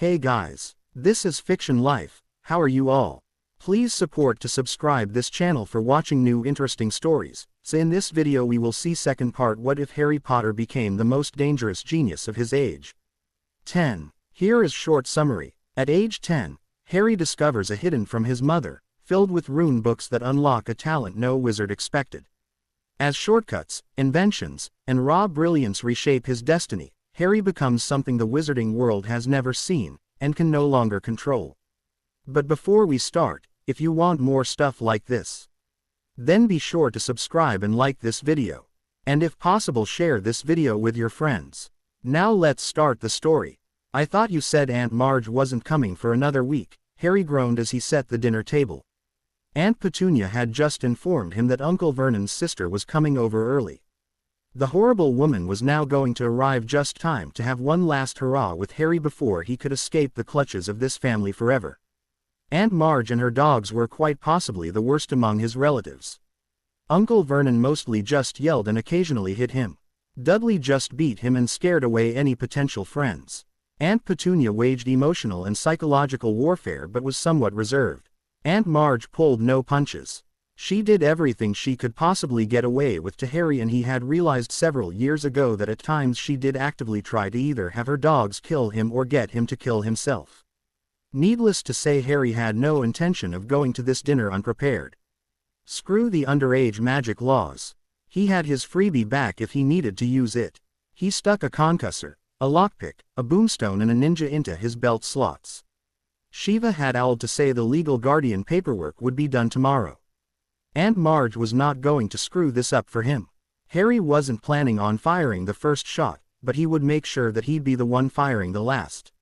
Hey guys, this is Fiction Life. How are you all? Please support to subscribe this channel for watching new interesting stories. So in this video we will see second part, what if Harry Potter became the most dangerous genius of his age. 10. Here is short summary. At age 10, Harry discovers a hidden from his mother, filled with rune books that unlock a talent no wizard expected. As shortcuts, inventions, and raw brilliance reshape his destiny, Harry becomes something the wizarding world has never seen, and can no longer control. But before we start, if you want more stuff like this, then be sure to subscribe and like this video. And if possible, share this video with your friends. Now let's start the story. I thought you said Aunt Marge wasn't coming for another week, Harry groaned as he set the dinner table. Aunt Petunia had just informed him that Uncle Vernon's sister was coming over early. The horrible woman was now going to arrive just time to have one last hurrah with Harry before he could escape the clutches of this family forever. Aunt Marge and her dogs were quite possibly the worst among his relatives. Uncle Vernon mostly just yelled and occasionally hit him. Dudley just beat him and scared away any potential friends. Aunt Petunia waged emotional and psychological warfare but was somewhat reserved. Aunt Marge pulled no punches. She did everything she could possibly get away with to Harry, and he had realized several years ago that at times she did actively try to either have her dogs kill him or get him to kill himself. Needless to say, Harry had no intention of going to this dinner unprepared. Screw the underage magic laws. He had his freebie back if he needed to use it. He stuck a concussor, a lockpick, a boomstone and a ninja into his belt slots. Shiva had owled to say the legal guardian paperwork would be done tomorrow. Aunt Marge was not going to screw this up for him. Harry wasn't planning on firing the first shot, but he would make sure that he'd be the one firing the last.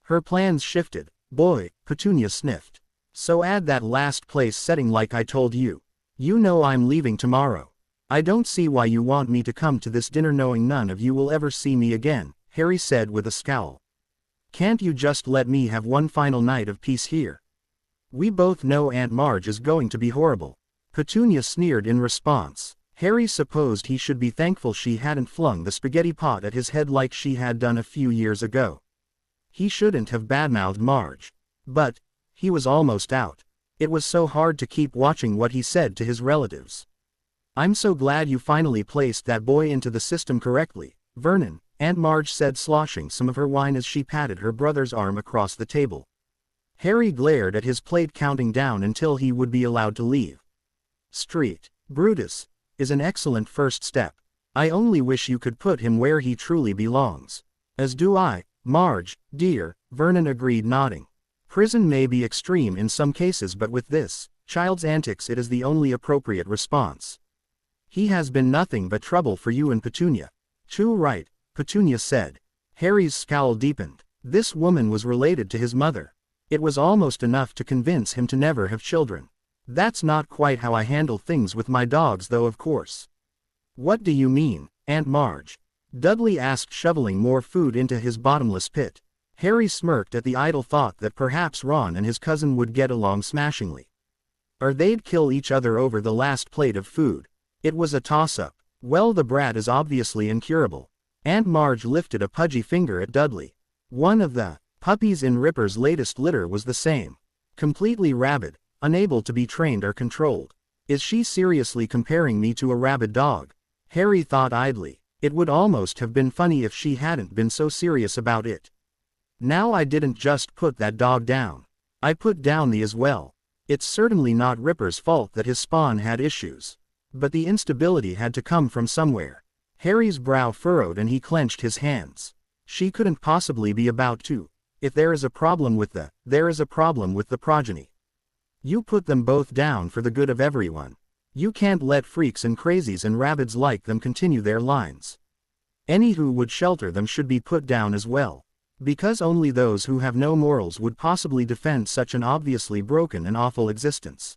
Her plans shifted. Boy, Petunia sniffed. So add that last place setting like I told you. You know I'm leaving tomorrow. I don't see why you want me to come to this dinner knowing none of you will ever see me again, Harry said with a scowl. Can't you just let me have one final night of peace here? We both know Aunt Marge is going to be horrible. Petunia sneered in response. Harry supposed he should be thankful she hadn't flung the spaghetti pot at his head like she had done a few years ago. He shouldn't have badmouthed Marge. But he was almost out. It was so hard to keep watching what he said to his relatives. I'm so glad you finally placed that boy into the system correctly, Vernon, Aunt Marge said, sloshing some of her wine as she patted her brother's arm across the table. Harry glared at his plate, counting down until he would be allowed to leave. Street, Brutus, is an excellent first step. I only wish you could put him where he truly belongs. As do I, Marge, dear, Vernon agreed, nodding. Prison may be extreme in some cases, but with this child's antics it is the only appropriate response. He has been nothing but trouble for you and Petunia. Too right, Petunia said. Harry's scowl deepened. This woman was related to his mother. It was almost enough to convince him to never have children. That's not quite how I handle things with my dogs though, of course. What do you mean, Aunt Marge? Dudley asked, shoveling more food into his bottomless pit. Harry smirked at the idle thought that perhaps Ron and his cousin would get along smashingly. Or they'd kill each other over the last plate of food. It was a toss-up. Well, the brat is obviously incurable. Aunt Marge lifted a pudgy finger at Dudley. One of the puppies in Ripper's latest litter was the same. Completely rabid. Unable to be trained or controlled. Is she seriously comparing me to a rabid dog? Harry thought idly. It would almost have been funny if she hadn't been so serious about it. Now I didn't just put that dog down. I put down the as well. It's certainly not Ripper's fault that his spawn had issues. But the instability had to come from somewhere. Harry's brow furrowed and he clenched his hands. She couldn't possibly be about to. If there is a problem with there is a problem with the progeny. You put them both down for the good of everyone. You can't let freaks and crazies and rabids like them continue their lines. Any who would shelter them should be put down as well. Because only those who have no morals would possibly defend such an obviously broken and awful existence.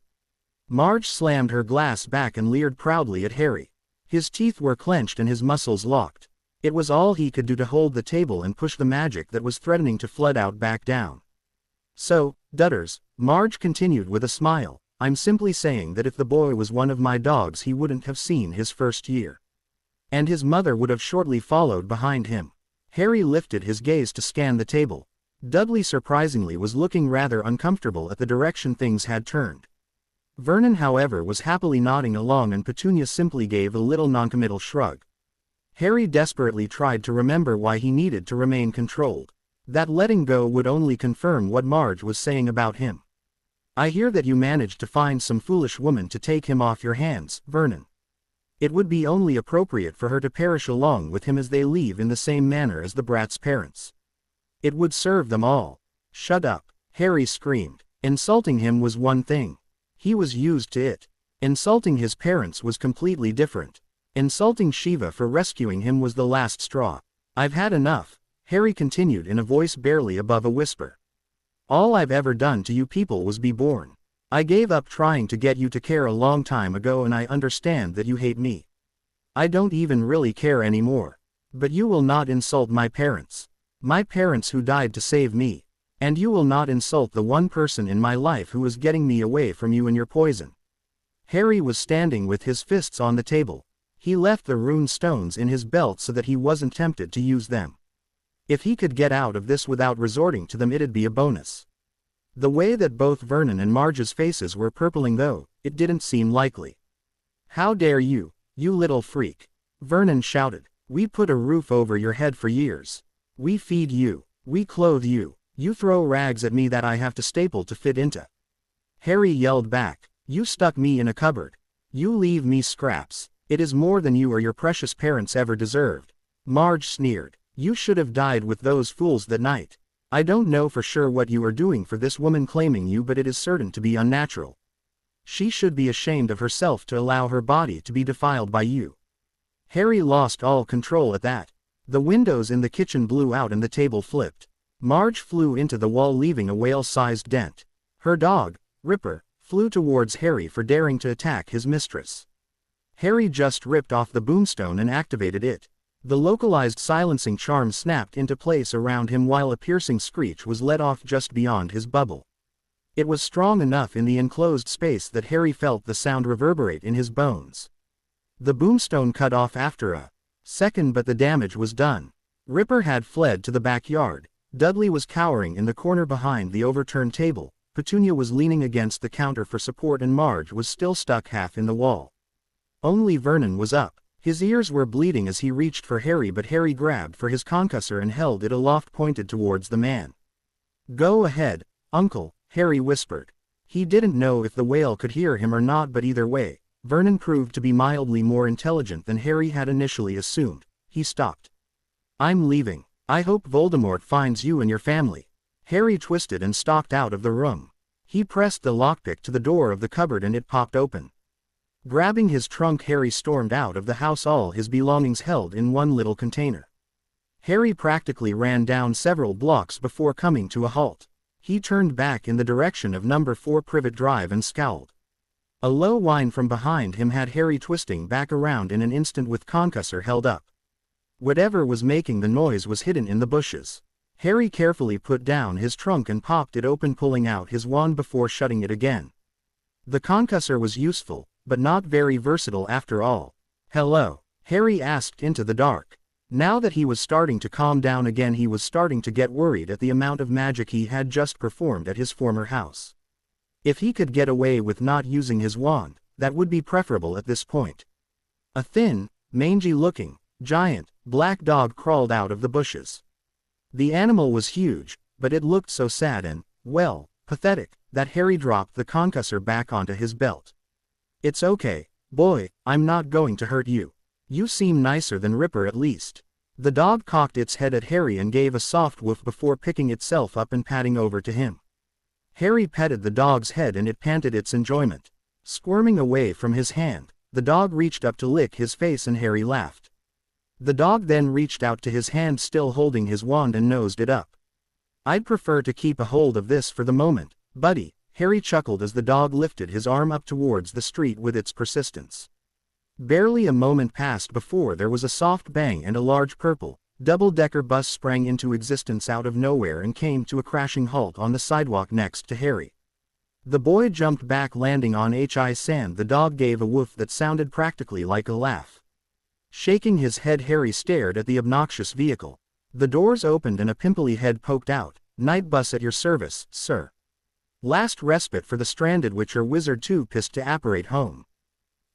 Marge slammed her glass back and leered proudly at Harry. His teeth were clenched and his muscles locked. It was all he could do to hold the table and push the magic that was threatening to flood out back down. So, Dudders, Marge continued with a smile, I'm simply saying that if the boy was one of my dogs he wouldn't have seen his first year. And his mother would have shortly followed behind him. Harry lifted his gaze to scan the table. Dudley surprisingly was looking rather uncomfortable at the direction things had turned. Vernon, however, was happily nodding along, and Petunia simply gave a little noncommittal shrug. Harry desperately tried to remember why he needed to remain controlled. That letting go would only confirm what Marge was saying about him. "I hear that you managed to find some foolish woman to take him off your hands, Vernon. It would be only appropriate for her to perish along with him as they leave in the same manner as the brat's parents. It would serve them all." "Shut up," Harry screamed. Insulting him was one thing. He was used to it. Insulting his parents was completely different. Insulting Shiva for rescuing him was the last straw. "I've had enough," Harry continued in a voice barely above a whisper. "All I've ever done to you people was be born. I gave up trying to get you to care a long time ago, and I understand that you hate me. I don't even really care anymore. But you will not insult my parents. My parents who died to save me. And you will not insult the one person in my life who is getting me away from you and your poison." Harry was standing with his fists on the table. He left the rune stones in his belt so that he wasn't tempted to use them. If he could get out of this without resorting to them, it'd be a bonus. The way that both Vernon and Marge's faces were purpling, though, it didn't seem likely. "How dare you, you little freak!" Vernon shouted. "We put a roof over your head for years. We feed you. We clothe you. You throw rags at me that I have to staple to fit into." Harry yelled back. "You stuck me in a cupboard. You leave me scraps. It is more than you or your precious parents ever deserved." Marge sneered. "You should have died with those fools that night. I don't know for sure what you are doing for this woman claiming you, but it is certain to be unnatural. She should be ashamed of herself to allow her body to be defiled by you." Harry lost all control at that. The windows in the kitchen blew out and the table flipped. Marge flew into the wall, leaving a whale-sized dent. Her dog, Ripper, flew towards Harry for daring to attack his mistress. Harry just ripped off the boomstone and activated it. The localized silencing charm snapped into place around him while a piercing screech was let off just beyond his bubble. It was strong enough in the enclosed space that Harry felt the sound reverberate in his bones. The boomstone cut off after a second, but the damage was done. Ripper had fled to the backyard. Dudley was cowering in the corner behind the overturned table. Petunia was leaning against the counter for support, and Marge was still stuck half in the wall. Only Vernon was up. His ears were bleeding as he reached for Harry, but Harry grabbed for his concussor and held it aloft, pointed towards the man. "Go ahead, Uncle," Harry whispered. He didn't know if the whale could hear him or not, but either way, Vernon proved to be mildly more intelligent than Harry had initially assumed. He stopped. "I'm leaving. I hope Voldemort finds you and your family." Harry twisted and stalked out of the room. He pressed the lockpick to the door of the cupboard and it popped open. Grabbing his trunk, Harry stormed out of the house, all his belongings held in one little container. Harry practically ran down several blocks before coming to a halt. He turned back in the direction of number 4 Privet Drive and scowled. A low whine from behind him had Harry twisting back around in an instant with concussor held up. Whatever was making the noise was hidden in the bushes. Harry carefully put down his trunk and popped it open, pulling out his wand before shutting it again. The concussor was useful, but not very versatile after all. "Hello?" Harry asked into the dark. Now that he was starting to calm down again, he was starting to get worried at the amount of magic he had just performed at his former house. If he could get away with not using his wand, that would be preferable at this point. A thin, mangy-looking, giant, black dog crawled out of the bushes. The animal was huge, but it looked so sad and, well, pathetic, that Harry dropped the concussor back onto his belt. "It's okay, boy, I'm not going to hurt you. You seem nicer than Ripper at least." The dog cocked its head at Harry and gave a soft woof before picking itself up and padding over to him. Harry petted the dog's head and it panted its enjoyment. Squirming away from his hand, the dog reached up to lick his face and Harry laughed. The dog then reached out to his hand, still holding his wand, and nosed it up. "I'd prefer to keep a hold of this for the moment, buddy," Harry chuckled as the dog lifted his arm up towards the street with its persistence. Barely a moment passed before there was a soft bang and a large purple, double-decker bus sprang into existence out of nowhere and came to a crashing halt on the sidewalk next to Harry. The boy jumped back, landing on HI sand. The dog gave a woof that sounded practically like a laugh. Shaking his head, Harry stared at the obnoxious vehicle. The doors opened and a pimply head poked out. Night bus at your service, sir. Last respite for the stranded Witcher Wizard too pissed to apparate home.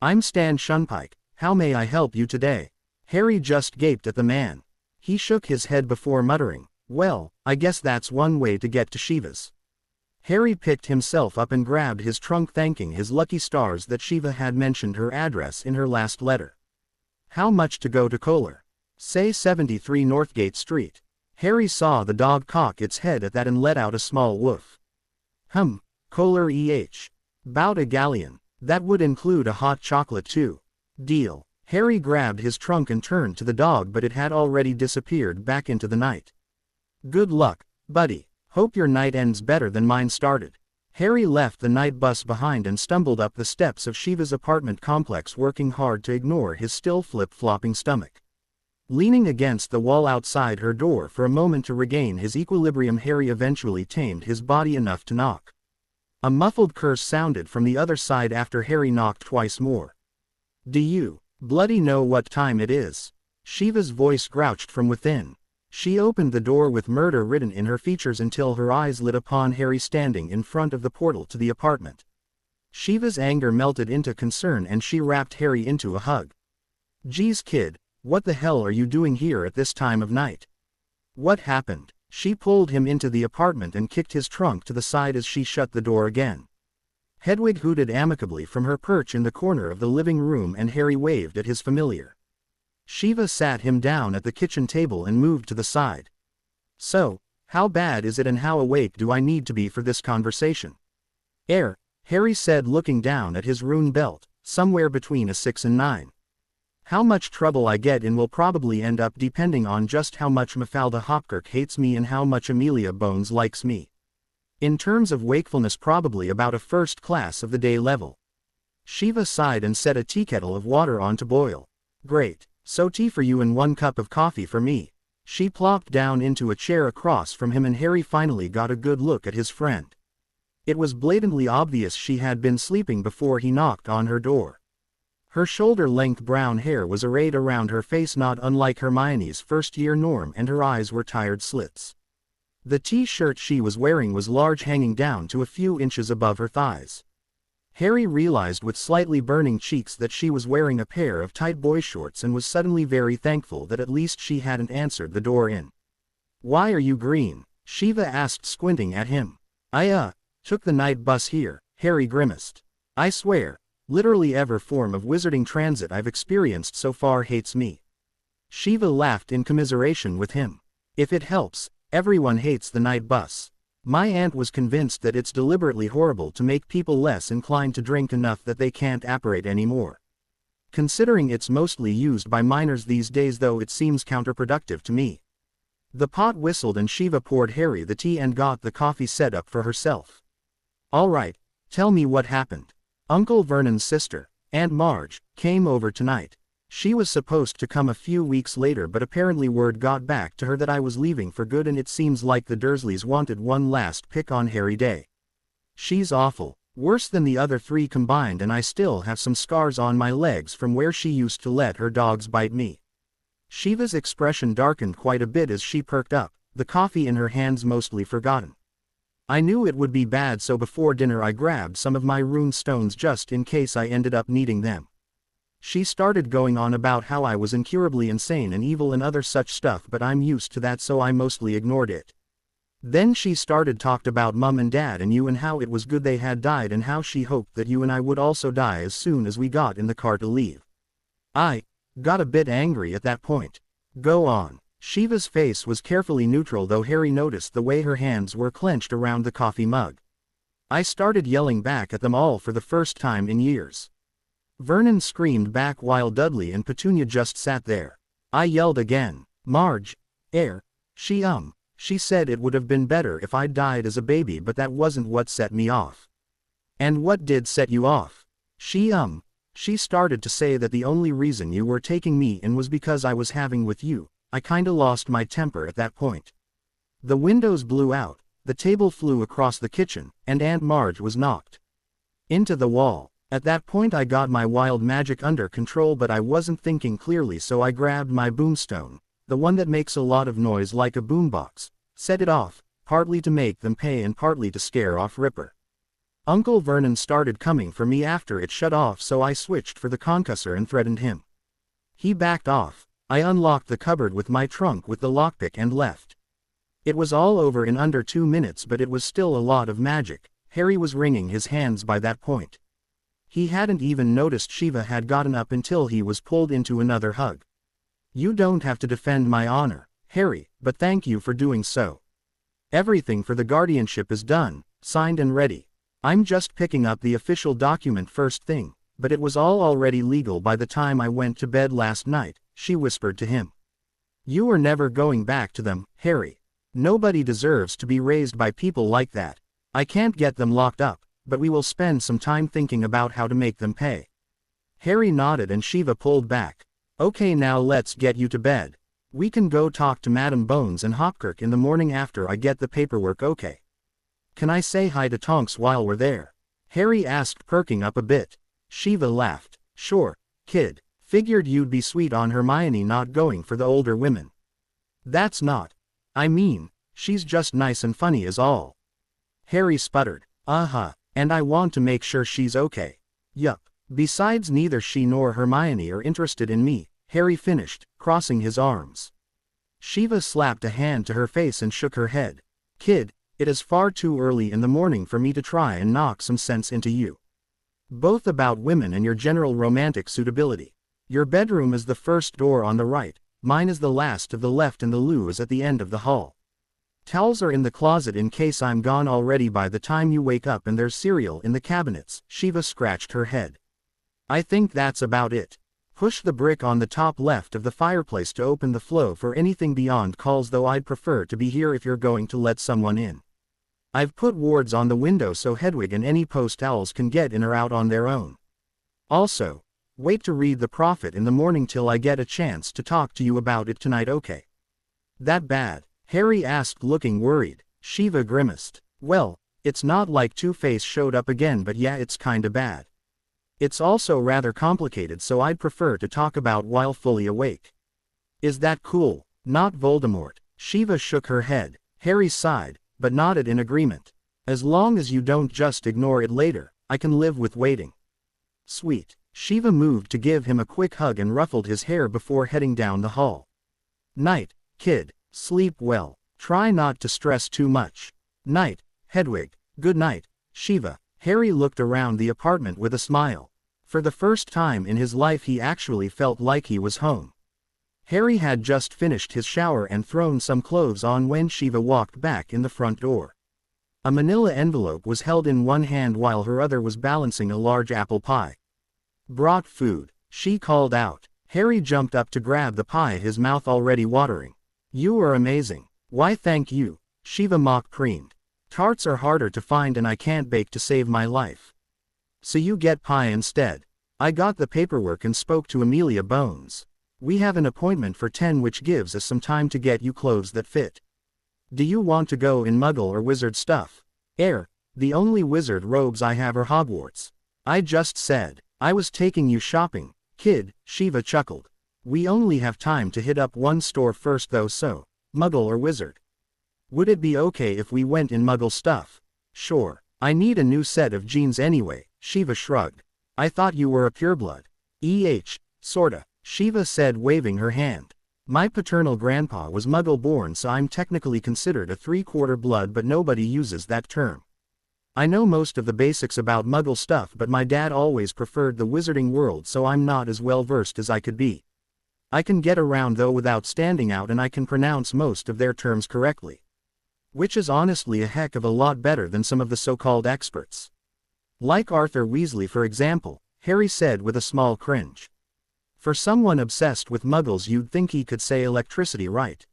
I'm Stan Shunpike, how may I help you today? Harry just gaped at the man. He shook his head before muttering, well, I guess that's one way to get to Shiva's. Harry picked himself up and grabbed his trunk, thanking his lucky stars that Shiva had mentioned her address in her last letter. How much to go to Kohler? Say 73 Northgate Street. Harry saw the dog cock its head at that and let out a small woof. Kohler About a galleon. That would include a hot chocolate too. Deal. Harry grabbed his trunk and turned to the dog, but it had already disappeared back into the night. Good luck, buddy. Hope your night ends better than mine started. Harry left the night bus behind and stumbled up the steps of Shiva's apartment complex, working hard to ignore his still flip-flopping stomach. Leaning against the wall outside her door for a moment to regain his equilibrium, Harry eventually tamed his body enough to knock. A muffled curse sounded from the other side after Harry knocked twice more. Do you bloody know what time it is? Shiva's voice grouched from within. She opened the door with murder written in her features until her eyes lit upon Harry standing in front of the portal to the apartment. Shiva's anger melted into concern and she wrapped Harry into a hug. Geez kid, what the hell are you doing here at this time of night? What happened? She pulled him into the apartment and kicked his trunk to the side as she shut the door again. Hedwig hooted amicably from her perch in the corner of the living room and Harry waved at his familiar. Shiva sat him down at the kitchen table and moved to the side. So, how bad is it and how awake do I need to be for this conversation? Harry said, looking down at his rune belt, somewhere between a 6 and 9. How much trouble I get in will probably end up depending on just how much Mafalda Hopkirk hates me and how much Amelia Bones likes me. In terms of wakefulness, probably about a first class of the day level. Shiva sighed and set a teakettle of water on to boil. Great. So tea for you and 1 cup of coffee for me. She plopped down into a chair across from him and Harry finally got a good look at his friend. It was blatantly obvious she had been sleeping before he knocked on her door. Her shoulder-length brown hair was arrayed around her face, not unlike Hermione's first-year Norm, and her eyes were tired slits. The t-shirt she was wearing was large, hanging down to a few inches above her thighs. Harry realized with slightly burning cheeks that she was wearing a pair of tight boy shorts and was suddenly very thankful that at least she hadn't answered the door in. Why are you green? Shiva asked, squinting at him. I took the night bus here, Harry grimaced. I swear, literally every form of wizarding transit I've experienced so far hates me. Shiva laughed in commiseration with him. If it helps, everyone hates the night bus. My aunt was convinced that it's deliberately horrible to make people less inclined to drink enough that they can't apparate anymore. Considering it's mostly used by minors these days, though, it seems counterproductive to me. The pot whistled and Shiva poured Harry the tea and got the coffee set up for herself. All right, tell me what happened. Uncle Vernon's sister, Aunt Marge, came over tonight. She was supposed to come a few weeks later, but apparently word got back to her that I was leaving for good, and it seems like the Dursleys wanted one last pick on Harry Day. She's awful, worse than the other 3 combined, and I still have some scars on my legs from where she used to let her dogs bite me. Shiva's expression darkened quite a bit as she perked up, the coffee in her hands mostly forgotten. I knew it would be bad, so before dinner I grabbed some of my rune stones just in case I ended up needing them. She started going on about how I was incurably insane and evil and other such stuff, but I'm used to that, so I mostly ignored it. Then she started talked about Mum and Dad and you and how it was good they had died and how she hoped that you and I would also die as soon as we got in the car to leave. I got a bit angry at that point. Go on. Shiva's face was carefully neutral, though Harry noticed the way her hands were clenched around the coffee mug. I started yelling back at them all for the first time in years. Vernon screamed back while Dudley and Petunia just sat there. I yelled again. Marge, she said it would have been better if I'd died as a baby, but that wasn't what set me off. And what did set you off? She started to say that the only reason you were taking me in was because I was having with you. I kinda lost my temper at that point. The windows blew out, the table flew across the kitchen, and Aunt Marge was knocked into the wall. At that point I got my wild magic under control, but I wasn't thinking clearly, so I grabbed my boomstone, the one that makes a lot of noise like a boombox, set it off, partly to make them pay and partly to scare off Ripper. Uncle Vernon started coming for me after it shut off, so I switched for the concussor and threatened him. He backed off. I unlocked the cupboard with my trunk with the lockpick and left. It was all over in under 2 minutes, but it was still a lot of magic. Harry was wringing his hands by that point. He hadn't even noticed Shiva had gotten up until he was pulled into another hug. You don't have to defend my honor, Harry, but thank you for doing so. Everything for the guardianship is done, signed and ready. I'm just picking up the official document first thing, but it was all already legal by the time I went to bed last night, she whispered to him. You are never going back to them, Harry. Nobody deserves to be raised by people like that. I can't get them locked up, but we will spend some time thinking about how to make them pay. Harry nodded and Shiva pulled back. Okay, now let's get you to bed. We can go talk to Madam Bones and Hopkirk in the morning after I get the paperwork, okay? Can I say hi to Tonks while we're there? Harry asked, perking up a bit. Shiva laughed. Sure, kid. Figured you'd be sweet on Hermione not going for the older women. That's not. I mean, she's just nice and funny is all. Harry sputtered. And I want to make sure she's okay. Yup. Besides, neither she nor Hermione are interested in me, Harry finished, crossing his arms. Shiva slapped a hand to her face and shook her head. Kid, it is far too early in the morning for me to try and knock some sense into you. Both about women and your general romantic suitability. Your bedroom is the first door on the right, mine is the last of the left, and the loo is at the end of the hall. Towels are in the closet in case I'm gone already by the time you wake up, and there's cereal in the cabinets. Shiva scratched her head. I think that's about it. Push the brick on the top left of the fireplace to open the flow for anything beyond calls, though I'd prefer to be here if you're going to let someone in. I've put wards on the window so Hedwig and any post owls can get in or out on their own. Also, wait to read the Prophet in the morning till I get a chance to talk to you about it tonight, okay? That bad? Harry asked, looking worried. Shiva grimaced. Well, it's not like Two-Face showed up again, but yeah, it's kinda bad. It's also rather complicated, so I'd prefer to talk about while fully awake. Is that cool? Not Voldemort. Shiva shook her head. Harry sighed, but nodded in agreement. As long as you don't just ignore it later, I can live with waiting. Sweet. Shiva moved to give him a quick hug and ruffled his hair before heading down the hall. Night, kid. Sleep well. Try not to stress too much. Night, Hedwig. Good night, Shiva. Harry looked around the apartment with a smile. For the first time in his life he actually felt like he was home. Harry had just finished his shower and thrown some clothes on when Shiva walked back in the front door. A manila envelope was held in one hand while her other was balancing a large apple pie. Brought food, she called out. Harry jumped up to grab the pie, his mouth already watering. You are amazing. Why thank you, Shiva mock creamed. Tarts are harder to find and I can't bake to save my life. So you get pie instead. I got the paperwork and spoke to Amelia Bones. We have an appointment for 10, which gives us some time to get you clothes that fit. Do you want to go in Muggle or Wizard stuff? The only Wizard robes I have are Hogwarts. I just said, I was taking you shopping, kid, Shiva chuckled. We only have time to hit up one store first though, so, Muggle or Wizard? Would it be okay if we went in Muggle stuff? Sure. I need a new set of jeans anyway, Shiva shrugged. I thought you were a pureblood. Sorta, Shiva said, waving her hand. My paternal grandpa was Muggle born, so I'm technically considered a 3/4 blood, but nobody uses that term. I know most of the basics about Muggle stuff, but my dad always preferred the wizarding world, so I'm not as well versed as I could be. I can get around though without standing out, and I can pronounce most of their terms correctly. Which is honestly a heck of a lot better than some of the so-called experts. Like Arthur Weasley, for example, Harry said with a small cringe. For someone obsessed with Muggles, you'd think he could say electricity right.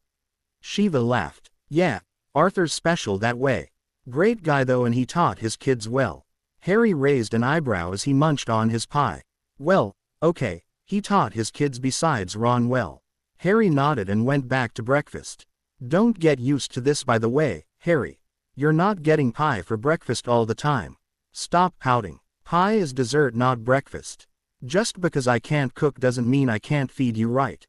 Shiva laughed. Yeah, Arthur's special that way. Great guy though, and he taught his kids well. Harry raised an eyebrow as he munched on his pie. Well, okay, he taught his kids besides Ron well. Harry nodded and went back to breakfast. Don't get used to this, by the way, Harry. You're not getting pie for breakfast all the time. Stop pouting. Pie is dessert, not breakfast. Just because I can't cook doesn't mean I can't feed you right.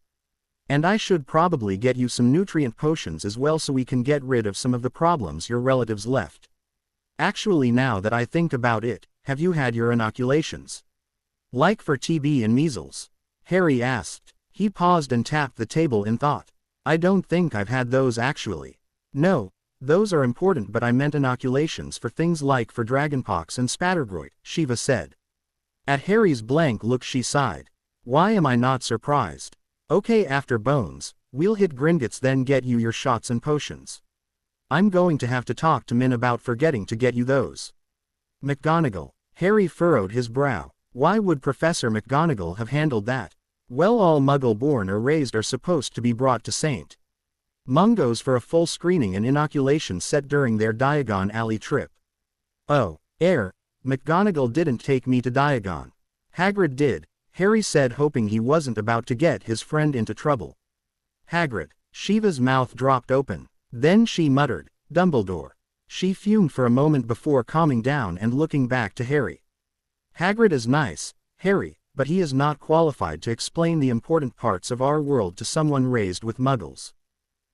And I should probably get you some nutrient potions as well so we can get rid of some of the problems your relatives left. Actually, now that I think about it, have you had your inoculations? Like for TB and measles? Harry asked. He paused and tapped the table in thought. I don't think I've had those actually. No, those are important, but I meant inoculations for things like for dragonpox and spattergroit, Shiva said. At Harry's blank look she sighed. Why am I not surprised? Okay, after Bones, we'll hit Gringotts, then get you your shots and potions. I'm going to have to talk to Min about forgetting to get you those. McGonagall. Harry furrowed his brow. Why would Professor McGonagall have handled that? Well, all Muggle-born or raised are supposed to be brought to St. Mungo's for a full screening and inoculation set during their Diagon Alley trip. Oh, McGonagall didn't take me to Diagon. Hagrid did, Harry said, hoping he wasn't about to get his friend into trouble. Hagrid. Shiva's mouth dropped open. Then she muttered, Dumbledore. She fumed for a moment before calming down and looking back to Harry. Hagrid is nice, Harry, but he is not qualified to explain the important parts of our world to someone raised with Muggles.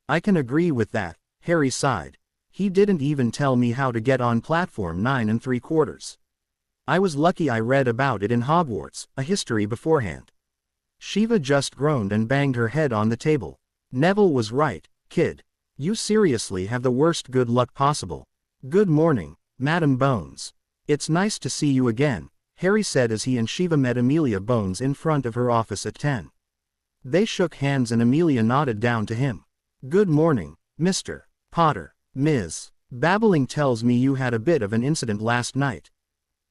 I can agree with that, Harry sighed. He didn't even tell me how to get on platform 9 3/4. I was lucky I read about it in Hogwarts, a history beforehand. Shiva just groaned and banged her head on the table. Neville was right, kid. You seriously have the worst good luck possible. Good morning, Madam Bones. It's nice to see you again, Harry said as he and Shiva met Amelia Bones in front of her office at 10. They shook hands and Amelia nodded down to him. Good morning, Mr. Potter. Ms. Babbling tells me you had a bit of an incident last night.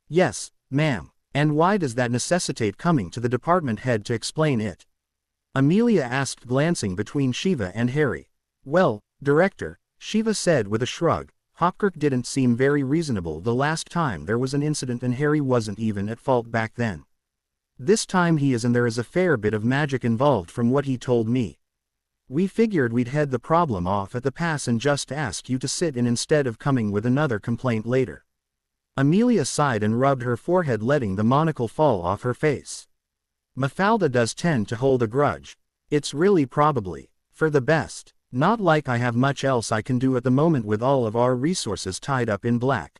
Yes, ma'am. And why does that necessitate coming to the department head to explain it? Amelia asked, glancing between Shiva and Harry. Well, Director, Shiva said with a shrug, Hopkirk didn't seem very reasonable the last time there was an incident and Harry wasn't even at fault back then. This time he is, and there is a fair bit of magic involved from what he told me. We figured we'd head the problem off at the pass and just ask you to sit in instead of coming with another complaint later. Amelia sighed and rubbed her forehead, letting the monocle fall off her face. Mafalda does tend to hold a grudge. It's really probably for the best. Not like I have much else I can do at the moment with all of our resources tied up in black.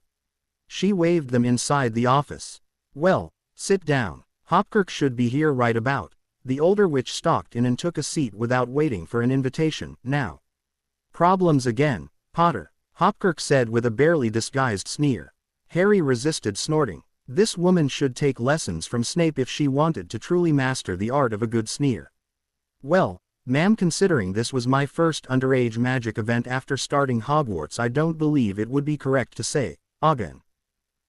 She waved them inside the office. Well, sit down. Hopkirk should be here right about. The older witch stalked in and took a seat without waiting for an invitation. Now. Problems again, Potter, Hopkirk said with a barely disguised sneer. Harry resisted, snorting. This woman should take lessons from Snape if she wanted to truly master the art of a good sneer. Well, ma'am, considering this was my first underage magic event after starting Hogwarts, I don't believe it would be correct to say, again.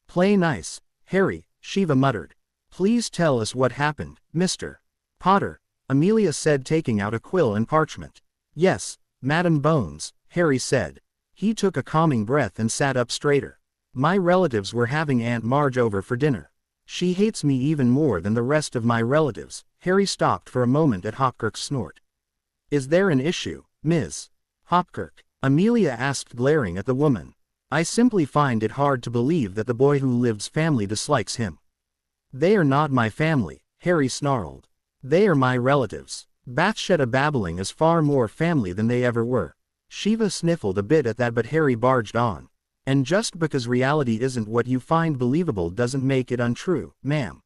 Play nice, Harry, Shiva muttered. Please tell us what happened, Mr. Potter, Amelia said, taking out a quill and parchment. Yes, Madam Bones, Harry said. He took a calming breath and sat up straighter. My relatives were having Aunt Marge over for dinner. She hates me even more than the rest of my relatives. Harry stopped for a moment at Hopkirk's snort. Is there an issue, Ms. Hopkirk? Amelia asked, glaring at the woman. I simply find it hard to believe that the boy who lives' family dislikes him. They are not my family, Harry snarled. They are my relatives. Bathsheba Babbling is far more family than they ever were. Shiva sniffled a bit at that, but Harry barged on. And just because reality isn't what you find believable doesn't make it untrue, ma'am.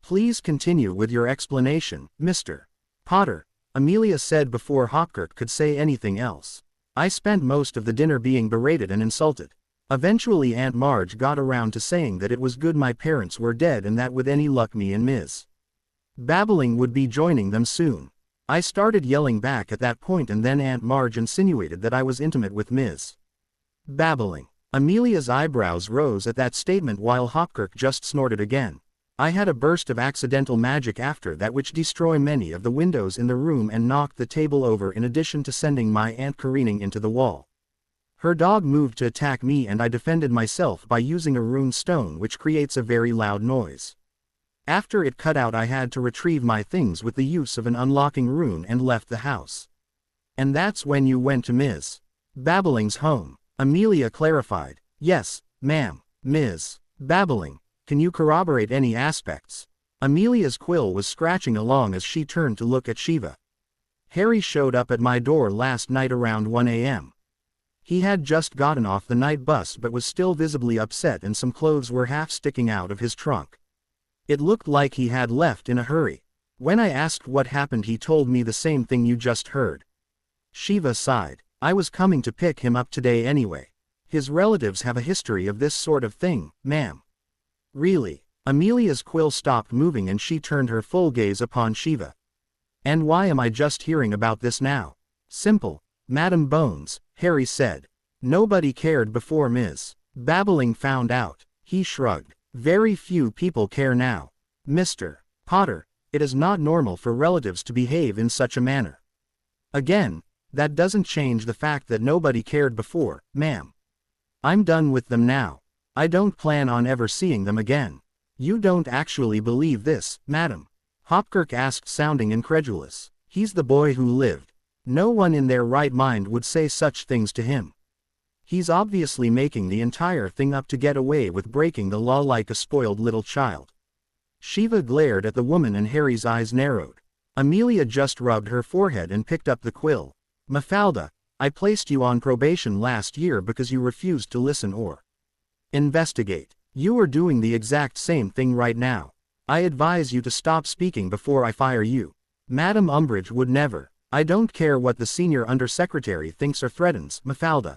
Please continue with your explanation, Mr. Potter, Amelia said before Hopkirk could say anything else. I spent most of the dinner being berated and insulted. Eventually Aunt Marge got around to saying that it was good my parents were dead and that with any luck me and Ms. Babbling would be joining them soon. I started yelling back at that point, and then Aunt Marge insinuated that I was intimate with Ms. Babbling. Amelia's eyebrows rose at that statement while Hopkirk just snorted again. I had a burst of accidental magic after that which destroyed many of the windows in the room and knocked the table over, in addition to sending my aunt careening into the wall. Her dog moved to attack me and I defended myself by using a rune stone which creates a very loud noise. After it cut out, I had to retrieve my things with the use of an unlocking rune and left the house. And that's when you went to Ms. Babbling's home, Amelia clarified. Yes, ma'am. Ms. Babbling, can you corroborate any aspects? Amelia's quill was scratching along as she turned to look at Shiva. Harry showed up at my door last night around 1 a.m. He had just gotten off the night bus but was still visibly upset and some clothes were half sticking out of his trunk. It looked like he had left in a hurry. When I asked what happened he told me the same thing you just heard. Shiva sighed. I was coming to pick him up today anyway. His relatives have a history of this sort of thing, ma'am. Really? Amelia's quill stopped moving and she turned her full gaze upon Shiva. And why am I just hearing about this now? Simple, Madam Bones, Harry said. Nobody cared before Ms. Babbling found out. He shrugged. Very few people care now. Mr. Potter, it is not normal for relatives to behave in such a manner. Again, that doesn't change the fact that nobody cared before, ma'am. I'm done with them now. I don't plan on ever seeing them again. You don't actually believe this, madam? Hopkirk asked, sounding incredulous. He's the boy who lived. No one in their right mind would say such things to him. He's obviously making the entire thing up to get away with breaking the law like a spoiled little child. Shiva glared at the woman and Harry's eyes narrowed. Amelia just rubbed her forehead and picked up the quill. Mafalda, I placed you on probation last year because you refused to listen or investigate. You are doing the exact same thing right now. I advise you to stop speaking before I fire you. Madam Umbridge would never. I don't care what the senior undersecretary thinks or threatens, Mafalda.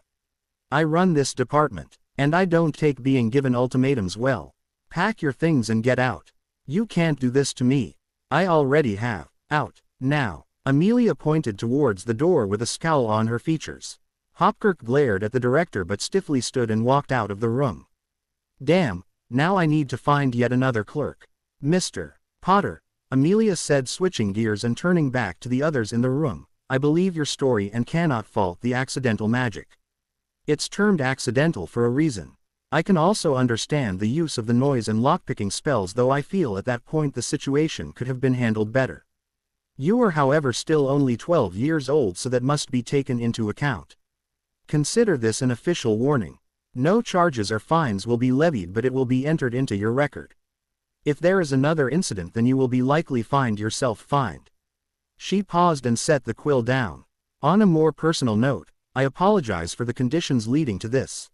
I run this department, and I don't take being given ultimatums well. Pack your things and get out. You can't do this to me. I already have. Out, now. Amelia pointed towards the door with a scowl on her features. Hopkirk glared at the director but stiffly stood and walked out of the room. Damn, now I need to find yet another clerk. Mr. Potter, Amelia said, switching gears and turning back to the others in the room. I believe your story and cannot fault the accidental magic. It's termed accidental for a reason. I can also understand the use of the noise and lockpicking spells, though I feel at that point the situation could have been handled better. You are however still only 12 years old, so that must be taken into account. Consider this an official warning. No charges or fines will be levied, but it will be entered into your record. If there is another incident, then you will be likely find yourself fined. She paused and set the quill down. On a more personal note, I apologize for the conditions leading to this.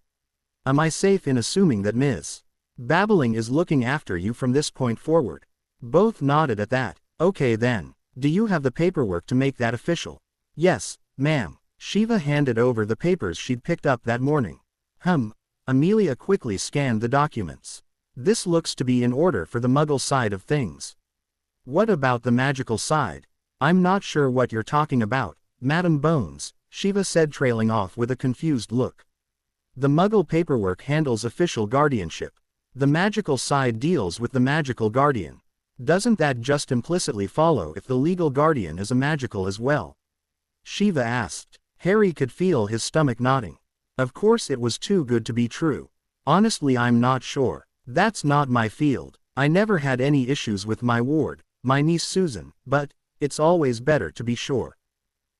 Am I safe in assuming that Ms. Babbling is looking after you from this point forward? Both nodded at that. Okay then. Do you have the paperwork to make that official? Yes, ma'am. Shiva handed over the papers she'd picked up that morning. Amelia quickly scanned the documents. This looks to be in order for the Muggle side of things. What about the magical side? I'm not sure what you're talking about, Madam Bones, Shiva said, trailing off with a confused look. The Muggle paperwork handles official guardianship. The magical side deals with the magical guardian. Doesn't that just implicitly follow if the legal guardian is a magical as well? Shiva asked. Harry could feel his stomach nodding. Of course it was too good to be true. Honestly, I'm not sure. That's not my field. I never had any issues with my ward, my niece Susan, but it's always better to be sure.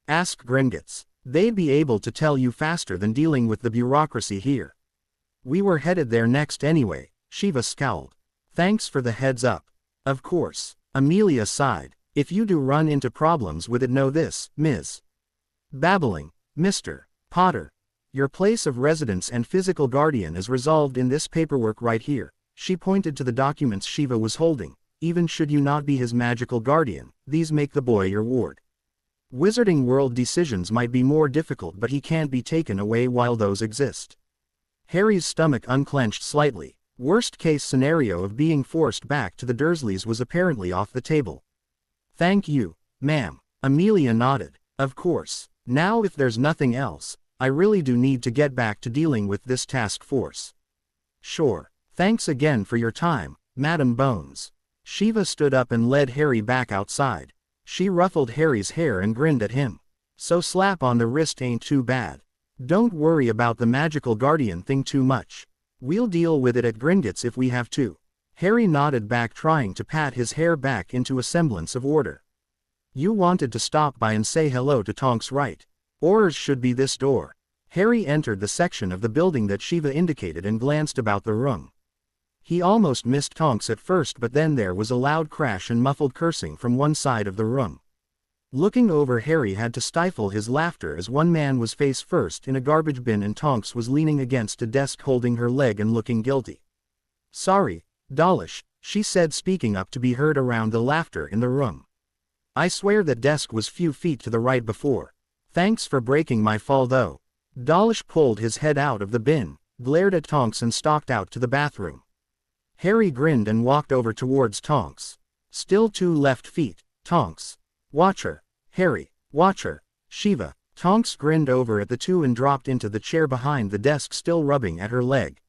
Ask Gringotts. They'd be able to tell you faster than dealing with the bureaucracy here. We were headed there next anyway, Shiva scowled. Thanks for the heads up. Of course. Amelia sighed. If you do run into problems with it, know this, Ms. Babbling, Mr. Potter. Your place of residence and physical guardian is resolved in this paperwork right here. She pointed to the documents Shiva was holding. Even should you not be his magical guardian, these make the boy your ward. Wizarding World decisions might be more difficult, but he can't be taken away while those exist. Harry's stomach unclenched slightly. Worst case scenario of being forced back to the Dursleys was apparently off the table. Thank you, ma'am. Amelia nodded. Of course. Now if there's nothing else, I really do need to get back to dealing with this task force. Sure. Thanks again for your time, Madam Bones. Shiva stood up and led Harry back outside. She ruffled Harry's hair and grinned at him. So slap on the wrist ain't too bad. Don't worry about the magical guardian thing too much. We'll deal with it at Gringotts if we have to. Harry nodded back, trying to pat his hair back into a semblance of order. You wanted to stop by and say hello to Tonks, right? Ours should be this door. Harry entered the section of the building that Shiva indicated and glanced about the room. He almost missed Tonks at first, but then there was a loud crash and muffled cursing from one side of the room. Looking over, Harry had to stifle his laughter as one man was face first in a garbage bin and Tonks was leaning against a desk holding her leg and looking guilty. "Sorry, Dawlish," she said, speaking up to be heard around the laughter in the room. "I swear that desk was few feet to the right before. Thanks for breaking my fall though." Dawlish pulled his head out of the bin, glared at Tonks and stalked out to the bathroom. Harry grinned and walked over towards Tonks. "Still 2 left feet, Tonks. Watch her, Harry, watch her, Shiva." Tonks grinned over at the two and dropped into the chair behind the desk, still rubbing at her leg.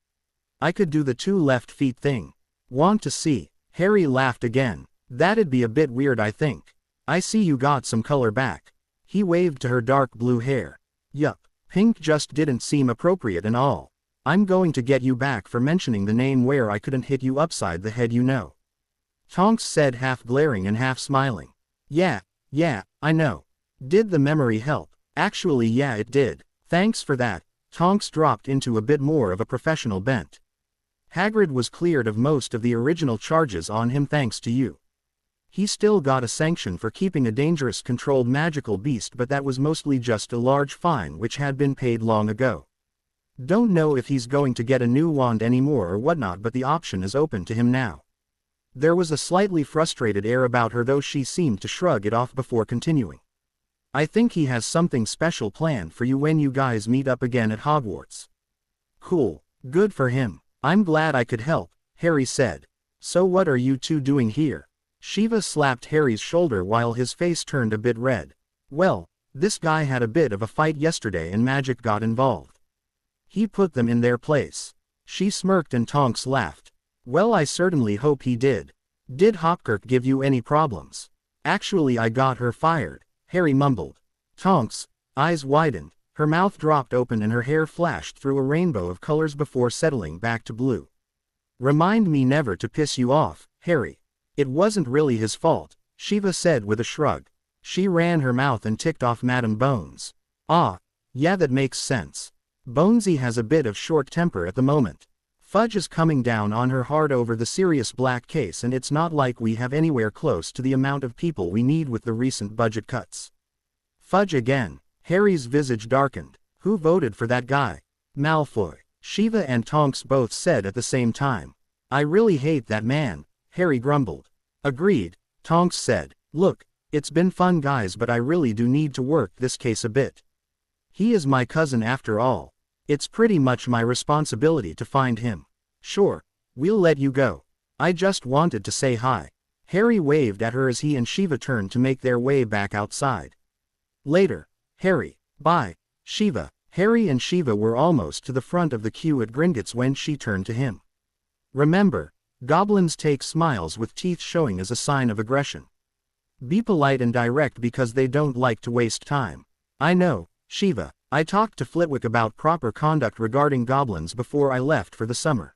"I could do the 2 left feet thing. Want to see?" Harry laughed again. "That'd be a bit weird, I think. I see you got some color back." He waved to her dark blue hair. "Yup, pink just didn't seem appropriate and all. I'm going to get you back for mentioning the name where I couldn't hit you upside the head, you know." Tonks said, half glaring and half smiling. Yeah, I know. Did the memory help?" "Actually yeah, it did. Thanks for that." Tonks dropped into a bit more of a professional bent. "Hagrid was cleared of most of the original charges on him thanks to you. He still got a sanction for keeping a dangerous controlled magical beast, but that was mostly just a large fine which had been paid long ago. Don't know if he's going to get a new wand anymore or whatnot, but the option is open to him now." There was a slightly frustrated air about her, though she seemed to shrug it off before continuing. "I think he has something special planned for you when you guys meet up again at Hogwarts." "Cool, good for him. I'm glad I could help," Harry said. "So what are you two doing here?" Shiva slapped Harry's shoulder while his face turned a bit red. "Well, this guy had a bit of a fight yesterday and magic got involved. He put them in their place." She smirked and Tonks laughed. "Well, I certainly hope he did. Did Hopkirk give you any problems?" "Actually I got her fired," Harry mumbled. Tonks' eyes widened, her mouth dropped open and her hair flashed through a rainbow of colors before settling back to blue. "Remind me never to piss you off, Harry." "It wasn't really his fault," Shiva said with a shrug. She ran her mouth and ticked off Madam Bones. "Ah, yeah, that makes sense. Bonesy has a bit of short temper at the moment. Fudge is coming down on her hard over the Sirius Black case, and it's not like we have anywhere close to the amount of people we need with the recent budget cuts." "Fudge again." Harry's visage darkened. "Who voted for that guy?" "Malfoy," Shiva and Tonks both said at the same time. "I really hate that man," Harry grumbled. "Agreed," Tonks said. "Look, it's been fun guys, but I really do need to work this case a bit. He is my cousin after all. It's pretty much my responsibility to find him." "Sure, we'll let you go. I just wanted to say hi." Harry waved at her as he and Shiva turned to make their way back outside. "Later, Harry." "Bye, Shiva." Harry and Shiva were almost to the front of the queue at Gringotts when she turned to him. "Remember, goblins take smiles with teeth showing as a sign of aggression. Be polite and direct because they don't like to waste time." "I know, Shiva. I talked to Flitwick about proper conduct regarding goblins before I left for the summer.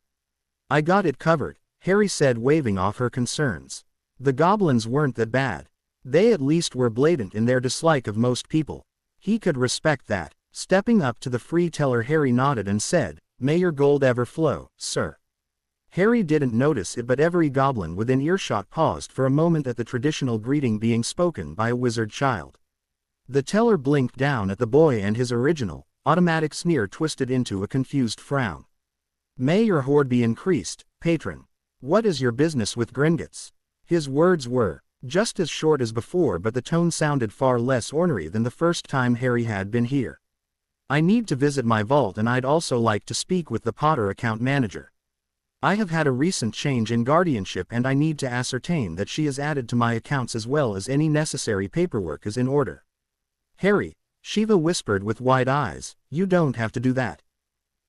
I got it covered," Harry said, waving off her concerns. "The goblins weren't that bad. They at least were blatant in their dislike of most people." He could respect that. Stepping up to the free teller, Harry nodded and said, "May your gold ever flow, sir." Harry didn't notice it, but every goblin within earshot paused for a moment at the traditional greeting being spoken by a wizard child. The teller blinked down at the boy and his original, automatic sneer twisted into a confused frown. "May your hoard be increased, patron. What is your business with Gringotts?" His words were just as short as before, but the tone sounded far less ornery than the first time Harry had been here. "I need to visit my vault, and I'd also like to speak with the Potter account manager. I have had a recent change in guardianship and I need to ascertain that she is added to my accounts as well as any necessary paperwork is in order." "Harry," Shiva whispered with wide eyes, "you don't have to do that."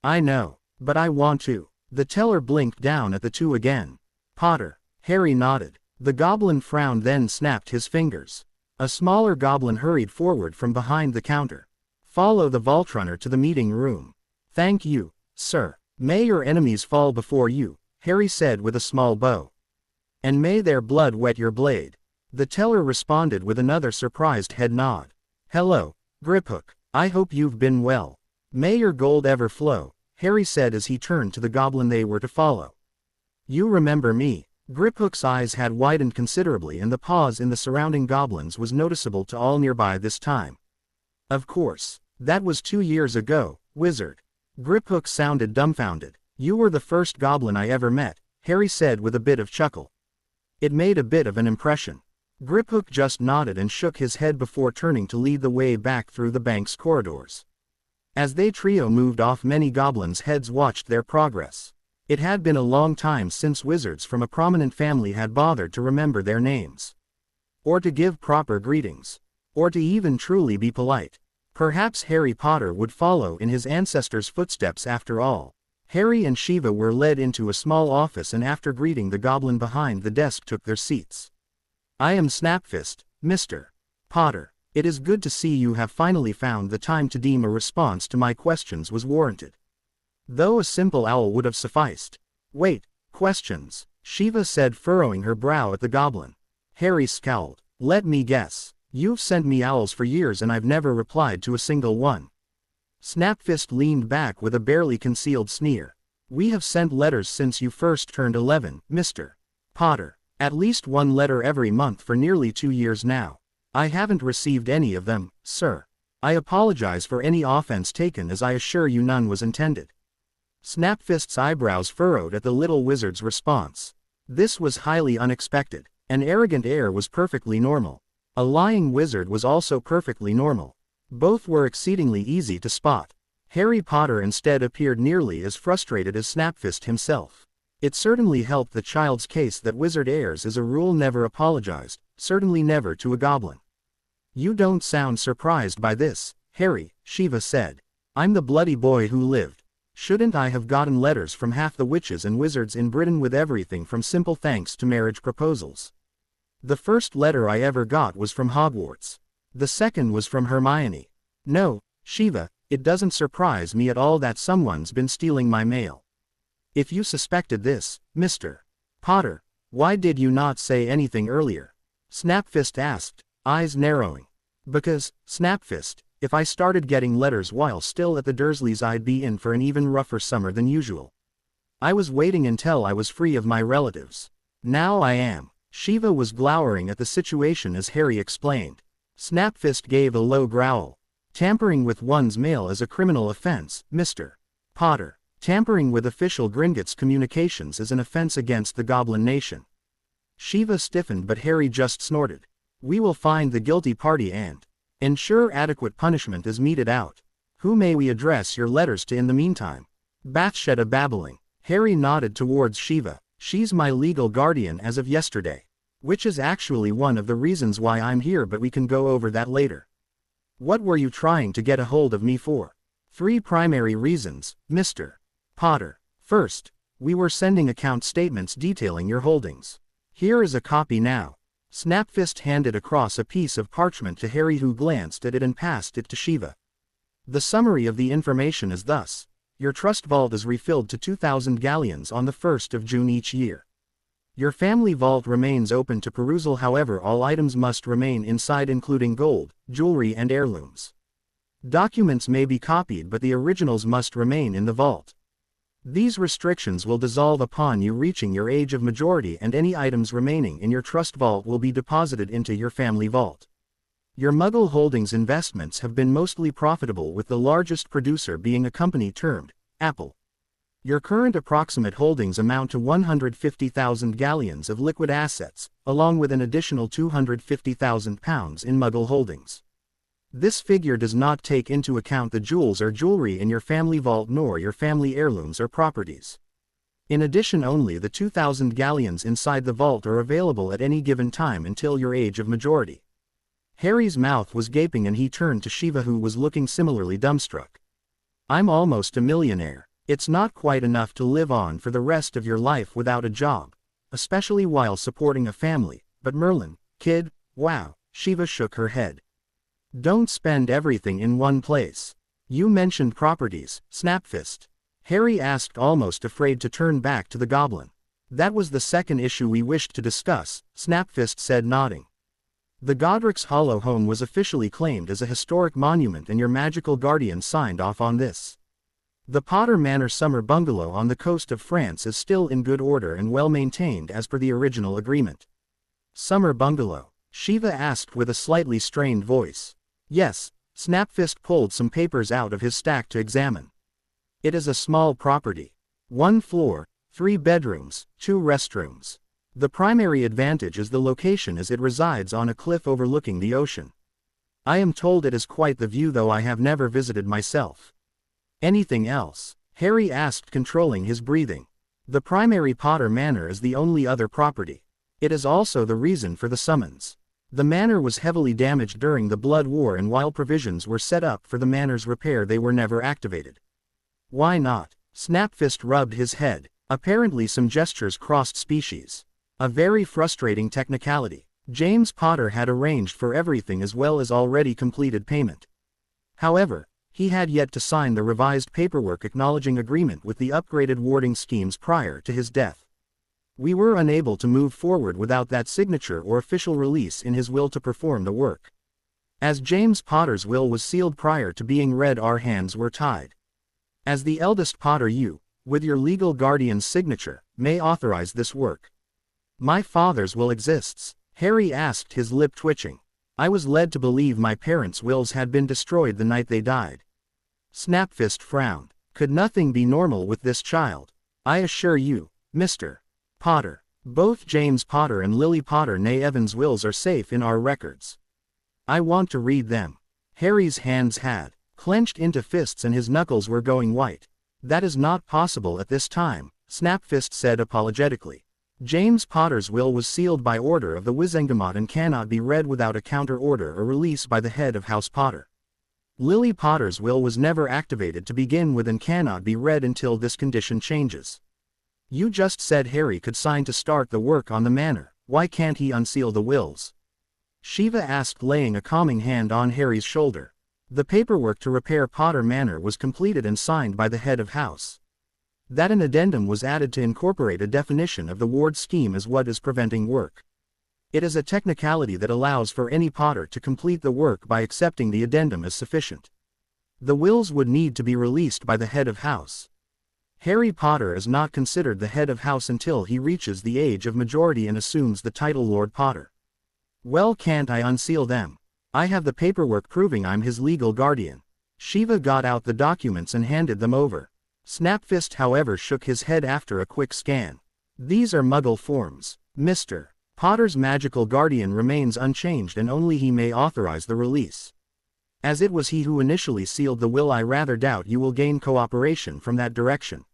"I know, but I want to." The teller blinked down at the two again. "Potter." Harry nodded. The goblin frowned, then snapped his fingers. A smaller goblin hurried forward from behind the counter. "Follow the vaultrunner to the meeting room." "Thank you, sir." "May your enemies fall before you," Harry said with a small bow. "And may their blood wet your blade." The teller responded with another surprised head nod. "Hello, Griphook. I hope you've been well. May your gold ever flow," Harry said as he turned to the goblin they were to follow. "You remember me, Griphook's eyes had widened considerably and the pause in the surrounding goblins was noticeable to all nearby this time. Of course. That was 2 years ago, wizard. Griphook sounded dumbfounded. You were the first goblin I ever met, Harry said with a bit of chuckle. It made a bit of an impression. Griphook just nodded and shook his head before turning to lead the way back through the bank's corridors. As they trio moved off, many goblins' heads watched their progress. It had been a long time since wizards from a prominent family had bothered to remember their names. Or to give proper greetings. Or to even truly be polite. Perhaps Harry Potter would follow in his ancestors' footsteps after all. Harry and Shiva were led into a small office and after greeting the goblin behind the desk took their seats. I am Snapfist, Mr. Potter. It is good to see you have finally found the time to deem a response to my questions was warranted. Though a simple owl would have sufficed. Wait, questions, Shiva said, furrowing her brow at the goblin. Harry scowled. Let me guess. You've sent me owls for years and I've never replied to a single one. Snapfist leaned back with a barely concealed sneer. We have sent letters since you first turned 11, Mr. Potter. At least one letter every month for nearly 2 years now. I haven't received any of them, sir. I apologize for any offense taken as I assure you none was intended. Snapfist's eyebrows furrowed at the little wizard's response. This was highly unexpected. An arrogant air was perfectly normal. A lying wizard was also perfectly normal. Both were exceedingly easy to spot. Harry Potter instead appeared nearly as frustrated as Snapfist himself. It certainly helped the child's case that wizard heirs as a rule never apologized, certainly never to a goblin. You don't sound surprised by this, Harry, Shiva said. I'm the bloody boy who lived. Shouldn't I have gotten letters from half the witches and wizards in Britain with everything from simple thanks to marriage proposals? The first letter I ever got was from Hogwarts. The second was from Hermione. No, Shiva, it doesn't surprise me at all that someone's been stealing my mail. If you suspected this, Mr. Potter, why did you not say anything earlier? Snapfist asked, eyes narrowing. Because, Snapfist, if I started getting letters while still at the Dursleys I'd be in for an even rougher summer than usual. I was waiting until I was free of my relatives. Now I am. Shiva was glowering at the situation as Harry explained. Snapfist gave a low growl. Tampering with one's mail is a criminal offense, Mr. Potter. Tampering with official Gringotts communications is an offense against the Goblin Nation. Shiva stiffened but Harry just snorted. We will find the guilty party and ensure adequate punishment is meted out. Who may we address your letters to in the meantime? Bathsheba babbling. Harry nodded towards Shiva. She's my legal guardian as of yesterday. Which is actually one of the reasons why I'm here, but we can go over that later. What were you trying to get a hold of me for? 3 primary reasons, Mr. Potter. First, we were sending account statements detailing your holdings. Here is a copy now. Snapfist handed across a piece of parchment to Harry, who glanced at it and passed it to Shiva. The summary of the information is thus. Your trust vault is refilled to 2,000 galleons on the 1st of June each year. Your family vault remains open to perusal, however all items must remain inside including gold, jewelry and heirlooms. Documents may be copied but the originals must remain in the vault. These restrictions will dissolve upon you reaching your age of majority and any items remaining in your trust vault will be deposited into your family vault. Your Muggle Holdings investments have been mostly profitable, with the largest producer being a company termed Apple. Your current approximate holdings amount to 150,000 galleons of liquid assets, along with an additional £250,000 in Muggle Holdings. This figure does not take into account the jewels or jewelry in your family vault nor your family heirlooms or properties. In addition, only the 2,000 galleons inside the vault are available at any given time until your age of majority. Harry's mouth was gaping and he turned to Shiva, who was looking similarly dumbstruck. I'm almost a millionaire. It's not quite enough to live on for the rest of your life without a job, especially while supporting a family, but Merlin, kid, wow, Shiva shook her head. Don't spend everything in one place. You mentioned properties, Snapfist. Harry asked, almost afraid to turn back to the goblin. That was the second issue we wished to discuss, Snapfist said, nodding. The Godric's Hollow home was officially claimed as a historic monument and your magical guardian signed off on this. The Potter Manor summer bungalow on the coast of France is still in good order and well maintained as per the original agreement. Summer bungalow? Shiva asked with a slightly strained voice. Yes, Snapfist pulled some papers out of his stack to examine. It is a small property. 1 floor, 3 bedrooms, 2 restrooms. The primary advantage is the location as it resides on a cliff overlooking the ocean. I am told it is quite the view, though I have never visited myself. Anything else? Harry asked, controlling his breathing. The primary Potter Manor is the only other property. It is also the reason for the summons. The manor was heavily damaged during the Blood War, and while provisions were set up for the manor's repair, they were never activated. Why not? Snapfist rubbed his head. Apparently some gestures crossed species. A very frustrating technicality. James Potter had arranged for everything as well as already completed payment. However, he had yet to sign the revised paperwork acknowledging agreement with the upgraded warding schemes prior to his death. We were unable to move forward without that signature or official release in his will to perform the work. As James Potter's will was sealed prior to being read, our hands were tied. As the eldest Potter, you, with your legal guardian's signature, may authorize this work. My father's will exists? Harry asked, his lip twitching. I was led to believe my parents' wills had been destroyed the night they died. Snapfist frowned. Could nothing be normal with this child? I assure you, Mr. Potter, both James Potter and Lily Potter née Evans' wills are safe in our records. I want to read them. Harry's hands had clenched into fists and his knuckles were going white. That is not possible at this time, Snapfist said apologetically. James Potter's will was sealed by order of the Wizengamot and cannot be read without a counter order or release by the head of House Potter. Lily Potter's will was never activated to begin with and cannot be read until this condition changes. You just said Harry could sign to start the work on the manor. Why can't he unseal the wills? Shiva asked, laying a calming hand on Harry's shoulder. The paperwork to repair Potter Manor was completed and signed by the head of house. That an addendum was added to incorporate a definition of the ward scheme as what is preventing work. It is a technicality that allows for any Potter to complete the work by accepting the addendum as sufficient. The wills would need to be released by the head of house. Harry Potter is not considered the head of house until he reaches the age of majority and assumes the title Lord Potter. Well, can't I unseal them? I have the paperwork proving I'm his legal guardian. Shiva got out the documents and handed them over. Snapfist, however, shook his head after a quick scan. These are Muggle forms. Mr. Potter's magical guardian remains unchanged and only he may authorize the release. As it was he who initially sealed the will, I rather doubt you will gain cooperation from that direction.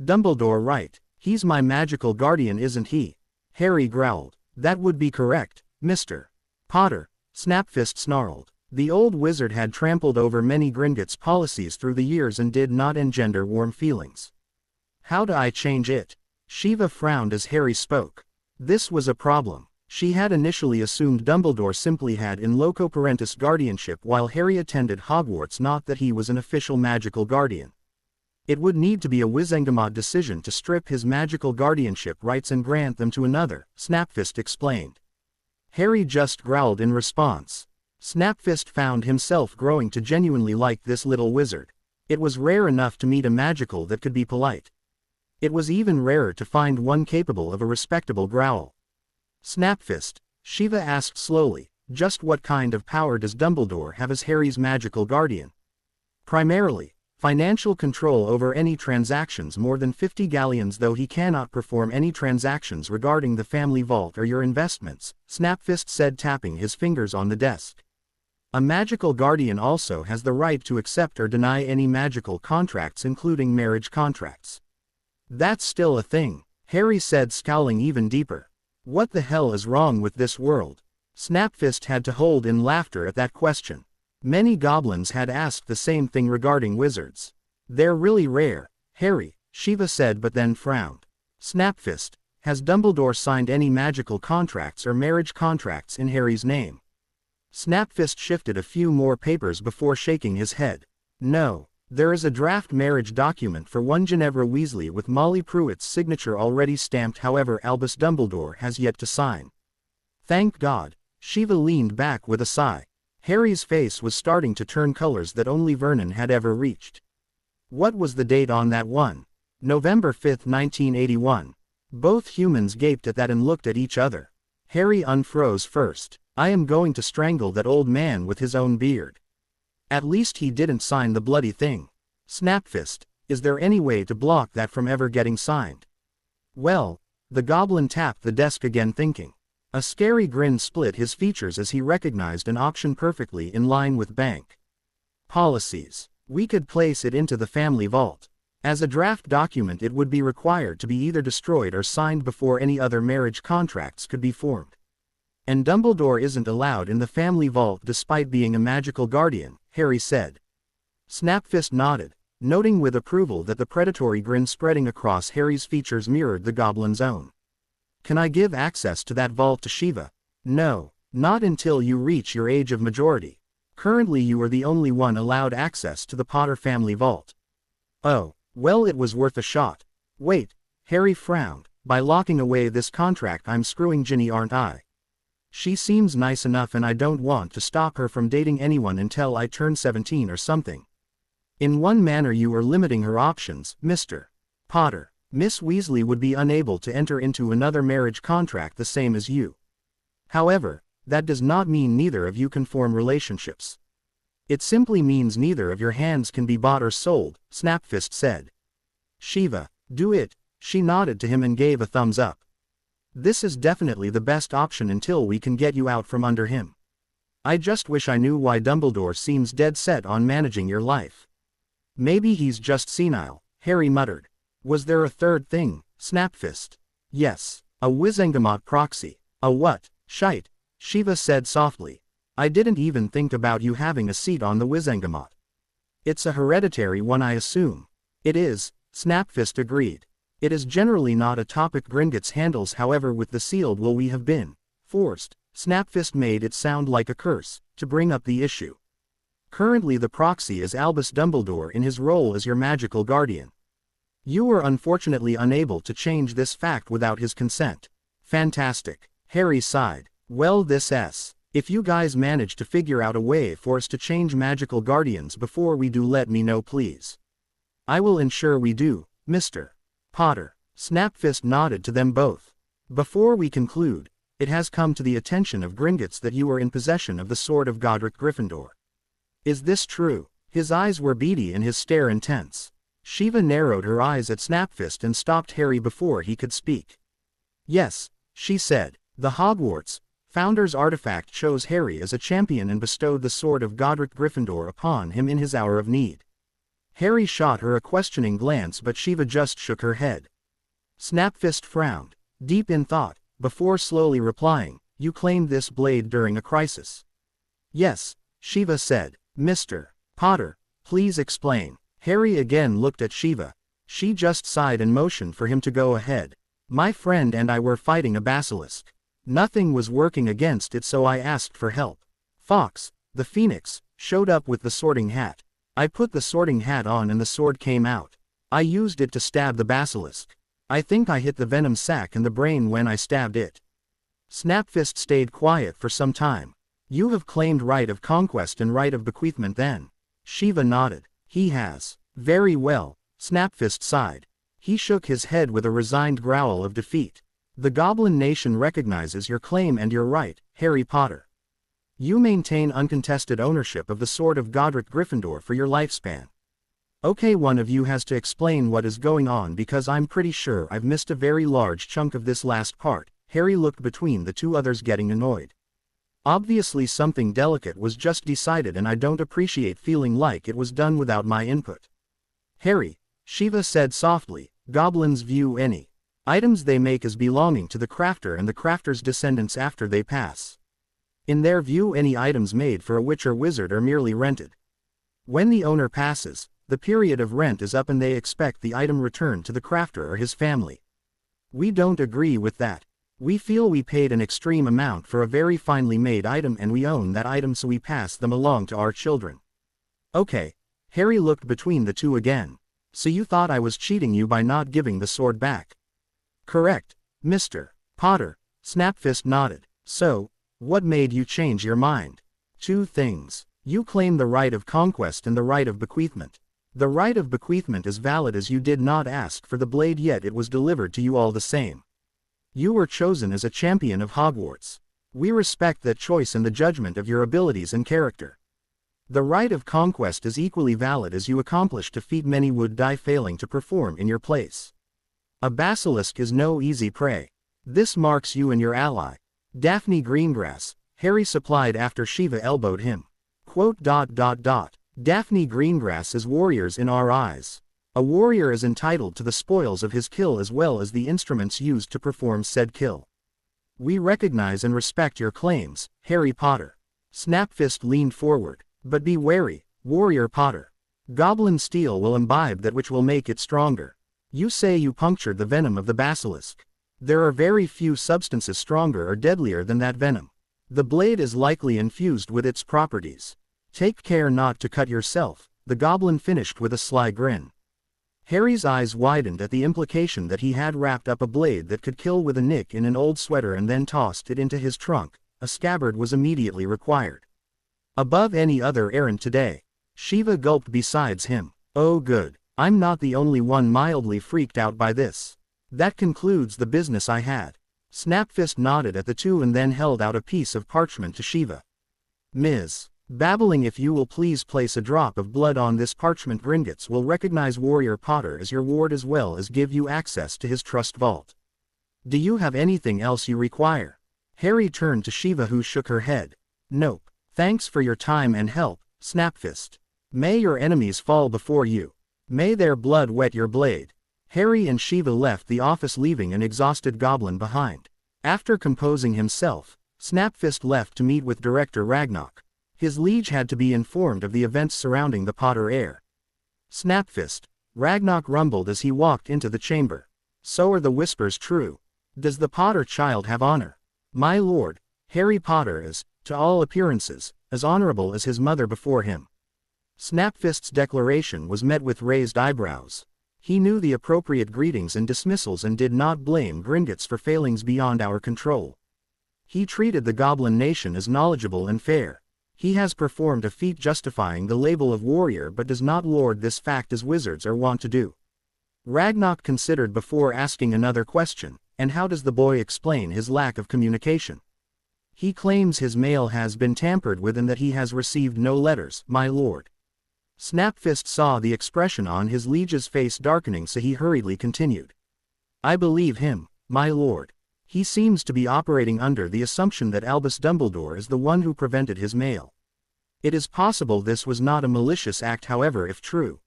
Dumbledore, right? He's my magical guardian, isn't he? Harry growled. That would be correct, Mr. Potter, Snapfist snarled. The old wizard had trampled over many Gringotts policies through the years and did not engender warm feelings. How do I change it? Shiva frowned as Harry spoke. This was a problem. She had initially assumed Dumbledore simply had in loco parentis guardianship while Harry attended Hogwarts, not that he was an official magical guardian. It would need to be a Wizengamot decision to strip his magical guardianship rights and grant them to another, Snapfist explained. Harry just growled in response. Snapfist found himself growing to genuinely like this little wizard. It was rare enough to meet a magical that could be polite. It was even rarer to find one capable of a respectable growl. Snapfist, Shiva asked slowly, just what kind of power does Dumbledore have as Harry's magical guardian? Primarily, financial control over any transactions more than 50 galleons, though he cannot perform any transactions regarding the family vault or your investments, Snapfist said, tapping his fingers on the desk. A magical guardian also has the right to accept or deny any magical contracts, including marriage contracts. That's still a thing, Harry said, scowling even deeper. What the hell is wrong with this world? Snapfist had to hold in laughter at that question. Many goblins had asked the same thing regarding wizards. They're really rare, Harry, Shiva said, but then frowned. Snapfist, has Dumbledore signed any magical contracts or marriage contracts in Harry's name? Snapfist shifted a few more papers before shaking his head. No, there is a draft marriage document for one Ginevra Weasley with Molly Pruitt's signature already stamped, however Albus Dumbledore has yet to sign. Thank God, Shiva leaned back with a sigh. Harry's face was starting to turn colors that only Vernon had ever reached. What was the date on that one? November 5, 1981. Both humans gaped at that and looked at each other. Harry unfroze first. I am going to strangle that old man with his own beard. At least he didn't sign the bloody thing. Snapfist, is there any way to block that from ever getting signed? Well, the goblin tapped the desk again thinking. A scary grin split his features as he recognized an option perfectly in line with bank policies. We could place it into the family vault. As a draft document, it would be required to be either destroyed or signed before any other marriage contracts could be formed. And Dumbledore isn't allowed in the family vault despite being a magical guardian, Harry said. Snapfist nodded, noting with approval that the predatory grin spreading across Harry's features mirrored the goblin's own. Can I give access to that vault to Shiva? No, not until you reach your age of majority. Currently you are the only one allowed access to the Potter family vault. Oh, well, it was worth a shot. Wait, Harry frowned. By locking away this contract I'm screwing Ginny, aren't I? She seems nice enough and I don't want to stop her from dating anyone until I turn 17 or something. In one manner you are limiting her options, Mr. Potter. Miss Weasley would be unable to enter into another marriage contract the same as you. However, that does not mean neither of you can form relationships. It simply means neither of your hands can be bought or sold, Snapfist said. Shiva, do it. She nodded to him and gave a thumbs up. This is definitely the best option until we can get you out from under him. I just wish I knew why Dumbledore seems dead set on managing your life. Maybe he's just senile, Harry muttered. Was there a third thing, Snapfist? Yes, a Wizengamot proxy. A what? Shite, Shiva said softly. I didn't even think about you having a seat on the Wizengamot. It's a hereditary one, I assume. It is, Snapfist agreed. It is generally not a topic Gringotts handles, however with the sealed will we have been forced, Snapfist made it sound like a curse, to bring up the issue. Currently the proxy is Albus Dumbledore in his role as your magical guardian. You were unfortunately unable to change this fact without his consent. Fantastic. Harry sighed. Well, if you guys manage to figure out a way for us to change magical guardians before we do, let me know please. I will ensure we do, Mr. Potter. Snapfist nodded to them both. Before we conclude, it has come to the attention of Gringotts that you are in possession of the sword of Godric Gryffindor. Is this true? His eyes were beady and his stare intense. Shiva narrowed her eyes at Snapfist and stopped Harry before he could speak. Yes, she said. The Hogwarts Founder's artifact chose Harry as a champion and bestowed the sword of Godric Gryffindor upon him in his hour of need. Harry shot her a questioning glance, but Shiva just shook her head. Snapfist frowned, deep in thought, before slowly replying, you claimed this blade during a crisis. Yes, Shiva said. Mr. Potter, please explain. Harry again looked at Shiva. She just sighed and motioned for him to go ahead. My friend and I were fighting a basilisk. Nothing was working against it, so I asked for help. Fawkes, the Phoenix, showed up with the sorting hat. I put the sorting hat on and the sword came out. I used it to stab the basilisk. I think I hit the venom sac in the brain when I stabbed it. Snapfist stayed quiet for some time. You have claimed right of conquest and right of bequeathment then? Shiva nodded. He has. Very well, Snapfist sighed. He shook his head with a resigned growl of defeat. The Goblin Nation recognizes your claim and your right, Harry Potter. You maintain uncontested ownership of the sword of Godric Gryffindor for your lifespan. Okay, one of you has to explain what is going on because I'm pretty sure I've missed a very large chunk of this last part. Harry looked between the two others, getting annoyed. Obviously something delicate was just decided and I don't appreciate feeling like it was done without my input. Harry, Shiva said softly, goblins view any items they make as belonging to the crafter and the crafter's descendants after they pass. In their view, any items made for a witch or wizard are merely rented. When the owner passes, the period of rent is up and they expect the item returned to the crafter or his family. We don't agree with that. We feel we paid an extreme amount for a very finely made item and we own that item, so we pass them along to our children. Okay. Harry looked between the two again. So you thought I was cheating you by not giving the sword back? Correct, Mr. Potter. Snapfist nodded. So, what made you change your mind? Two things. You claim the right of conquest and the right of bequeathment. The right of bequeathment is valid as you did not ask for the blade yet it was delivered to you all the same. You were chosen as a champion of Hogwarts. We respect that choice and the judgment of your abilities and character. The right of conquest is equally valid as you accomplished a feat many would die failing to perform in your place. A basilisk is no easy prey. This marks you and your ally. Daphne Greengrass, Harry supplied after Shiva elbowed him. Quote. Daphne Greengrass is warriors in our eyes. A warrior is entitled to the spoils of his kill as well as the instruments used to perform said kill. We recognize and respect your claims, Harry Potter. Snapfist leaned forward. But be wary, Warrior Potter. Goblin steel will imbibe that which will make it stronger. You say you punctured the venom of the basilisk. There are very few substances stronger or deadlier than that venom. The blade is likely infused with its properties. Take care not to cut yourself, the goblin finished with a sly grin. Harry's eyes widened at the implication that he had wrapped up a blade that could kill with a nick in an old sweater and then tossed it into his trunk. A scabbard was immediately required. Above any other errand today. Shiva gulped besides him. Oh good, I'm not the only one mildly freaked out by this. That concludes the business I had. Snapfist nodded at the two and then held out a piece of parchment to Shiva. Ms. Babbling, if you will please place a drop of blood on this parchment, Gringotts will recognize Warrior Potter as your ward as well as give you access to his trust vault. Do you have anything else you require? Harry turned to Shiva who shook her head. Nope. Thanks for your time and help, Snapfist. May your enemies fall before you. May their blood wet your blade. Harry and Shiva left the office leaving an exhausted goblin behind. After composing himself, Snapfist left to meet with Director Ragnarok. His liege had to be informed of the events surrounding the Potter heir. Snapfist, Ragnarok rumbled as he walked into the chamber. So are the whispers true. Does the Potter child have honor? My lord, Harry Potter is, to all appearances, as honorable as his mother before him. Snapfist's declaration was met with raised eyebrows. He knew the appropriate greetings and dismissals and did not blame Gringotts for failings beyond our control. He treated the Goblin Nation as knowledgeable and fair. He has performed a feat justifying the label of warrior but does not lord this fact as wizards are wont to do. Ragnarok considered before asking another question, and how does the boy explain his lack of communication? He claims his mail has been tampered with and that he has received no letters, my lord. Snapfist saw the expression on his liege's face darkening, so he hurriedly continued. I believe him, my lord. He seems to be operating under the assumption that Albus Dumbledore is the one who prevented his mail. It is possible this was not a malicious act, however, if true.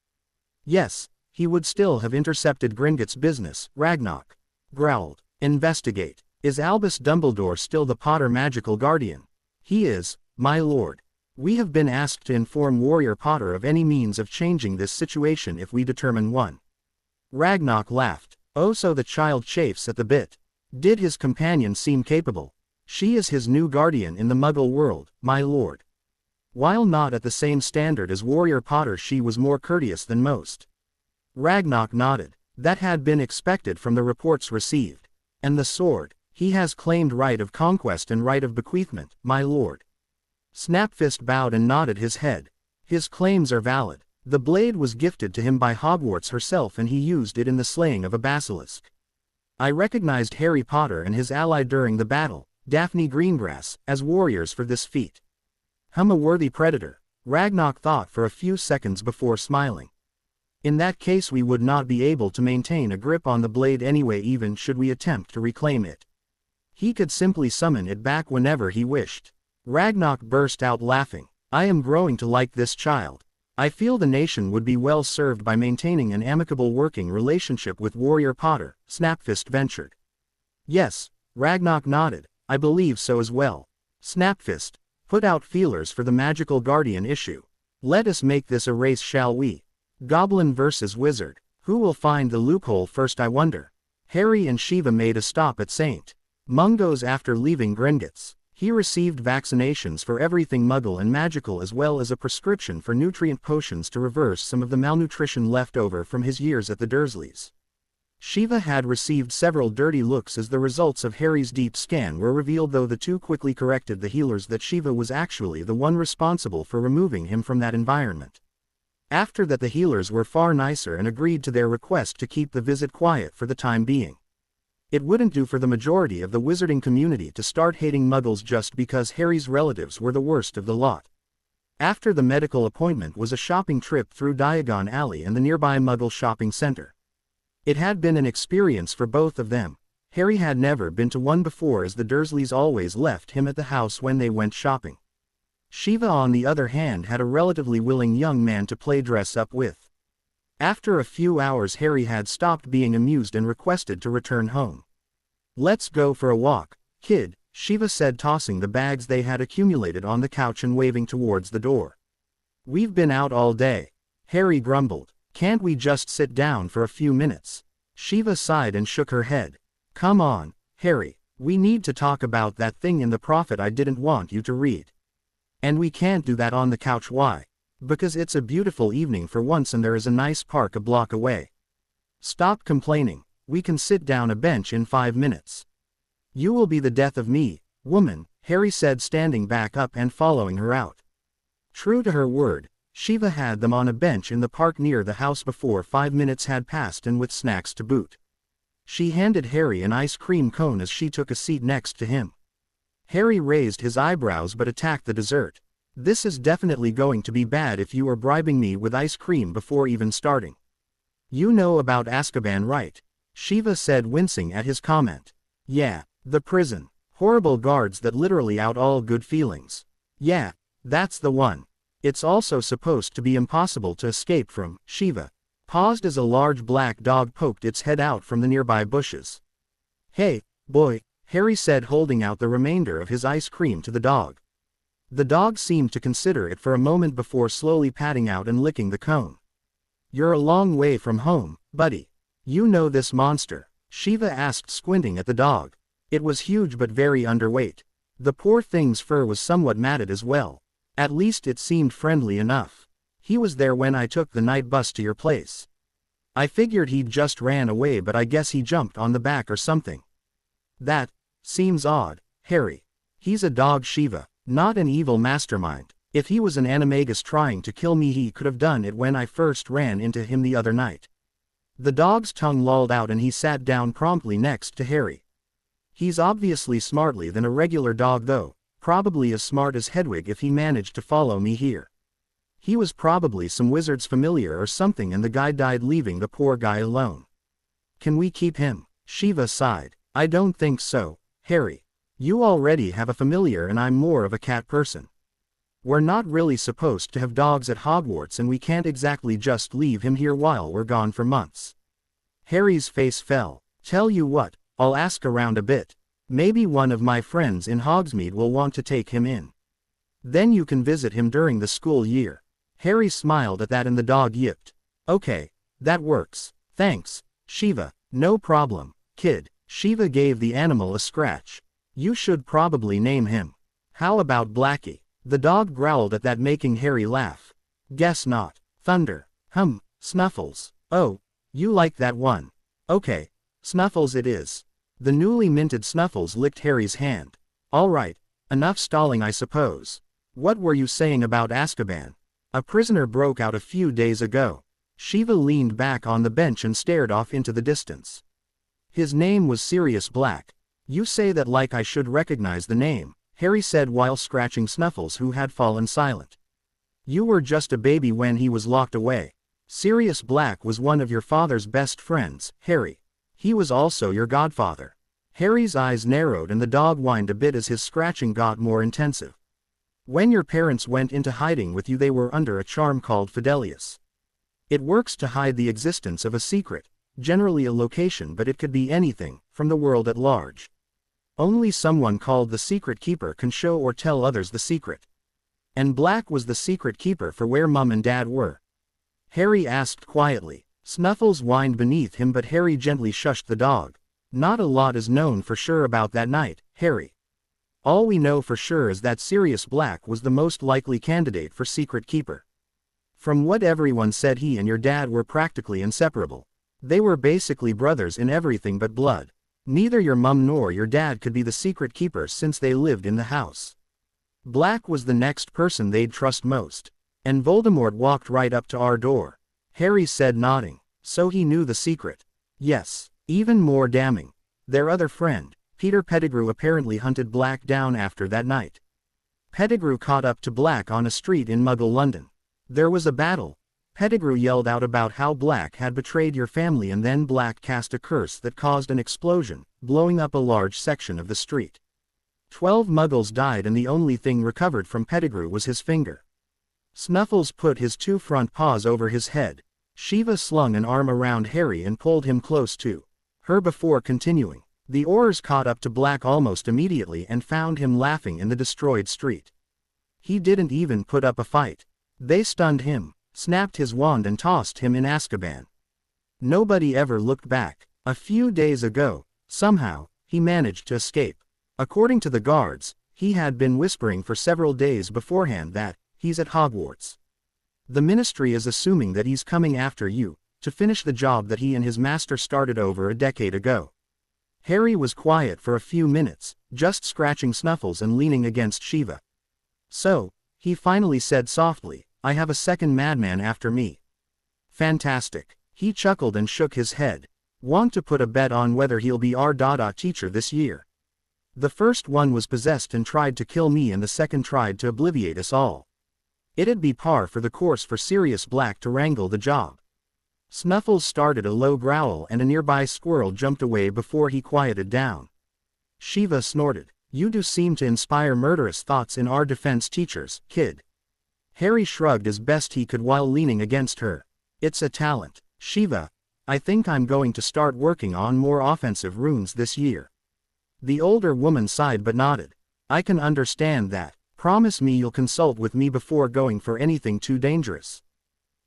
Yes, he would still have intercepted Gringotts' business, Ragnarok growled. Investigate. Is Albus Dumbledore still the Potter magical guardian? He is, my lord. We have been asked to inform Warrior Potter of any means of changing this situation if we determine one. Ragnarok laughed. Oh, so the child chafes at the bit. Did his companion seem capable? She is his new guardian in the Muggle world, my lord. While not at the same standard as Warrior Potter, she was more courteous than most. Ragnarok nodded. That had been expected from the reports received. And the sword? He has claimed right of conquest and right of bequeathment, my lord. Snapfist bowed and nodded his head. His claims are valid. The blade was gifted to him by Hogwarts herself and he used it in the slaying of a basilisk. I recognized Harry Potter and his ally during the battle, Daphne Greengrass, as warriors for this feat. I'm a worthy predator. Ragnarok thought for a few seconds before smiling. In that case we would not be able to maintain a grip on the blade anyway, even should we attempt to reclaim it. He could simply summon it back whenever he wished. Ragnarok burst out laughing. I am growing to like this child. I feel the nation would be well served by maintaining an amicable working relationship with Warrior Potter, Snapfist ventured. Yes, Ragnarok nodded, I believe so as well. Snapfist, put out feelers for the magical guardian issue. Let us make this a race, shall we? Goblin versus wizard. Who will find the loophole first, I wonder? Harry and Shiva made a stop at St. Mungo's after leaving Gringotts. He received vaccinations for everything Muggle and magical as well as a prescription for nutrient potions to reverse some of the malnutrition left over from his years at the Dursleys. Shiva had received several dirty looks as the results of Harry's deep scan were revealed, though the two quickly corrected the healers that Shiva was actually the one responsible for removing him from that environment. After that the healers were far nicer and agreed to their request to keep the visit quiet for the time being. It wouldn't do for the majority of the wizarding community to start hating muggles just because Harry's relatives were the worst of the lot. After the medical appointment was a shopping trip through Diagon Alley and the nearby Muggle shopping center. It had been an experience for both of them. Harry had never been to one before as the Dursleys always left him at the house when they went shopping. Shiva on the other hand had a relatively willing young man to play dress up with. After a few hours Harry had stopped being amused and requested to return home. "Let's go for a walk, kid," Shiva said, tossing the bags they had accumulated on the couch and waving towards the door. "We've been out all day," Harry grumbled. "Can't we just sit down for a few minutes?" Shiva sighed and shook her head. "Come on, Harry, we need to talk about that thing in the Prophet I didn't want you to read. And we can't do that on the couch. Why? Because it's a beautiful evening for once and there is a nice park a block away. Stop complaining, we can sit down a bench in 5 minutes." "You will be the death of me, woman," Harry said, standing back up and following her out. True to her word, Shiva had them on a bench in the park near the house before 5 minutes had passed and with snacks to boot. She handed Harry an ice cream cone as she took a seat next to him. Harry raised his eyebrows but attacked the dessert. "This is definitely going to be bad if you are bribing me with ice cream before even starting." "You know about Azkaban, right?" Shiva said, wincing at his comment. "Yeah, the prison. Horrible guards that literally out all good feelings." "Yeah, that's the one. It's also supposed to be impossible to escape from." Shiva paused as a large black dog poked its head out from the nearby bushes. "Hey, boy," Harry said, holding out the remainder of his ice cream to the dog. The dog seemed to consider it for a moment before slowly patting out and licking the cone. "You're a long way from home, buddy. You know this monster?" Shiva asked, squinting at the dog. It was huge but very underweight. The poor thing's fur was somewhat matted as well. At least it seemed friendly enough. "He was there when I took the night bus to your place. I figured he'd just ran away, but I guess he jumped on the back or something." "That seems odd, Harry. He's a dog, Shiva, not an evil mastermind. If he was an animagus trying to kill me, he could have done it when I first ran into him the other night." The dog's tongue lolled out and he sat down promptly next to Harry. "He's obviously smartly than a regular dog though, probably as smart as Hedwig if he managed to follow me here. He was probably some wizard's familiar or something and the guy died leaving the poor guy alone. Can we keep him?" Shiva sighed. "I don't think so, Harry. You already have a familiar and I'm more of a cat person. We're not really supposed to have dogs at Hogwarts and we can't exactly just leave him here while we're gone for months." Harry's face fell. "Tell you what, I'll ask around a bit. Maybe one of my friends in Hogsmeade will want to take him in. Then you can visit him during the school year." Harry smiled at that and the dog yipped. "Okay, that works. Thanks, Shiva." "No problem, kid." Shiva gave the animal a scratch. "You should probably name him. How about Blackie?" The dog growled at that, making Harry laugh. "Guess not." "Thunder." Snuffles." "Oh, you like that one. Okay, Snuffles it is." The newly minted Snuffles licked Harry's hand. "All right, enough stalling I suppose. What were you saying about Azkaban?" "A prisoner broke out a few days ago." Shiva leaned back on the bench and stared off into the distance. "His name was Sirius Black." "You say that like I should recognize the name," Harry said while scratching Snuffles, who had fallen silent. "You were just a baby when he was locked away. Sirius Black was one of your father's best friends, Harry. He was also your godfather." Harry's eyes narrowed and the dog whined a bit as his scratching got more intensive. "When your parents went into hiding with you, they were under a charm called Fidelius. It works to hide the existence of a secret, generally a location, but it could be anything, from the world at large. Only someone called the Secret Keeper can show or tell others the secret. And Black was the secret keeper for where Mum and Dad were." Harry asked quietly. Snuffles whined beneath him, but Harry gently shushed the dog. "Not a lot is known for sure about that night, Harry. All we know for sure is that Sirius Black was the most likely candidate for Secret Keeper. From what everyone said, he and your dad were practically inseparable. They were basically brothers in everything but blood. Neither your mum nor your dad could be the Secret Keeper since they lived in the house. Black was the next person they'd trust most. And Voldemort walked right up to our door. Harry said, nodding. So he knew the secret. Yes. Even more damning. Their other friend, Peter Pettigrew, apparently hunted Black down after that night. Pettigrew caught up to Black on a street in Muggle London. There was a battle. Pettigrew yelled out about how Black had betrayed your family, and then Black cast a curse that caused an explosion, blowing up a large section of the street. 12 Muggles died, and the only thing recovered from Pettigrew was his finger. Snuffles put his 2 front paws over his head. Shiva slung an arm around Harry and pulled him close to her before continuing. The Aurors caught up to Black almost immediately and found him laughing in the destroyed street. He didn't even put up a fight. They stunned him, snapped his wand, and tossed him in Azkaban. Nobody ever looked back. A few days ago, somehow, he managed to escape. According to the guards, he had been whispering for several days beforehand that he's at Hogwarts. The Ministry is assuming that he's coming after you, to finish the job that he and his master started over a decade ago. Harry was quiet for a few minutes, just scratching Snuffles and leaning against Shiva. So, he finally said softly, I have a second madman after me. Fantastic. He chuckled and shook his head. Want to put a bet on whether he'll be our Dada teacher this year? The first one was possessed and tried to kill me, and the second tried to obliviate us all. It'd be par for the course for Sirius Black to wrangle the job. Snuffles started a low growl, and a nearby squirrel jumped away before he quieted down. Shiva snorted. You do seem to inspire murderous thoughts in our defense teachers, kid. Harry shrugged as best he could while leaning against her. It's a talent, Shiva. I think I'm going to start working on more offensive runes this year. The older woman sighed but nodded. I can understand that. Promise me you'll consult with me before going for anything too dangerous.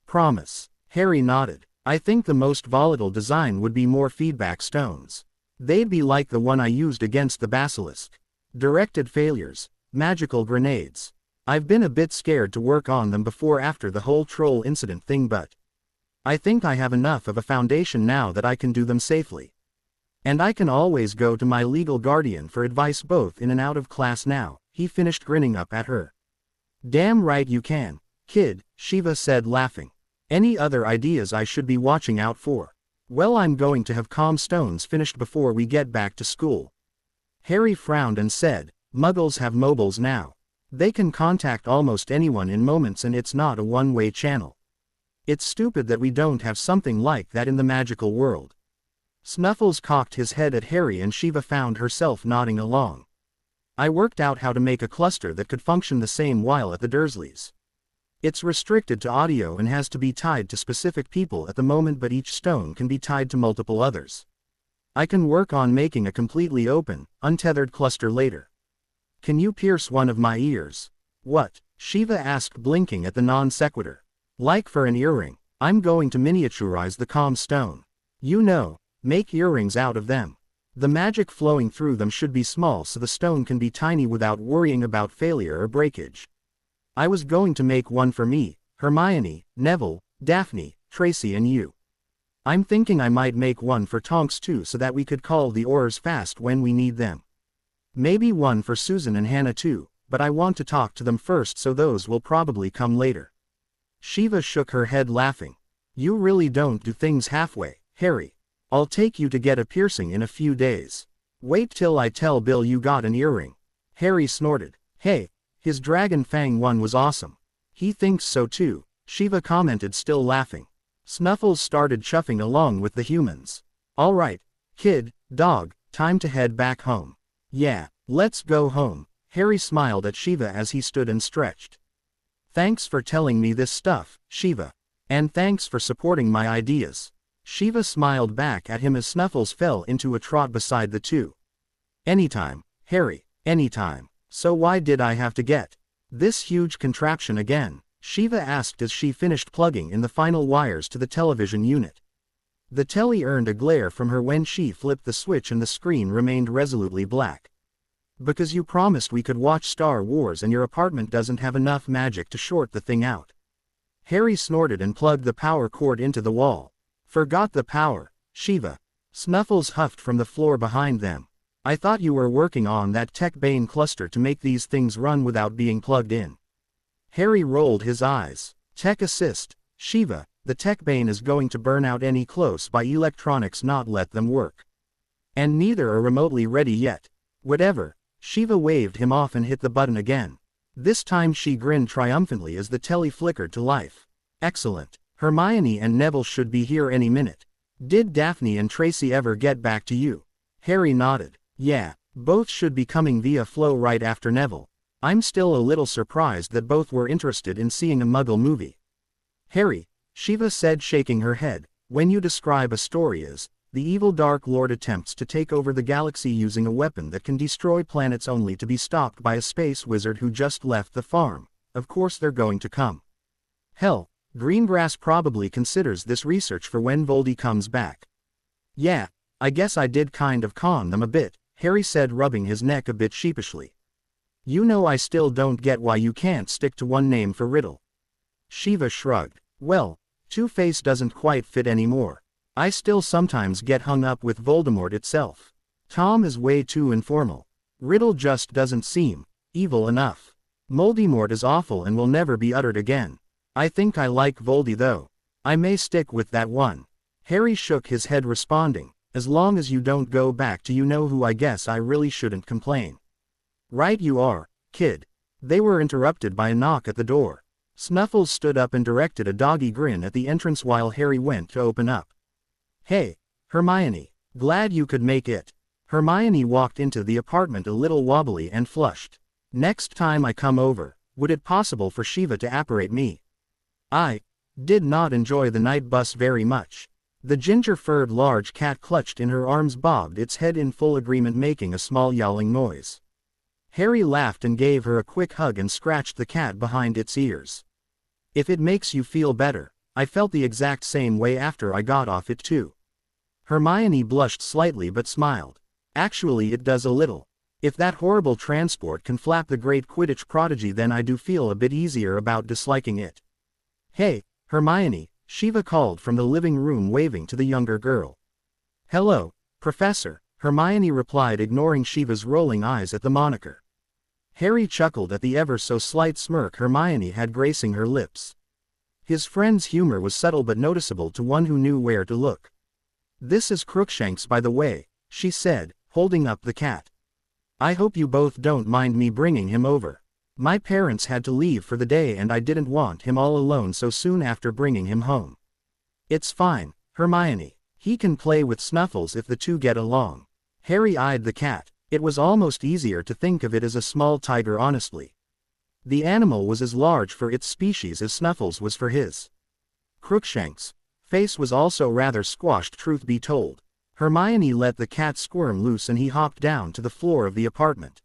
Promise. Harry nodded. I think the most volatile design would be more feedback stones. They'd be like the one I used against the basilisk. Directed failures. Magical grenades. I've been a bit scared to work on them before after the whole troll incident thing, but I think I have enough of a foundation now that I can do them safely. And I can always go to my legal guardian for advice both in and out of class now. He finished grinning up at her. Damn right you can, kid, Shiva said, laughing. Any other ideas I should be watching out for? Well, I'm going to have calm stones finished before we get back to school. Harry frowned and said, Muggles have mobiles now. They can contact almost anyone in moments, and it's not a one-way channel. It's stupid that we don't have something like that in the magical world. Snuffles cocked his head at Harry, and Shiva found herself nodding along. I worked out how to make a cluster that could function the same while at the Dursleys. It's restricted to audio and has to be tied to specific people at the moment, but each stone can be tied to multiple others. I can work on making a completely open, untethered cluster later. Can you pierce one of my ears? What? Shiva asked, blinking at the non sequitur. Like for an earring. I'm going to miniaturize the calm stone. You know, make earrings out of them. The magic flowing through them should be small so the stone can be tiny without worrying about failure or breakage. I was going to make one for me, Hermione, Neville, Daphne, Tracy and you. I'm thinking I might make one for Tonks too, so that we could call the Aurors fast when we need them. Maybe one for Susan and Hannah too, but I want to talk to them first, so those will probably come later. Shiva shook her head, laughing. You really don't do things halfway, Harry. I'll take you to get a piercing in a few days. Wait till I tell Bill you got an earring. Harry snorted. Hey, his dragon fang one was awesome. He thinks so too, Shiva commented, still laughing. Snuffles started chuffing along with the humans. All right, kid, dog, time to head back home. Yeah, let's go home. Harry smiled at Shiva as he stood and stretched. Thanks for telling me this stuff, Shiva. And thanks for supporting my ideas. Shiva smiled back at him as Snuffles fell into a trot beside the two. Anytime, Harry, anytime. So why did I have to get this huge contraption again? Shiva asked as she finished plugging in the final wires to the television unit. The telly earned a glare from her when she flipped the switch, and the screen remained resolutely black. Because you promised we could watch Star Wars and your apartment doesn't have enough magic to short the thing out. Harry snorted and plugged the power cord into the wall. Forgot the power, Shiva. Snuffles huffed from the floor behind them. I thought you were working on that Tech Bane cluster to make these things run without being plugged in. Harry rolled his eyes. Tech assist. Shiva, the tech bane is going to burn out any close by electronics, not let them work. And neither are remotely ready yet. Whatever. Shiva waved him off and hit the button again. This time she grinned triumphantly as the telly flickered to life. Excellent. Hermione and Neville should be here any minute. Did Daphne and Tracy ever get back to you? Harry nodded. Yeah, both should be coming via Flow right after Neville. I'm still a little surprised that both were interested in seeing a Muggle movie. Harry, Shiva said, shaking her head, when you describe a story as, the evil Dark Lord attempts to take over the galaxy using a weapon that can destroy planets only to be stopped by a space wizard who just left the farm, of course they're going to come. Hell, Greengrass probably considers this research for when Voldy comes back. Yeah, I guess I did kind of con them a bit, Harry said, rubbing his neck a bit sheepishly. You know, I still don't get why you can't stick to one name for Riddle. Shiva shrugged. Well, Two-Face doesn't quite fit anymore. I still sometimes get hung up with Voldemort itself. Tom is way too informal. Riddle just doesn't seem evil enough. Moldymort is awful and will never be uttered again. I think I like Voldy though. I may stick with that one. Harry shook his head, responding, as long as you don't go back to you know who, I guess I really shouldn't complain. Right you are, kid. They were interrupted by a knock at the door. Snuffles stood up and directed a doggy grin at the entrance while Harry went to open up. Hey, Hermione, glad you could make it. Hermione walked into the apartment a little wobbly and flushed. Next time I come over, would it possible for Shiva to apparate me? I did not enjoy the night bus very much. The ginger-furred large cat clutched in her arms bobbed its head in full agreement, making a small yowling noise. Harry laughed and gave her a quick hug and scratched the cat behind its ears. If it makes you feel better, I felt the exact same way after I got off it too. Hermione blushed slightly but smiled. Actually it does a little. If that horrible transport can flap the great Quidditch prodigy, then I do feel a bit easier about disliking it. Hey, Hermione, Shiva called from the living room, waving to the younger girl. Hello, Professor, Hermione replied, ignoring Shiva's rolling eyes at the moniker. Harry chuckled at the ever so slight smirk Hermione had gracing her lips. His friend's humor was subtle but noticeable to one who knew where to look. This is Crookshanks, by the way, she said, holding up the cat. I hope you both don't mind me bringing him over. My parents had to leave for the day and I didn't want him all alone so soon after bringing him home. It's fine, Hermione. He can play with Snuffles if the two get along. Harry eyed the cat. It was almost easier to think of it as a small tiger, honestly. The animal was as large for its species as Snuffles was for his. Crookshanks' face was also rather squashed, truth be told. Hermione let the cat squirm loose and he hopped down to the floor of the apartment.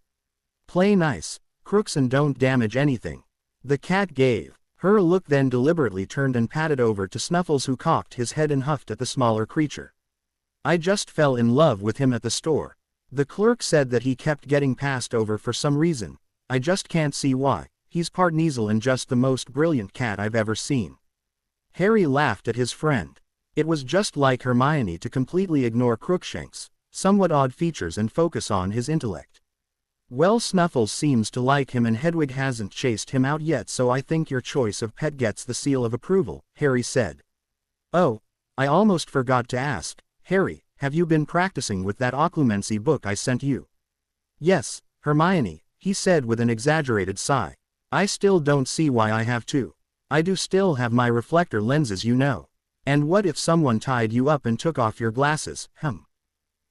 Play nice, Crooks, and don't damage anything. The cat gave her a look, then deliberately turned and patted over to Snuffles, who cocked his head and huffed at the smaller creature. I just fell in love with him at the store. The clerk said that he kept getting passed over for some reason. I just can't see why. He's part Kneazle and just the most brilliant cat I've ever seen. Harry laughed at his friend. It was just like Hermione to completely ignore Crookshanks' somewhat odd features and focus on his intellect. Well, Snuffles seems to like him and Hedwig hasn't chased him out yet, so I think your choice of pet gets the seal of approval, Harry said. Oh, I almost forgot to ask, Harry, have you been practicing with that occlumency book I sent you? Yes, Hermione, he said with an exaggerated sigh. I still don't see why I have to. I do still have my reflector lenses, you know. And what if someone tied you up and took off your glasses,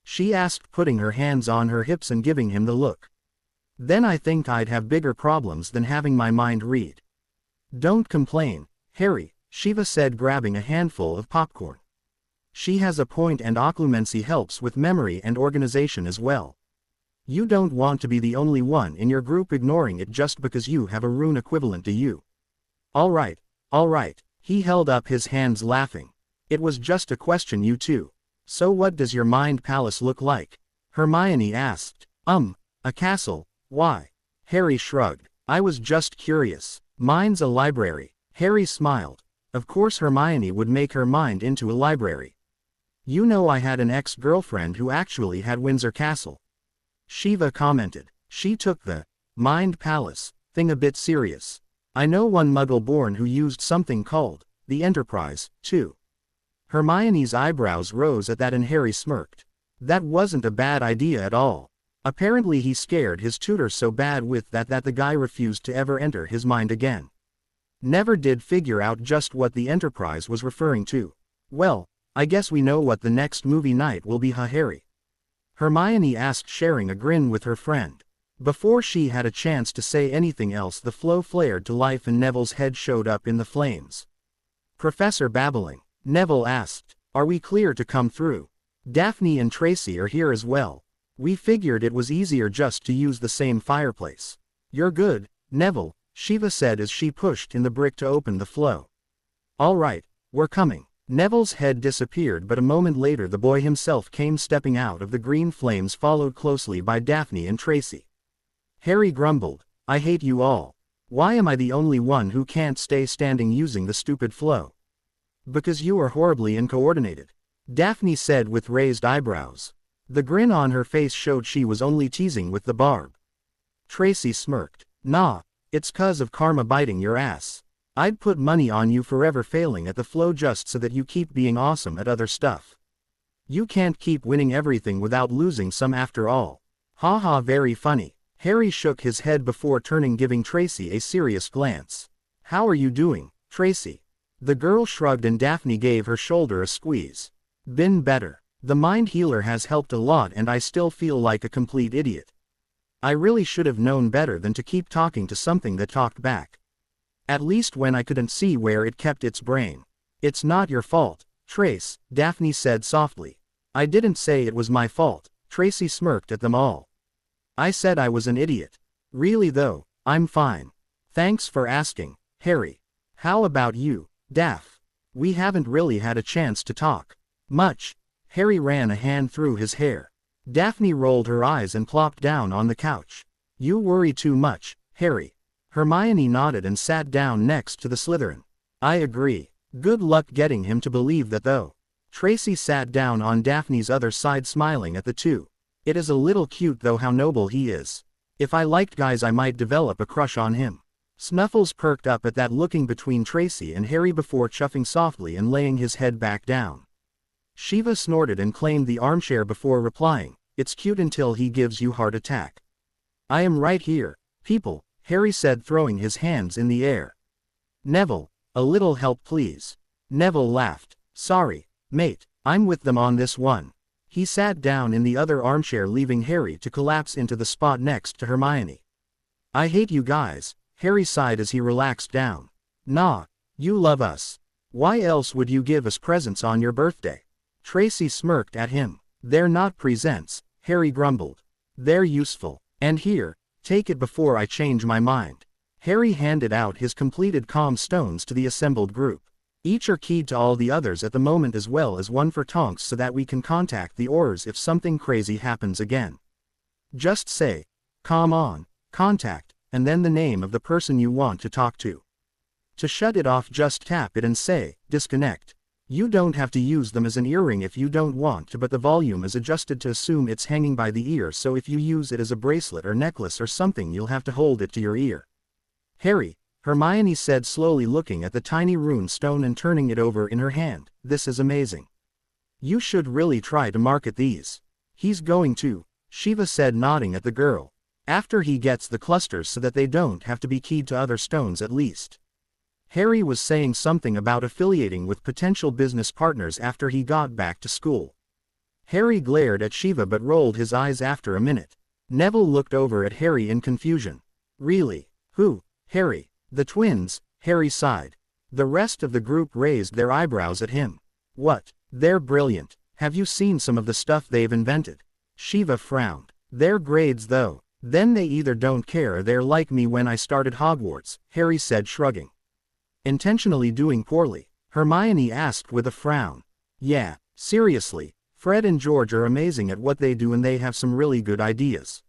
she asked, putting her hands on her hips and giving him the look. Then I think I'd have bigger problems than having my mind read. Don't complain, Harry, Shiva said, grabbing a handful of popcorn. She has a point, and occlumency helps with memory and organization as well. You don't want to be the only one in your group ignoring it just because you have a rune equivalent to you. All right, he held up his hands, laughing. It was just a question, you two. So what does your mind palace look like? Hermione asked. A castle, why? Harry shrugged. I was just curious. Mine's a library. Harry smiled. Of course Hermione would make her mind into a library. You know, I had an ex-girlfriend who actually had Windsor Castle. Shiva commented. She took the mind palace thing a bit serious. I know one Muggle-born who used something called the Enterprise, too. Hermione's eyebrows rose at that and Harry smirked. That wasn't a bad idea at all. Apparently he scared his tutor so bad with that the guy refused to ever enter his mind again. Never did figure out just what the Enterprise was referring to. Well, I guess we know what the next movie night will be, huh, Harry? Hermione asked, sharing a grin with her friend. Before she had a chance to say anything else, the flow flared to life and Neville's head showed up in the flames. Professor babbling. Neville asked, "Are we clear to come through? Daphne and Tracy are here as well. We figured it was easier just to use the same fireplace." "You're good, Neville," Shiva said as she pushed in the brick to open the flow. "All right, we're coming." Neville's head disappeared, but a moment later the boy himself came stepping out of the green flames, followed closely by Daphne and Tracy. Harry grumbled, "I hate you all. Why am I the only one who can't stay standing using the stupid flow?" "Because you are horribly uncoordinated," Daphne said with raised eyebrows. The grin on her face showed she was only teasing with the barb. Tracy smirked. "Nah, it's 'cause of karma biting your ass. I'd put money on you forever failing at the flow just so that you keep being awesome at other stuff. You can't keep winning everything without losing some after all." "Haha, very funny." Harry shook his head before turning, giving Tracy a serious glance. "How are you doing, Tracy?" The girl shrugged and Daphne gave her shoulder a squeeze. "Been better. The mind healer has helped a lot and I still feel like a complete idiot. I really should have known better than to keep talking to something that talked back. At least when I couldn't see where it kept its brain." "It's not your fault, Trace," Daphne said softly. "I didn't say it was my fault," Tracy smirked at them all. "I said I was an idiot. Really though, I'm fine. Thanks for asking, Harry. How about you, Daph? We haven't really had a chance to talk much." Harry ran a hand through his hair. Daphne rolled her eyes and plopped down on the couch. "You worry too much, Harry." Hermione nodded and sat down next to the Slytherin. "I agree. Good luck getting him to believe that though." Tracy sat down on Daphne's other side, smiling at the two. "It is a little cute though how noble he is. If I liked guys I might develop a crush on him." Snuffles perked up at that, looking between Tracy and Harry before chuffing softly and laying his head back down. Shiva snorted and claimed the armchair before replying, "It's cute until he gives you heart attack." "I am right here, people," Harry said, throwing his hands in the air. "Neville, a little help please." Neville laughed. "Sorry, mate, I'm with them on this one." He sat down in the other armchair, leaving Harry to collapse into the spot next to Hermione. "I hate you guys," Harry sighed as he relaxed down. "Nah, you love us. Why else would you give us presents on your birthday?" Tracy smirked at him. "They're not presents," Harry grumbled. "They're useful. And here, take it before I change my mind." Harry handed out his completed comm stones to the assembled group. "Each are keyed to all the others at the moment, as well as one for Tonks so that we can contact the Aurors if something crazy happens again. Just say, 'Come on, contact,' and then the name of the person you want to talk to. To shut it off, just tap it and say, 'Disconnect.' You don't have to use them as an earring if you don't want to, but the volume is adjusted to assume it's hanging by the ear, so if you use it as a bracelet or necklace or something you'll have to hold it to your ear." "Harry," Hermione said slowly, looking at the tiny rune stone and turning it over in her hand, "this is amazing. You should really try to market these." "He's going to," Shiva said, nodding at the girl. "After he gets the clusters so that they don't have to be keyed to other stones at least." Harry was saying something about affiliating with potential business partners after he got back to school. Harry glared at Shiva but rolled his eyes after a minute. Neville looked over at Harry in confusion. "Really? Who, Harry?" "The twins," Harry sighed. The rest of the group raised their eyebrows at him. "What? They're brilliant. Have you seen some of the stuff they've invented?" Shiva frowned. "Their grades though. Then they either don't care or they're like me when I started Hogwarts," Harry said, shrugging. "Intentionally doing poorly?" Hermione asked with a frown. "Yeah, seriously, Fred and George are amazing at what they do and they have some really good ideas.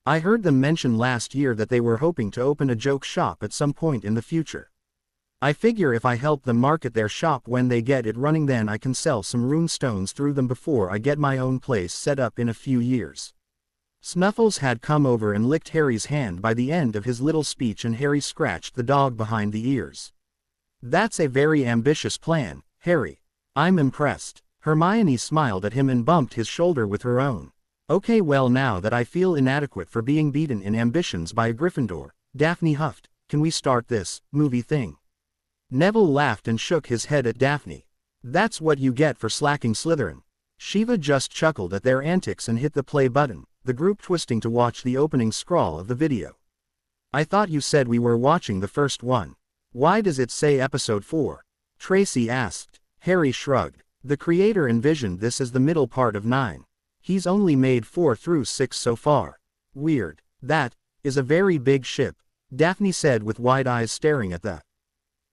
I heard them mention last year that they were hoping to open a joke shop at some point in the future. I figure if I help them market their shop when they get it running, then I can sell some rune stones through them before I get my own place set up in a few years." Snuffles had come over and licked Harry's hand by the end of his little speech, and Harry scratched the dog behind the ears. That's a very ambitious plan, Harry. I'm impressed. Hermione smiled at him and bumped his shoulder with her own. Okay, well, now that I feel inadequate for being beaten in ambitions by a Gryffindor, Daphne huffed, can we start this movie thing? Neville laughed and shook his head at Daphne. That's what you get for slacking, Slytherin. Shiva just chuckled at their antics and hit the play button, the group twisting to watch the opening scroll of the video. I thought you said we were watching the first one. Why does it say episode 4? Tracy asked. Harry shrugged. The creator envisioned this as the middle part of 9. He's only made 4 through 6 so far. Weird. That is a very big ship, Daphne said with wide eyes staring at the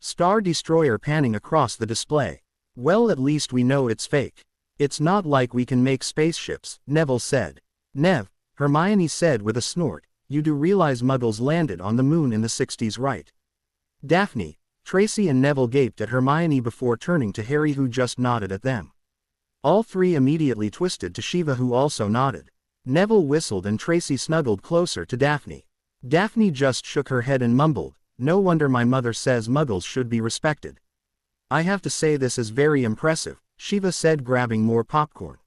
Star Destroyer panning across the display. Well, at least we know it's fake. It's not like we can make spaceships, Neville said. Nev, Hermione said with a snort, you do realize Muggles landed on the moon in the 60s, right? Daphne, Tracy and Neville gaped at Hermione before turning to Harry, who just nodded at them. All three immediately twisted to Shiva, who also nodded. Neville whistled and Tracy snuggled closer to Daphne. Daphne just shook her head and mumbled, no wonder my mother says Muggles should be respected. I have to say this is very impressive, Shiva said, grabbing more popcorn.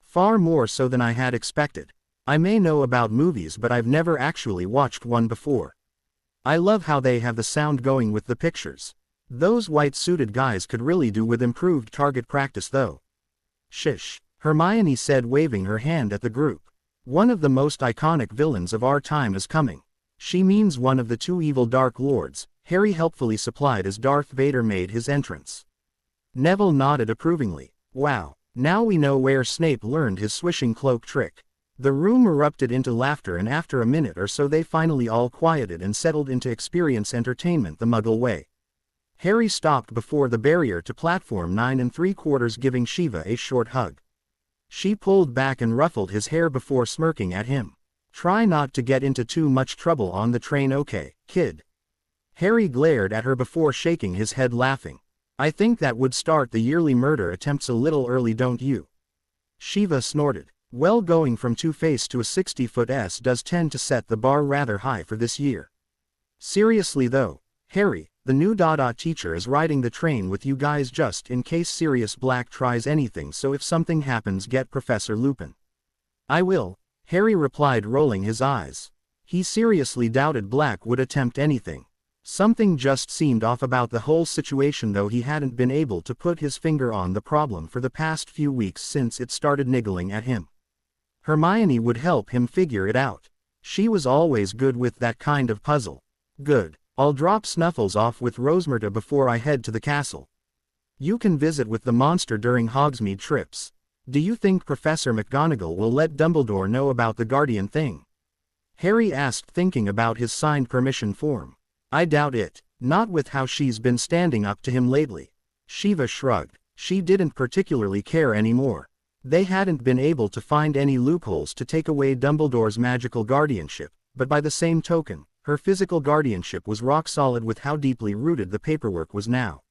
Far more so than I had expected. I may know about movies, but I've never actually watched one before. I love how they have the sound going with the pictures. Those white-suited guys could really do with improved target practice though. Shish, Hermione said, waving her hand at the group. One of the most iconic villains of our time is coming. She means one of the 2 evil Dark Lords, Harry helpfully supplied as Darth Vader made his entrance. Neville nodded approvingly. Wow, now we know where Snape learned his swishing cloak trick. The room erupted into laughter, and after a minute or so they finally all quieted and settled into experience entertainment the Muggle way. Harry stopped before the barrier to platform 9 3/4, giving Shiva a short hug. She pulled back and ruffled his hair before smirking at him. Try not to get into too much trouble on the train, okay, kid? Harry glared at her before shaking his head, laughing. I think that would start the yearly murder attempts a little early, don't you? Shiva snorted. Well, going from Two-Face to a 60-foot S does tend to set the bar rather high for this year. Seriously though, Harry, the new Dada teacher is riding the train with you guys just in case Sirius Black tries anything, so if something happens, get Professor Lupin. I will, Harry replied, rolling his eyes. He seriously doubted Black would attempt anything. Something just seemed off about the whole situation, though he hadn't been able to put his finger on the problem for the past few weeks since it started niggling at him. Hermione would help him figure it out. She was always good with that kind of puzzle. Good. I'll drop Snuffles off with Rosmerta before I head to the castle. You can visit with the monster during Hogsmeade trips. Do you think Professor McGonagall will let Dumbledore know about the Guardian thing? Harry asked, thinking about his signed permission form. I doubt it, not with how she's been standing up to him lately. Shiva shrugged. She didn't particularly care anymore. They hadn't been able to find any loopholes to take away Dumbledore's magical guardianship, but by the same token, her physical guardianship was rock solid with how deeply rooted the paperwork was now.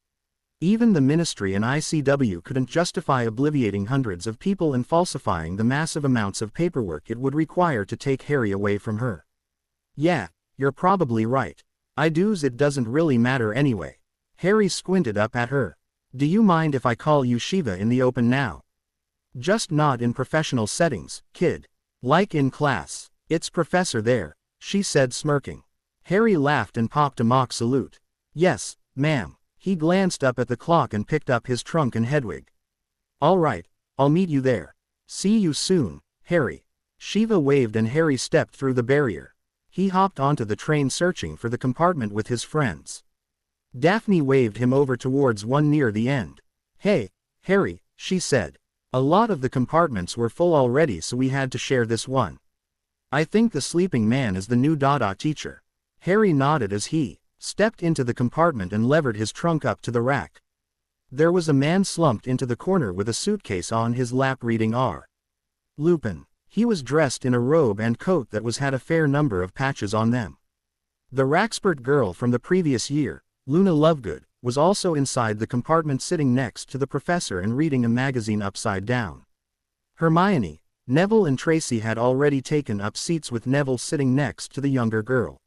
Even the Ministry and ICW couldn't justify obliviating hundreds of people and falsifying the massive amounts of paperwork it would require to take Harry away from her. Yeah, you're probably right. It doesn't really matter anyway. Harry squinted up at her. Do you mind if I call you Shiva in the open now? Just not in professional settings, kid. Like in class. It's Professor there, she said, smirking. Harry laughed and popped a mock salute. Yes, ma'am. He glanced up at the clock and picked up his trunk and Hedwig. All right, I'll meet you there. See you soon, Harry. Shiva waved and Harry stepped through the barrier. He hopped onto the train, searching for the compartment with his friends. Daphne waved him over towards one near the end. Hey, Harry, she said. A lot of the compartments were full already, so we had to share this one. I think the sleeping man is the new Dada teacher. Harry nodded as he stepped into the compartment and levered his trunk up to the rack. There was a man slumped into the corner with a suitcase on his lap, reading R. Lupin. He was dressed in a robe and coat that had a fair number of patches on them. The Raxpert girl from the previous year, Luna Lovegood, was also inside the compartment, sitting next to the professor and reading a magazine upside down. Hermione, Neville and Tracy had already taken up seats with Neville sitting next to the younger girl.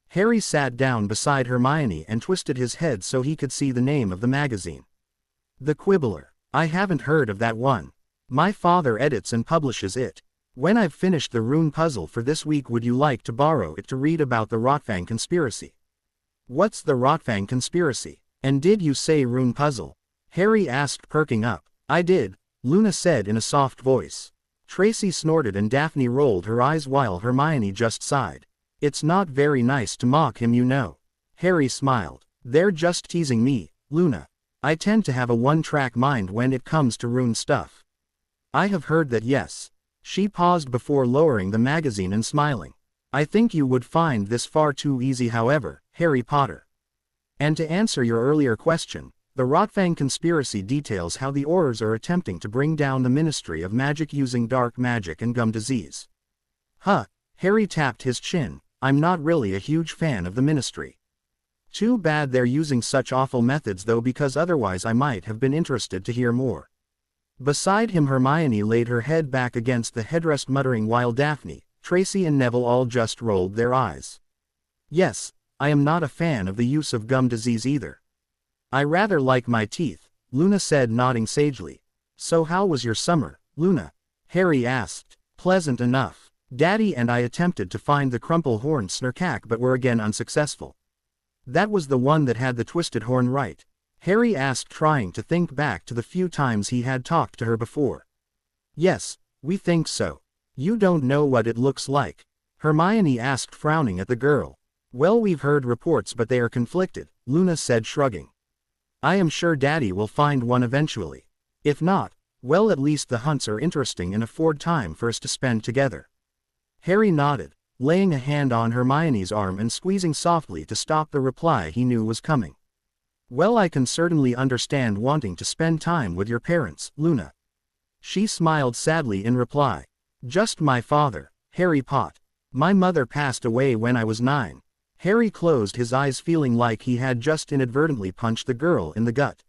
Harry sat down beside Hermione and twisted his head so he could see the name of the magazine. The Quibbler. I haven't heard of that one. My father edits and publishes it. When I've finished the rune puzzle for this week, would you like to borrow it to read about the Rotfang conspiracy? What's the Rotfang conspiracy? And did you say rune puzzle? Harry asked, perking up. I did, Luna said in a soft voice. Tracy snorted and Daphne rolled her eyes while Hermione just sighed. It's not very nice to mock him, you know. Harry smiled. They're just teasing me, Luna. I tend to have a one-track mind when it comes to rune stuff. I have heard that, yes. She paused before lowering the magazine and smiling. I think you would find this far too easy, however, Harry Potter. And to answer your earlier question, the Rotfang conspiracy details how the Aurors are attempting to bring down the Ministry of Magic using dark magic and gum disease. Huh, Harry tapped his chin. I'm not really a huge fan of the Ministry. Too bad they're using such awful methods though, because otherwise I might have been interested to hear more. Beside him, Hermione laid her head back against the headrest, muttering, while Daphne, Tracy and Neville all just rolled their eyes. Yes, I am not a fan of the use of gum disease either. I rather like my teeth, Luna said, nodding sagely. So how was your summer, Luna? Harry asked. Pleasant enough. Daddy and I attempted to find the crumple-horned Snurkak but were again unsuccessful. That was the one that had the twisted horn, right? Harry asked, trying to think back to the few times he had talked to her before. Yes, we think so. You don't know what it looks like? Hermione asked, frowning at the girl. Well, we've heard reports but they are conflicted, Luna said, shrugging. I am sure Daddy will find one eventually. If not, well, at least the hunts are interesting and afford time for us to spend together. Harry nodded, laying a hand on Hermione's arm and squeezing softly to stop the reply he knew was coming. Well, I can certainly understand wanting to spend time with your parents, Luna. She smiled sadly in reply. Just my father, Harry Potter. My mother passed away when I was 9. Harry closed his eyes, feeling like he had just inadvertently punched the girl in the gut.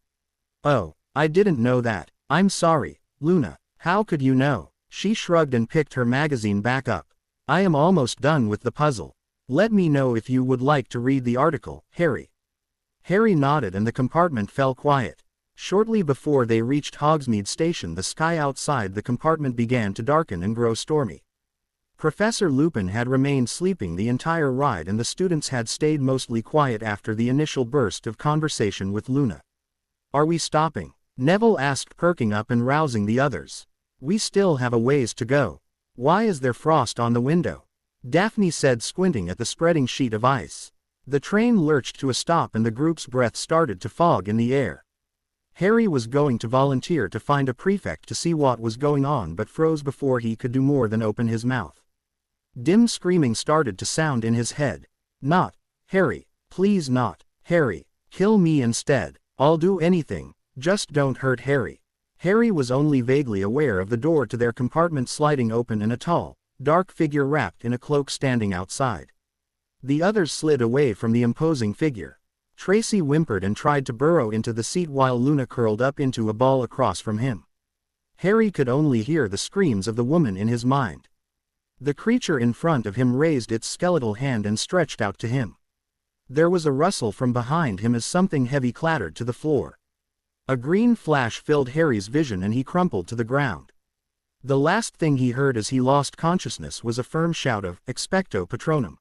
Oh, I didn't know that. I'm sorry, Luna. How could you know? She shrugged and picked her magazine back up. I am almost done with the puzzle. Let me know if you would like to read the article, Harry. Harry nodded and the compartment fell quiet. Shortly before they reached Hogsmeade Station, the sky outside the compartment began to darken and grow stormy. Professor Lupin had remained sleeping the entire ride and the students had stayed mostly quiet after the initial burst of conversation with Luna. Are we stopping? Neville asked, perking up and rousing the others. We still have a ways to go. Why is there frost on the window? Daphne said, squinting at the spreading sheet of ice. The train lurched to a stop and the group's breath started to fog in the air. Harry was going to volunteer to find a prefect to see what was going on but froze before he could do more than open his mouth. Dim screaming started to sound in his head. Not, Harry, please not, Harry, kill me instead, I'll do anything, just don't hurt Harry. Harry was only vaguely aware of the door to their compartment sliding open and a tall, dark figure wrapped in a cloak standing outside. The others slid away from the imposing figure. Tracy whimpered and tried to burrow into the seat while Luna curled up into a ball across from him. Harry could only hear the screams of the woman in his mind. The creature in front of him raised its skeletal hand and stretched out to him. There was a rustle from behind him as something heavy clattered to the floor. A green flash filled Harry's vision and he crumpled to the ground. The last thing he heard as he lost consciousness was a firm shout of, "Expecto Patronum."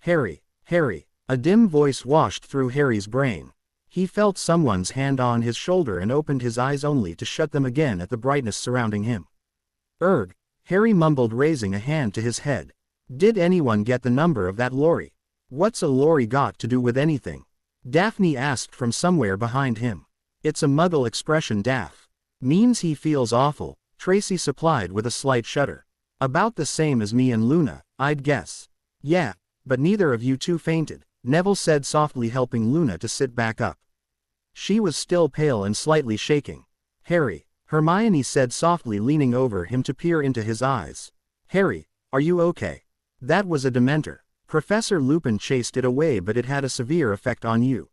Harry, Harry. A dim voice washed through Harry's brain. He felt someone's hand on his shoulder and opened his eyes only to shut them again at the brightness surrounding him. Erg, Harry mumbled, raising a hand to his head. Did anyone get the number of that lorry? What's a lorry got to do with anything? Daphne asked from somewhere behind him. It's a Muggle expression, Daff. Means he feels awful, Tracy supplied with a slight shudder. About the same as me and Luna, I'd guess. Yeah, but neither of you two fainted, Neville said softly, helping Luna to sit back up. She was still pale and slightly shaking. Harry, Hermione said softly, leaning over him to peer into his eyes. Harry, are you okay? That was a Dementor. Professor Lupin chased it away but it had a severe effect on you.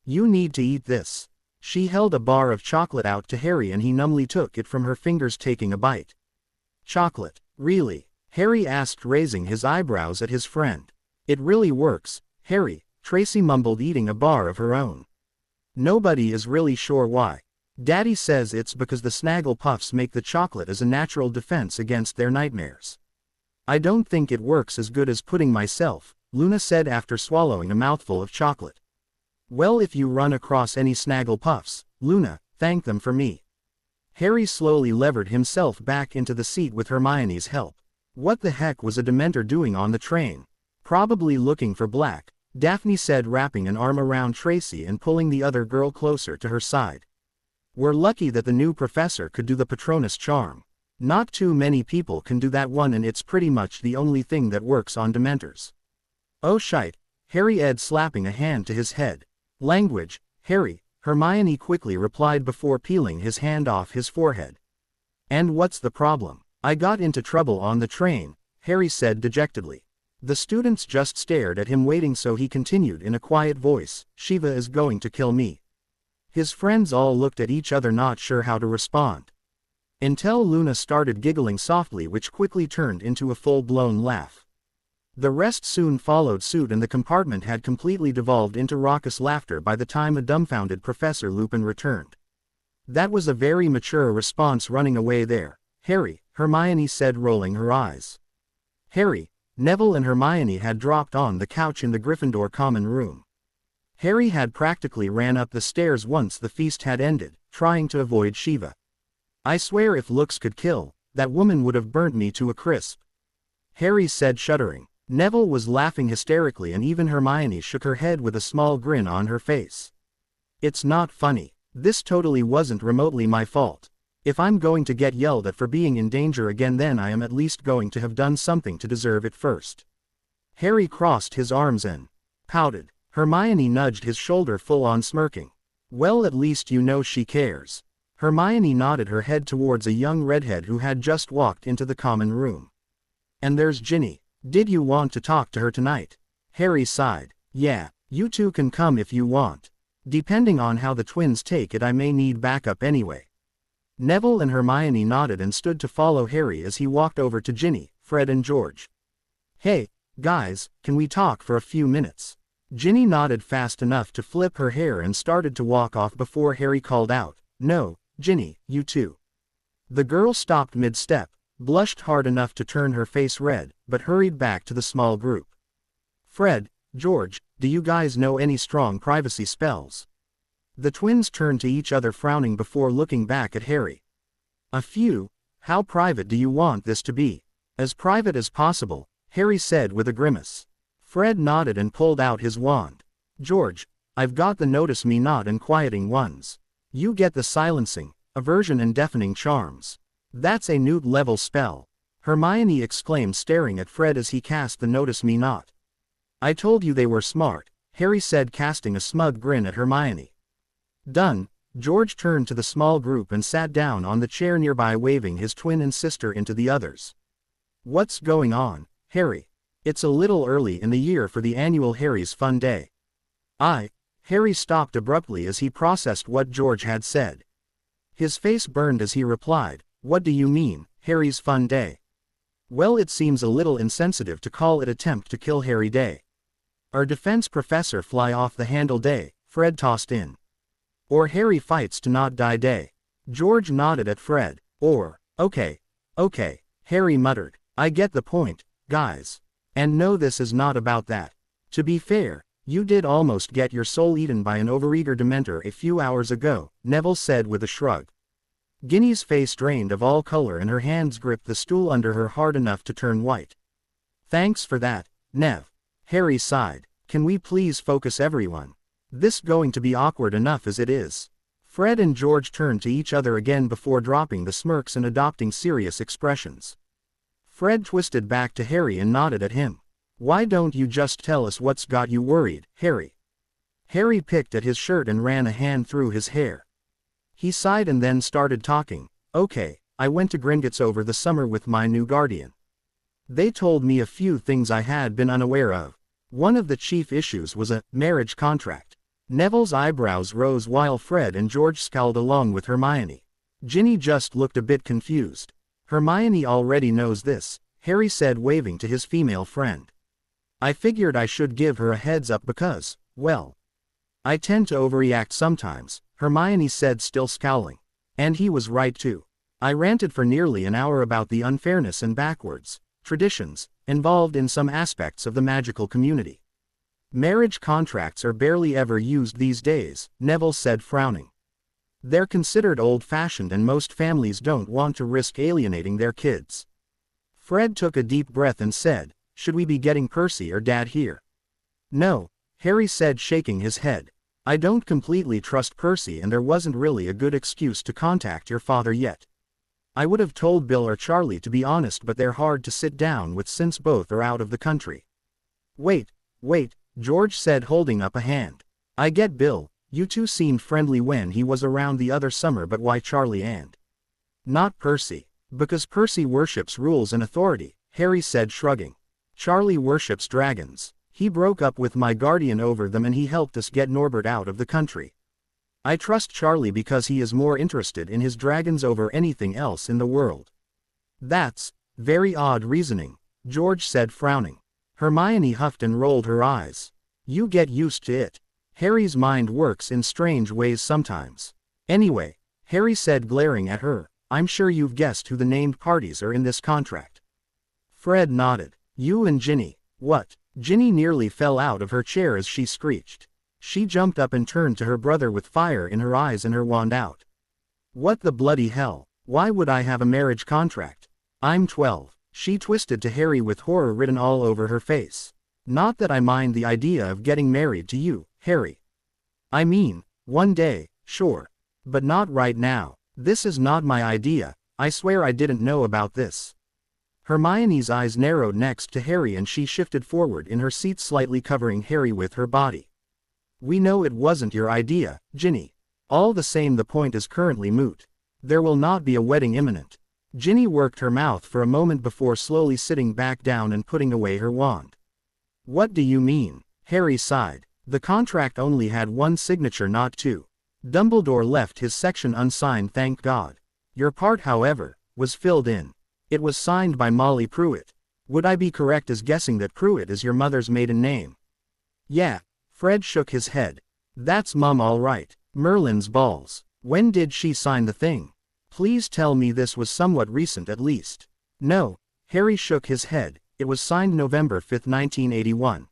You need to eat this. She held a bar of chocolate out to Harry and he numbly took it from her fingers, taking a bite. Chocolate. Really? Harry asked, raising his eyebrows at his friend. It really works, Harry, Tracy mumbled, eating a bar of her own. Nobody is really sure why. Daddy says it's because the Snaggle Puffs make the chocolate as a natural defense against their nightmares. I don't think it works as good as pudding myself, Luna said after swallowing a mouthful of chocolate. Well, if you run across any Snaggle Puffs, Luna, thank them for me. Harry slowly levered himself back into the seat with Hermione's help. What the heck was a Dementor doing on the train? Probably looking for Black, Daphne said, wrapping an arm around Tracy and pulling the other girl closer to her side. We're lucky that the new professor could do the Patronus charm. Not too many people can do that one, and it's pretty much the only thing that works on Dementors. Oh shite, Harry Ed, slapping a hand to his head. Language, Harry, Hermione quickly replied before peeling his hand off his forehead. And what's the problem? I got into trouble on the train, Harry said dejectedly. The students just stared at him waiting, so he continued in a quiet voice, Shiva is going to kill me. His friends all looked at each other, not sure how to respond. Until Luna started giggling softly, which quickly turned into a full-blown laugh. The rest soon followed suit, and the compartment had completely devolved into raucous laughter by the time a dumbfounded Professor Lupin returned. That was a very mature response running away there, Harry, Hermione said, rolling her eyes. Harry, Neville and Hermione had dropped on the couch in the Gryffindor common room. Harry had practically ran up the stairs once the feast had ended, trying to avoid Shiva. I swear if looks could kill, that woman would have burnt me to a crisp, Harry said, shuddering. Neville was laughing hysterically, and even Hermione shook her head with a small grin on her face. It's not funny. This totally wasn't remotely my fault. If I'm going to get yelled at for being in danger again, then I am at least going to have done something to deserve it first. Harry crossed his arms and pouted. Hermione nudged his shoulder, full on smirking. Well, at least you know she cares. Hermione nodded her head towards a young redhead who had just walked into the common room. And there's Ginny. Did you want to talk to her tonight? Harry sighed. Yeah, you two can come if you want. Depending on how the twins take it, I may need backup anyway. Neville and Hermione nodded and stood to follow Harry as he walked over to Ginny, Fred and George. Hey, guys, can we talk for a few minutes? Ginny nodded fast enough to flip her hair and started to walk off before Harry called out, No, Ginny, you too. The girl stopped mid-step, blushed hard enough to turn her face red, but hurried back to the small group. Fred, George, do you guys know any strong privacy spells? The twins turned to each other, frowning before looking back at Harry. A few. How private do you want this to be? As private as possible, Harry said with a grimace. Fred nodded and pulled out his wand. George, I've got the Notice Me Not and Quieting ones. You get the Silencing, Aversion and Deafening charms. That's a Newt level spell. Hermione exclaimed, staring at Fred as he cast the Notice Me Not. I told you they were smart, Harry said, casting a smug grin at Hermione. Done. George turned to the small group and sat down on the chair nearby, waving his twin and sister into the others. What's going on, Harry? It's a little early in the year for the annual Harry's Fun Day. Harry stopped abruptly as he processed what George had said. His face burned as he replied, What do you mean, Harry's Fun Day? Well, it seems a little insensitive to call it Attempt to Kill Harry Day. Our defense professor Fly Off the Handle Day, Fred tossed in. Or Harry Fights to Not Die Day. George nodded at Fred. Or, okay, Harry muttered. I get the point, guys. And no, this is not about that. To be fair, you did almost get your soul eaten by an overeager Dementor a few hours ago, Neville said with a shrug. Ginny's face drained of all color and her hands gripped the stool under her hard enough to turn white. Thanks for that, Nev. Harry sighed. Can we please focus, everyone? This going to be awkward enough as it is. Fred and George turned to each other again before dropping the smirks and adopting serious expressions. Fred twisted back to Harry and nodded at him. Why don't you just tell us what's got you worried, Harry? Harry picked at his shirt and ran a hand through his hair. He sighed and then started talking. Okay, I went to Gringotts over the summer with my new guardian. They told me a few things I had been unaware of. One of the chief issues was a marriage contract. Neville's eyebrows rose while Fred and George scowled along with Hermione. Ginny just looked a bit confused. Hermione already knows this, Harry said, waving to his female friend. I figured I should give her a heads up because, well, I tend to overreact sometimes, Hermione said, still scowling. And he was right too. I ranted for nearly an hour about the unfairness and backwards traditions involved in some aspects of the magical community. Marriage contracts are barely ever used these days, Neville said, frowning. They're considered old-fashioned and most families don't want to risk alienating their kids. Fred took a deep breath and said, should we be getting Percy or Dad here? No, Harry said, shaking his head. I don't completely trust Percy and there wasn't really a good excuse to contact your father yet. I would have told Bill or Charlie to be honest, but they're hard to sit down with since both are out of the country. Wait, George said, holding up a hand. I get Bill, you two seemed friendly when he was around the other summer, but why Charlie and not Percy? Because Percy worships rules and authority, Harry said, shrugging. Charlie worships dragons. He broke up with my guardian over them and he helped us get Norbert out of the country. I trust Charlie because he is more interested in his dragons over anything else in the world. That's very odd reasoning, George said, frowning. Hermione huffed and rolled her eyes. You get used to it. Harry's mind works in strange ways sometimes. Anyway, Harry said, glaring at her, I'm sure you've guessed who the named parties are in this contract. Fred nodded. You and Ginny. What? Ginny nearly fell out of her chair as she screeched. She jumped up and turned to her brother with fire in her eyes and her wand out. What the bloody hell? Why would I have a marriage contract? I'm 12. She twisted to Harry with horror written all over her face. Not that I mind the idea of getting married to you, Harry. I mean, one day, sure. But not right now. This is not my idea. I swear I didn't know about this. Hermione's eyes narrowed next to Harry and she shifted forward in her seat, slightly covering Harry with her body. We know it wasn't your idea, Ginny. All the same, the point is currently moot. There will not be a wedding imminent. Ginny worked her mouth for a moment before slowly sitting back down and putting away her wand. What do you mean? Harry sighed. The contract only had one signature, not two. Dumbledore left his section unsigned, thank God. Your part, however, was filled in. It was signed by Molly Pruitt. Would I be correct as guessing that Pruitt is your mother's maiden name? Yeah. Fred shook his head. That's Mum, all right. Merlin's balls. When did she sign the thing? Please tell me this was somewhat recent at least. No. Harry shook his head. It was signed November 5, 1981.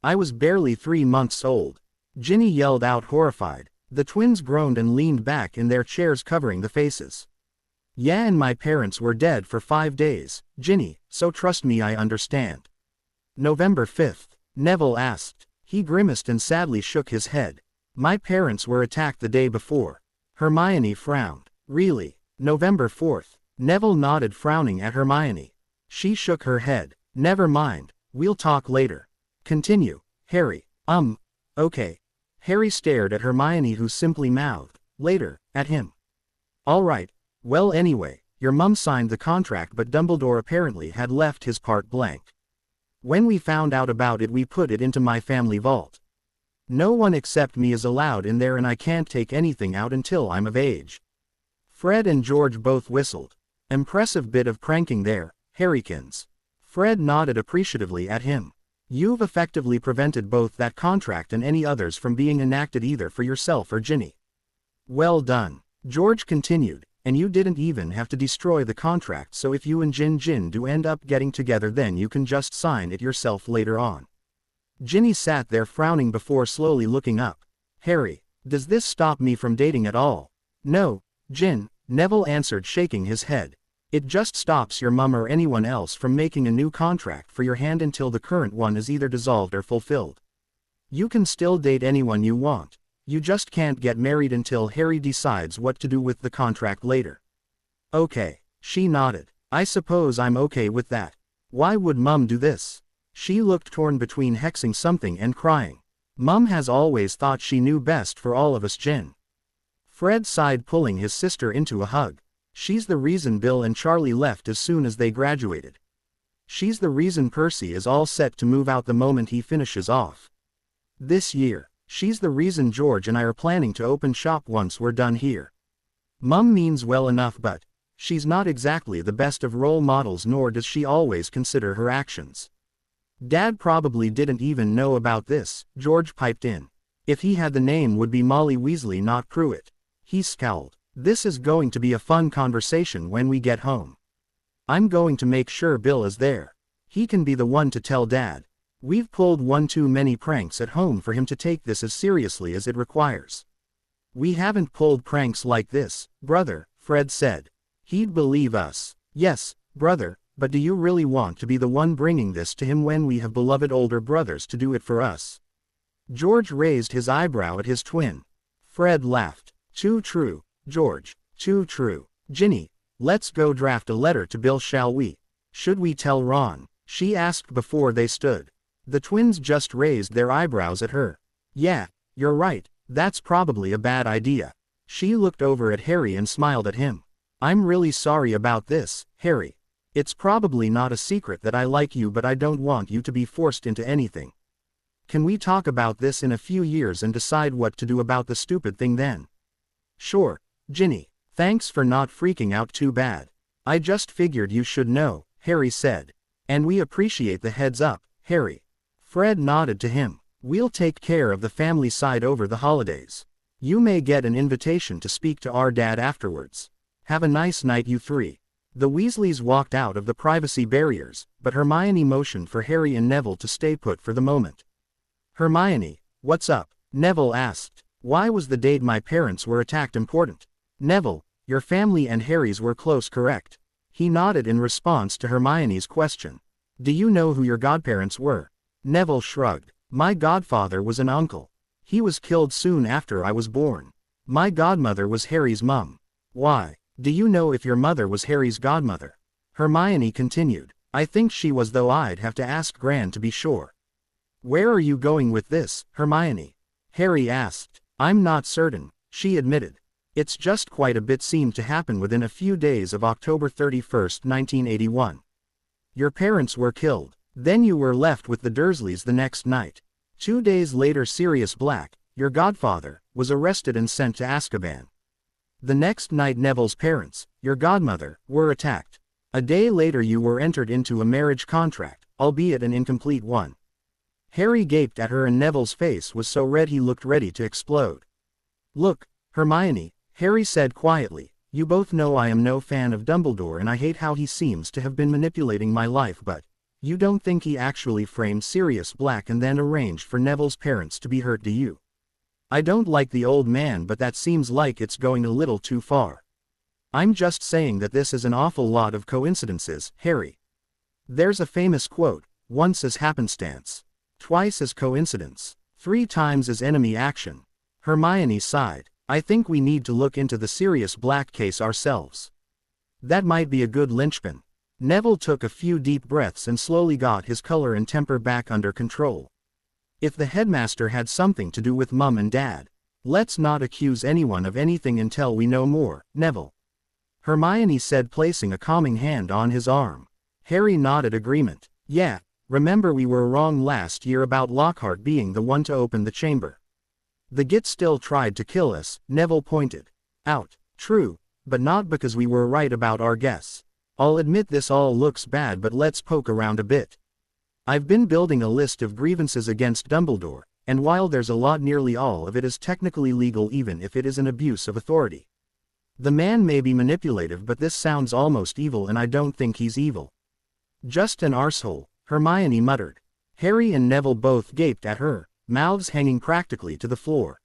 I was barely 3 months old. Ginny yelled out, horrified. The twins groaned and leaned back in their chairs, covering the faces. Yeah, and my parents were dead for 5 days, Ginny, so trust me, I understand. November 5th? Neville asked. He grimaced and sadly shook his head. My parents were attacked the day before. Hermione frowned. Really? November 4th? Neville nodded, frowning at Hermione. She shook her head. Never mind, we'll talk later. Continue, Harry. Okay. Harry stared at Hermione, who simply mouthed, later, at him. All right. Well, anyway, your mum signed the contract, but Dumbledore apparently had left his part blank. When we found out about it, we put it into my family vault. No one except me is allowed in there and I can't take anything out until I'm of age. Fred and George both whistled. Impressive bit of pranking there, Harrykins. Fred nodded appreciatively at him. You've effectively prevented both that contract and any others from being enacted, either for yourself or Ginny. Well done. George continued. And you didn't even have to destroy the contract, so if you and Jin do end up getting together, then you can just sign it yourself later on. Ginny sat there frowning before slowly looking up. Harry, does this stop me from dating at all? No, Jin, Neville answered, shaking his head. It just stops your mum or anyone else from making a new contract for your hand until the current one is either dissolved or fulfilled. You can still date anyone you want. You just can't get married until Harry decides what to do with the contract later. Okay, she nodded. I suppose I'm okay with that. Why would Mum do this? She looked torn between hexing something and crying. Mum has always thought she knew best for all of us, Jin. Fred sighed, pulling his sister into a hug. She's the reason Bill and Charlie left as soon as they graduated. She's the reason Percy is all set to move out the moment he finishes off this year. She's the reason George and I are planning to open shop once we're done here. Mum means well enough, but She's not exactly the best of role models, nor does she always consider her actions. Dad probably didn't even know about this, George piped in. If he had, the name would be Molly Weasley, not Pruitt. He scowled. This is going to be a fun conversation when we get home. I'm going to make sure Bill is there. He can be the one to tell Dad. We've pulled one too many pranks at home for him to take this as seriously as it requires. We haven't pulled pranks like this, brother, Fred said. He'd believe us. Yes, brother, but do you really want to be the one bringing this to him when we have beloved older brothers to do it for us? George raised his eyebrow at his twin. Fred laughed. Too true, George, too true. Ginny, let's go draft a letter to Bill, shall we? Should we tell Ron? She asked before they stood. The twins just raised their eyebrows at her. Yeah, you're right, that's probably a bad idea. She looked over at Harry and smiled at him. I'm really sorry about this, Harry. It's probably not a secret that I like you, but I don't want you to be forced into anything. Can we talk about this in a few years and decide what to do about the stupid thing then? Sure, Ginny. Thanks for not freaking out too bad. I just figured you should know, Harry said. And we appreciate the heads up, Harry. Fred nodded to him. We'll take care of the family side over the holidays. You may get an invitation to speak to our dad afterwards. Have a nice night, you three. The Weasleys walked out of the privacy barriers, but Hermione motioned for Harry and Neville to stay put for the moment. Hermione, what's up? Neville asked. Why was the date my parents were attacked important? Neville, your family and Harry's were close, correct? He nodded in response to Hermione's question. Do you know who your godparents were? Neville shrugged. My godfather was an uncle. He was killed soon after I was born. My godmother was Harry's mum. Why? Do you know if your mother was Harry's godmother? Hermione continued. I think she was, though I'd have to ask Gran to be sure. Where are you going with this, Hermione? Harry asked. I'm not certain, she admitted. It's just quite a bit seemed to happen within a few days of October 31st, 1981. Your parents were killed. Then you were left with the Dursleys the next night. 2 days later, Sirius Black, your godfather, was arrested and sent to Azkaban. The next night Neville's parents, your godmother, were attacked. A day later you were entered into a marriage contract, albeit an incomplete one. Harry gaped at her and Neville's face was so red he looked ready to explode. Look, Hermione, Harry said quietly, you both know I am no fan of Dumbledore and I hate how he seems to have been manipulating my life, but you don't think he actually framed Sirius Black and then arranged for Neville's parents to be hurt, do you? I don't like the old man, but that seems like it's going a little too far. I'm just saying that this is an awful lot of coincidences, Harry. There's a famous quote, once is happenstance, twice is coincidence, 3 times is enemy action. Hermione sighed. I think we need to look into the Sirius Black case ourselves. That might be a good linchpin. Neville took a few deep breaths and slowly got his color and temper back under control. If the headmaster had something to do with Mum and Dad, let's not accuse anyone of anything until we know more, Neville. Hermione said, placing a calming hand on his arm. Harry nodded agreement. Yeah, remember we were wrong last year about Lockhart being the one to open the chamber. The Git still tried to kill us, Neville pointed out. True, but not because we were right about our guess. I'll admit this all looks bad, but let's poke around a bit. I've been building a list of grievances against Dumbledore, and while there's a lot, nearly all of it is technically legal even if it is an abuse of authority. The man may be manipulative, but this sounds almost evil and I don't think he's evil. Just an arsehole, Hermione muttered. Harry and Neville both gaped at her, mouths hanging practically to the floor.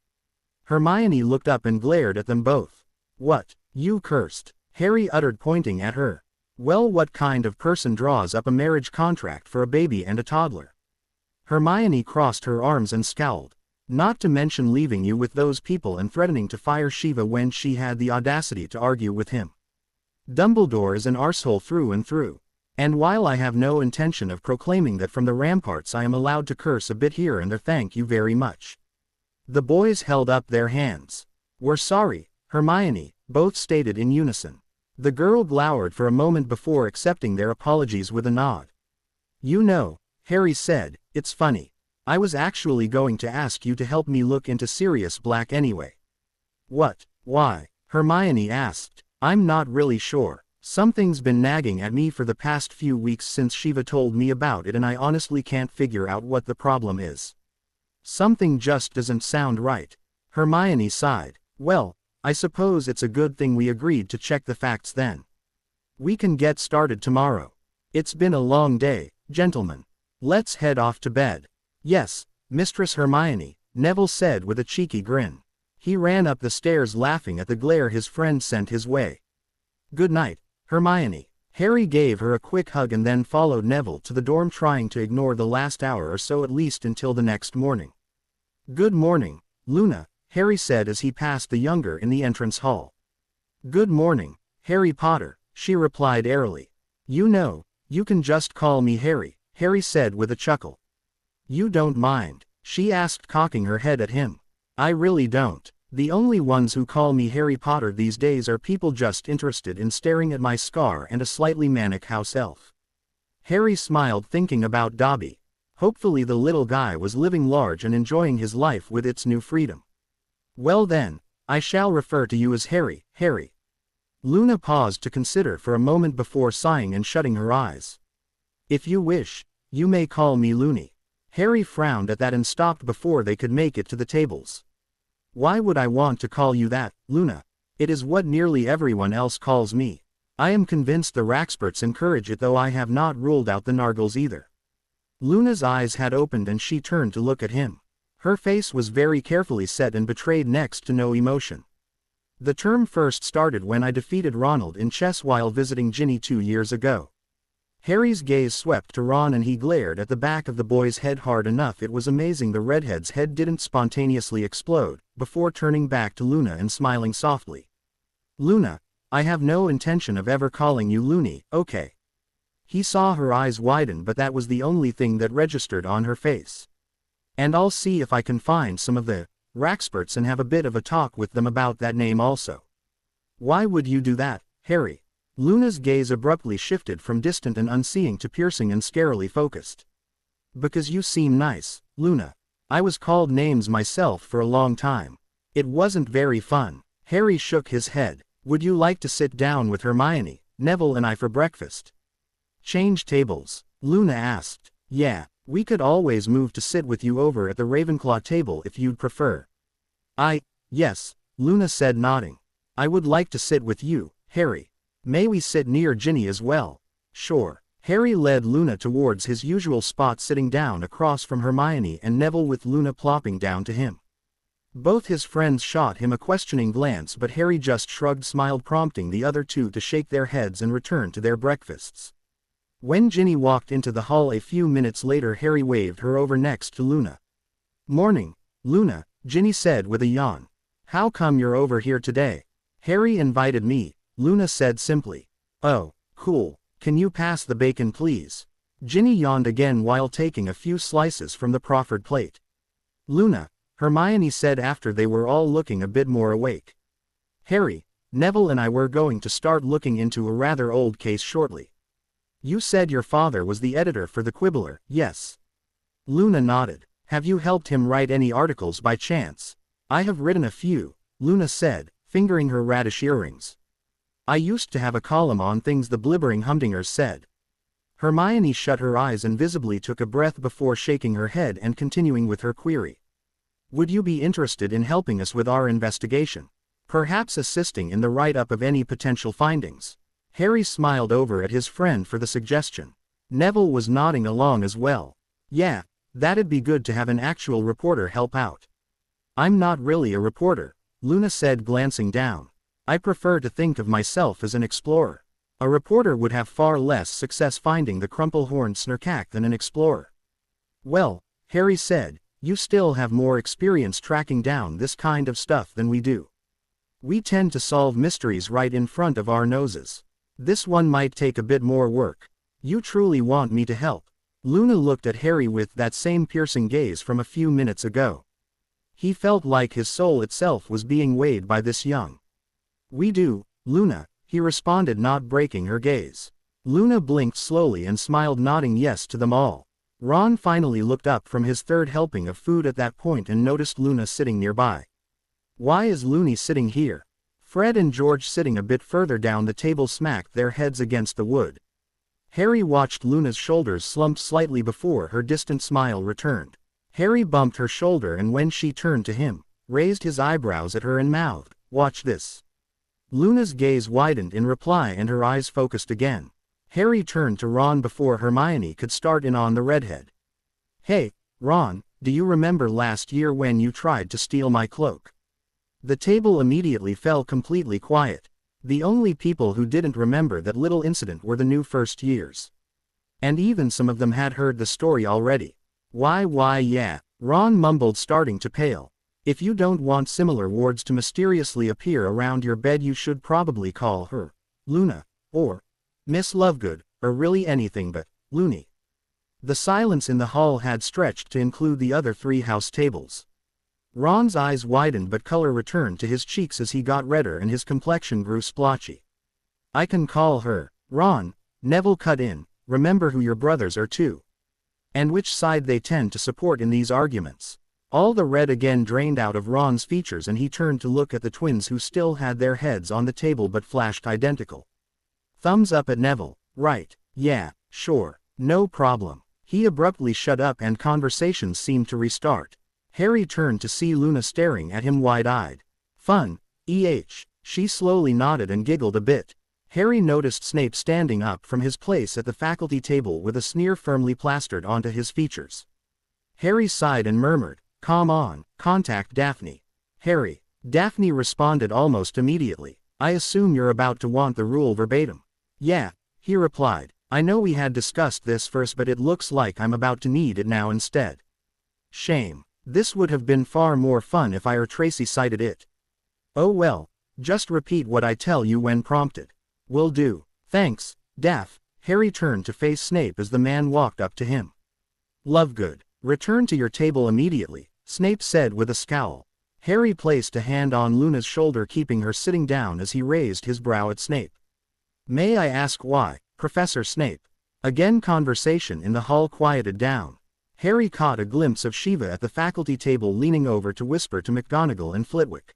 Hermione looked up and glared at them both. What, you cursed? Harry uttered, pointing at her. Well, what kind of person draws up a marriage contract for a baby and a toddler? Hermione crossed her arms and scowled. Not to mention leaving you with those people and threatening to fire Shiva when she had the audacity to argue with him. Dumbledore is an arsehole through and through. And while I have no intention of proclaiming that from the ramparts, I am allowed to curse a bit here and there, thank you very much. The boys held up their hands. We're sorry, Hermione, both stated in unison. The girl glowered for a moment before accepting their apologies with a nod. You know, Harry said, it's funny. I was actually going to ask you to help me look into Sirius Black anyway. What? Why? Hermione asked. I'm not really sure. Something's been nagging at me for the past few weeks since Shiva told me about it, and I honestly can't figure out what the problem is. Something just doesn't sound right. Hermione sighed. Well, I suppose it's a good thing we agreed to check the facts then. We can get started tomorrow. It's been a long day, gentlemen. Let's head off to bed. Yes, Mistress Hermione, Neville said with a cheeky grin. He ran up the stairs laughing at the glare his friend sent his way. Good night, Hermione. Harry gave her a quick hug and then followed Neville to the dorm, trying to ignore the last hour or so at least until the next morning. Good morning, Luna, Harry said as he passed the younger in the entrance hall. Good morning, Harry Potter, she replied airily. You know, you can just call me Harry, Harry said with a chuckle. You don't mind? She asked, cocking her head at him. I really don't. The only ones who call me Harry Potter these days are people just interested in staring at my scar and a slightly manic house elf. Harry smiled, thinking about Dobby. Hopefully the little guy was living large and enjoying his life with its new freedom. Well then, I shall refer to you as Harry, Harry. Luna paused to consider for a moment before sighing and shutting her eyes. If you wish, you may call me Loony. Harry frowned at that and stopped before they could make it to the tables. Why would I want to call you that, Luna? It is what nearly everyone else calls me. I am convinced the Raxperts encourage it, though I have not ruled out the Nargles either. Luna's eyes had opened and she turned to look at him. Her face was very carefully set and betrayed next to no emotion. The term first started when I defeated Ronald in chess while visiting Ginny 2 years ago. Harry's gaze swept to Ron and he glared at the back of the boy's head hard enough. It was amazing the redhead's head didn't spontaneously explode, before turning back to Luna and smiling softly. Luna, I have no intention of ever calling you Loony, okay? He saw her eyes widen, but that was the only thing that registered on her face. And I'll see if I can find some of the Raxperts and have a bit of a talk with them about that name also. Why would you do that, Harry? Luna's gaze abruptly shifted from distant and unseeing to piercing and scarily focused. Because you seem nice, Luna. I was called names myself for a long time. It wasn't very fun. Harry shook his head. Would you like to sit down with Hermione, Neville and I for breakfast? Change tables? Luna asked. Yeah, we could always move to sit with you over at the Ravenclaw table if you'd prefer. Yes, Luna said, nodding. I would like to sit with you, Harry. May we sit near Ginny as well? Sure. Harry led Luna towards his usual spot, sitting down across from Hermione and Neville with Luna plopping down to him. Both his friends shot him a questioning glance, but Harry just shrugged, smiled, prompting the other two to shake their heads and return to their breakfasts. When Ginny walked into the hall a few minutes later, Harry waved her over next to Luna. Morning, Luna, Ginny said with a yawn. How come you're over here today? Harry invited me, Luna said simply. Oh, cool. Can you pass the bacon please? Ginny yawned again while taking a few slices from the proffered plate. Luna, Hermione said after they were all looking a bit more awake. Harry, Neville and I were going to start looking into a rather old case shortly. You said your father was the editor for the Quibbler, yes? Luna nodded. Have you helped him write any articles by chance? I have written a few, Luna said, fingering her radish earrings. I used to have a column on things the Blibbering Humdingers said. Hermione shut her eyes and visibly took a breath before shaking her head and continuing with her query. Would you be interested in helping us with our investigation? Perhaps assisting in the write-up of any potential findings? Harry smiled over at his friend for the suggestion. Neville was nodding along as well. Yeah, that'd be good to have an actual reporter help out. I'm not really a reporter, Luna said, glancing down. I prefer to think of myself as an explorer. A reporter would have far less success finding the crumple-horned Snurkak than an explorer. Well, Harry said, you still have more experience tracking down this kind of stuff than we do. We tend to solve mysteries right in front of our noses. This one might take a bit more work. You truly want me to help? Luna looked at Harry with that same piercing gaze from a few minutes ago. He felt like his soul itself was being weighed by this young. We do, Luna, he responded, not breaking her gaze. Luna blinked slowly and smiled, nodding yes to them all. Ron finally looked up from his third helping of food at that point and noticed Luna sitting nearby. Why is Loony sitting here? Fred and George, sitting a bit further down the table, smacked their heads against the wood. Harry watched Luna's shoulders slump slightly before her distant smile returned. Harry bumped her shoulder, and when she turned to him, raised his eyebrows at her and mouthed, "Watch this." Luna's gaze widened in reply and her eyes focused again. Harry turned to Ron before Hermione could start in on the redhead. "Hey, Ron, do you remember last year when you tried to steal my cloak?" The table immediately fell completely quiet. The only people who didn't remember that little incident were the new first years. And even some of them had heard the story already. Why yeah, Ron mumbled, starting to pale. "If you don't want similar wards to mysteriously appear around your bed, you should probably call her Luna, or Miss Lovegood, or really anything but Loony." The silence in the hall had stretched to include the other 3 house tables. Ron's eyes widened, but color returned to his cheeks as he got redder and his complexion grew splotchy. "I can call her Ron," Neville cut in. "Remember who your brothers are too. And which side they tend to support in these arguments." All the red again drained out of Ron's features, and he turned to look at the twins, who still had their heads on the table but flashed identical. Thumbs up at Neville. "Right, yeah, sure, no problem." He abruptly shut up and conversations seemed to restart. Harry turned to see Luna staring at him wide-eyed. "Fun, She slowly nodded and giggled a bit. Harry noticed Snape standing up from his place at the faculty table with a sneer firmly plastered onto his features. Harry sighed and murmured, "Come on, contact Daphne." "Harry." Daphne responded almost immediately, "I assume you're about to want the rule verbatim." "Yeah," he replied. "I know we had discussed this first, but it looks like I'm about to need it now instead." "Shame. This would have been far more fun if I or Tracy cited it." "Oh well, just repeat what I tell you when prompted." "Will do. Thanks, Daph." Harry turned to face Snape as the man walked up to him. "Lovegood, return to your table immediately," Snape said with a scowl. Harry placed a hand on Luna's shoulder, keeping her sitting down as he raised his brow at Snape. "May I ask why, Professor Snape?" Again conversation in the hall quieted down. Harry caught a glimpse of Shiva at the faculty table, leaning over to whisper to McGonagall and Flitwick.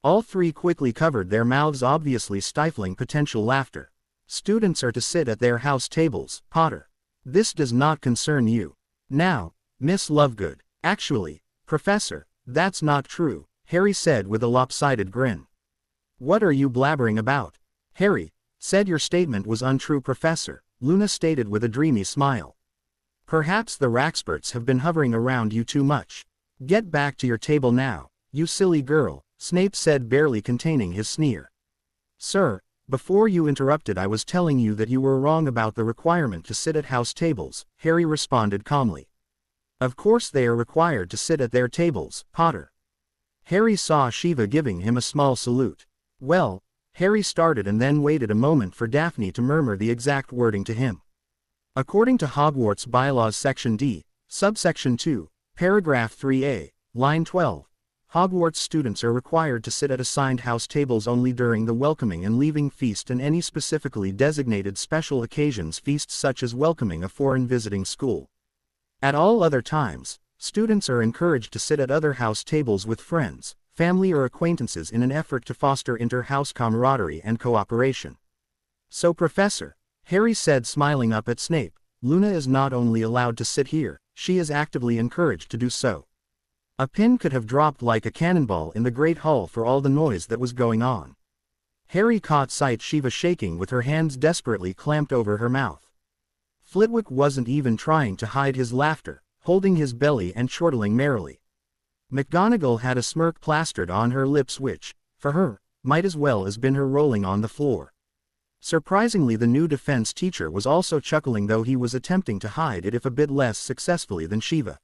All 3 quickly covered their mouths, obviously stifling potential laughter. "Students are to sit at their house tables, Potter. This does not concern you. Now, Miss Lovegood." "Actually, Professor, that's not true," Harry said with a lopsided grin. "What are you blabbering about?" "Harry said your statement was untrue, Professor," Luna stated with a dreamy smile. "Perhaps the Raxperts have been hovering around you too much. Get back to your table now, you silly girl," Snape said, barely containing his sneer. "Sir, before you interrupted, I was telling you that you were wrong about the requirement to sit at house tables," Harry responded calmly. "Of course they are required to sit at their tables, Potter." Harry saw Shiva giving him a small salute. "Well," Harry started, and then waited a moment for Daphne to murmur the exact wording to him. "According to Hogwarts Bylaws Section D, Subsection 2, Paragraph 3A, Line 12, Hogwarts students are required to sit at assigned house tables only during the welcoming and leaving feast and any specifically designated special occasions, feasts such as welcoming a foreign visiting school. At all other times, students are encouraged to sit at other house tables with friends, family or acquaintances in an effort to foster inter-house camaraderie and cooperation." "So Professor," Harry said, smiling up at Snape, "Luna is not only allowed to sit here, she is actively encouraged to do so." A pin could have dropped like a cannonball in the Great Hall for all the noise that was going on. Harry caught sight Shiva shaking with her hands desperately clamped over her mouth. Flitwick wasn't even trying to hide his laughter, holding his belly and chortling merrily. McGonagall had a smirk plastered on her lips which, for her, might as well has been her rolling on the floor. Surprisingly, the new defense teacher was also chuckling, though he was attempting to hide it if a bit less successfully than Shiva.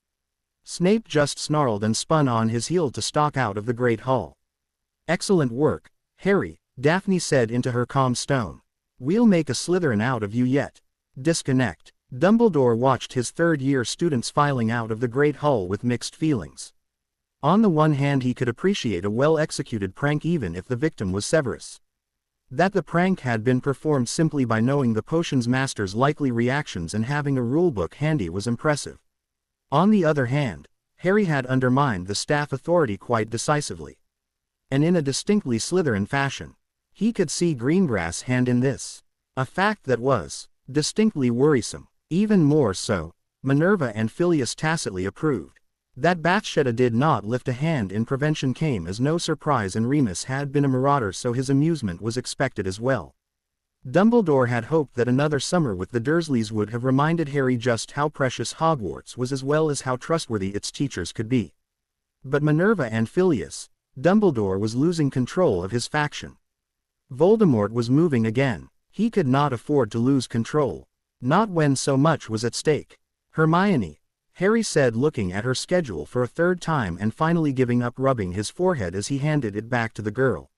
Snape just snarled and spun on his heel to stalk out of the Great Hall. "Excellent work, Harry," Daphne said into her calm stone. "We'll make a Slytherin out of you yet." Disconnect. Dumbledore watched his third-year students filing out of the Great Hall with mixed feelings. On the one hand, he could appreciate a well-executed prank even if the victim was Severus. That the prank had been performed simply by knowing the potions master's likely reactions and having a rulebook handy was impressive. On the other hand, Harry had undermined the staff authority quite decisively. and in a distinctly Slytherin fashion. He could see Greengrass' hand in this. A fact that was distinctly worrisome. Even more so, Minerva and Phileas tacitly approved. That Bathsheba did not lift a hand in prevention came as no surprise, and Remus had been a marauder, so his amusement was expected as well. Dumbledore had hoped that another summer with the Dursleys would have reminded Harry just how precious Hogwarts was as well as how trustworthy its teachers could be. But Minerva and Phileas, Dumbledore was losing control of his faction. Voldemort was moving again. He could not afford to lose control. Not when so much was at stake. Hermione, Harry said, looking at her schedule for a third time and finally giving up rubbing his forehead as he handed it back to the girl.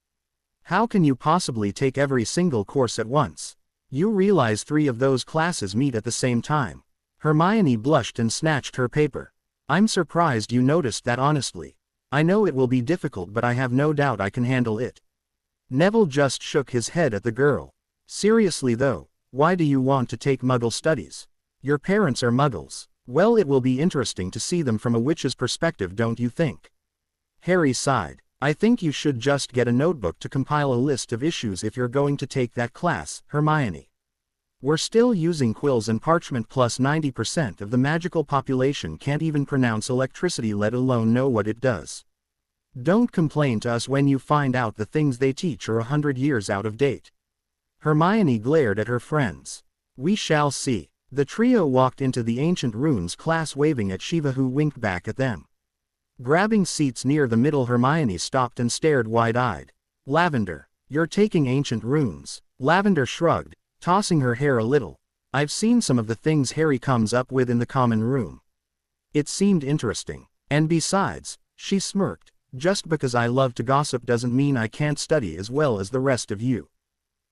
How can you possibly take every single course at once? You realize 3 of those classes meet at the same time. Hermione blushed and snatched her paper. I'm surprised you noticed that, honestly. I know it will be difficult, but I have no doubt I can handle it. Neville just shook his head at the girl. Seriously though, why do you want to take Muggle studies? Your parents are Muggles. Well, it will be interesting to see them from a witch's perspective, don't you think? Harry sighed. I think you should just get a notebook to compile a list of issues if you're going to take that class, Hermione. We're still using quills and parchment, plus 90% of the magical population can't even pronounce electricity, let alone know what it does. Don't complain to us when you find out the things they teach are 100 years out of date. Hermione glared at her friends. We shall see. The trio walked into the Ancient Runes class waving at Shiva, who winked back at them. Grabbing seats near the middle, Hermione stopped and stared wide-eyed. Lavender, you're taking Ancient Runes? Lavender shrugged, tossing her hair a little. I've seen some of the things Harry comes up with in the common room. It seemed interesting. And besides, she smirked, just because I love to gossip doesn't mean I can't study as well as the rest of you.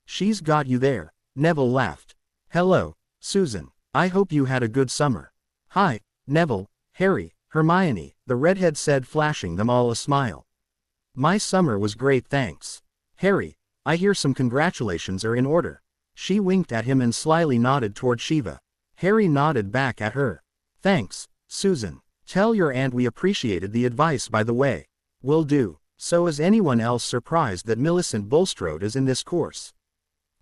She's got you there. Neville laughed. Hello, Susan. I hope you had a good summer. Hi, Neville, Harry, Hermione, the redhead said, flashing them all a smile. My summer was great, thanks. Harry, I hear some congratulations are in order. She winked at him and slyly nodded toward Shiva. Harry nodded back at her. Thanks, Susan. Tell your aunt we appreciated the advice, by the way. Will do. So is anyone else surprised that Millicent Bulstrode is in this course?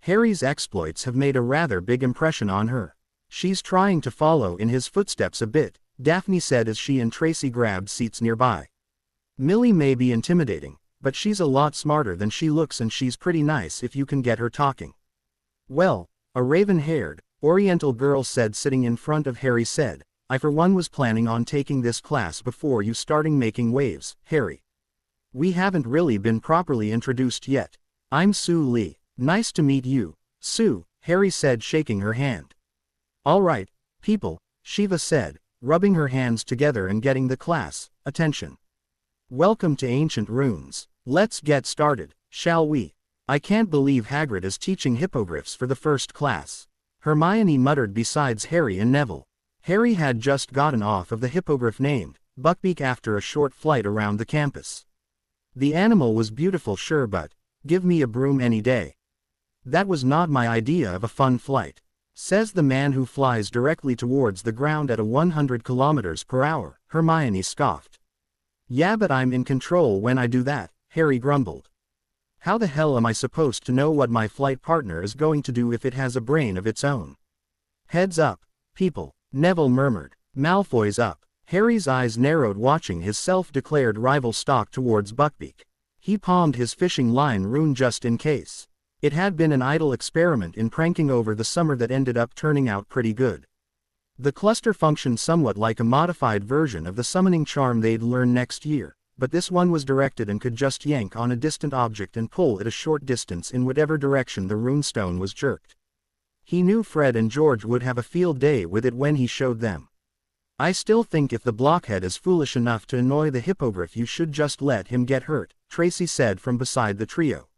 Harry's exploits have made a rather big impression on her. She's trying to follow in his footsteps a bit, Daphne said as she and Tracy grabbed seats nearby. Millie may be intimidating, but she's a lot smarter than she looks, and she's pretty nice if you can get her talking. Well, a raven-haired, Oriental girl said, sitting in front of Harry, said, I for one was planning on taking this class before you starting making waves, Harry. We haven't really been properly introduced yet. I'm Sue Lee. Nice to meet you, Sue, Harry said, shaking her hand. All right, people, Shiva said, rubbing her hands together and getting the class attention. Welcome to Ancient Runes. Let's get started, shall we? I can't believe Hagrid is teaching hippogriffs for the first class. Hermione muttered besides Harry and Neville. Harry had just gotten off of the hippogriff named Buckbeak after a short flight around the campus. The animal was beautiful, sure, but give me a broom any day. That was not my idea of a fun flight, says the man who flies directly towards the ground at a 100 kilometers per hour, Hermione scoffed. Yeah, but I'm in control when I do that, Harry grumbled. How the hell am I supposed to know what my flight partner is going to do if it has a brain of its own? Heads up, people, Neville murmured. Malfoy's up. Harry's eyes narrowed, watching his self-declared rival stalk towards Buckbeak. He palmed his fishing line rune just in case. It had been an idle experiment in pranking over the summer that ended up turning out pretty good. The cluster functioned somewhat like a modified version of the summoning charm they'd learn next year, but this one was directed and could just yank on a distant object and pull it a short distance in whatever direction the runestone was jerked. He knew Fred and George would have a field day with it when he showed them. I still think if the blockhead is foolish enough to annoy the hippogriff, you should just let him get hurt, Tracy said from beside the trio.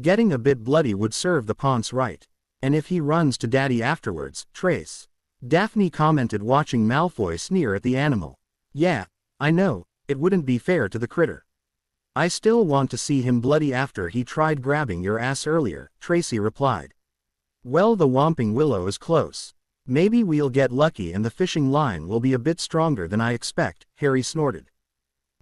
Getting a bit bloody would serve the Ponce right. And if he runs to Daddy afterwards, Trace. Daphne commented, watching Malfoy sneer at the animal. Yeah, I know, it wouldn't be fair to the critter. I still want to see him bloody after he tried grabbing your ass earlier, Tracy replied. Well, the Whomping Willow is close. Maybe we'll get lucky and the fishing line will be a bit stronger than I expect, Harry snorted.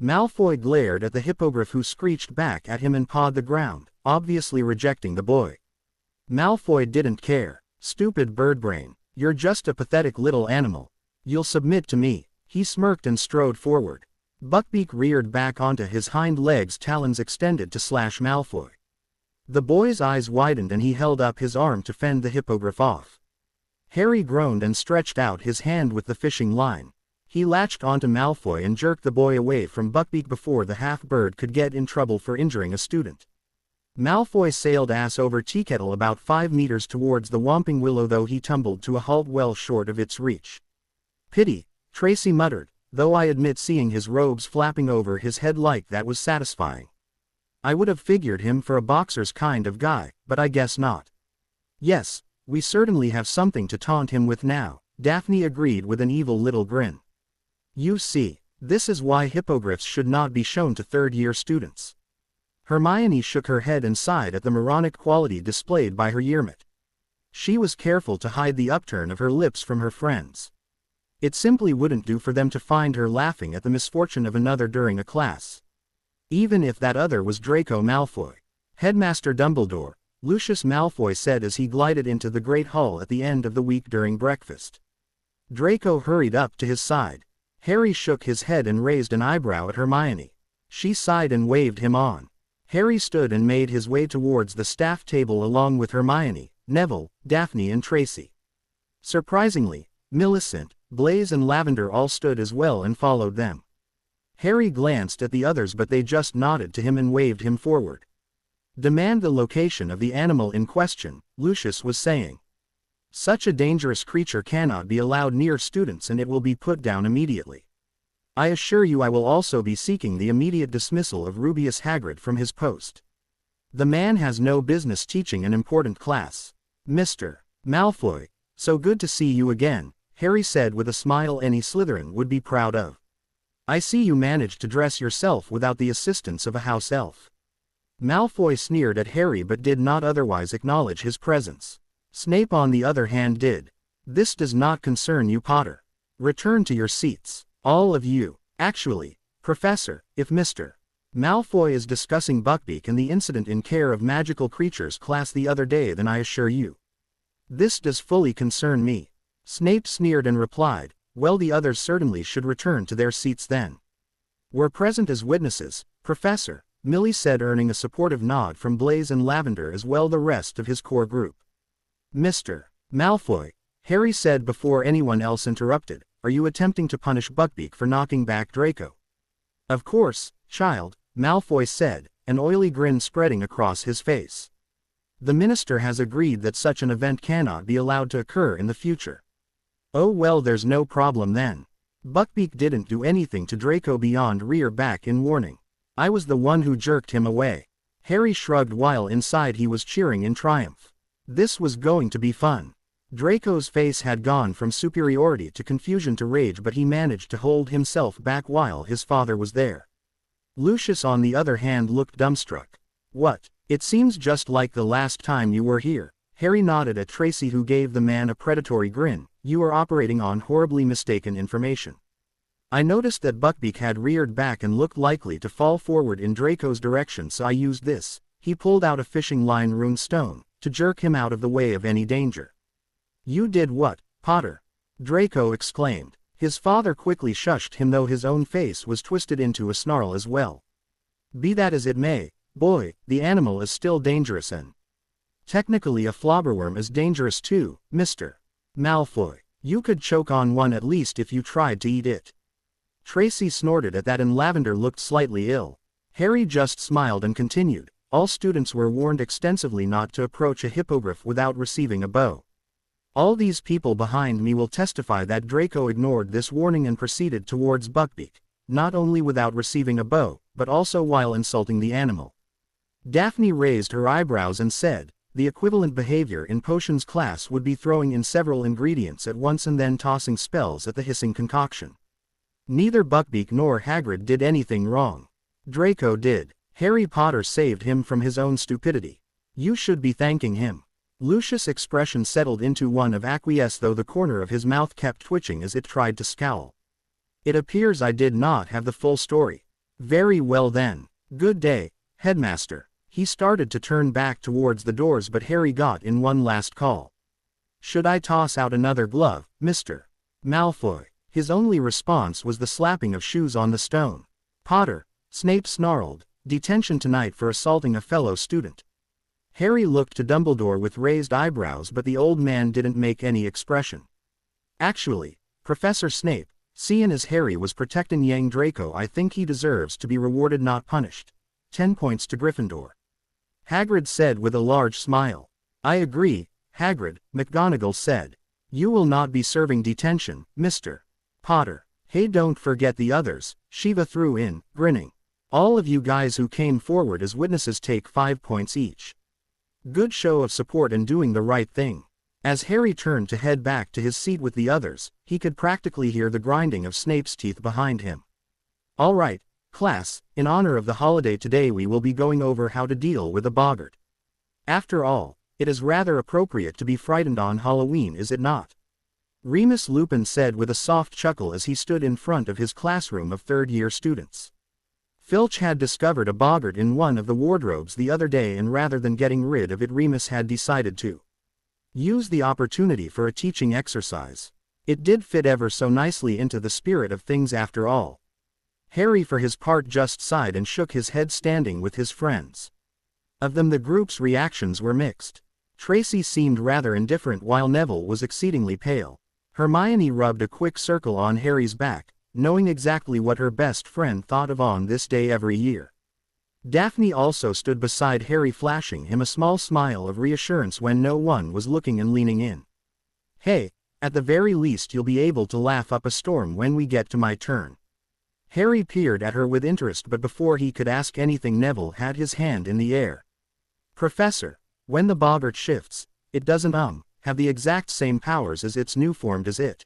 Malfoy glared at the hippogriff, who screeched back at him and pawed the ground, obviously rejecting the boy. Malfoy didn't care. "Stupid birdbrain. You're just a pathetic little animal. You'll submit to me." He smirked and strode forward. Buckbeak reared back onto his hind legs, talons extended to slash Malfoy. The boy's eyes widened and he held up his arm to fend the hippogriff off. Harry groaned and stretched out his hand with the fishing line. He latched onto Malfoy and jerked the boy away from Buckbeak before the half-bird could get in trouble for injuring a student. Malfoy sailed ass over teakettle about 5 meters towards the Whomping Willow, though he tumbled to a halt well short of its reach. "Pity," Tracy muttered, "though I admit seeing his robes flapping over his head like that was satisfying. I would have figured him for a boxer's kind of guy, but I guess not." "Yes, we certainly have something to taunt him with now," Daphne agreed with an evil little grin. "You see, this is why hippogriffs should not be shown to third-year students." Hermione shook her head and sighed at the moronic quality displayed by her yearmate. She was careful to hide the upturn of her lips from her friends. It simply wouldn't do for them to find her laughing at the misfortune of another during a class. Even if that other was Draco Malfoy. "Headmaster Dumbledore," Lucius Malfoy said as he glided into the Great Hall at the end of the week during breakfast. Draco hurried up to his side. Harry shook his head and raised an eyebrow at Hermione. She sighed and waved him on. Harry stood and made his way towards the staff table along with Hermione, Neville, Daphne and Tracy. Surprisingly, Millicent, Blaise and Lavender all stood as well and followed them. Harry glanced at the others, but they just nodded to him and waved him forward. "Demand the location of the animal in question," Lucius was saying. "Such a dangerous creature cannot be allowed near students and it will be put down immediately. I assure you I will also be seeking the immediate dismissal of Rubeus Hagrid from his post. The man has no business teaching an important class." "Mr. Malfoy, so good to see you again," Harry said with a smile any Slytherin would be proud of. "I see you managed to dress yourself without the assistance of a house elf." Malfoy sneered at Harry but did not otherwise acknowledge his presence. Snape on the other hand did. "This does not concern you, Potter. Return to your seats, all of you. Actually, Professor, if Mr. Malfoy is discussing Buckbeak and the incident in Care of Magical Creatures class the other day, then I assure you, this does fully concern me." Snape sneered and replied, "Well, the others certainly should return to their seats then." "We're present as witnesses, Professor," Millie said, earning a supportive nod from Blaise and Lavender as well the rest of his core group. "Mr. Malfoy," Harry said before anyone else interrupted, "are you attempting to punish Buckbeak for knocking back Draco?" "Of course, child," Malfoy said, an oily grin spreading across his face. "The minister has agreed that such an event cannot be allowed to occur in the future." "Oh well, there's no problem then. Buckbeak didn't do anything to Draco beyond rear back in warning. I was the one who jerked him away." Harry shrugged while inside he was cheering in triumph. This was going to be fun. Draco's face had gone from superiority to confusion to rage, but he managed to hold himself back while his father was there. Lucius on the other hand looked dumbstruck. "What? It seems just like the last time you were here." Harry nodded at Tracy, who gave the man a predatory grin. "You are operating on horribly mistaken information. I noticed that Buckbeak had reared back and looked likely to fall forward in Draco's direction, so I used this," he pulled out a fishing line rune stone, "to jerk him out of the way of any danger." "You did what, Potter?" Draco exclaimed. His father quickly shushed him, though his own face was twisted into a snarl as well. "Be that as it may, boy, the animal is still dangerous, and technically a flobberworm is dangerous too, Mr. Malfoy. You could choke on one at least if you tried to eat it." Tracy snorted at that and Lavender looked slightly ill. Harry just smiled and continued, "All students were warned extensively not to approach a hippogriff without receiving a bow. All these people behind me will testify that Draco ignored this warning and proceeded towards Buckbeak, not only without receiving a bow, but also while insulting the animal." Daphne raised her eyebrows and said, "The equivalent behavior in potions class would be throwing in several ingredients at once and then tossing spells at the hissing concoction. Neither Buckbeak nor Hagrid did anything wrong. Draco did. Harry Potter saved him from his own stupidity. You should be thanking him." Lucius' expression settled into one of acquiescence, though the corner of his mouth kept twitching as it tried to scowl. "It appears I did not have the full story. Very well then. Good day, headmaster. He started to turn back towards the doors, but Harry got in one last call. Should I toss out another glove, Mr. Malfoy? His only response was the slapping of shoes on the stone. Potter, Snape snarled, detention tonight for assaulting a fellow student. Harry looked to Dumbledore with raised eyebrows, but the old man didn't make any expression. Actually, Professor Snape, seeing as Harry was protecting young Draco, I think he deserves to be rewarded, not punished. 10 points to Gryffindor. Hagrid said with a large smile. I agree, Hagrid, McGonagall said. You will not be serving detention, Mr. Potter. Hey, don't forget the others, Shiva threw in, grinning. All of you guys who came forward as witnesses take 5 points each. Good show of support and doing the right thing. As Harry turned to head back to his seat with the others, he could practically hear the grinding of Snape's teeth behind him. All right, class, in honor of the holiday today we will be going over how to deal with a boggart. After all, it is rather appropriate to be frightened on Halloween, is it not? Remus Lupin said with a soft chuckle as he stood in front of his classroom of third-year students. Filch had discovered a boggart in one of the wardrobes the other day, and rather than getting rid of it, Remus had decided to use the opportunity for a teaching exercise. It did fit ever so nicely into the spirit of things after all. Harry for his part just sighed and shook his head, standing with his friends. Of them the group's reactions were mixed. Tracy seemed rather indifferent while Neville was exceedingly pale. Hermione rubbed a quick circle on Harry's back, knowing exactly what her best friend thought of on this day every year. Daphne also stood beside Harry, flashing him a small smile of reassurance when no one was looking and leaning in. Hey, at the very least you'll be able to laugh up a storm when we get to my turn. Harry peered at her with interest, but before he could ask anything Neville had his hand in the air. Professor, when the boggart shifts, it doesn't have the exact same powers as its new form, does it?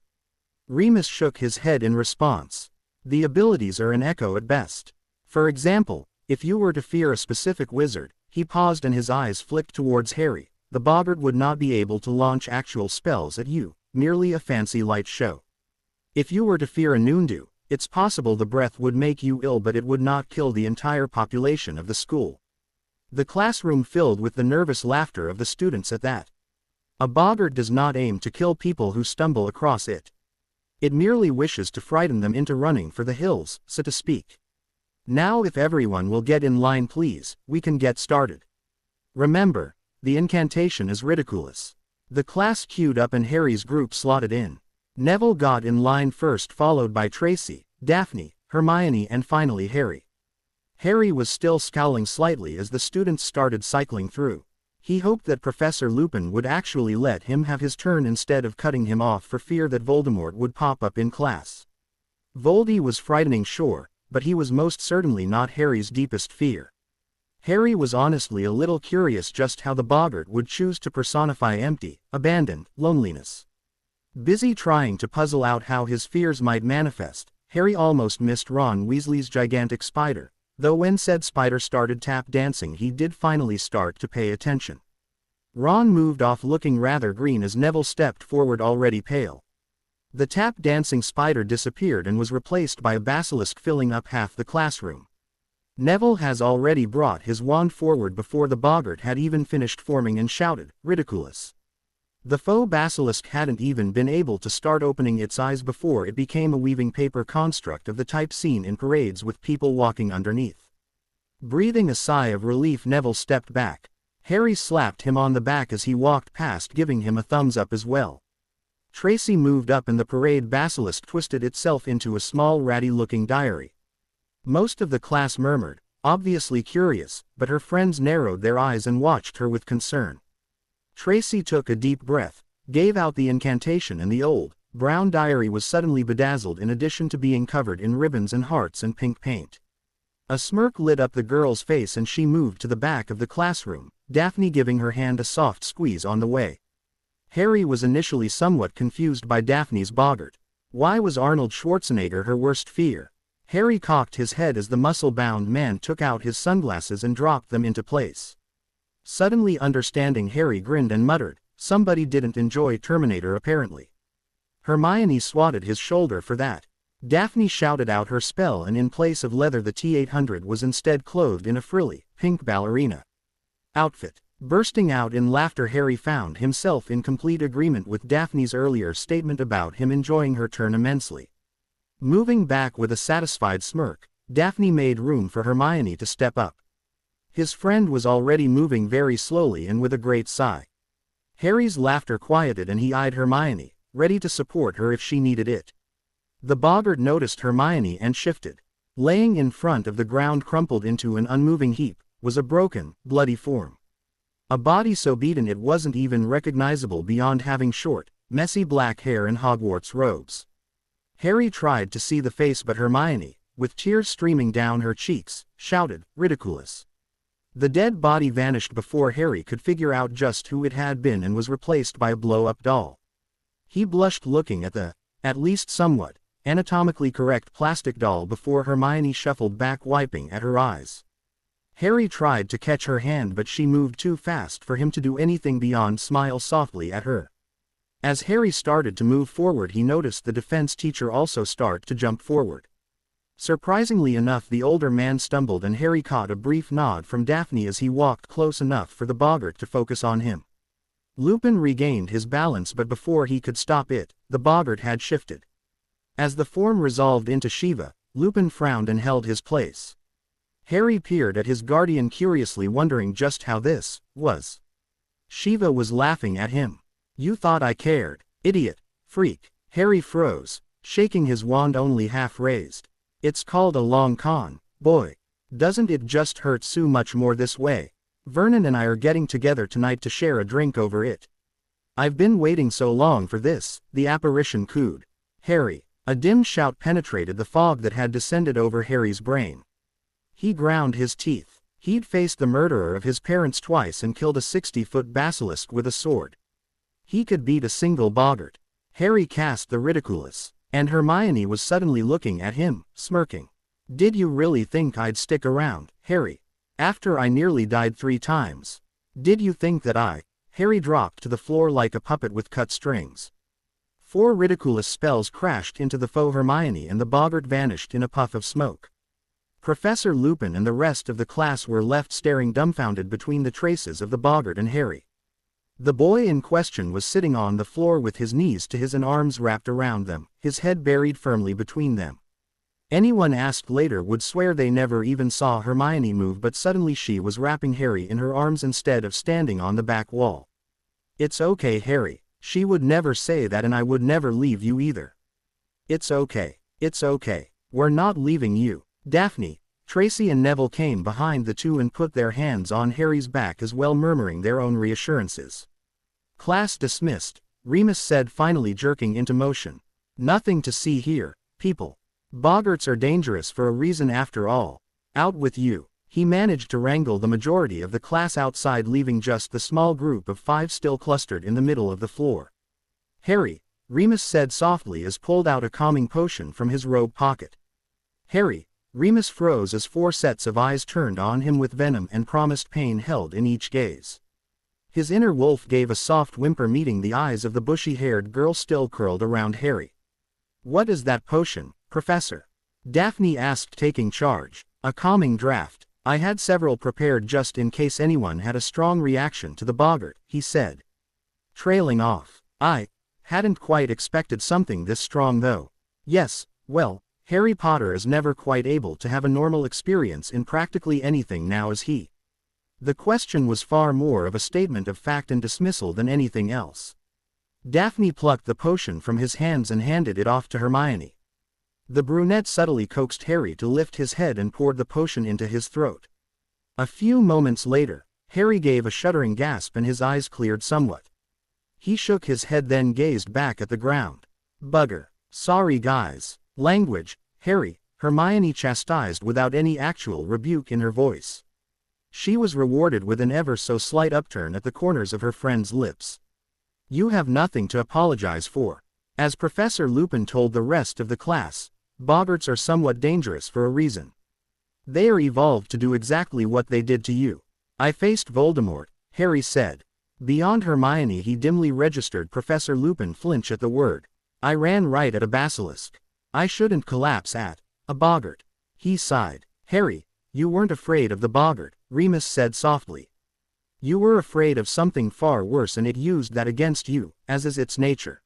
Remus shook his head in response. The abilities are an echo at best. For example, if you were to fear a specific wizard, he paused and his eyes flicked towards Harry, the boggart would not be able to launch actual spells at you, merely a fancy light show. If you were to fear a Noondu, it's possible the breath would make you ill, but it would not kill the entire population of the school. The classroom filled with the nervous laughter of the students at that. A boggart does not aim to kill people who stumble across it. It merely wishes to frighten them into running for the hills, so to speak. Now if everyone will get in line please, we can get started. Remember, the incantation is ridiculous. The class queued up and Harry's group slotted in. Neville got in line first, followed by Tracy, Daphne, Hermione and finally Harry. Harry was still scowling slightly as the students started cycling through. He hoped that Professor Lupin would actually let him have his turn instead of cutting him off for fear that Voldemort would pop up in class. Voldy was frightening, sure, but he was most certainly not Harry's deepest fear. Harry was honestly a little curious just how the boggart would choose to personify empty, abandoned loneliness. Busy trying to puzzle out how his fears might manifest, Harry almost missed Ron Weasley's gigantic spider, though when said spider started tap dancing he did finally start to pay attention. Ron moved off looking rather green as Neville stepped forward, already pale. The tap dancing spider disappeared and was replaced by a basilisk filling up half the classroom. Neville has already brought his wand forward before the boggart had even finished forming and shouted, "Ridiculous." The faux basilisk hadn't even been able to start opening its eyes before it became a weaving paper construct of the type seen in parades with people walking underneath. Breathing a sigh of relief, Neville stepped back. Harry slapped him on the back as he walked past, giving him a thumbs up as well. Tracy moved up and the parade basilisk twisted itself into a small ratty-looking diary. Most of the class murmured, obviously curious, but her friends narrowed their eyes and watched her with concern. Tracy took a deep breath, gave out the incantation, and the old, brown diary was suddenly bedazzled in addition to being covered in ribbons and hearts and pink paint. A smirk lit up the girl's face and she moved to the back of the classroom, Daphne giving her hand a soft squeeze on the way. Harry was initially somewhat confused by Daphne's boggart. Why was Arnold Schwarzenegger her worst fear? Harry cocked his head as the muscle-bound man took out his sunglasses and dropped them into place. Suddenly understanding, Harry grinned and muttered, "Somebody didn't enjoy Terminator apparently." Hermione swatted his shoulder for that. Daphne shouted out her spell, and in place of leather the T-800 was instead clothed in a frilly, pink ballerina outfit. Bursting out in laughter, Harry found himself in complete agreement with Daphne's earlier statement about him enjoying her turn immensely. Moving back with a satisfied smirk, Daphne made room for Hermione to step up. His friend was already moving very slowly and with a great sigh. Harry's laughter quieted and he eyed Hermione, ready to support her if she needed it. The boggart noticed Hermione and shifted. Laying in front of the ground, crumpled into an unmoving heap, was a broken, bloody form. A body so beaten it wasn't even recognizable beyond having short, messy black hair and Hogwarts robes. Harry tried to see the face, but Hermione, with tears streaming down her cheeks, shouted, "Ridiculous." The dead body vanished before Harry could figure out just who it had been and was replaced by a blow-up doll. He blushed looking at the, at least somewhat, anatomically correct plastic doll before Hermione shuffled back, wiping at her eyes. Harry tried to catch her hand, but she moved too fast for him to do anything beyond smile softly at her. As Harry started to move forward, he noticed the defense teacher also start to jump forward. Surprisingly enough, the older man stumbled and Harry caught a brief nod from Daphne as he walked close enough for the boggart to focus on him. Lupin regained his balance, but before he could stop it, the boggart had shifted. As the form resolved into Shiva, Lupin frowned and held his place. Harry peered at his guardian curiously, wondering just how this was. Shiva was laughing at him. "You thought I cared, idiot, freak." Harry froze, shaking his wand only half raised. "It's called a long con, boy. Doesn't it just hurt so much more this way? Vernon and I are getting together tonight to share a drink over it. I've been waiting so long for this," the apparition cooed. "Harry." A dim shout penetrated the fog that had descended over Harry's brain. He ground his teeth. He'd faced the murderer of his parents twice and killed a 60-foot basilisk with a sword. He could beat a single boggart. Harry cast the Ridiculous, and Hermione was suddenly looking at him, smirking. "Did you really think I'd stick around, Harry? After I nearly died 3 times? Did you think that I—" Harry dropped to the floor like a puppet with cut strings. 4 Ridiculous spells crashed into the faux Hermione and the boggart vanished in a puff of smoke. Professor Lupin and the rest of the class were left staring dumbfounded between the traces of the boggart and Harry. The boy in question was sitting on the floor with his knees to his and arms wrapped around them, his head buried firmly between them. Anyone asked later would swear they never even saw Hermione move, but suddenly she was wrapping Harry in her arms instead of standing on the back wall. "It's okay, Harry. She would never say that, and I would never leave you either. It's okay. It's okay. We're not leaving you." Daphne, Tracy and Neville came behind the two and put their hands on Harry's back as well, murmuring their own reassurances. "Class dismissed," Remus said, finally jerking into motion. "Nothing to see here, people. Boggarts are dangerous for a reason after all. Out with you." He managed to wrangle the majority of the class outside, leaving just the small group of 5 still clustered in the middle of the floor. "Harry," Remus said softly as pulled out a calming potion from his robe pocket. "Harry." Remus froze as 4 sets of eyes turned on him with venom and promised pain held in each gaze. His inner wolf gave a soft whimper, meeting the eyes of the bushy-haired girl still curled around Harry. "What is that potion, Professor?" Daphne asked, taking charge. "A calming draft. I had several prepared just in case anyone had a strong reaction to the boggart," he said. Trailing off. "I hadn't quite expected something this strong though. Yes, well, Harry Potter is never quite able to have a normal experience in practically anything now, is he?" The question was far more of a statement of fact and dismissal than anything else. Daphne plucked the potion from his hands and handed it off to Hermione. The brunette subtly coaxed Harry to lift his head and poured the potion into his throat. A few moments later, Harry gave a shuddering gasp and his eyes cleared somewhat. He shook his head, then gazed back at the ground. "Bugger. Sorry guys." "Language, Harry," Hermione chastised without any actual rebuke in her voice. She was rewarded with an ever so slight upturn at the corners of her friend's lips. "You have nothing to apologize for." As Professor Lupin told the rest of the class, boggarts are somewhat dangerous for a reason. They are evolved to do exactly what they did to you. "I faced Voldemort," Harry said. Beyond Hermione he dimly registered Professor Lupin flinch at the word. "I ran right at a basilisk. I shouldn't collapse at a boggart. He sighed. Harry, you weren't afraid of the boggart, Remus said softly. You were afraid of something far worse and it used that against you, as is its nature.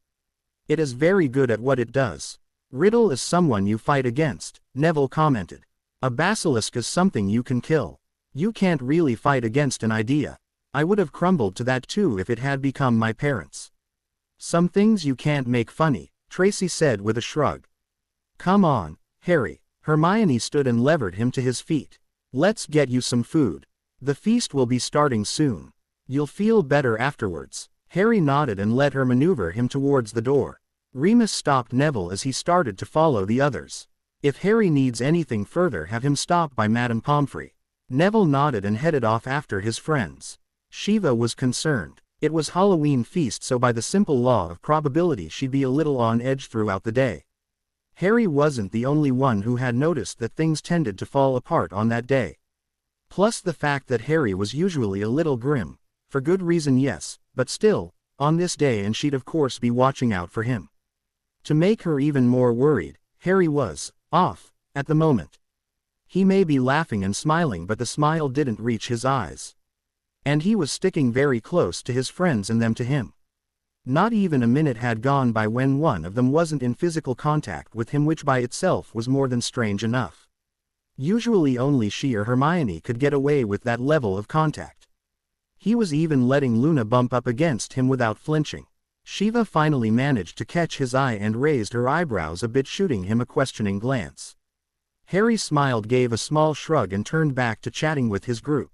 It is very good at what it does. Riddle is someone you fight against, Neville commented. A basilisk is something you can kill. You can't really fight against an idea. I would have crumbled to that too if it had become my parents. Some things you can't make funny, Tracy said with a shrug. Come on, Harry. Hermione stood and levered him to his feet. Let's get you some food. The feast will be starting soon. You'll feel better afterwards. Harry nodded and let her maneuver him towards the door. Remus stopped Neville as he started to follow the others. If Harry needs anything further, have him stopped by Madame Pomfrey. Neville nodded and headed off after his friends. Shiva was concerned. It was Halloween feast, so by the simple law of probability she'd be a little on edge throughout the day. Harry wasn't the only one who had noticed that things tended to fall apart on that day. Plus the fact that Harry was usually a little grim, for good reason yes, but still, on this day and she'd of course be watching out for him. To make her even more worried, Harry was off at the moment. He may be laughing and smiling, but the smile didn't reach his eyes. And he was sticking very close to his friends and them to him. Not even a minute had gone by when one of them wasn't in physical contact with him, which by itself was more than strange enough. Usually only she or Hermione could get away with that level of contact. He was even letting Luna bump up against him without flinching. Shiva finally managed to catch his eye and raised her eyebrows a bit, shooting him a questioning glance. Harry smiled, gave a small shrug and turned back to chatting with his group.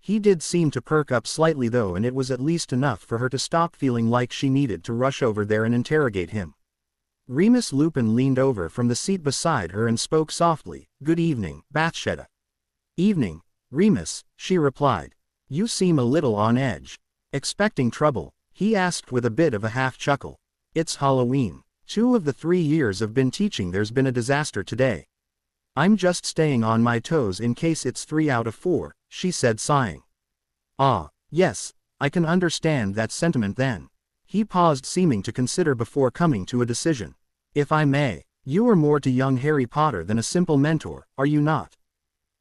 He did seem to perk up slightly though, and it was at least enough for her to stop feeling like she needed to rush over there and interrogate him. Remus Lupin leaned over from the seat beside her and spoke softly. Good evening, Bathsheba. Evening, Remus, she replied. You seem a little on edge. Expecting trouble? He asked with a bit of a half chuckle. It's Halloween. 2 of the 3 years I've been teaching there's been a disaster today. I'm just staying on my toes in case it's 3 out of 4, she said, sighing. Ah, yes, I can understand that sentiment then. He paused, seeming to consider before coming to a decision. If I may, you are more to young Harry Potter than a simple mentor, are you not?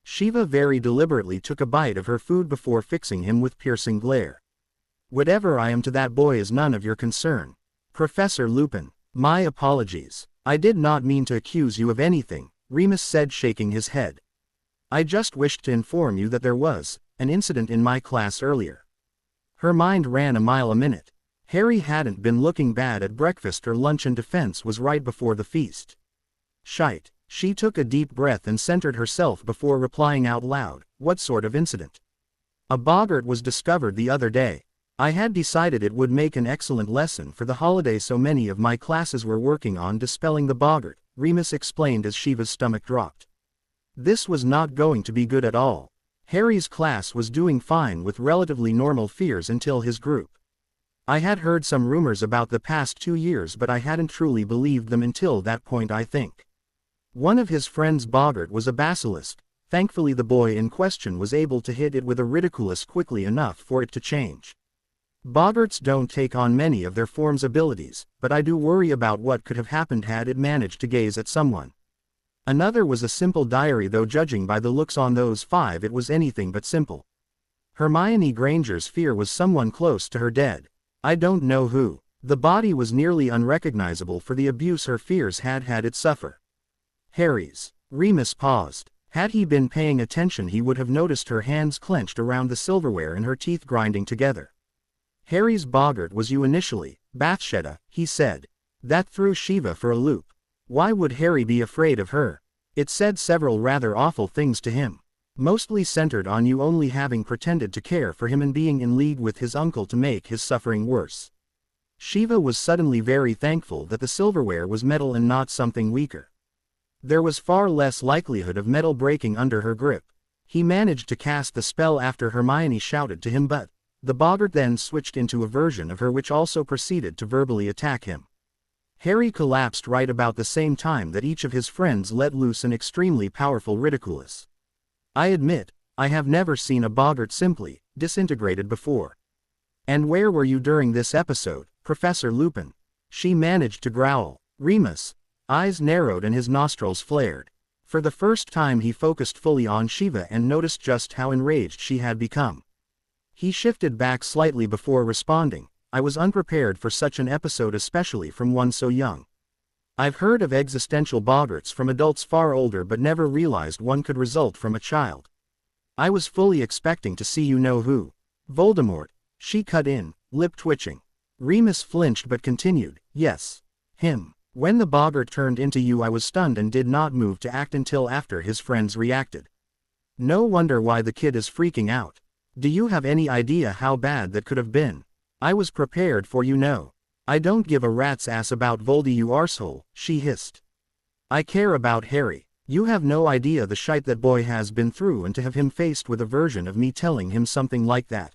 Shiva very deliberately took a bite of her food before fixing him with piercing glare. Whatever I am to that boy is none of your concern. Professor Lupin, my apologies. I did not mean to accuse you of anything, Remus said, shaking his head. I just wished to inform you that there was an incident in my class earlier. Her mind ran a mile a minute. Harry hadn't been looking bad at breakfast or lunch, and defense was right before the feast. Shite. She took a deep breath and centered herself before replying out loud. What sort of incident? A boggart was discovered the other day. I had decided it would make an excellent lesson for the holiday, so many of my classes were working on dispelling the boggart, Remus explained as Shiva's stomach dropped. This was not going to be good at all. Harry's class was doing fine with relatively normal fears until his group. I had heard some rumors about the past 2 years, but I hadn't truly believed them until that point, I think. One of his friends' boggart was a basilisk. Thankfully the boy in question was able to hit it with a ridiculous quickly enough for it to change. Boggarts don't take on many of their form's abilities, but I do worry about what could have happened had it managed to gaze at someone. Another was a simple diary, though judging by the looks on those 5 it was anything but simple. Hermione Granger's fear was someone close to her dead. I don't know who. The body was nearly unrecognizable for the abuse her fears had had it suffer. Harry's. Remus paused. Had he been paying attention he would have noticed her hands clenched around the silverware and her teeth grinding together. Harry's boggart was you initially, Bathsheba, he said. That threw Shiva for a loop. Why would Harry be afraid of her? It said several rather awful things to him. Mostly centered on you only having pretended to care for him and being in league with his uncle to make his suffering worse. Shiva was suddenly very thankful that the silverware was metal and not something weaker. There was far less likelihood of metal breaking under her grip. He managed to cast the spell after Hermione shouted to him, but the boggart then switched into a version of her which also proceeded to verbally attack him. Harry collapsed right about the same time that each of his friends let loose an extremely powerful ridiculous. I admit, I have never seen a boggart simply disintegrated before. And where were you during this episode, Professor Lupin? She managed to growl. Remus. Eyes narrowed and his nostrils flared. For the first time he focused fully on Shiva and noticed just how enraged she had become. He shifted back slightly before responding. I was unprepared for such an episode, especially from one so young. I've heard of existential boggarts from adults far older, but never realized one could result from a child. I was fully expecting to see you know who. Voldemort, she cut in, lip twitching. Remus flinched but continued, yes. Him. When the boggart turned into you, I was stunned and did not move to act until after his friends reacted. No wonder why the kid is freaking out. Do you have any idea how bad that could have been? I was prepared for you know. I don't give a rat's ass about Voldy, you arsehole, she hissed. I care about Harry. You have no idea the shite that boy has been through, and to have him faced with a version of me telling him something like that.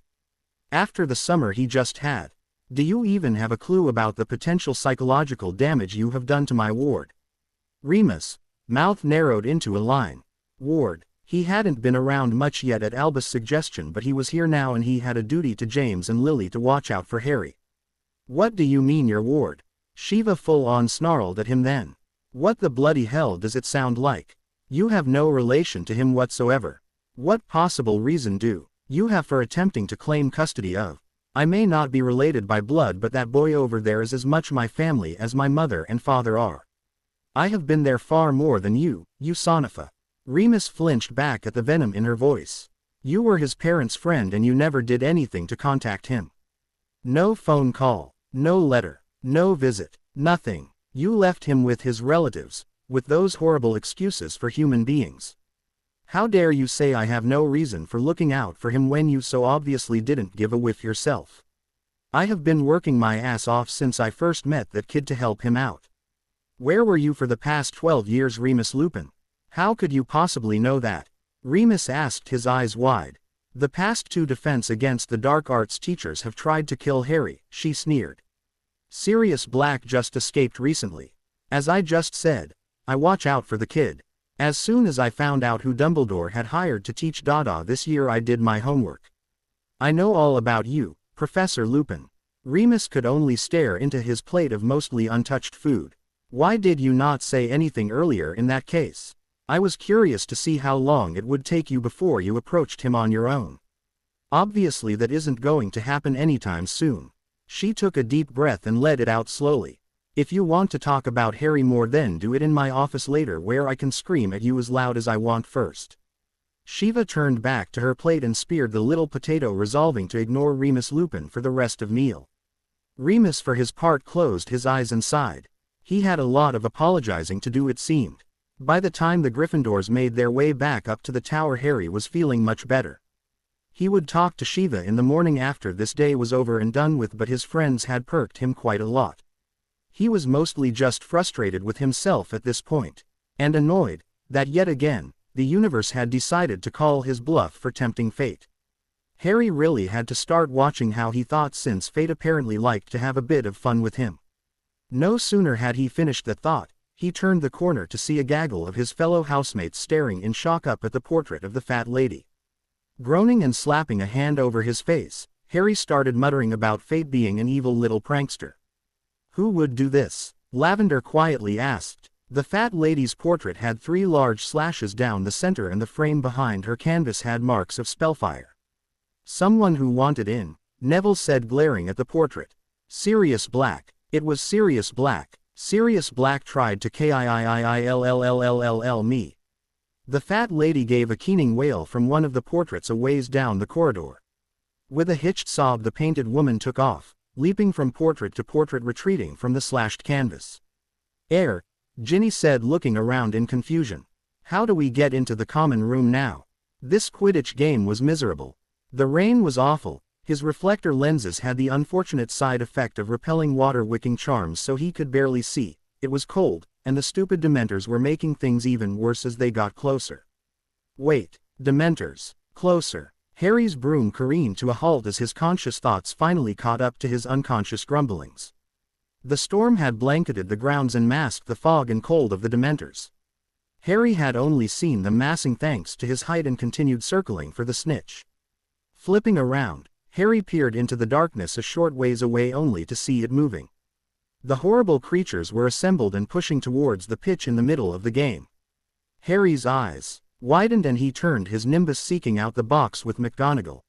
After the summer he just had. Do you even have a clue about the potential psychological damage you have done to my ward? Remus, mouth narrowed into a line. Ward. He hadn't been around much yet at Albus' suggestion, but he was here now and he had a duty to James and Lily to watch out for Harry. What do you mean your ward? Shiva full-on snarled at him then. What the bloody hell does it sound like? You have no relation to him whatsoever. What possible reason do you have for attempting to claim custody of? I may not be related by blood, but that boy over there is as much my family as my mother and father are. I have been there far more than you Sonifa. Remus flinched back at the venom in her voice. You were his parents' friend and you never did anything to contact him. No phone call, no letter, no visit, nothing. You left him with his relatives, with those horrible excuses for human beings. How dare you say I have no reason for looking out for him when you so obviously didn't give a whiff yourself? I have been working my ass off since I first met that kid to help him out. Where were you for the past 12 years, Remus Lupin? How could you possibly know that? Remus asked, his eyes wide. The past 2 defense against the dark arts teachers have tried to kill Harry, she sneered. Sirius Black just escaped recently. As I just said, I watch out for the kid. As soon as I found out who Dumbledore had hired to teach Dada this year, I did my homework. I know all about you, Professor Lupin. Remus could only stare into his plate of mostly untouched food. Why did you not say anything earlier in that case? I was curious to see how long it would take you before you approached him on your own. Obviously that isn't going to happen anytime soon. She took a deep breath and let it out slowly. If you want to talk about Harry more, then do it in my office later, where I can scream at you as loud as I want first. Shiva turned back to her plate and speared the little potato, resolving to ignore Remus Lupin for the rest of meal. Remus for his part closed his eyes and sighed. He had a lot of apologizing to do, it seemed. By the time the Gryffindors made their way back up to the tower, Harry was feeling much better. He would talk to Shiva in the morning after this day was over and done with, but his friends had perked him quite a lot. He was mostly just frustrated with himself at this point, and annoyed that yet again, the universe had decided to call his bluff for tempting fate. Harry really had to start watching how he thought, since fate apparently liked to have a bit of fun with him. No sooner had he finished the thought, he turned the corner to see a gaggle of his fellow housemates staring in shock up at the portrait of the fat lady. Groaning and slapping a hand over his face, Harry started muttering about fate being an evil little prankster. Who would do this? Lavender quietly asked. The fat lady's portrait had 3 large slashes down the center, and the frame behind her canvas had marks of spellfire. Someone who wanted in, Neville said, glaring at the portrait. Sirius Black. It was Sirius Black. Sirius Black tried to kill me. The fat lady gave a keening wail from one of the portraits a ways down the corridor. With a hitched sob, the painted woman took off, leaping from portrait to portrait, retreating from the slashed canvas. Ginny said, looking around in confusion. How do we get into the common room now? This Quidditch game was miserable. The rain was awful. His reflector lenses had the unfortunate side effect of repelling water-wicking charms, so he could barely see. It was cold, and the stupid Dementors were making things even worse as they got closer. Wait, Dementors, closer. Harry's broom careened to a halt as his conscious thoughts finally caught up to his unconscious grumblings. The storm had blanketed the grounds and masked the fog and cold of the Dementors. Harry had only seen them massing thanks to his height and continued circling for the snitch. Flipping around, Harry peered into the darkness a short ways away, only to see it moving. The horrible creatures were assembled and pushing towards the pitch in the middle of the game. Harry's eyes widened and he turned his nimbus seeking out the box with McGonagall.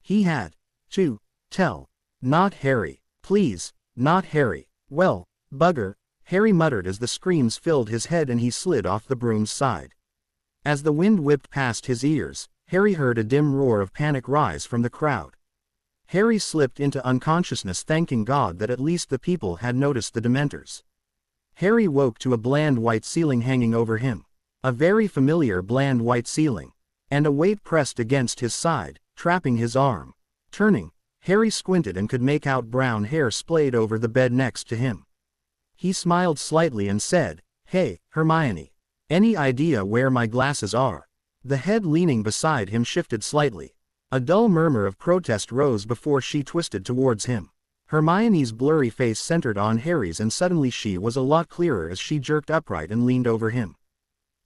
He had to tell. Not Harry. Please, not Harry. Well, bugger, Harry muttered as the screams filled his head and he slid off the broom's side. As the wind whipped past his ears, Harry heard a dim roar of panic rise from the crowd. Harry slipped into unconsciousness, thanking God that at least the people had noticed the Dementors. Harry woke to a bland white ceiling hanging over him. A very familiar bland white ceiling. And a weight pressed against his side, trapping his arm. Turning, Harry squinted and could make out brown hair splayed over the bed next to him. He smiled slightly and said, "Hey, Hermione. Any idea where my glasses are?" The head leaning beside him shifted slightly. A dull murmur of protest rose before she twisted towards him. Hermione's blurry face centered on Harry's and suddenly she was a lot clearer as she jerked upright and leaned over him.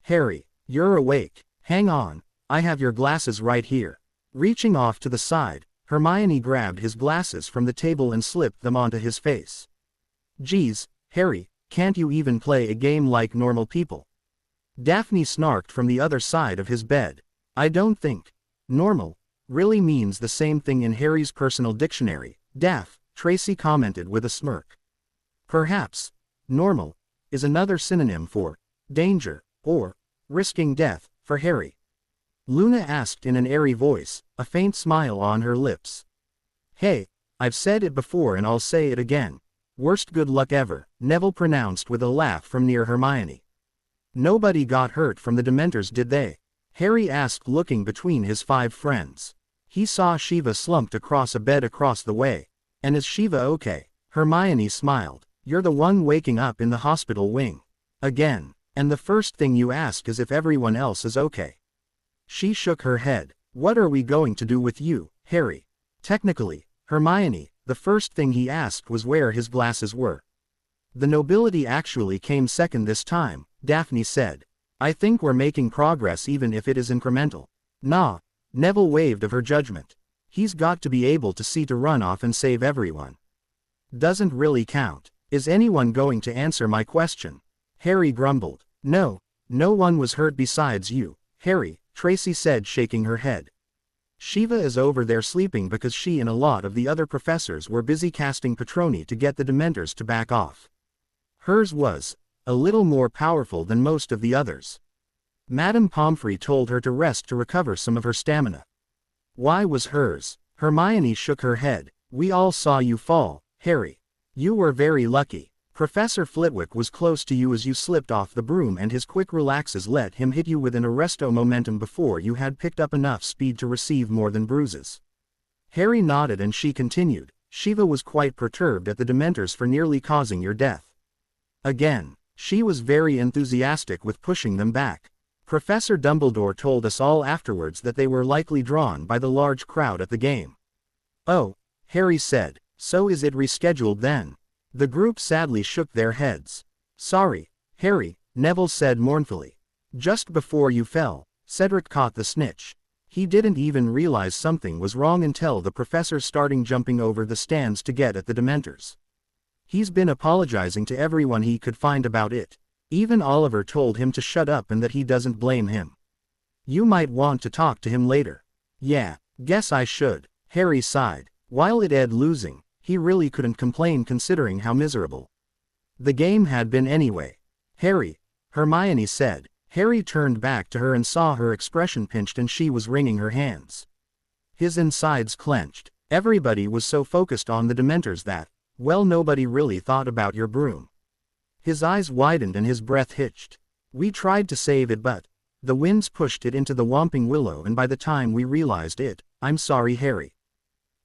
"Harry, you're awake. Hang on, I have your glasses right here." Reaching off to the side, Hermione grabbed his glasses from the table and slipped them onto his face. "Geez, Harry, can't you even play a game like normal people?" Daphne snarked from the other side of his bed. "I don't think normal really means the same thing in Harry's personal dictionary, Daph," Tracy commented with a smirk. "Perhaps normal is another synonym for danger or risking death for Harry?" Luna asked in an airy voice, a faint smile on her lips. "Hey, I've said it before and I'll say it again. Worst good luck ever," Neville pronounced with a laugh from near Hermione. "Nobody got hurt from the Dementors, did they?" Harry asked, looking between his 5 friends. He saw Shiva slumped across a bed across the way. "And is Shiva okay?" Hermione smiled. "You're the one waking up in the hospital wing. Again. And the first thing you ask is if everyone else is okay." She shook her head. "What are we going to do with you, Harry?" Technically, Hermione, the first thing he asked was where his glasses were. "The nobility actually came second this time," Daphne said. "I think we're making progress even if it is incremental." "Nah," Neville waved of her judgment. "He's got to be able to see to run off and save everyone." "Doesn't really count. Is anyone going to answer my question?" Harry grumbled. "No, no one was hurt besides you, Harry," Tracy said, shaking her head. "Shiva is over there sleeping because she and a lot of the other professors were busy casting Patroni to get the Dementors to back off. Hers was a little more powerful than most of the others. Madame Pomfrey told her to rest to recover some of her stamina." "Why was hers?" Hermione shook her head. "We all saw you fall, Harry. You were very lucky. Professor Flitwick was close to you as you slipped off the broom and his quick relaxes let him hit you with an arresto momentum before you had picked up enough speed to receive more than bruises." Harry nodded and she continued, "Shiva was quite perturbed at the Dementors for nearly causing your death. Again, she was very enthusiastic with pushing them back. Professor Dumbledore told us all afterwards that they were likely drawn by the large crowd at the game." "Oh," Harry said, "so is it rescheduled then?" The group sadly shook their heads. "Sorry, Harry," Neville said mournfully. "Just before you fell, Cedric caught the snitch. He didn't even realize something was wrong until the professor started jumping over the stands to get at the Dementors. He's been apologizing to everyone he could find about it. Even Oliver told him to shut up and that he doesn't blame him. You might want to talk to him later." "Yeah, guess I should," Harry sighed. While it ed losing, he really couldn't complain considering how miserable the game had been anyway. "Harry," Hermione said. Harry turned back to her and saw her expression pinched and she was wringing her hands. His insides clenched. Everybody was so focused on the Dementors that, well, nobody really thought about your broom. His eyes widened and his breath hitched. "We tried to save it but the winds pushed it into the Whomping Willow and by the time we realized it, I'm sorry, Harry."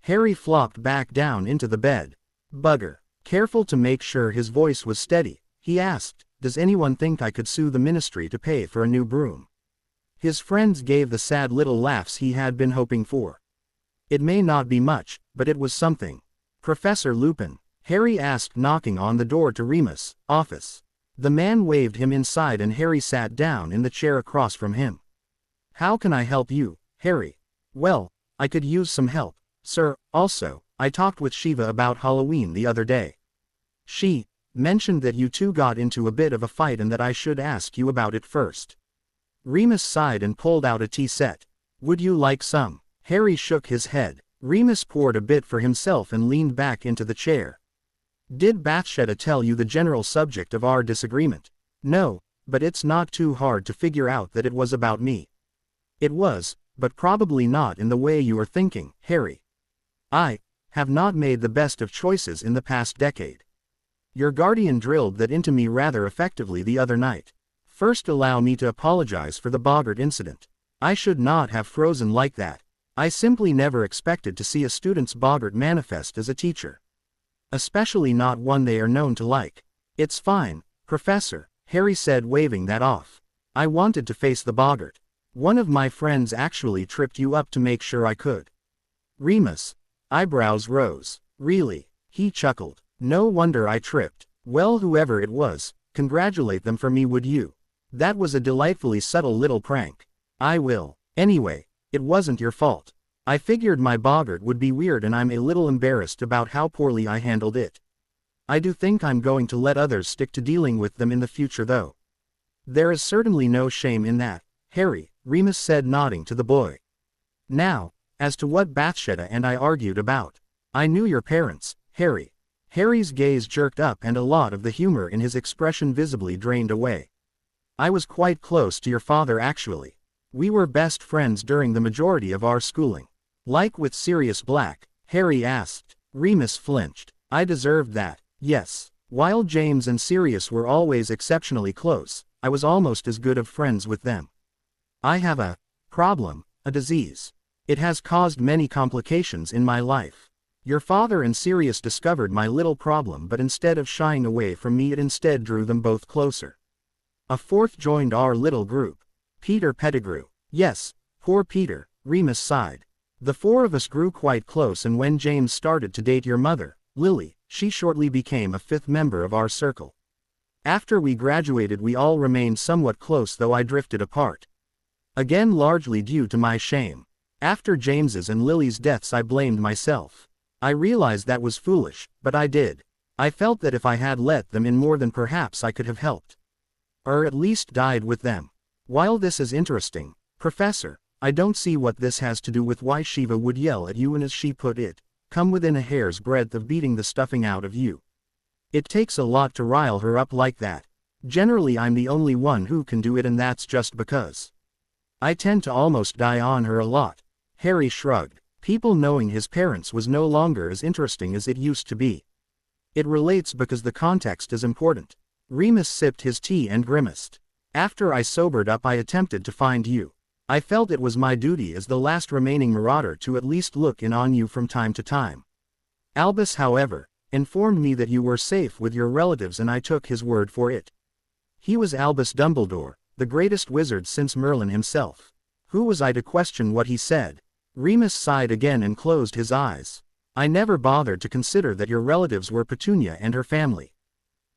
Harry flopped back down into the bed. "Bugger." Careful to make sure his voice was steady, he asked, "Does anyone think I could sue the ministry to pay for a new broom?" His friends gave the sad little laughs he had been hoping for. "It may not be much, but it was something." "Professor Lupin?" Harry asked, knocking on the door to Remus' office. The man waved him inside and Harry sat down in the chair across from him. "How can I help you, Harry?" "Well, I could use some help, sir. Also, I talked with Shiva about Halloween the other day. She Mentioned that you two got into a bit of a fight and that I should ask you about it first. Remus sighed and pulled out a tea set. Would you like some? Harry shook his head. Remus poured a bit for himself and leaned back into the chair. Did Bathsheba tell you the general subject of our disagreement? No, but it's not too hard to figure out that it was about me. It was, but probably not in the way you are thinking, Harry. I have not made the best of choices in the past decade. Your guardian drilled that into me rather effectively the other night. First, allow me to apologize for the Boggart incident. I should not have frozen like that. I simply never expected to see a student's Boggart manifest as a teacher. Especially not one they are known to like. It's fine, Professor, Harry said, waving that off. I wanted to face the Boggart. One of my friends actually tripped you up to make sure I could. Remus' eyebrows rose. Really? He chuckled. No wonder I tripped. Well, whoever it was, congratulate them for me, would you? That was a delightfully subtle little prank. I will. Anyway, it wasn't your fault. I figured my Boggart would be weird and I'm a little embarrassed about how poorly I handled it. I do think I'm going to let others stick to dealing with them in the future though. There is certainly no shame in that, Harry, Remus said, nodding to the boy. Now, as to what Bathsheba and I argued about. I knew your parents, Harry. Harry's gaze jerked up and a lot of the humor in his expression visibly drained away. I was quite close to your father actually. We were best friends during the majority of our schooling. Like with Sirius Black? Harry asked. Remus flinched. I deserved that, yes. While James and Sirius were always exceptionally close, I was almost as good of friends with them. I have a problem, a disease. It has caused many complications in my life. Your father and Sirius discovered my little problem, but instead of shying away from me, it instead drew them both closer. A fourth joined our little group. Peter Pettigrew. Yes, poor Peter, Remus sighed. The four of us grew quite close, and when James started to date your mother, Lily, she shortly became a fifth member of our circle. After we graduated we all remained somewhat close, though I drifted apart. Again, largely due to my shame. After James's and Lily's deaths I blamed myself. I realized that was foolish, but I did. I felt that if I had let them in more than perhaps I could have helped. Or at least died with them. While this is interesting, Professor, I don't see what this has to do with why Shiva would yell at you and, as she put it, come within a hair's breadth of beating the stuffing out of you. It takes a lot to rile her up like that. Generally I'm the only one who can do it, and that's just because I tend to almost die on her a lot. Harry shrugged. People knowing his parents was no longer as interesting as it used to be. It relates because the context is important. Remus sipped his tea and grimaced. After I sobered up I attempted to find you. I felt it was my duty as the last remaining marauder to at least look in on you from time to time. Albus, however, informed me that you were safe with your relatives, and I took his word for it. He was Albus Dumbledore, the greatest wizard since Merlin himself. Who was I to question what he said? Remus sighed again and closed his eyes. I never bothered to consider that your relatives were Petunia and her family.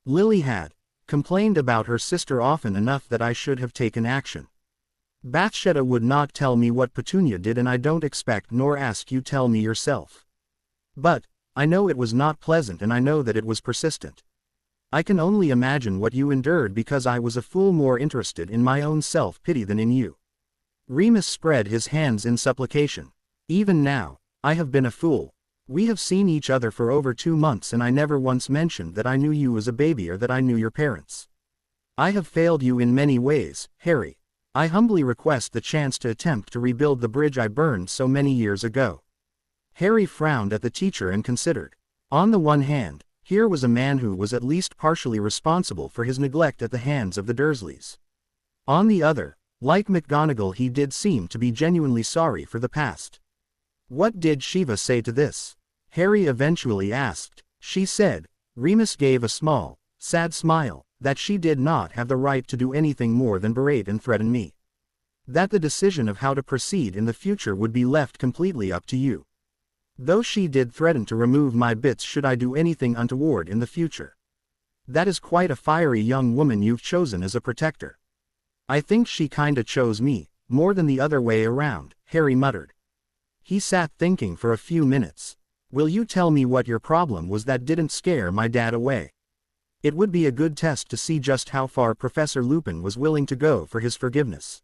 Lily had complained about her sister often enough that I should have taken action. Bathsheba would not tell me what Petunia did, and I don't expect nor ask you tell me yourself. But I know it was not pleasant, and I know that it was persistent. I can only imagine what you endured because I was a fool, more interested in my own self-pity than in you. Remus spread his hands in supplication. Even now, I have been a fool. We have seen each other for over 2 months, and I never once mentioned that I knew you as a baby or that I knew your parents. I have failed you in many ways, Harry. I humbly request the chance to attempt to rebuild the bridge I burned so many years ago. Harry frowned at the teacher and considered. On the one hand, here was a man who was at least partially responsible for his neglect at the hands of the Dursleys. On the other, like McGonagall, he did seem to be genuinely sorry for the past. What did Shiva say to this? Harry eventually asked. She said, Remus gave a small, sad smile, that she did not have the right to do anything more than berate and threaten me. That the decision of how to proceed in the future would be left completely up to you. Though she did threaten to remove my bits should I do anything untoward in the future. That is quite a fiery young woman you've chosen as a protector. I think she kinda chose me, more than the other way around, Harry muttered. He sat thinking for a few minutes. Will you tell me what your problem was that didn't scare my dad away? It would be a good test to see just how far Professor Lupin was willing to go for his forgiveness.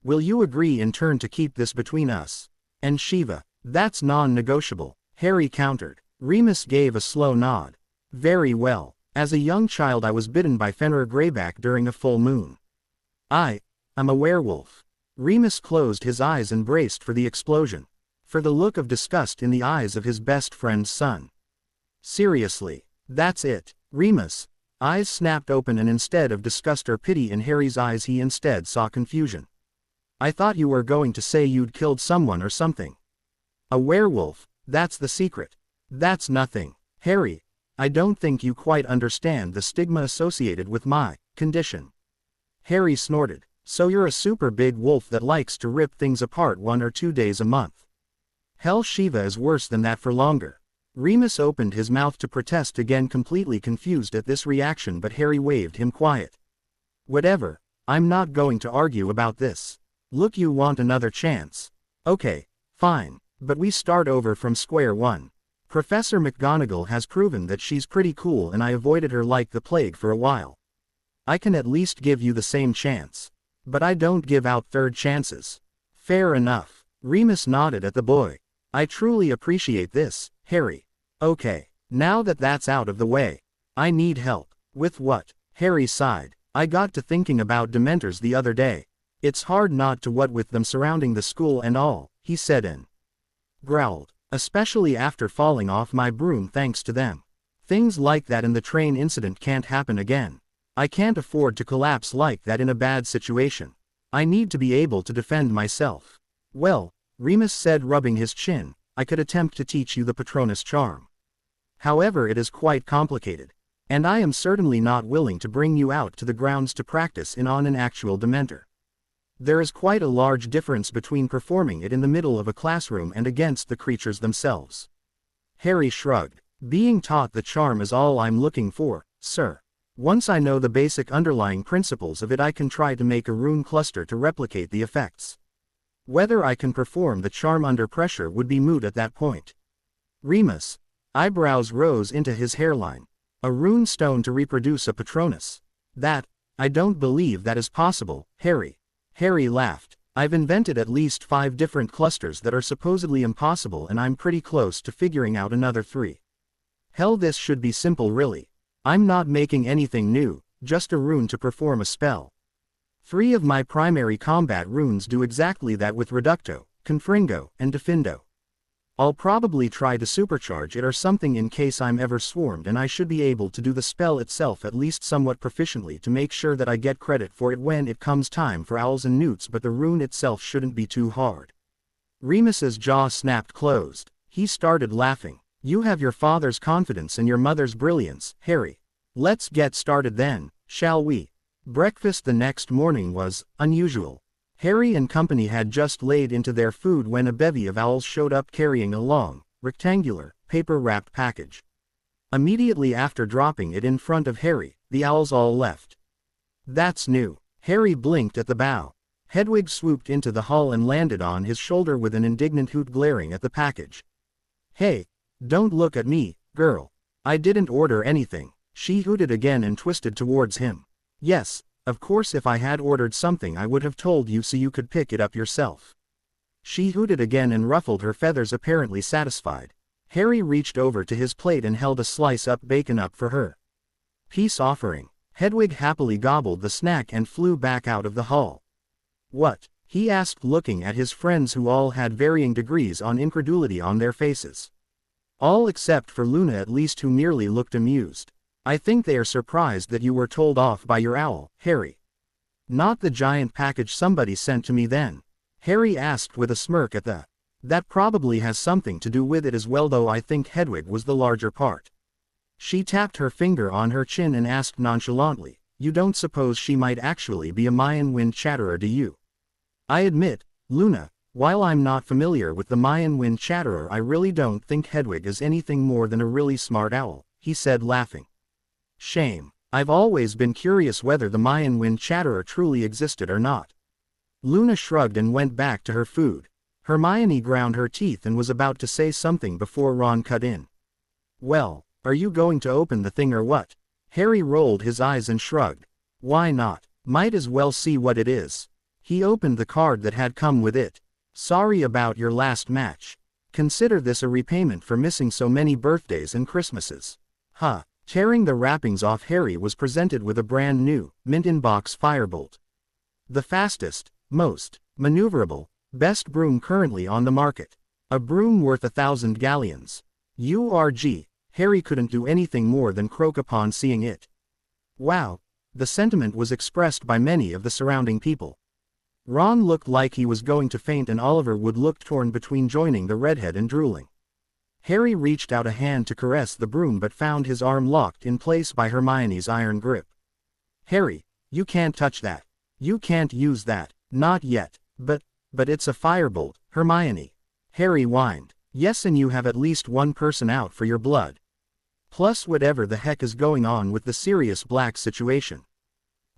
Will you agree in turn to keep this between us and Shiva? That's non-negotiable, Harry countered. Remus gave a slow nod. Very well. As a young child I was bitten by Fenrir Greyback during a full moon. I'm a werewolf. Remus closed his eyes and braced for the explosion. For the look of disgust in the eyes of his best friend's son. Seriously, that's it. Remus' eyes snapped open, and instead of disgust or pity in Harry's eyes he instead saw confusion. I thought you were going to say you'd killed someone or something. A werewolf, that's the secret. That's nothing. Harry, I don't think you quite understand the stigma associated with my condition. Harry snorted. So you're a super big wolf that likes to rip things apart 1 or 2 days a month. Hell, Shiva is worse than that for longer. Remus opened his mouth to protest again, completely confused at this reaction, but Harry waved him quiet. Whatever, I'm not going to argue about this. Look, you want another chance? Okay, fine, but we start over from square one. Professor McGonagall has proven that she's pretty cool and I avoided her like the plague for a while. I can at least give you the same chance. But I don't give out third chances. Fair enough. Remus nodded at the boy. I truly appreciate this, Harry. Okay, now that that's out of the way, I need help. With what? Harry sighed. I got to thinking about Dementors the other day. It's hard not to, what with them surrounding the school and all, he said and growled. Especially after falling off my broom thanks to them. Things like that in the train incident can't happen again. I can't afford to collapse like that in a bad situation. I need to be able to defend myself. Well, Remus said, rubbing his chin, I could attempt to teach you the Patronus charm. However, it is quite complicated. And I am certainly not willing to bring you out to the grounds to practice in on an actual Dementor. There is quite a large difference between performing it in the middle of a classroom and against the creatures themselves. Harry shrugged. Being taught the charm is all I'm looking for, sir. Once I know the basic underlying principles of it, I can try to make a rune cluster to replicate the effects. Whether I can perform the charm under pressure would be moot at that point. Remus' eyebrows rose into his hairline. A rune stone to reproduce a Patronus. I don't believe that is possible, Harry. Harry laughed. I've invented at least 5 different clusters that are supposedly impossible, and I'm pretty close to figuring out another 3. Hell, this should be simple really. I'm not making anything new, just a rune to perform a spell. 3 of my primary combat runes do exactly that with Reducto, Confringo, and Defindo. I'll probably try to supercharge it or something in case I'm ever swarmed, and I should be able to do the spell itself at least somewhat proficiently to make sure that I get credit for it when it comes time for owls and newts, but the rune itself shouldn't be too hard. Remus's jaw snapped closed. He started laughing. You have your father's confidence and your mother's brilliance, Harry. Let's get started then, shall we? Breakfast the next morning was unusual. Harry and company had just laid into their food when a bevy of owls showed up carrying a long, rectangular, paper-wrapped package. Immediately after dropping it in front of Harry, the owls all left. That's new. Harry blinked at the bow. Hedwig swooped into the hall and landed on his shoulder with an indignant hoot, glaring at the package. Hey, don't look at me, girl. I didn't order anything. She hooted again and twisted towards him. Yes, of course, if I had ordered something I would have told you so you could pick it up yourself. She hooted again and ruffled her feathers, apparently satisfied. Harry reached over to his plate and held a slice up bacon up for her. Peace offering. Hedwig happily gobbled the snack and flew back out of the hall. What? He asked, looking at his friends who all had varying degrees on incredulity on their faces. All except for Luna, at least, who merely looked amused. I think they are surprised that you were told off by your owl, Harry. Not the giant package somebody sent to me then? Harry asked with a smirk at the. That probably has something to do with it as well, though I think Hedwig was the larger part. She tapped her finger on her chin and asked nonchalantly, you don't suppose she might actually be a Mayan wind chatterer, do you? I admit, Luna, while I'm not familiar with the Mayan wind chatterer, I really don't think Hedwig is anything more than a really smart owl, he said, laughing. Shame. I've always been curious whether the Mayan wind chatterer truly existed or not. Luna shrugged and went back to her food. Hermione ground her teeth and was about to say something before Ron cut in. Well, are you going to open the thing or what? Harry rolled his eyes and shrugged. Why not? Might as well see what it is. He opened the card that had come with it. Sorry about your last match. Consider this a repayment for missing so many birthdays and Christmases. Huh. Tearing the wrappings off, Harry was presented with a brand new, mint-in-box Firebolt. The fastest, most maneuverable, best broom currently on the market. A broom worth 1,000 galleons. URG. Harry couldn't do anything more than croak upon seeing it. Wow. The sentiment was expressed by many of the surrounding people. Ron looked like he was going to faint and Oliver Wood looked torn between joining the redhead and drooling. Harry reached out a hand to caress the broom but found his arm locked in place by Hermione's iron grip. Harry, you can't touch that. You can't use that. Not yet. But it's a firebolt, Hermione. Harry whined. Yes, and you have at least one person out for your blood. Plus whatever the heck is going on with the Sirius Black situation.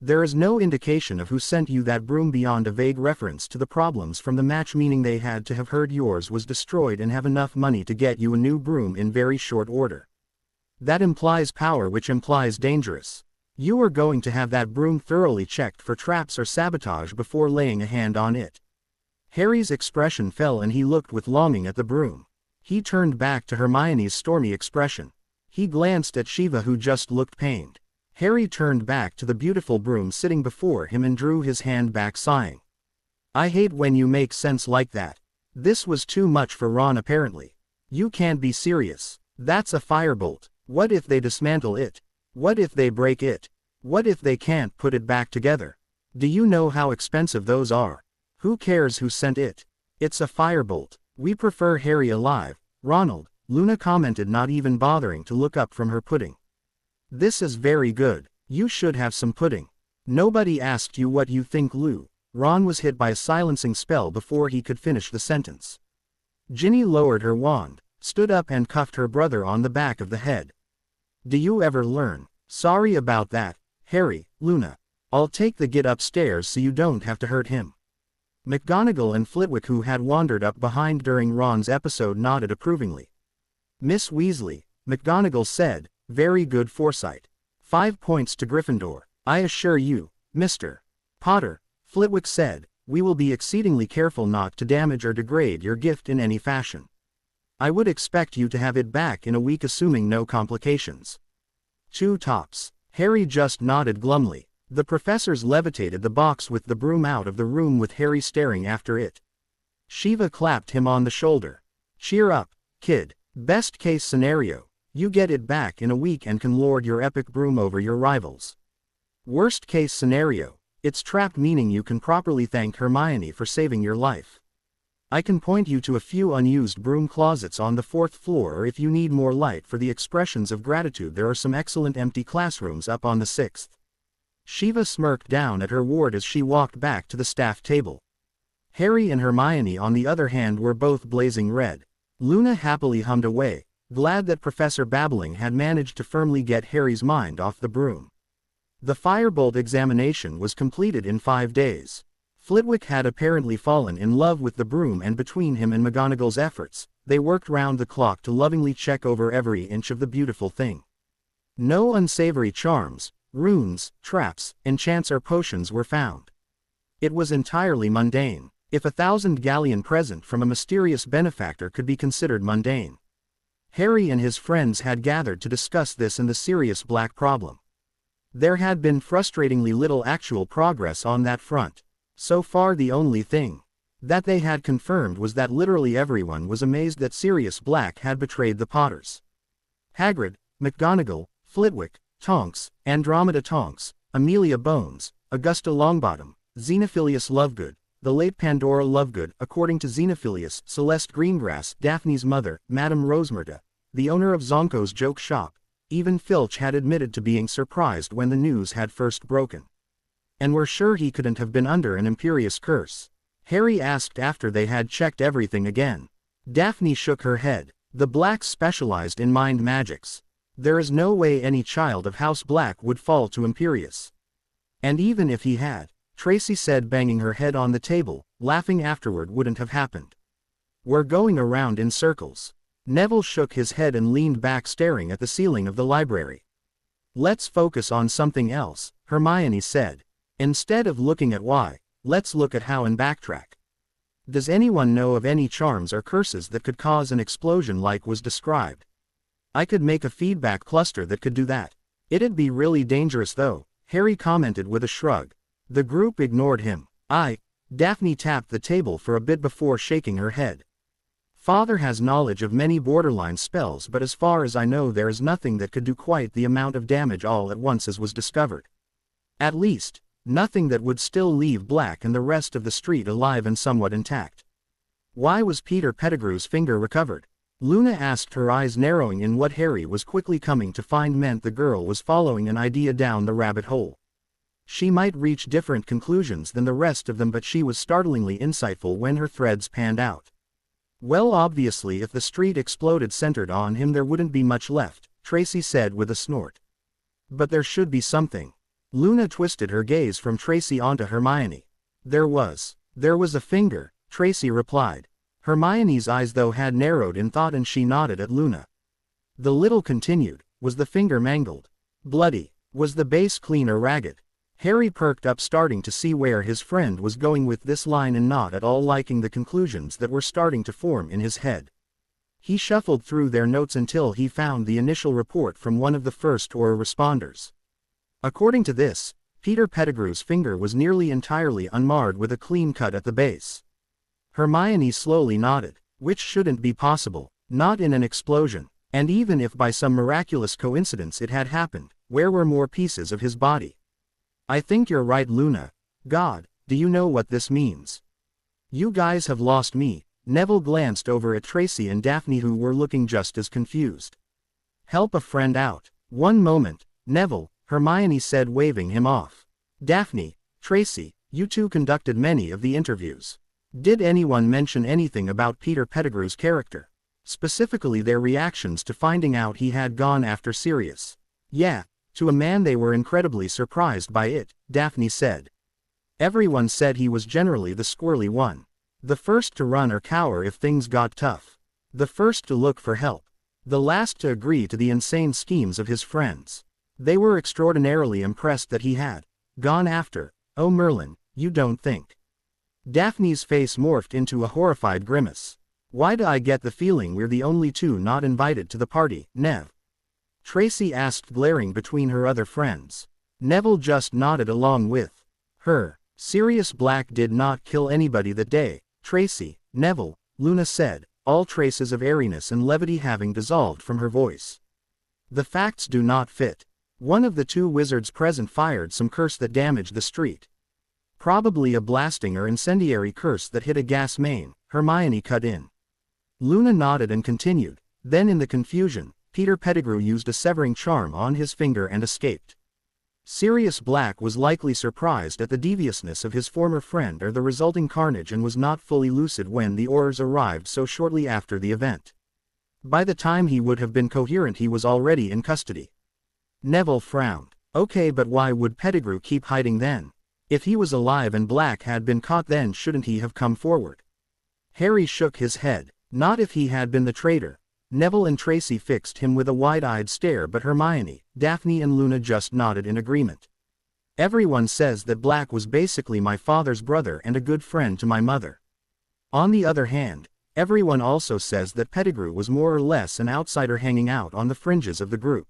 There is no indication of who sent you that broom beyond a vague reference to the problems from the match, meaning they had to have heard yours was destroyed and have enough money to get you a new broom in very short order. That implies power, which implies dangerous. You are going to have that broom thoroughly checked for traps or sabotage before laying a hand on it. Harry's expression fell and he looked with longing at the broom. He turned back to Hermione's stormy expression. He glanced at Shiva, who just looked pained. Harry turned back to the beautiful broom sitting before him and drew his hand back, sighing. I hate when you make sense like that. This was too much for Ron apparently. You can't be serious. That's a firebolt. What if they dismantle it? What if they break it? What if they can't put it back together? Do you know how expensive those are? Who cares who sent it? It's a firebolt. We prefer Harry alive, Ronald, Luna commented, not even bothering to look up from her pudding. This is very good. You should have some pudding. Nobody asked you what you think, Lou. Ron was hit by a silencing spell before he could finish the sentence. Ginny lowered her wand, stood up and cuffed her brother on the back of the head. Do you ever learn? Sorry about that, Harry, Luna. I'll take the git upstairs so you don't have to hurt him. McGonagall and Flitwick, who had wandered up behind during Ron's episode, nodded approvingly. Miss Weasley, McGonagall said, very good foresight. 5 points to Gryffindor. I assure you, Mr. Potter, Flitwick said, we will be exceedingly careful not to damage or degrade your gift in any fashion. I would expect you to have it back in a week, assuming no complications. 2 tops. Harry just nodded glumly. The professors levitated the box with the broom out of the room with Harry staring after it. Shiva clapped him on the shoulder. Cheer up, kid. Best case scenario, you get it back in a week and can lord your epic broom over your rivals. Worst case scenario, it's trapped, meaning you can properly thank Hermione for saving your life. I can point you to a few unused broom closets on the 4th floor, or if you need more light for the expressions of gratitude, there are some excellent empty classrooms up on the 6th. Shiva smirked down at her ward as she walked back to the staff table. Harry and Hermione, on the other hand, were both blazing red. Luna happily hummed away, glad that Professor Babbling had managed to firmly get Harry's mind off the broom. The firebolt examination was completed in 5 days. Flitwick had apparently fallen in love with the broom, and between him and McGonagall's efforts, they worked round the clock to lovingly check over every inch of the beautiful thing. No unsavory charms, runes, traps, enchants or potions were found. It was entirely mundane, if 1,000 galleon present from a mysterious benefactor could be considered mundane. Harry and his friends had gathered to discuss this and the Sirius Black problem. There had been frustratingly little actual progress on that front. So far, the only thing that they had confirmed was that literally everyone was amazed that Sirius Black had betrayed the Potters. Hagrid, McGonagall, Flitwick, Tonks, Andromeda Tonks, Amelia Bones, Augusta Longbottom, Xenophilius Lovegood, the late Pandora Lovegood, according to Xenophilius, Celeste Greengrass, Daphne's mother, Madame Rosemerta, the owner of Zonko's joke shop. Even Filch had admitted to being surprised when the news had first broken. And were sure he couldn't have been under an imperious curse. Harry asked after they had checked everything again. Daphne shook her head. The Blacks specialized in mind magics. There is no way any child of House Black would fall to Imperius. And even if he had, Tracy said, banging her head on the table, laughing afterward, wouldn't have happened. We're going around in circles. Neville shook his head and leaned back, staring at the ceiling of the library. Let's focus on something else, Hermione said. Instead of looking at why, let's look at how and backtrack. Does anyone know of any charms or curses that could cause an explosion like was described? I could make a feedback cluster that could do that. It'd be really dangerous though, Harry commented with a shrug. The group ignored him. Daphne tapped the table for a bit before shaking her head. Father has knowledge of many borderline spells, but as far as I know there is nothing that could do quite the amount of damage all at once as was discovered. At least, nothing that would still leave Black and the rest of the street alive and somewhat intact. Why was Peter Pettigrew's finger recovered? Luna asked, her eyes narrowing in what Harry was quickly coming to find meant the girl was following an idea down the rabbit hole. She might reach different conclusions than the rest of them, but she was startlingly insightful when her threads panned out. Well, obviously if the street exploded centered on him there wouldn't be much left, Tracy said with a snort. But there should be something. Luna twisted her gaze from Tracy onto Hermione. There was a finger, Tracy replied. Hermione's eyes though had narrowed in thought and she nodded at Luna. The little continued, was the finger mangled? Bloody? Was the base clean or ragged? Harry perked up, starting to see where his friend was going with this line and not at all liking the conclusions that were starting to form in his head. He shuffled through their notes until he found the initial report from one of the first Auror responders. According to this, Peter Pettigrew's finger was nearly entirely unmarred with a clean cut at the base. Hermione slowly nodded, which shouldn't be possible, not in an explosion, and even if by some miraculous coincidence it had happened, where were more pieces of his body? I think you're right, Luna. God, do you know what this means? You guys have lost me. Neville glanced over at Tracy and Daphne, who were looking just as confused. Help a friend out. One moment, Neville, Hermione said, waving him off. Daphne, Tracy, you two conducted many of the interviews. Did anyone mention anything about Peter Pettigrew's character? Specifically their reactions to finding out he had gone after Sirius? Yeah. To a man they were incredibly surprised by it, Daphne said. Everyone said he was generally the squirrely one. The first to run or cower if things got tough. The first to look for help. The last to agree to the insane schemes of his friends. They were extraordinarily impressed that he had gone after. Oh Merlin, you don't think? Daphne's face morphed into a horrified grimace. Why do I get the feeling we're the only two not invited to the party, Nev? Tracy asked, glaring between her other friends. Neville just nodded along with her. Sirius Black did not kill anybody that day, Tracy, Neville, Luna said, all traces of airiness and levity having dissolved from her voice. The facts do not fit. One of the two wizards present fired some curse that damaged the street. Probably a blasting or incendiary curse that hit a gas main, Hermione cut in. Luna nodded and continued, then in the confusion, Peter Pettigrew used a severing charm on his finger and escaped. Sirius Black was likely surprised at the deviousness of his former friend or the resulting carnage and was not fully lucid when the Aurors arrived so shortly after the event. By the time he would have been coherent he was already in custody. Neville frowned. Okay, but why would Pettigrew keep hiding then? If he was alive and Black had been caught, then shouldn't he have come forward? Harry shook his head. Not if he had been the traitor. Neville and Tracy fixed him with a wide-eyed stare, but Hermione, Daphne and Luna just nodded in agreement. Everyone says that Black was basically my father's brother and a good friend to my mother. On the other hand, everyone also says that Pettigrew was more or less an outsider hanging out on the fringes of the group.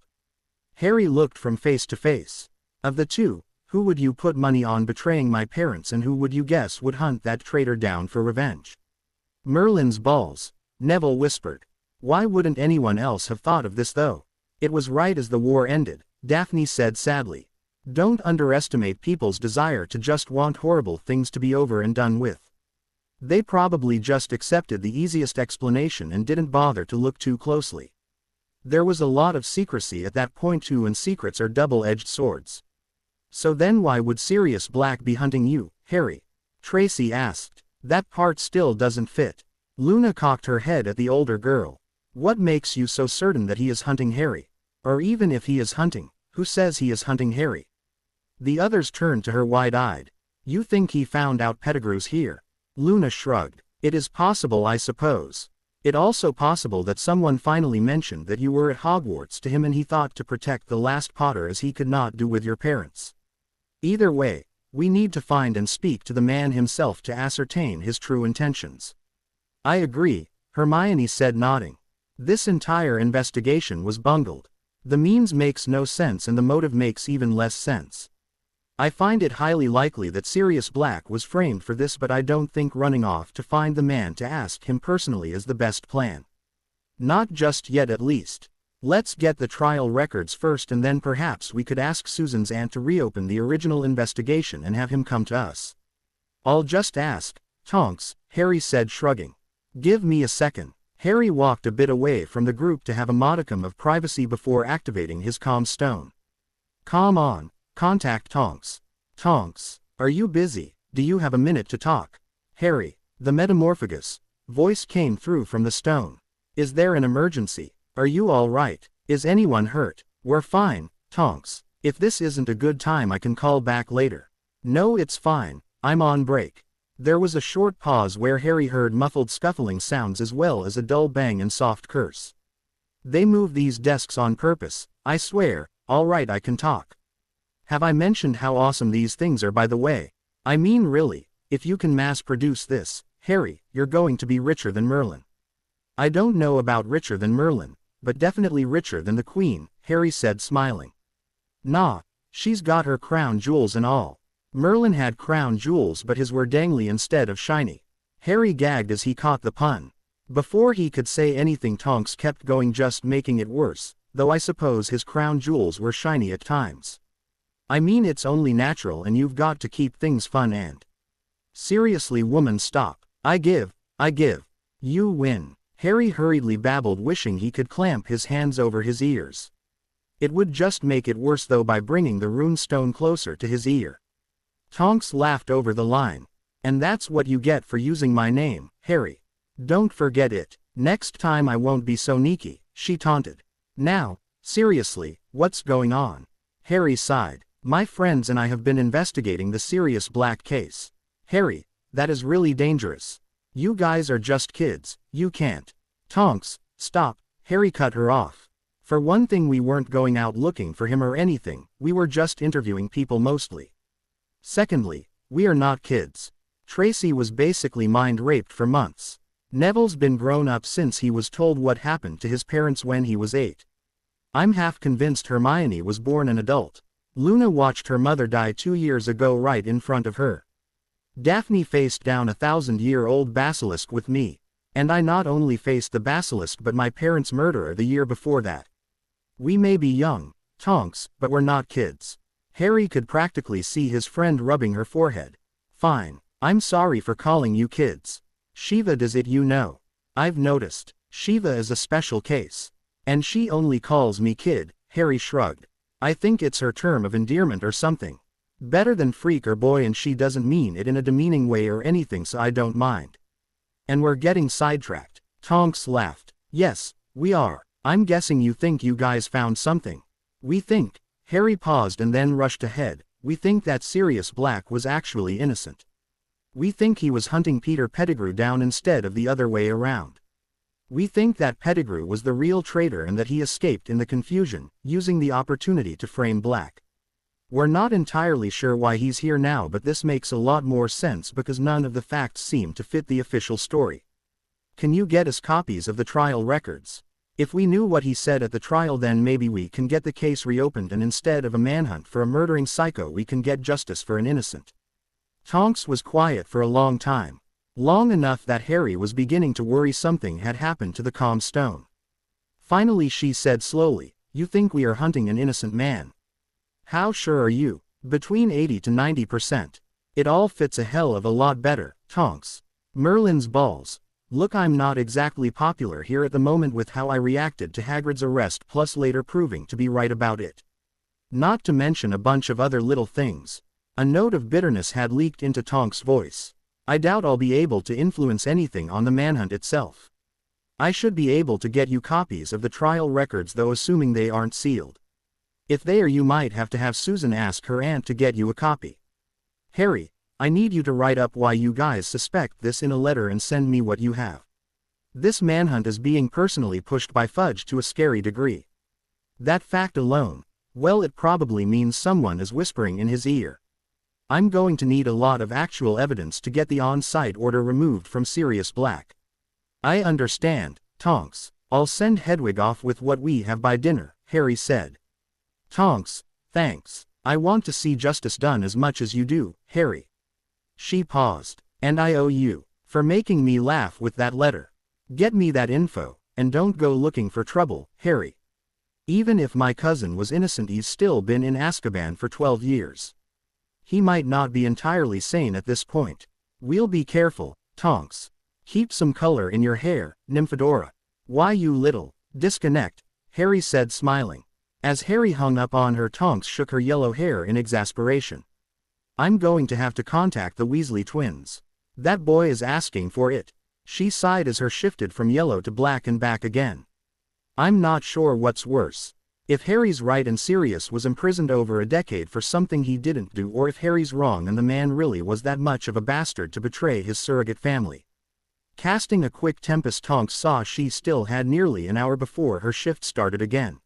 Harry looked from face to face. Of the two, who would you put money on betraying my parents, and who would you guess would hunt that traitor down for revenge? Merlin's balls, Neville whispered. Why wouldn't anyone else have thought of this though? It was right as the war ended, Daphne said sadly. Don't underestimate people's desire to just want horrible things to be over and done with. They probably just accepted the easiest explanation and didn't bother to look too closely. There was a lot of secrecy at that point too, and secrets are double-edged swords. So then why would Sirius Black be hunting you, Harry? Tracy asked. That part still doesn't fit. Luna cocked her head at the older girl. What makes you so certain that he is hunting Harry? Or even if he is hunting, who says he is hunting Harry? The others turned to her wide-eyed. You think he found out Pettigrew's here? Luna shrugged. It is possible, I suppose. It also possible that someone finally mentioned that you were at Hogwarts to him and he thought to protect the last Potter as he could not do with your parents. Either way, we need to find and speak to the man himself to ascertain his true intentions. I agree, Hermione said, nodding. This entire investigation was bungled. The means makes no sense and the motive makes even less sense. I find it highly likely that Sirius Black was framed for this, but I don't think running off to find the man to ask him personally is the best plan. Not just yet, at least. Let's get the trial records first and then perhaps we could ask Susan's aunt to reopen the original investigation and have him come to us. I'll just ask, Tonks, Harry said, shrugging. Give me a second. Harry walked a bit away from the group to have a modicum of privacy before activating his comm stone. Come on. Contact Tonks. Tonks, are you busy? Do you have a minute to talk? Harry, the Metamorphagus. Voice came through from the stone. Is there an emergency? Are you all right? Is anyone hurt? We're fine, Tonks. If this isn't a good time I can call back later. No, it's fine, I'm on break. There was a short pause where Harry heard muffled scuffling sounds as well as a dull bang and soft curse. They moved these desks on purpose, I swear. All right, I can talk. Have I mentioned how awesome these things are, by the way? I mean, really, if you can mass produce this, Harry, you're going to be richer than Merlin. I don't know about richer than Merlin, but definitely richer than the Queen, Harry said, smiling. Nah, she's got her crown jewels and all. Merlin had crown jewels but his were dangly instead of shiny. Harry gagged as he caught the pun. Before he could say anything, Tonks kept going, just making it worse, though I suppose his crown jewels were shiny at times. I mean, it's only natural and you've got to keep things fun and… Seriously, woman, stop. I give. You win. Harry hurriedly babbled, wishing he could clamp his hands over his ears. It would just make it worse though by bringing the rune stone closer to his ear. Tonks laughed over the line. And that's what you get for using my name, Harry. Don't forget it. Next time I won't be so sneaky, she taunted. Now, seriously, what's going on? Harry sighed. My friends and I have been investigating the Sirius Black case. Harry, that is really dangerous. You guys are just kids, you can't. Tonks, stop, Harry cut her off. For one thing, we weren't going out looking for him or anything, we were just interviewing people mostly. Secondly, we are not kids. Tracy was basically mind raped for months. Neville's been grown up since he was told what happened to his parents when he was 8. I'm half convinced Hermione was born an adult. Luna watched her mother die 2 years ago right in front of her. Daphne faced down a 1,000-year-old basilisk with me. And I not only faced the basilisk but my parents' murderer the year before that. We may be young, Tonks, but we're not kids. Harry could practically see his friend rubbing her forehead. Fine, I'm sorry for calling you kids. Shiva does it, you know. I've noticed. Shiva is a special case. And she only calls me kid, Harry shrugged. I think it's her term of endearment or something. Better than freak or boy, and she doesn't mean it in a demeaning way or anything, so I don't mind. And we're getting sidetracked. Tonks laughed. Yes, we are. I'm guessing you think you guys found something. We think. Harry paused and then rushed ahead. We think that Sirius Black was actually innocent. We think he was hunting Peter Pettigrew down instead of the other way around. We think that Pettigrew was the real traitor and that he escaped in the confusion, using the opportunity to frame Black. We're not entirely sure why he's here now, but this makes a lot more sense because none of the facts seem to fit the official story. Can you get us copies of the trial records? If we knew what he said at the trial, then maybe we can get the case reopened, and instead of a manhunt for a murdering psycho we can get justice for an innocent. Tonks was quiet for a long time. Long enough that Harry was beginning to worry something had happened to the calm stone. Finally she said slowly, "You think we are hunting an innocent man? How sure are you?" "Between 80 to 90%. It all fits a hell of a lot better, Tonks. Merlin's balls. Look, I'm not exactly popular here at the moment with how I reacted to Hagrid's arrest, plus later proving to be right about it. Not to mention a bunch of other little things." A note of bitterness had leaked into Tonks' voice. "I doubt I'll be able to influence anything on the manhunt itself. I should be able to get you copies of the trial records though, assuming they aren't sealed. If they are, you might have to have Susan ask her aunt to get you a copy. Harry, I need you to write up why you guys suspect this in a letter and send me what you have." This manhunt is being personally pushed by Fudge to a scary degree. That fact alone, well, it probably means someone is whispering in his ear. I'm going to need a lot of actual evidence to get the on-site order removed from Sirius Black. I understand, Tonks. I'll send Hedwig off with what we have by dinner, Harry said. Tonks, thanks. I want to see justice done as much as you do, Harry. She paused. And I owe you for making me laugh with that letter. Get me that info, and don't go looking for trouble, Harry. Even if my cousin was innocent, he's still been in Azkaban for 12 years. He might not be entirely sane at this point. We'll be careful, Tonks. Keep some color in your hair, Nymphadora. Why, you little disconnect, Harry said, smiling. As Harry hung up on her, Tonks shook her yellow hair in exasperation. I'm going to have to contact the Weasley twins. That boy is asking for it. She sighed as her shifted from yellow to black and back again. I'm not sure what's worse. If Harry's right and Sirius was imprisoned over a decade for something he didn't do, or if Harry's wrong and the man really was that much of a bastard to betray his surrogate family. Casting a quick tempest, Tonks saw she still had nearly an hour before her shift started again.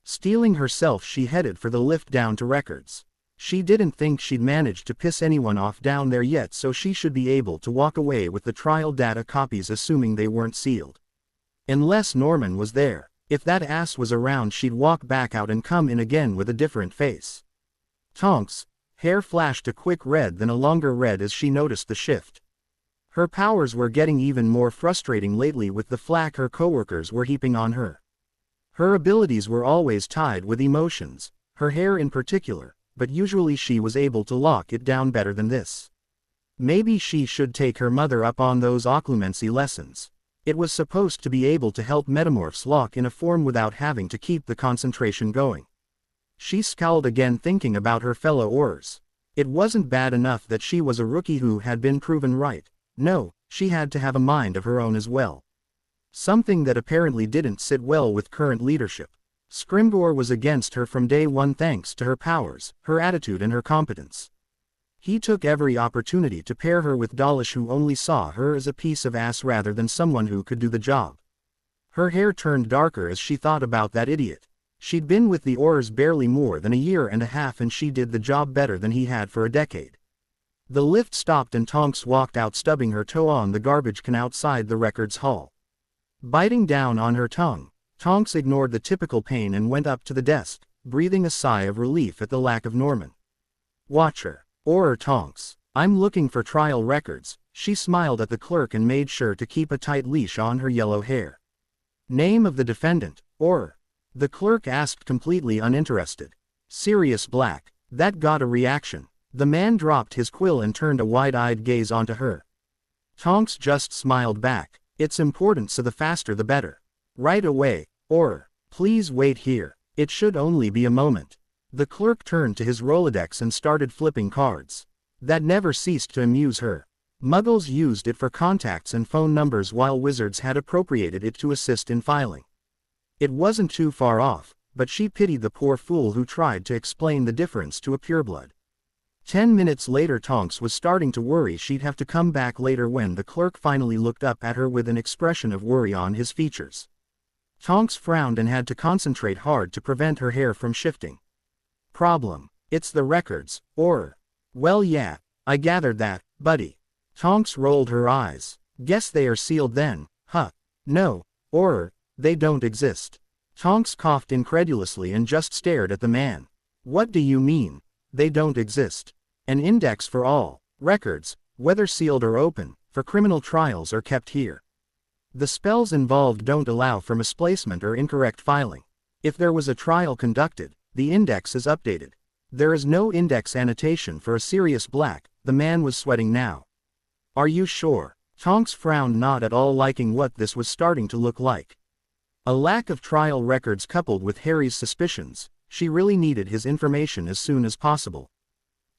Steeling herself, she headed for the lift down to records. She didn't think she'd managed to piss anyone off down there yet, so she should be able to walk away with the trial data copies, assuming they weren't sealed. Unless Norman was there. If that ass was around, she'd walk back out and come in again with a different face. Tonks' hair flashed a quick red, then a longer red as she noticed the shift. Her powers were getting even more frustrating lately with the flack her coworkers were heaping on her. Her abilities were always tied with emotions, her hair in particular, but usually she was able to lock it down better than this. Maybe she should take her mother up on those occlumency lessons. It was supposed to be able to help metamorphs lock in a form without having to keep the concentration going. She scowled again, thinking about her fellow Aurors. It wasn't bad enough that she was a rookie who had been proven right. No, she had to have a mind of her own as well. Something that apparently didn't sit well with current leadership. Scrimgeour was against her from day one thanks to her powers, her attitude and her competence. He took every opportunity to pair her with Dawlish, who only saw her as a piece of ass rather than someone who could do the job. Her hair turned darker as she thought about that idiot. She'd been with the Aurors barely more than a year and a half, and she did the job better than he had for a decade. The lift stopped and Tonks walked out, stubbing her toe on the garbage can outside the records hall. Biting down on her tongue, Tonks ignored the typical pain and went up to the desk, breathing a sigh of relief at the lack of Norman. Watcher. Auror Tonks. I'm looking for trial records. She smiled at the clerk and made sure to keep a tight leash on her yellow hair. Name of the defendant, Auror? The clerk asked, completely uninterested. Sirius Black. That got a reaction. The man dropped his quill and turned a wide-eyed gaze onto her. Tonks just smiled back. It's important, so the faster the better. Right away, Auror. Please wait here. It should only be a moment. The clerk turned to his Rolodex and started flipping cards. That never ceased to amuse her. Muggles used it for contacts and phone numbers, while wizards had appropriated it to assist in filing. It wasn't too far off, but she pitied the poor fool who tried to explain the difference to a pureblood. 10 minutes later, Tonks was starting to worry she'd have to come back later when the clerk finally looked up at her with an expression of worry on his features. Tonks frowned and had to concentrate hard to prevent her hair from shifting. Problem. It's the records, Auror. Well, yeah, I gathered that, buddy. Tonks rolled her eyes. Guess they are sealed then, huh? No, Auror, they don't exist. Tonks coughed incredulously and just stared at the man. What do you mean, they don't exist? An index for all records, whether sealed or open, for criminal trials are kept here. The spells involved don't allow for misplacement or incorrect filing. If there was a trial conducted, the index is updated. There is no index annotation for a Sirius Black. The man was sweating now. Are you sure? Tonks frowned, not at all liking what this was starting to look like. A lack of trial records coupled with Harry's suspicions. She really needed his information as soon as possible.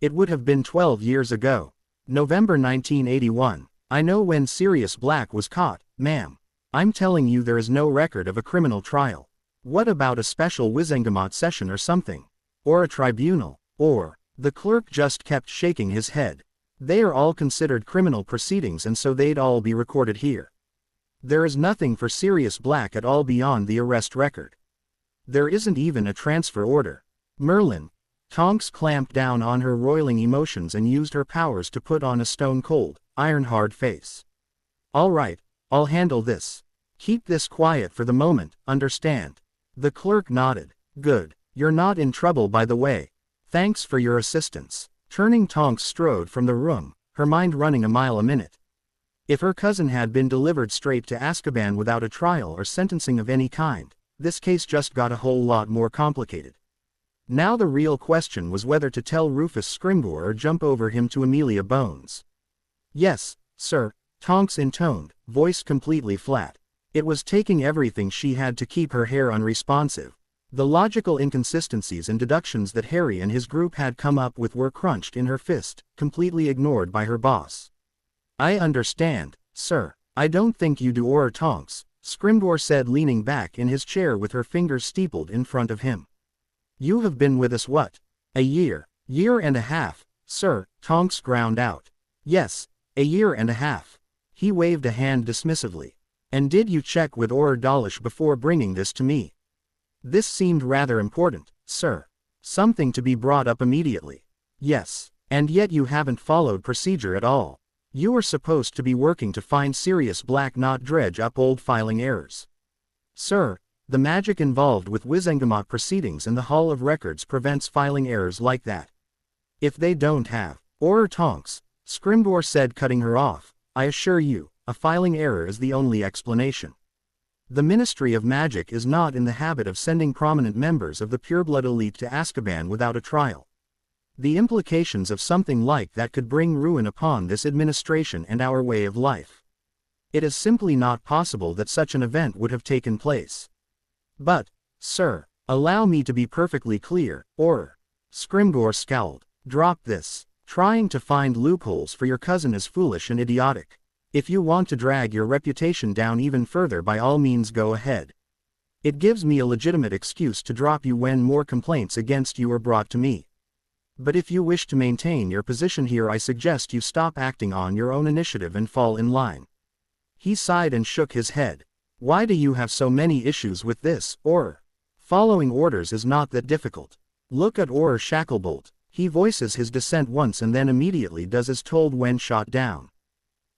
It would have been 12 years ago. November 1981. I know when Sirius Black was caught, ma'am. I'm telling you, there is no record of a criminal trial. What about a special Wizengamot session or something? Or a tribunal? Or, the clerk just kept shaking his head. They are all considered criminal proceedings, and so they'd all be recorded here. There is nothing for Sirius Black at all beyond the arrest record. There isn't even a transfer order. Merlin. Tonks clamped down on her roiling emotions and used her powers to put on a stone-cold, iron-hard face. All right, I'll handle this. Keep this quiet for the moment, understand? The clerk nodded. Good. You're not in trouble by the way. Thanks for your assistance. Turning, Tonks strode from the room, her mind running a mile a minute. If her cousin had been delivered straight to Azkaban without a trial or sentencing of any kind, this case just got a whole lot more complicated. Now the real question was whether to tell Rufus Scrimgeour or jump over him to Amelia Bones. Yes, sir, Tonks intoned, voice completely flat. It was taking everything she had to keep her hair unresponsive. The logical inconsistencies and deductions that Harry and his group had come up with were crunched in her fist, completely ignored by her boss. I understand, sir. I don't think you do, or Tonks, Scrimgeour said, leaning back in his chair with her fingers steepled in front of him. You have been with us what? A year and a half, sir, Tonks ground out. Yes, a year and a half. He waved a hand dismissively. And did you check with Auror Dawlish before bringing this to me? This seemed rather important, sir. Something to be brought up immediately. Yes, and yet you haven't followed procedure at all. You are supposed to be working to find Sirius Black, not dredge up old filing errors. Sir, the magic involved with Wizengamot proceedings in the Hall of Records prevents filing errors like that. If they don't have, Auror Tonks, Scrimgeour said, cutting her off, I assure you, a filing error is the only explanation. The Ministry of Magic is not in the habit of sending prominent members of the pureblood elite to Azkaban without a trial. The implications of something like that could bring ruin upon this administration and our way of life. It is simply not possible that such an event would have taken place. But, sir, allow me to be perfectly clear, or... Scrimgeour scowled. Drop this. Trying to find loopholes for your cousin is foolish and idiotic. If you want to drag your reputation down even further, by all means go ahead. It gives me a legitimate excuse to drop you when more complaints against you are brought to me. But if you wish to maintain your position here, I suggest you stop acting on your own initiative and fall in line. He sighed and shook his head. Why do you have so many issues with this, Auror? Following orders is not that difficult. Look at Auror Shacklebolt. He voices his dissent once and then immediately does as told when shot down.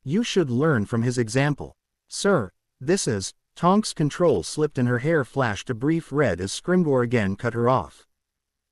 You should learn from his example. Sir, this is... Tonks' control slipped and her hair flashed a brief red as Scrimgeour again cut her off.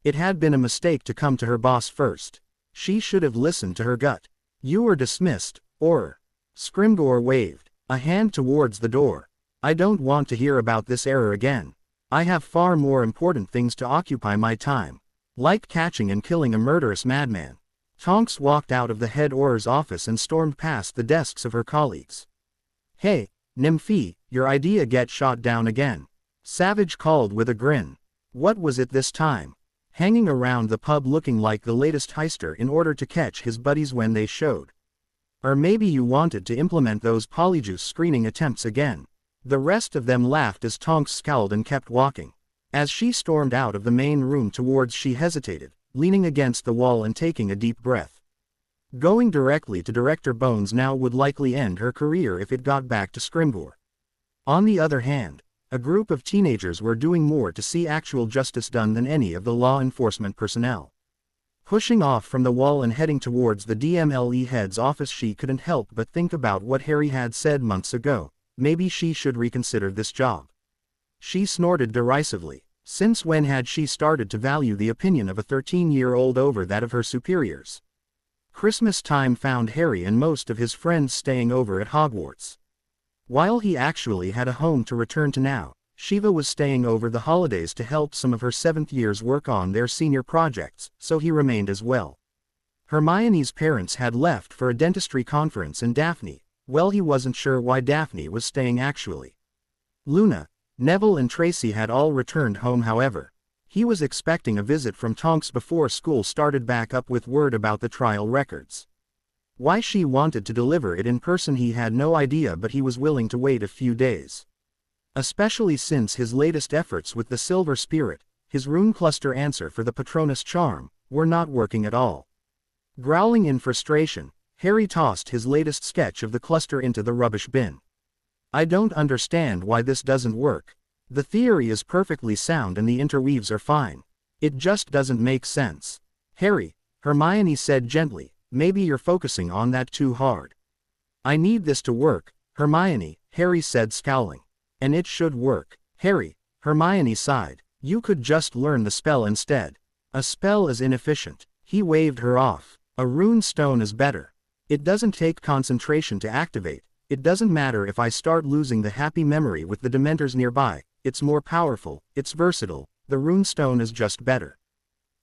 It had been a mistake to come to her boss first. She should have listened to her gut. You are dismissed, Auror. Scrimgeour waved a hand towards the door. I don't want to hear about this error again. I have far more important things to occupy my time. Like catching and killing a murderous madman. Tonks walked out of the head Auror's office and stormed past the desks of her colleagues. Hey, Nymphy, your idea get shot down again. Savage called with a grin. What was it this time? Hanging around the pub looking like the latest heister in order to catch his buddies when they showed. Or maybe you wanted to implement those Polyjuice screening attempts again. The rest of them laughed as Tonks scowled and kept walking. As she stormed out of the main room towards, she hesitated, leaning against the wall and taking a deep breath. Going directly to Director Bones now would likely end her career if it got back to Scrimgeour. On the other hand, a group of teenagers were doing more to see actual justice done than any of the law enforcement personnel. Pushing off from the wall and heading towards the DMLE head's office, she couldn't help but think about what Harry had said months ago. Maybe she should reconsider this job. She snorted derisively. Since when had she started to value the opinion of a 13-year-old over that of her superiors? Christmas time found Harry and most of his friends staying over at Hogwarts. While he actually had a home to return to now, Shiva was staying over the holidays to help some of her 7th years work on their senior projects, so he remained as well. Hermione's parents had left for a dentistry conference, and Daphne, well, he wasn't sure why Daphne was staying actually. Luna, Neville and Tracy had all returned home, however. He was expecting a visit from Tonks before school started back up with word about the trial records. Why she wanted to deliver it in person he had no idea, but he was willing to wait a few days. Especially since his latest efforts with the Silver Spirit, his rune cluster answer for the Patronus charm, were not working at all. Growling in frustration, Harry tossed his latest sketch of the cluster into the rubbish bin. I don't understand why this doesn't work. The theory is perfectly sound and the interweaves are fine. It just doesn't make sense. Harry, Hermione said gently, maybe you're focusing on that too hard. I need this to work, Hermione, Harry said scowling. And it should work. Harry, Hermione sighed. You could just learn the spell instead. A spell is inefficient. He waved her off. A rune stone is better. It doesn't take concentration to activate. It doesn't matter if I start losing the happy memory with the Dementors nearby. It's more powerful, it's versatile, the runestone is just better.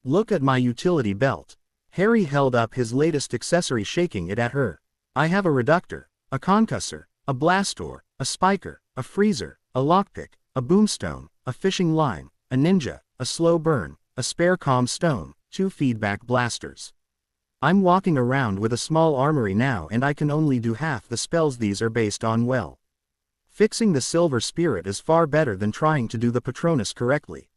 Look at my utility belt. Harry held up his latest accessory, shaking it at her. I have a reductor, a concussor, a blastor, a spiker, a freezer, a lockpick, a boomstone, a fishing line, a ninja, a slow burn, a spare calm stone, 2 feedback blasters. I'm walking around with a small armory now and I can only do half the spells these are based on well. Fixing the Silver Spirit is far better than trying to do the Patronus correctly.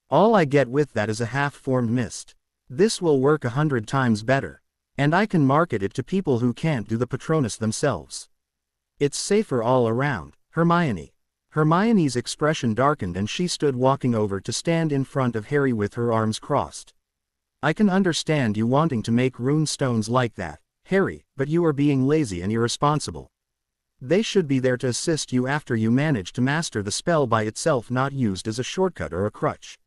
All I get with that is a half-formed mist. This will work 100 times better. And I can market it to people who can't do the Patronus themselves. It's safer all around, Hermione. Hermione's expression darkened and she stood walking over to stand in front of Harry with her arms crossed. I can understand you wanting to make rune stones like that, Harry, but you are being lazy and irresponsible. They should be there to assist you after you manage to master the spell by itself, not used as a shortcut or a crutch.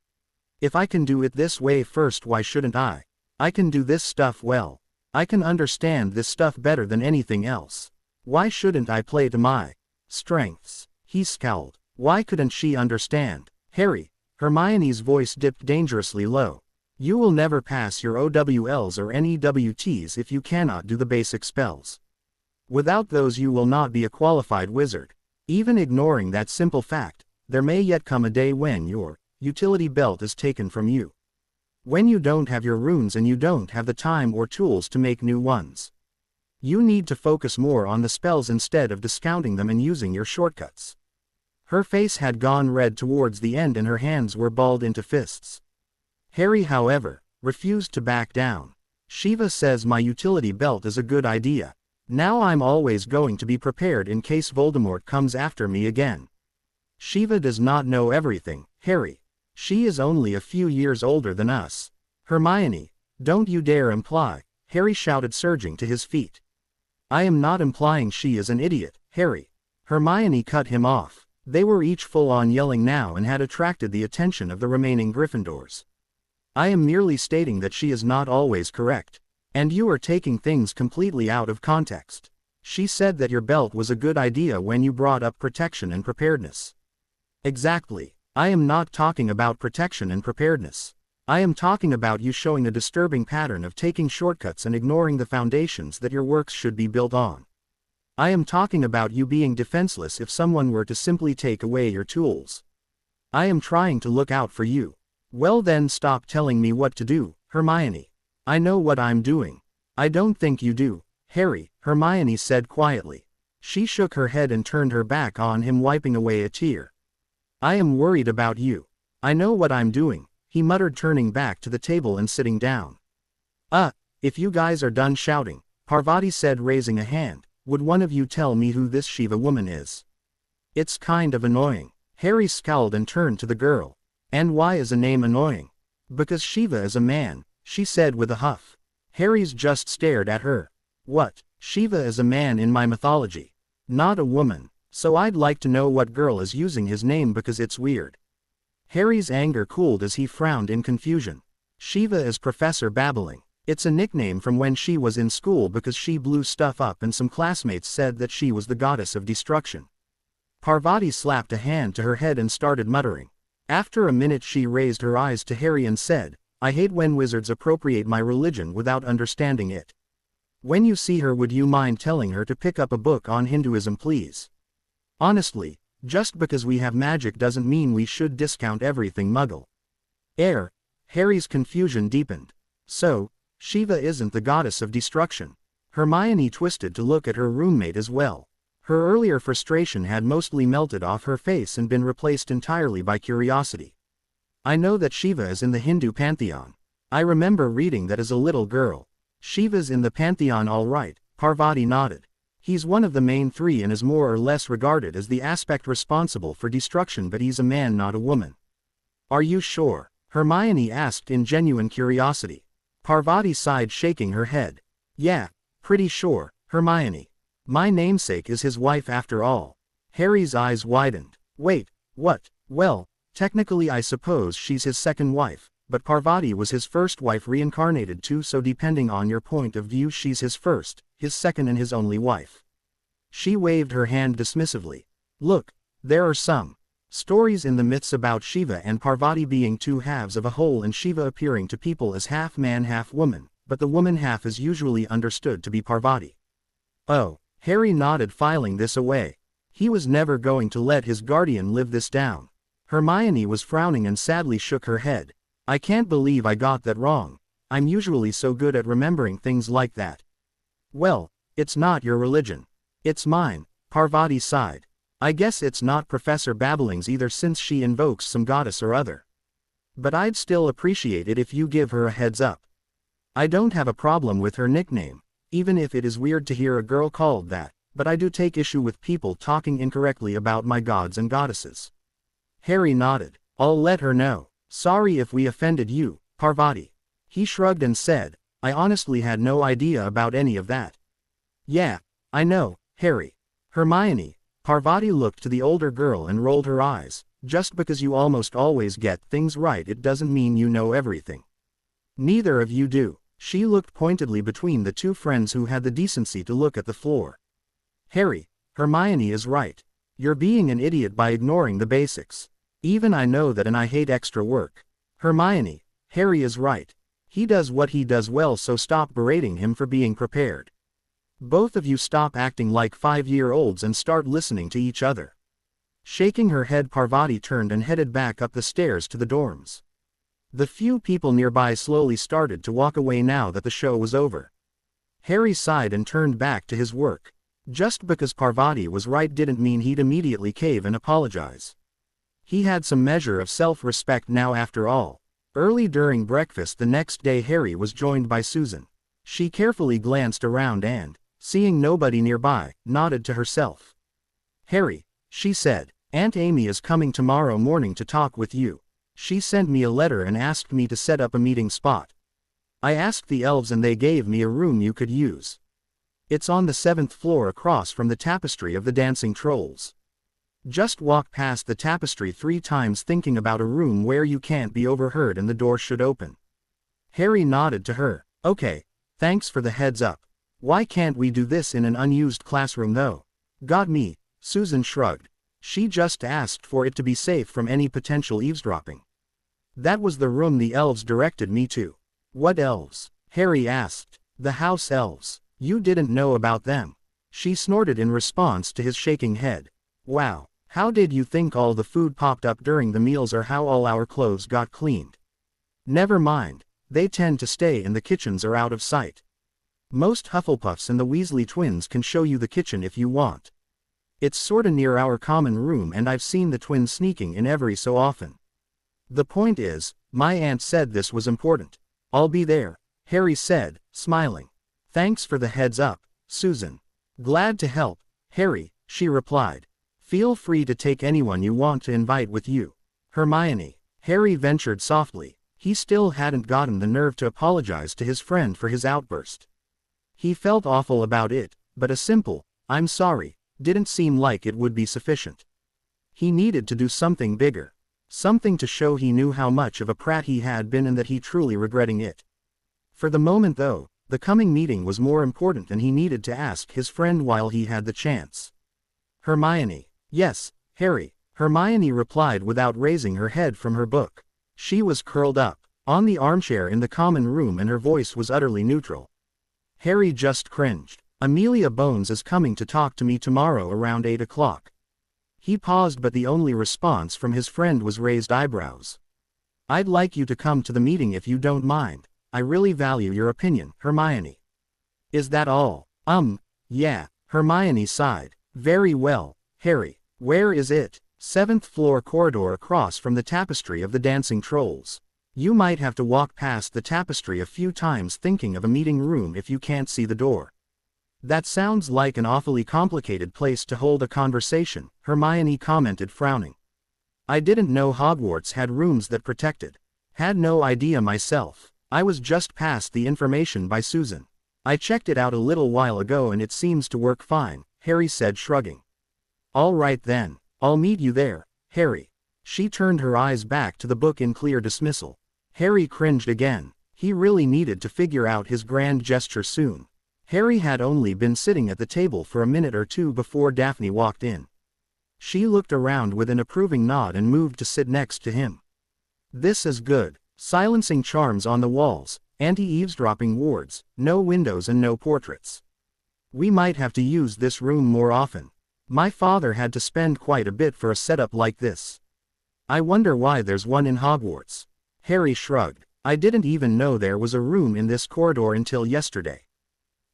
If I can do it this way first, why shouldn't I? I can do this stuff well. I can understand this stuff better than anything else. Why shouldn't I play to my strengths? He scowled. Why couldn't she understand? Harry, Hermione's voice dipped dangerously low. You will never pass your OWLs or NEWTs if you cannot do the basic spells. Without those you will not be a qualified wizard. Even ignoring that simple fact, there may yet come a day when your utility belt is taken from you. When you don't have your runes and you don't have the time or tools to make new ones. You need to focus more on the spells instead of discounting them and using your shortcuts. Her face had gone red towards the end and her hands were balled into fists. Harry, however, refused to back down. Shiva says my utility belt is a good idea. Now I'm always going to be prepared in case Voldemort comes after me again. Shiva does not know everything, Harry. She is only a few years older than us. Hermione, don't you dare imply, Harry shouted, surging to his feet. I am not implying she is an idiot, Harry. Hermione cut him off. They were each full-on yelling now and had attracted the attention of the remaining Gryffindors. I am merely stating that she is not always correct. And you are taking things completely out of context. She said that your belt was a good idea when you brought up protection and preparedness. Exactly. I am not talking about protection and preparedness. I am talking about you showing a disturbing pattern of taking shortcuts and ignoring the foundations that your works should be built on. I am talking about you being defenseless if someone were to simply take away your tools. I am trying to look out for you. Well then, stop telling me what to do, Hermione. I know what I'm doing. I don't think you do, Harry, Hermione said quietly. She shook her head and turned her back on him, wiping away a tear. I am worried about you. I know what I'm doing, he muttered, turning back to the table and sitting down. If you guys are done shouting, Parvati said, raising a hand, would one of you tell me who this Shiva woman is? It's kind of annoying. Harry scowled and turned to the girl. And why is a name annoying? Because Shiva is a man, she said with a huff. Harry's just stared at her. What? Shiva is a man in my mythology. Not a woman. So I'd like to know what girl is using his name because it's weird. Harry's anger cooled as he frowned in confusion. Shiva is Professor Babbling. It's a nickname from when she was in school because she blew stuff up and some classmates said that she was the goddess of destruction. Parvati slapped a hand to her head and started muttering. After a minute she raised her eyes to Harry and said, I hate when wizards appropriate my religion without understanding it. When you see her, would you mind telling her to pick up a book on Hinduism, please? Honestly, just because we have magic doesn't mean we should discount everything Muggle. Harry's confusion deepened. So, Shiva isn't the goddess of destruction. Hermione twisted to look at her roommate as well. Her earlier frustration had mostly melted off her face and been replaced entirely by curiosity. I know that Shiva is in the Hindu pantheon. I remember reading that as a little girl. Shiva's in the pantheon, all right, Parvati nodded. He's one of the main three and is more or less regarded as the aspect responsible for destruction, but he's a man, not a woman. Are you sure? Hermione asked in genuine curiosity. Parvati sighed, shaking her head. Yeah, pretty sure, Hermione. My namesake is his wife after all. Harry's eyes widened. Wait, what? Well, technically I suppose she's his second wife, but Parvati was his first wife reincarnated too, so depending on your point of view she's his first, his second and his only wife. She waved her hand dismissively. Look, there are some stories in the myths about Shiva and Parvati being two halves of a whole, and Shiva appearing to people as half man half woman, but the woman half is usually understood to be Parvati. Oh, Harry nodded, filing this away. He was never going to let his guardian live this down. Hermione was frowning and sadly shook her head. I can't believe I got that wrong. I'm usually so good at remembering things like that. Well, it's not your religion. It's mine, Parvati sighed. I guess it's not Professor Babbling's either, since she invokes some goddess or other. But I'd still appreciate it if you give her a heads up. I don't have a problem with her nickname, even if it is weird to hear a girl called that, but I do take issue with people talking incorrectly about my gods and goddesses. Harry nodded. I'll let her know. Sorry if we offended you, Parvati. He shrugged and said, I honestly had no idea about any of that. Yeah, I know, Harry. Hermione. Parvati looked to the older girl and rolled her eyes. Just because you almost always get things right, it doesn't mean you know everything. Neither of you do. She looked pointedly between the two friends who had the decency to look at the floor. Harry, Hermione is right. You're being an idiot by ignoring the basics. Even I know that, and I hate extra work. Hermione, Harry is right. He does what he does well, so stop berating him for being prepared. Both of you stop acting like 5-year-olds and start listening to each other. Shaking her head, Parvati turned and headed back up the stairs to the dorms. The few people nearby slowly started to walk away now that the show was over. Harry sighed and turned back to his work. Just because Parvati was right didn't mean he'd immediately cave and apologize. He had some measure of self-respect now after all. Early during breakfast the next day, Harry was joined by Susan. She carefully glanced around and, seeing nobody nearby, nodded to herself. Harry, she said, Aunt Amy is coming tomorrow morning to talk with you. She sent me a letter and asked me to set up a meeting spot. I asked the elves and they gave me a room you could use. It's on the 7th floor across from the tapestry of the dancing trolls. Just walk past the tapestry 3 times thinking about a room where you can't be overheard and the door should open. Harry nodded to her. Okay, thanks for the heads up. Why can't we do this in an unused classroom though? Got me, Susan shrugged. She just asked for it to be safe from any potential eavesdropping. That was the room the elves directed me to. What elves? Harry asked. The house elves. You didn't know about them? She snorted in response to his shaking head. Wow, how did you think all the food popped up during the meals, or how all our clothes got cleaned? Never mind, they tend to stay in the kitchens or out of sight. Most Hufflepuffs and the Weasley twins can show you the kitchen if you want. It's sorta near our common room and I've seen the twins sneaking in every so often. The point is, my aunt said this was important. I'll be there, Harry said, smiling. Thanks for the heads up, Susan. Glad to help, Harry, she replied. Feel free to take anyone you want to invite with you. Hermione, Harry ventured softly. He still hadn't gotten the nerve to apologize to his friend for his outburst. He felt awful about it, but a simple, I'm sorry, didn't seem like it would be sufficient. He needed to do something bigger. Something to show he knew how much of a prat he had been and that he truly regretting it. For the moment though, the coming meeting was more important and he needed to ask his friend while he had the chance. Hermione. Yes, Harry, Hermione replied without raising her head from her book. She was curled up on the armchair in the common room and her voice was utterly neutral. Harry just cringed. Amelia Bones is coming to talk to me tomorrow around 8 o'clock. He paused, but the only response from his friend was raised eyebrows. I'd like you to come to the meeting if you don't mind. I really value your opinion, Hermione. Is that all? Yeah, Hermione sighed. Very well, Harry. Where is it? 7th floor corridor across from the tapestry of the dancing trolls. You might have to walk past the tapestry a few times thinking of a meeting room if you can't see the door. That sounds like an awfully complicated place to hold a conversation, Hermione commented, frowning. I didn't know Hogwarts had rooms that protected. Had no idea myself. I was just passed the information by Susan. I checked it out a little while ago and it seems to work fine, Harry said, shrugging. All right then, I'll meet you there, Harry. She turned her eyes back to the book in clear dismissal. Harry cringed again. He really needed to figure out his grand gesture soon. Harry had only been sitting at the table for a minute or two before Daphne walked in. She looked around with an approving nod and moved to sit next to him. This is good. Silencing charms on the walls, anti-eavesdropping wards, no windows and no portraits. We might have to use this room more often. My father had to spend quite a bit for a setup like this. I wonder why there's one in Hogwarts. Harry shrugged. I didn't even know there was a room in this corridor until yesterday.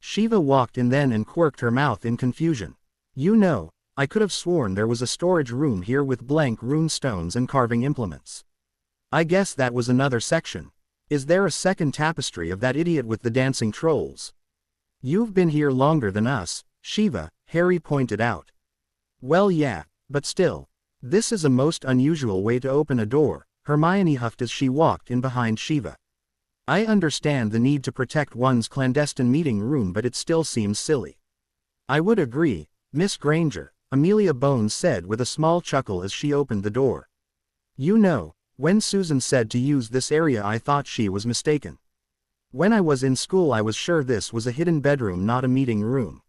Shiva walked in then and quirked her mouth in confusion. You know, I could have sworn there was a storage room here with blank rune stones and carving implements. I guess that was another section. Is there a second tapestry of that idiot with the dancing trolls? You've been here longer than us, Shiva, Harry pointed out. Well yeah, but still. This is a most unusual way to open a door, Hermione huffed as she walked in behind Shiva. I understand the need to protect one's clandestine meeting room, but it still seems silly. I would agree, Miss Granger, Amelia Bones said with a small chuckle as she opened the door. You know, when Susan said to use this area I thought she was mistaken. When I was in school I was sure this was a hidden bedroom, not a meeting room.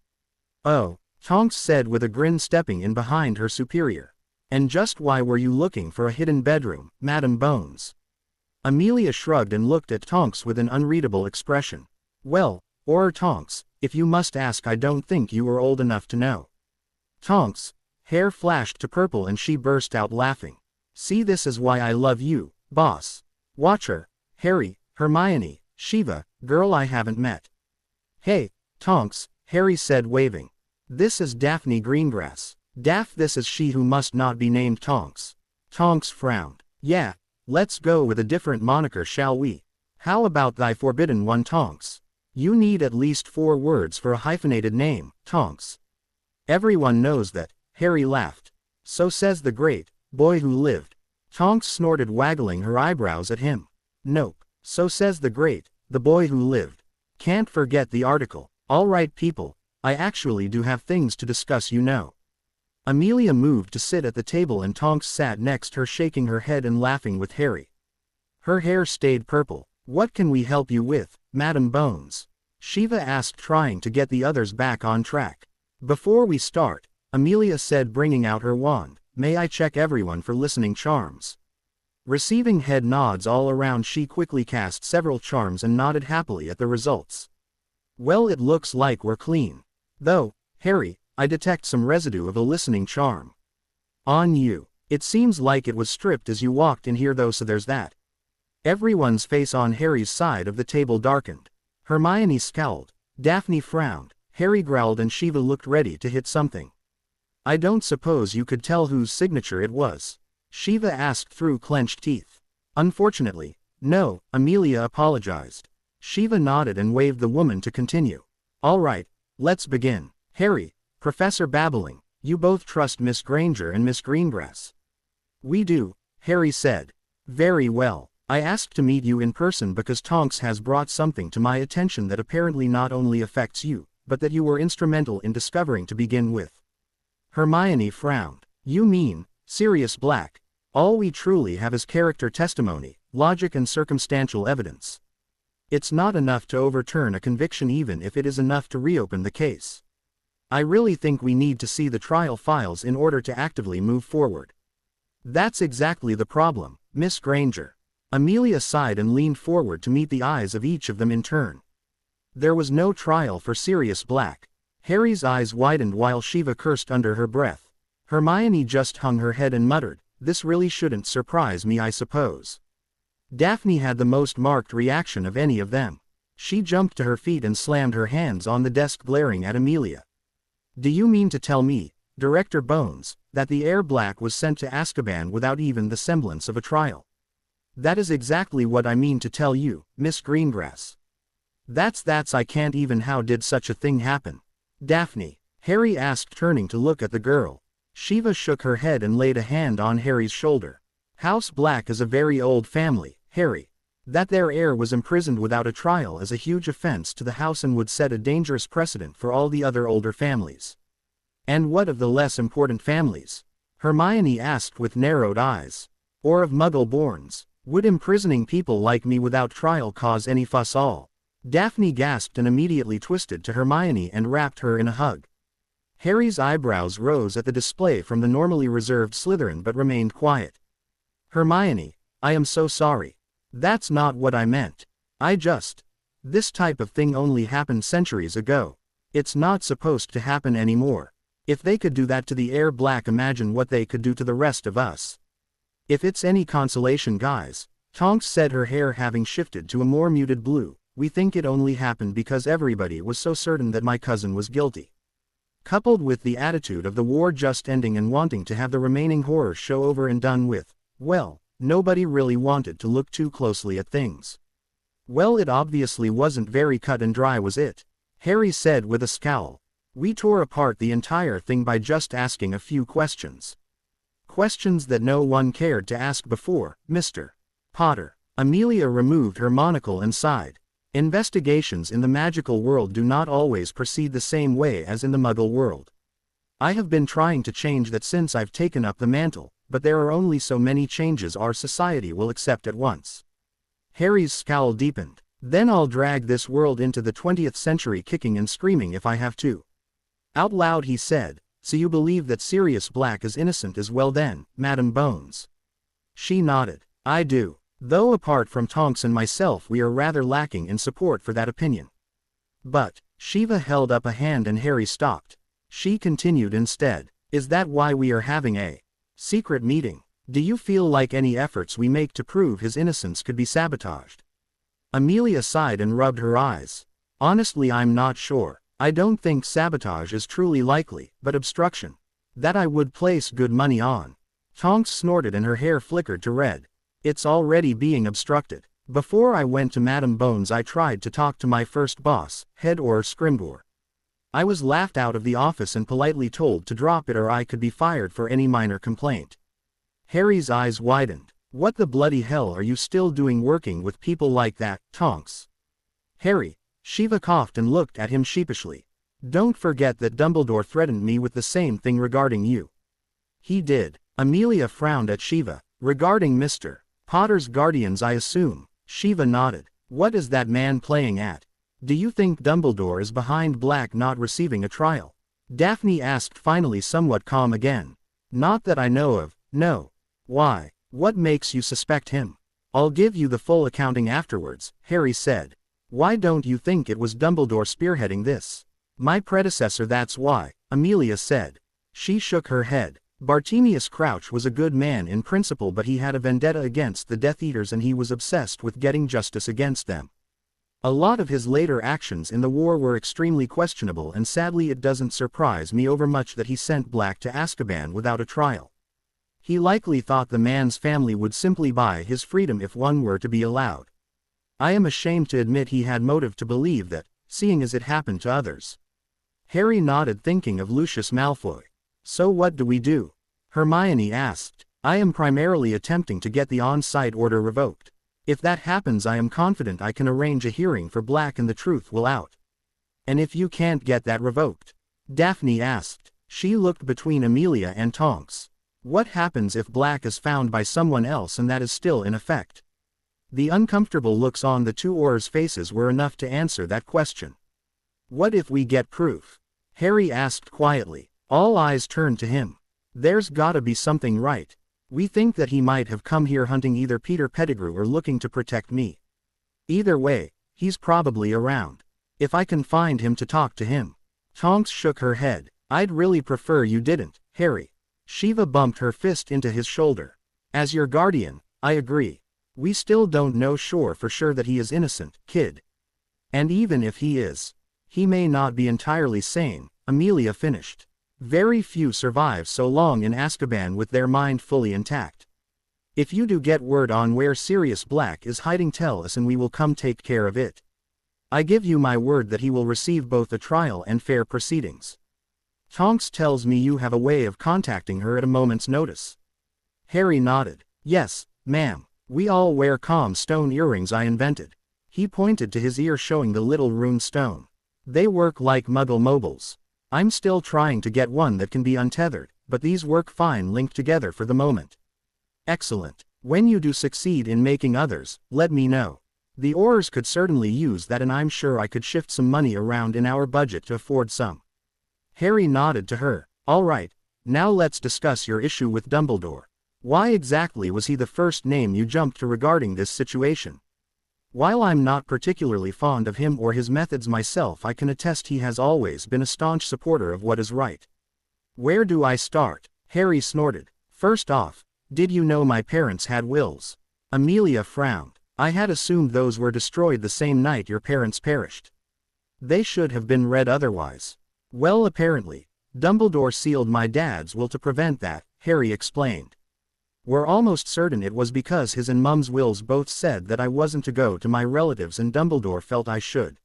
Oh, Tonks said with a grin, stepping in behind her superior. And just why were you looking for a hidden bedroom, Madam Bones? Amelia shrugged and looked at Tonks with an unreadable expression. Well, Tonks, if you must ask, I don't think you are old enough to know. Tonks' hair flashed to purple and she burst out laughing. See, this is why I love you, boss. Watch her, Harry, Hermione, Shiva, girl I haven't met. Hey, Tonks, Harry said, waving. This is Daphne Greengrass. This is she who must not be named Tonks. Tonks frowned. Yeah, let's go with a different moniker, shall we? How about thy forbidden one, Tonks? You need at least 4 words for a hyphenated name, Tonks. Everyone knows that, Harry laughed. So says the great boy who lived. Tonks snorted, waggling her eyebrows at him. Nope, so says the boy who lived. Can't forget the article. All right people, I actually do have things to discuss, you know. Amelia moved to sit at the table and Tonks sat next her, shaking her head and laughing with Harry. Her hair stayed purple. What can we help you with, Madam Bones? Shiva asked, trying to get the others back on track. Before we start, Amelia said, bringing out her wand, may I check everyone for listening charms? Receiving head nods all around, she quickly cast several charms and nodded happily at the results. Well, it looks like we're clean. Though, Harry, I detect some residue of a listening charm. On you. It seems like it was stripped as you walked in here though, so there's that. Everyone's face on Harry's side of the table darkened. Hermione scowled. Daphne frowned. Harry growled and Shiva looked ready to hit something. I don't suppose you could tell whose signature it was? Shiva asked through clenched teeth. Unfortunately, no, Amelia apologized. Shiva nodded and waved the woman to continue. All right, let's begin. Harry, Professor Babbling, you both trust Miss Granger and Miss Greengrass? We do, Harry said. Very well. I asked to meet you in person because Tonks has brought something to my attention that apparently not only affects you, but that you were instrumental in discovering to begin with. Hermione frowned. You mean, Sirius Black? All we truly have is character testimony, logic and circumstantial evidence. It's not enough to overturn a conviction, even if it is enough to reopen the case. I really think we need to see the trial files in order to actively move forward. That's exactly the problem, Miss Granger. Amelia sighed and leaned forward to meet the eyes of each of them in turn. There was no trial for Sirius Black. Harry's eyes widened while Shiva cursed under her breath. Hermione just hung her head and muttered, this really shouldn't surprise me, I suppose. Daphne had the most marked reaction of any of them. She jumped to her feet and slammed her hands on the desk, glaring at Amelia. Do you mean to tell me, Director Bones, that the heir Black was sent to Azkaban without even the semblance of a trial? That is exactly what I mean to tell you, Miss Greengrass. That's I can't even. How did such a thing happen? Daphne? Harry asked, turning to look at the girl. Shiva shook her head and laid a hand on Harry's shoulder. House Black is a very old family, Harry. That their heir was imprisoned without a trial is a huge offense to the house and would set a dangerous precedent for all the other older families. And what of the less important families? Hermione asked with narrowed eyes. Or of Muggle-borns? Would imprisoning people like me without trial cause any fuss all? Daphne gasped and immediately twisted to Hermione and wrapped her in a hug. Harry's eyebrows rose at the display from the normally reserved Slytherin but remained quiet. Hermione, I am so sorry. That's not what I meant. This type of thing only happened centuries ago. It's not supposed to happen anymore. If they could do that to the heir Black, imagine what they could do to the rest of us. If it's any consolation, guys, Tonks said, her hair having shifted to a more muted blue, we think it only happened because everybody was so certain that my cousin was guilty. Coupled with the attitude of the war just ending and wanting to have the remaining horror show over and done with, well, nobody really wanted to look too closely at things. Well, it obviously wasn't very cut and dry, was it? Harry said with a scowl. We tore apart the entire thing by just asking a few questions. Questions that no one cared to ask before, Mr. Potter. Amelia removed her monocle and sighed. Investigations in the magical world do not always proceed the same way as in the Muggle world. I have been trying to change that since I've taken up the mantle, but there are only so many changes our society will accept at once. Harry's scowl deepened. Then I'll drag this world into the 20th century kicking and screaming if I have to. Out loud he said, so you believe that Sirius Black is innocent as well then, Madam Bones? She nodded. I do. Though apart from Tonks and myself we are rather lacking in support for that opinion. But, Shiva held up a hand and Harry stopped. She continued instead. Is that why we are having a secret meeting? Do you feel like any efforts we make to prove his innocence could be sabotaged? Amelia sighed and rubbed her eyes. Honestly, I'm not sure. I don't think sabotage is truly likely, but obstruction. That I would place good money on. Tonks snorted and her hair flickered to red. It's already being obstructed. Before I went to Madam Bones I tried to talk to my first boss, Head or Scrimgeour. I was laughed out of the office and politely told to drop it or I could be fired for any minor complaint. Harry's eyes widened. What the bloody hell are you still doing working with people like that, Tonks? Harry, Shiva coughed and looked at him sheepishly. Don't forget that Dumbledore threatened me with the same thing regarding you. He did. Amelia frowned at Shiva. Regarding Mr. Potter's guardians, I assume. Shiva nodded. What is that man playing at? Do you think Dumbledore is behind Black not receiving a trial? Daphne asked, finally somewhat calm again. Not that I know of, no. Why? What makes you suspect him? I'll give you the full accounting afterwards, Harry said. Why don't you think it was Dumbledore spearheading this? My predecessor, that's why, Amelia said. She shook her head. Bartemius Crouch was a good man in principle, but he had a vendetta against the Death Eaters and he was obsessed with getting justice against them. A lot of his later actions in the war were extremely questionable, and sadly it doesn't surprise me overmuch that he sent Black to Azkaban without a trial. He likely thought the man's family would simply buy his freedom if one were to be allowed. I am ashamed to admit he had motive to believe that, seeing as it happened to others. Harry nodded, thinking of Lucius Malfoy. So what do we do? Hermione asked. I am primarily attempting to get the on-site order revoked. If that happens I am confident I can arrange a hearing for Black and the truth will out. And if you can't get that revoked? Daphne asked. She looked between Amelia and Tonks. What happens if Black is found by someone else and that is still in effect? The uncomfortable looks on the two Aurors' faces were enough to answer that question. What if we get proof? Harry asked quietly. All eyes turned to him. There's gotta be something right. We think that he might have come here hunting either Peter Pettigrew or looking to protect me. Either way, he's probably around. If I can find him to talk to him. Tonks shook her head. I'd really prefer you didn't, Harry. Shiva bumped her fist into his shoulder. As your guardian, I agree. We still don't know for sure that he is innocent, kid. And even if he is, he may not be entirely sane, Amelia finished. Very few survive so long in Azkaban with their mind fully intact. If you do get word on where Sirius Black is hiding, tell us and we will come take care of it. I give you my word that he will receive both a trial and fair proceedings. Tonks tells me you have a way of contacting her at a moment's notice. Harry nodded. Yes, ma'am. We all wear calm stone earrings I invented. He pointed to his ear showing the little rune stone. They work like Muggle mobiles. I'm still trying to get one that can be untethered, but these work fine linked together for the moment. Excellent. When you do succeed in making others, let me know. The Aurors could certainly use that, and I'm sure I could shift some money around in our budget to afford some. Harry nodded to her. All right, now let's discuss your issue with Dumbledore. Why exactly was he the first name you jumped to regarding this situation? While I'm not particularly fond of him or his methods myself, I can attest he has always been a staunch supporter of what is right. Where do I start? Harry snorted. First off, did you know my parents had wills? Amelia frowned. I had assumed those were destroyed the same night your parents perished. They should have been read otherwise. Well, apparently, Dumbledore sealed my dad's will to prevent that, Harry explained. We're almost certain it was because his and Mum's wills both said that I wasn't to go to my relatives and Dumbledore felt I should.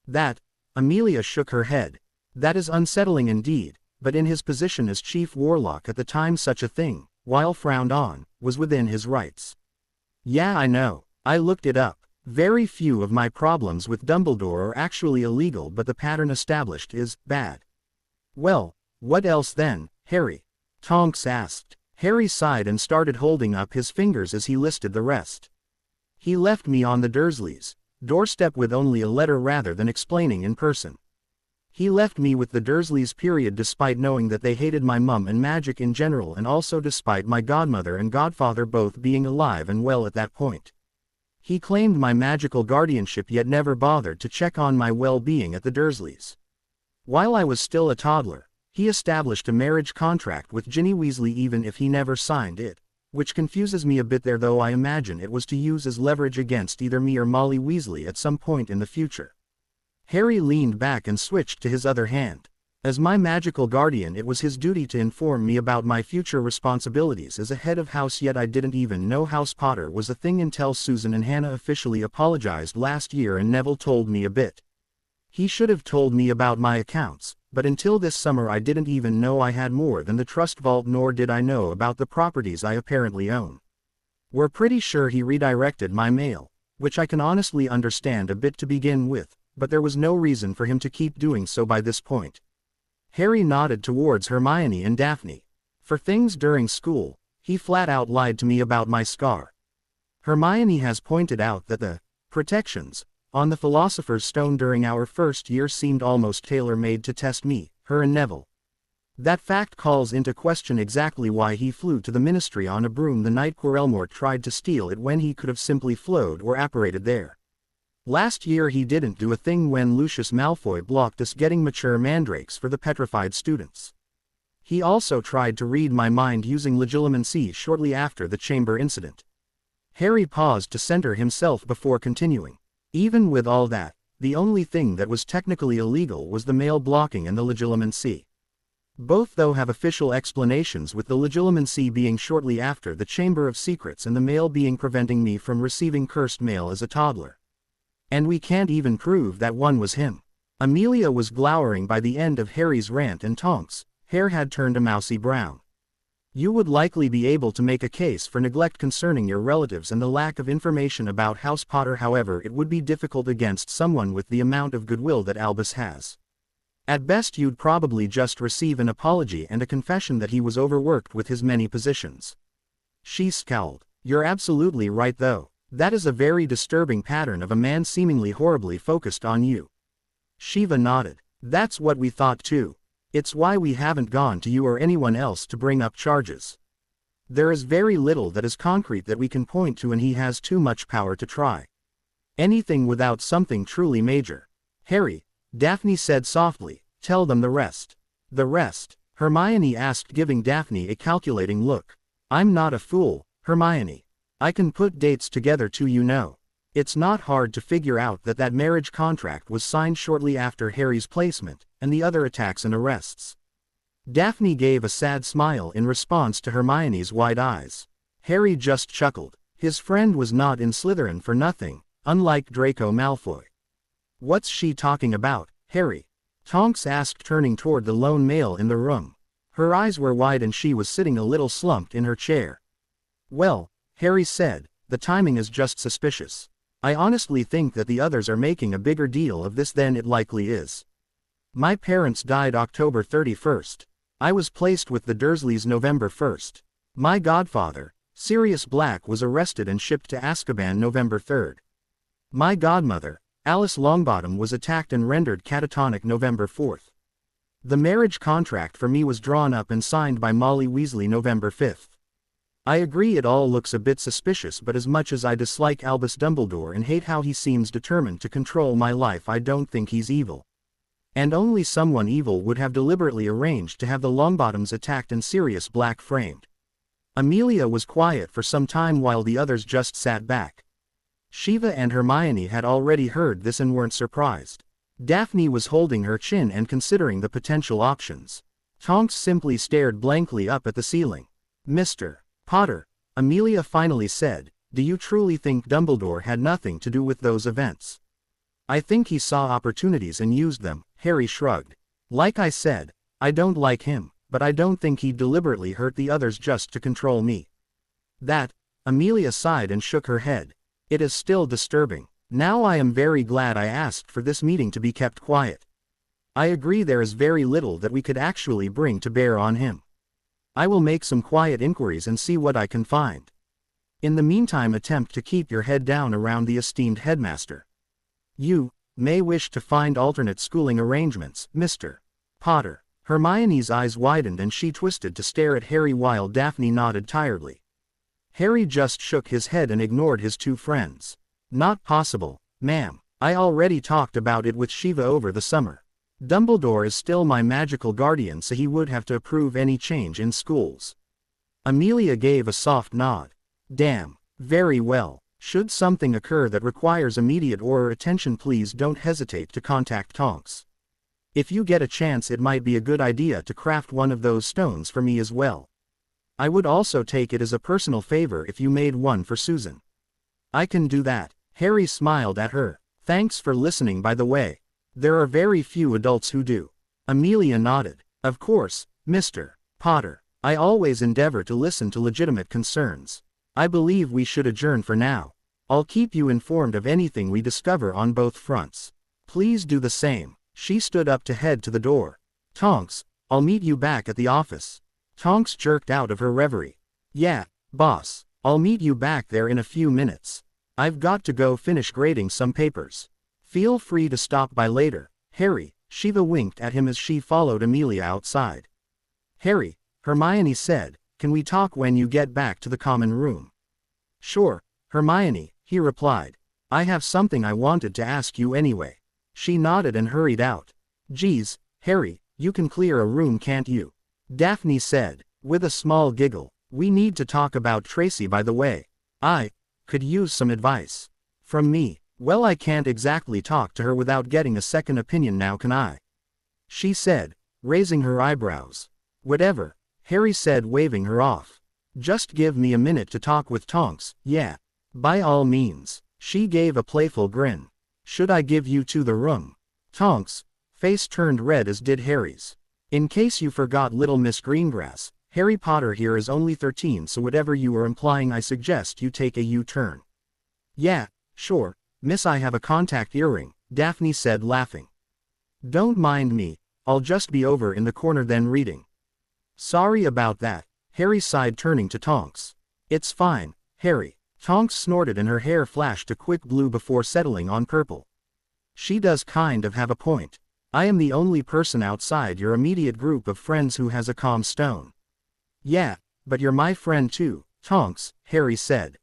That, Amelia shook her head. That is unsettling indeed, but in his position as chief warlock at the time such a thing, while frowned on, was within his rights. Yeah, I know. I looked it up. Very few of my problems with Dumbledore are actually illegal, but the pattern established is bad. Well, what else then, Harry? Tonks asked. Harry sighed and started holding up his fingers as he listed the rest. He left me on the Dursleys' doorstep with only a letter rather than explaining in person. He left me with the Dursleys period, despite knowing that they hated my mum and magic in general, and also despite my godmother and godfather both being alive and well at that point. He claimed my magical guardianship yet never bothered to check on my well-being at the Dursleys. While I was still a toddler, he established a marriage contract with Ginny Weasley even if he never signed it, which confuses me a bit there, though I imagine it was to use as leverage against either me or Molly Weasley at some point in the future. Harry leaned back and switched to his other hand. As my magical guardian, it was his duty to inform me about my future responsibilities as a head of house, yet I didn't even know House Potter was a thing until Susan and Hannah officially apologized last year and Neville told me a bit. He should have told me about my accounts, but until this summer I didn't even know I had more than the trust vault, nor did I know about the properties I apparently own. We're pretty sure he redirected my mail, which I can honestly understand a bit to begin with, but there was no reason for him to keep doing so by this point. Harry nodded towards Hermione and Daphne. For things during school, he flat out lied to me about my scar. Hermione has pointed out that the protections on the Philosopher's Stone during our first year seemed almost tailor-made to test me, her and Neville. That fact calls into question exactly why he flew to the Ministry on a broom the night Quirrellmort tried to steal it, when he could have simply flowed or apparated there. Last year he didn't do a thing when Lucius Malfoy blocked us getting mature mandrakes for the petrified students. He also tried to read my mind using Legilimency shortly after the chamber incident. Harry paused to center himself before continuing. Even with all that, the only thing that was technically illegal was the mail blocking and the Legilimency. Both though have official explanations, with the Legilimency being shortly after the Chamber of Secrets and the mail being preventing me from receiving cursed mail as a toddler. And we can't even prove that one was him. Amelia was glowering by the end of Harry's rant, and Tonks' hair had turned a mousy brown. You would likely be able to make a case for neglect concerning your relatives and the lack of information about House Potter, however it would be difficult against someone with the amount of goodwill that Albus has. At best you'd probably just receive an apology and a confession that he was overworked with his many positions. She scowled. You're absolutely right though. That is a very disturbing pattern of a man seemingly horribly focused on you. Shiva nodded. That's what we thought too. It's why we haven't gone to you or anyone else to bring up charges. There is very little that is concrete that we can point to, and he has too much power to try anything without something truly major. Harry, Daphne said softly, tell them the rest. The rest? Hermione asked, giving Daphne a calculating look. I'm not a fool, Hermione. I can put dates together too, you know. It's not hard to figure out that that marriage contract was signed shortly after Harry's placement, and the other attacks and arrests. Daphne gave a sad smile in response to Hermione's wide eyes. Harry just chuckled. His friend was not in Slytherin for nothing, unlike Draco Malfoy. What's she talking about, Harry? Tonks asked, turning toward the lone male in the room. Her eyes were wide and she was sitting a little slumped in her chair. Well, Harry said, the timing is just suspicious. I honestly think that the others are making a bigger deal of this than it likely is. My parents died October 31st. I was placed with the Dursleys November 1st. My godfather, Sirius Black, was arrested and shipped to Azkaban November 3rd. My godmother, Alice Longbottom, was attacked and rendered catatonic November 4th. The marriage contract for me was drawn up and signed by Molly Weasley November 5th. I agree it all looks a bit suspicious, but as much as I dislike Albus Dumbledore and hate how he seems determined to control my life, I don't think he's evil. And only someone evil would have deliberately arranged to have the Longbottoms attacked and Sirius Black framed. Amelia was quiet for some time while the others just sat back. Shiva and Hermione had already heard this and weren't surprised. Daphne was holding her chin and considering the potential options. Tonks simply stared blankly up at the ceiling. Mr. Potter, Amelia finally said, do you truly think Dumbledore had nothing to do with those events? I think he saw opportunities and used them, Harry shrugged. Like I said, I don't like him, but I don't think he deliberately hurt the others just to control me. That, Amelia sighed and shook her head. It is still disturbing. Now I am very glad I asked for this meeting to be kept quiet. I agree there is very little that we could actually bring to bear on him. I will make some quiet inquiries and see what I can find. In the meantime, attempt to keep your head down around the esteemed headmaster. You may wish to find alternate schooling arrangements, Mr. Potter. Hermione's eyes widened and she twisted to stare at Harry while Daphne nodded tiredly. Harry just shook his head and ignored his two friends. Not possible, ma'am. I already talked about it with Shiva over the summer. Dumbledore is still my magical guardian, so he would have to approve any change in schools. Amelia gave a soft nod. Damn. Very well. Should something occur that requires immediate attention, please don't hesitate to contact Tonks. If you get a chance, it might be a good idea to craft one of those stones for me as well. I would also take it as a personal favor if you made one for Susan. I can do that. Harry smiled at her. Thanks for listening, by the way. There are very few adults who do. Amelia nodded. Of course, Mr. Potter. I always endeavor to listen to legitimate concerns. I believe we should adjourn for now. I'll keep you informed of anything we discover on both fronts. Please do the same. She stood up to head to the door. Tonks, I'll meet you back at the office. Tonks jerked out of her reverie. Yeah, boss. I'll meet you back there in a few minutes. I've got to go finish grading some papers. Feel free to stop by later, Harry. Shiva winked at him as she followed Amelia outside. Harry, Hermione said, can we talk when you get back to the common room? Sure, Hermione, he replied. I have something I wanted to ask you anyway. She nodded and hurried out. Geez, Harry, you can clear a room, can't you? Daphne said, with a small giggle. We need to talk about Tracy, by the way. I could use some advice. From me. Well, I can't exactly talk to her without getting a second opinion now, can I? She said, raising her eyebrows. Whatever, Harry said, waving her off. Just give me a minute to talk with Tonks, yeah. By all means. She gave a playful grin. Should I give you to the room? Tonks' face turned red, as did Harry's. In case you forgot, little Miss Greengrass, Harry Potter here is only 13, so whatever you are implying, I suggest you take a U-turn. Yeah, sure, miss, I have a contact earring, Daphne said, laughing. Don't mind me, I'll just be over in the corner then reading. Sorry about that, Harry sighed, turning to Tonks. It's fine, Harry. Tonks snorted and her hair flashed a quick blue before settling on purple. She does kind of have a point. I am the only person outside your immediate group of friends who has a calm stone. Yeah, but you're my friend too, Tonks, Harry said.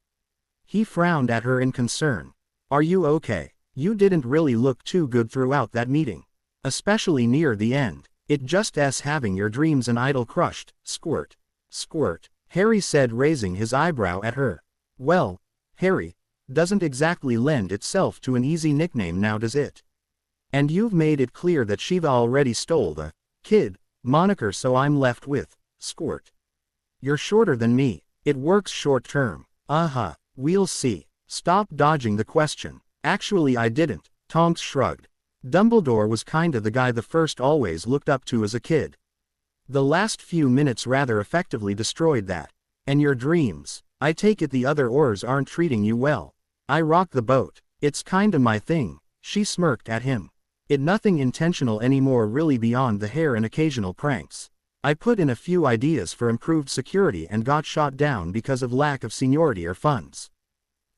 He frowned at her in concern. Are you okay? You didn't really look too good throughout that meeting. Especially near the end. It just having your dreams and idol crushed, squirt. Squirt, Harry said, raising his eyebrow at her. Well, Harry, doesn't exactly lend itself to an easy nickname now, does it? And you've made it clear that Shiva already stole the kid moniker, so I'm left with Squirt. You're shorter than me. It works short term. We'll see. Stop dodging the question. Actually, I didn't, Tonks shrugged. Dumbledore was kinda the guy the First always looked up to as a kid. The last few minutes rather effectively destroyed that. And your dreams. I take it the other Aurors aren't treating you well. I rock the boat. It's kinda my thing. She smirked at him. It nothing intentional anymore really beyond the hair and occasional pranks. I put in a few ideas for improved security and got shot down because of lack of seniority or funds.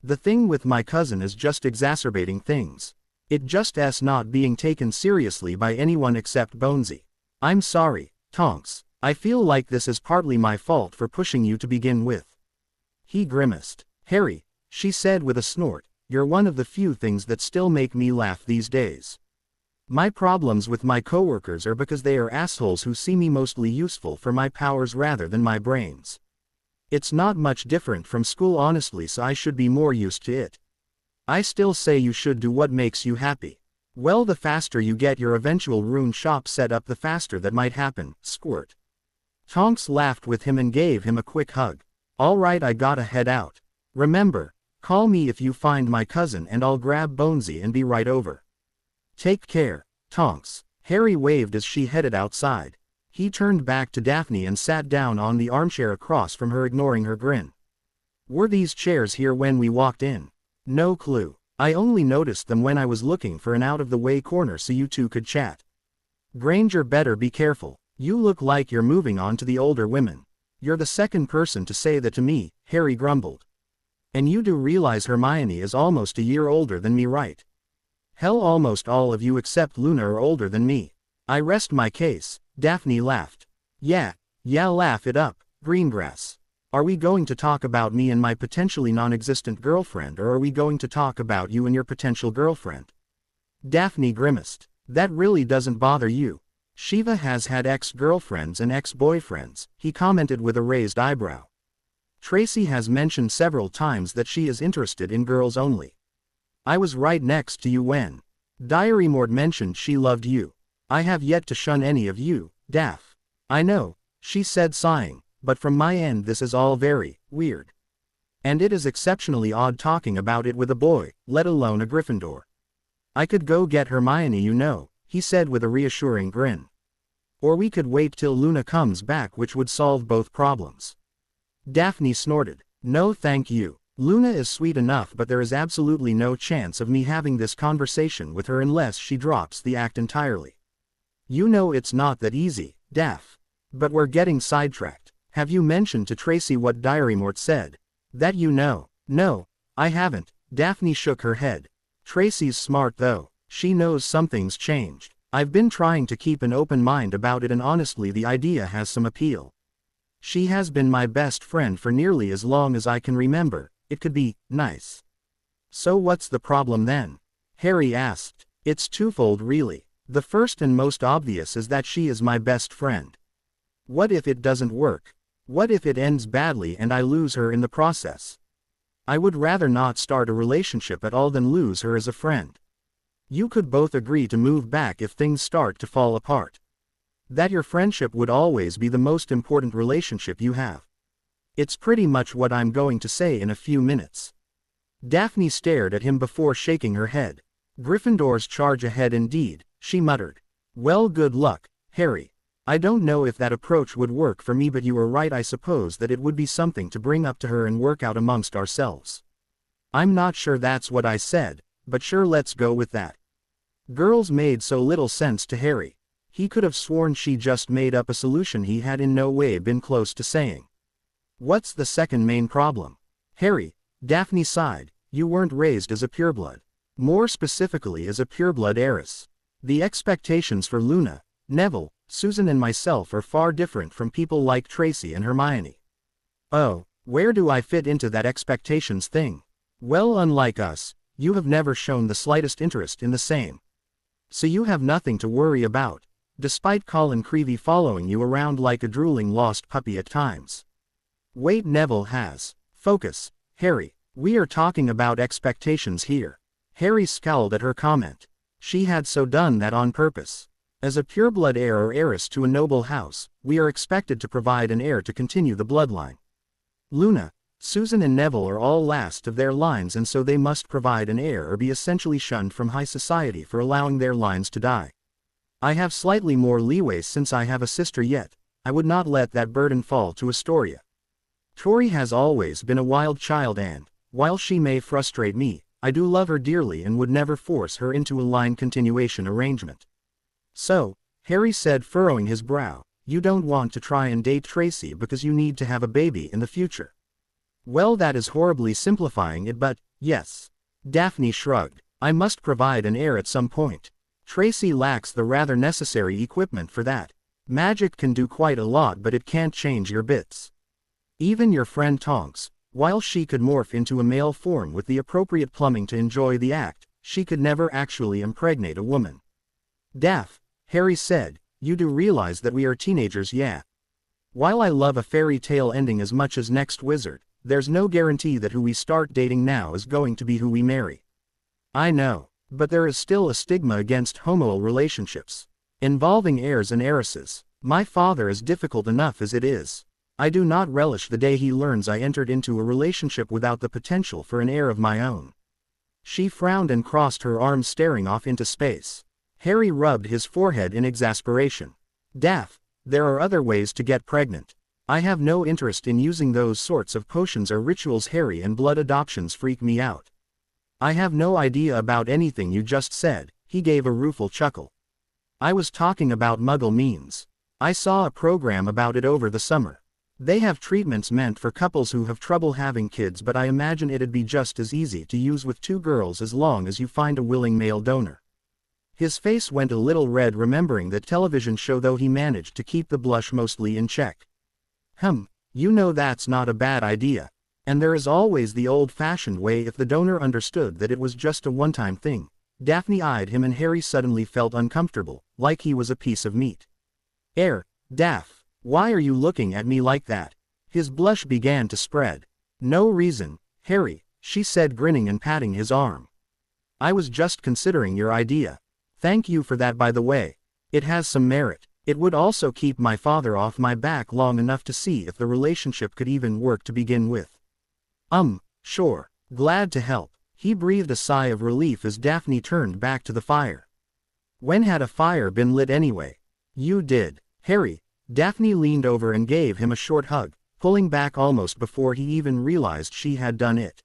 The thing with my cousin is just exacerbating things. It just not being taken seriously by anyone except Bonesy. I'm sorry, Tonks. I feel like this is partly my fault for pushing you to begin with. He grimaced. Harry, she said with a snort, you're one of the few things that still make me laugh these days. My problems with my coworkers are because they are assholes who see me mostly useful for my powers rather than my brains. It's not much different from school honestly, so I should be more used to it. I still say you should do what makes you happy. Well, the faster you get your eventual rune shop set up, the faster that might happen, squirt. Tonks laughed with him and gave him a quick hug. All right, I gotta head out. Remember, call me if you find my cousin and I'll grab Bonesy and be right over. Take care, Tonks. Harry waved as she headed outside. He turned back to Daphne and sat down on the armchair across from her, ignoring her grin. Were these chairs here when we walked in? No clue. I only noticed them when I was looking for an out-of-the-way corner so you two could chat. Granger, better be careful. You look like you're moving on to the older women. You're the second person to say that to me, Harry grumbled. And you do realize Hermione is almost a year older than me, right? Hell, almost all of you except Luna are older than me. I rest my case. Daphne laughed. Yeah, laugh it up, Greengrass. Are we going to talk about me and my potentially non-existent girlfriend, or are we going to talk about you and your potential girlfriend? Daphne grimaced. That really doesn't bother you. Shiva has had ex-girlfriends and ex-boyfriends, he commented with a raised eyebrow. Tracy has mentioned several times that she is interested in girls only. I was right next to you when Diarymord mentioned she loved you. I have yet to shun any of you, Daph. I know, she said, sighing, but from my end this is all very weird. And it is exceptionally odd talking about it with a boy, let alone a Gryffindor. I could go get Hermione, you know, he said with a reassuring grin. Or we could wait till Luna comes back, which would solve both problems. Daphne snorted. No thank you. Luna is sweet enough, but there is absolutely no chance of me having this conversation with her unless she drops the act entirely. You know it's not that easy, Daph. But we're getting sidetracked. Have you mentioned to Tracy what Diarymord said? That you know? No, I haven't. Daphne shook her head. Tracy's smart though. She knows something's changed. I've been trying to keep an open mind about it, and honestly the idea has some appeal. She has been my best friend for nearly as long as I can remember. It could be nice. So what's the problem then? Harry asked. It's twofold really. The first and most obvious is that she is my best friend. What if it doesn't work? What if it ends badly and I lose her in the process? I would rather not start a relationship at all than lose her as a friend. You could both agree to move back if things start to fall apart. That your friendship would always be the most important relationship you have. It's pretty much what I'm going to say in a few minutes. Daphne stared at him before shaking her head. Gryffindors charge ahead indeed, she muttered. Well, good luck, Harry. I don't know if that approach would work for me, but you are right. I suppose that it would be something to bring up to her and work out amongst ourselves. I'm not sure that's what I said, but sure, let's go with that. Girls made so little sense to Harry. He could have sworn she just made up a solution he had in no way been close to saying. What's the second main problem? Harry, Daphne sighed, you weren't raised as a pureblood. More specifically as a pureblood heiress. The expectations for Luna, Neville, Susan and myself are far different from people like Tracy and Hermione. Oh, where do I fit into that expectations thing? Well, unlike us, you have never shown the slightest interest in the same. So you have nothing to worry about, despite Colin Creevey following you around like a drooling lost puppy at times. Wait, Neville has. Focus, Harry. We are talking about expectations here. Harry scowled at her comment. She had so done that on purpose. As a pureblood heir or heiress to a noble house, we are expected to provide an heir to continue the bloodline. Luna, Susan and Neville are all last of their lines, and so they must provide an heir or be essentially shunned from high society for allowing their lines to die. I have slightly more leeway since I have a sister, yet I would not let that burden fall to Astoria. Tori has always been a wild child, and, while she may frustrate me, I do love her dearly and would never force her into a line continuation arrangement. So, Harry said, furrowing his brow, you don't want to try and date Tracy because you need to have a baby in the future. Well, that is horribly simplifying it, but, yes. Daphne shrugged. I must provide an heir at some point. Tracy lacks the rather necessary equipment for that. Magic can do quite a lot, but it can't change your bits. Even your friend Tonks, while she could morph into a male form with the appropriate plumbing to enjoy the act, she could never actually impregnate a woman. Daph, Harry said, you do realize that we are teenagers, yeah? While I love a fairy tale ending as much as Next Wizard, there's no guarantee that who we start dating now is going to be who we marry. I know, but there is still a stigma against homoil relationships involving heirs and heiresses. My father is difficult enough as it is. I do not relish the day he learns I entered into a relationship without the potential for an heir of my own. She frowned and crossed her arms, staring off into space. Harry rubbed his forehead in exasperation. Daph, there are other ways to get pregnant. I have no interest in using those sorts of potions or rituals, Harry, and blood adoptions freak me out. I have no idea about anything you just said, he gave a rueful chuckle. I was talking about Muggle means. I saw a program about it over the summer. They have treatments meant for couples who have trouble having kids, but I imagine it'd be just as easy to use with two girls as long as you find a willing male donor. His face went a little red, remembering that television show, though he managed to keep the blush mostly in check. You know that's not a bad idea. And there is always the old-fashioned way if the donor understood that it was just a one-time thing. Daphne eyed him, and Harry suddenly felt uncomfortable, like he was a piece of meat. Daph, why are you looking at me like that? His blush began to spread. No reason, Harry, she said, grinning and patting his arm. I was just considering your idea. Thank you for that, by the way. It has some merit. It would also keep my father off my back long enough to see if the relationship could even work to begin with. Sure. Glad to help. He breathed a sigh of relief as Daphne turned back to the fire. When had a fire been lit anyway? You did, Harry. Daphne leaned over and gave him a short hug, pulling back almost before he even realized she had done it.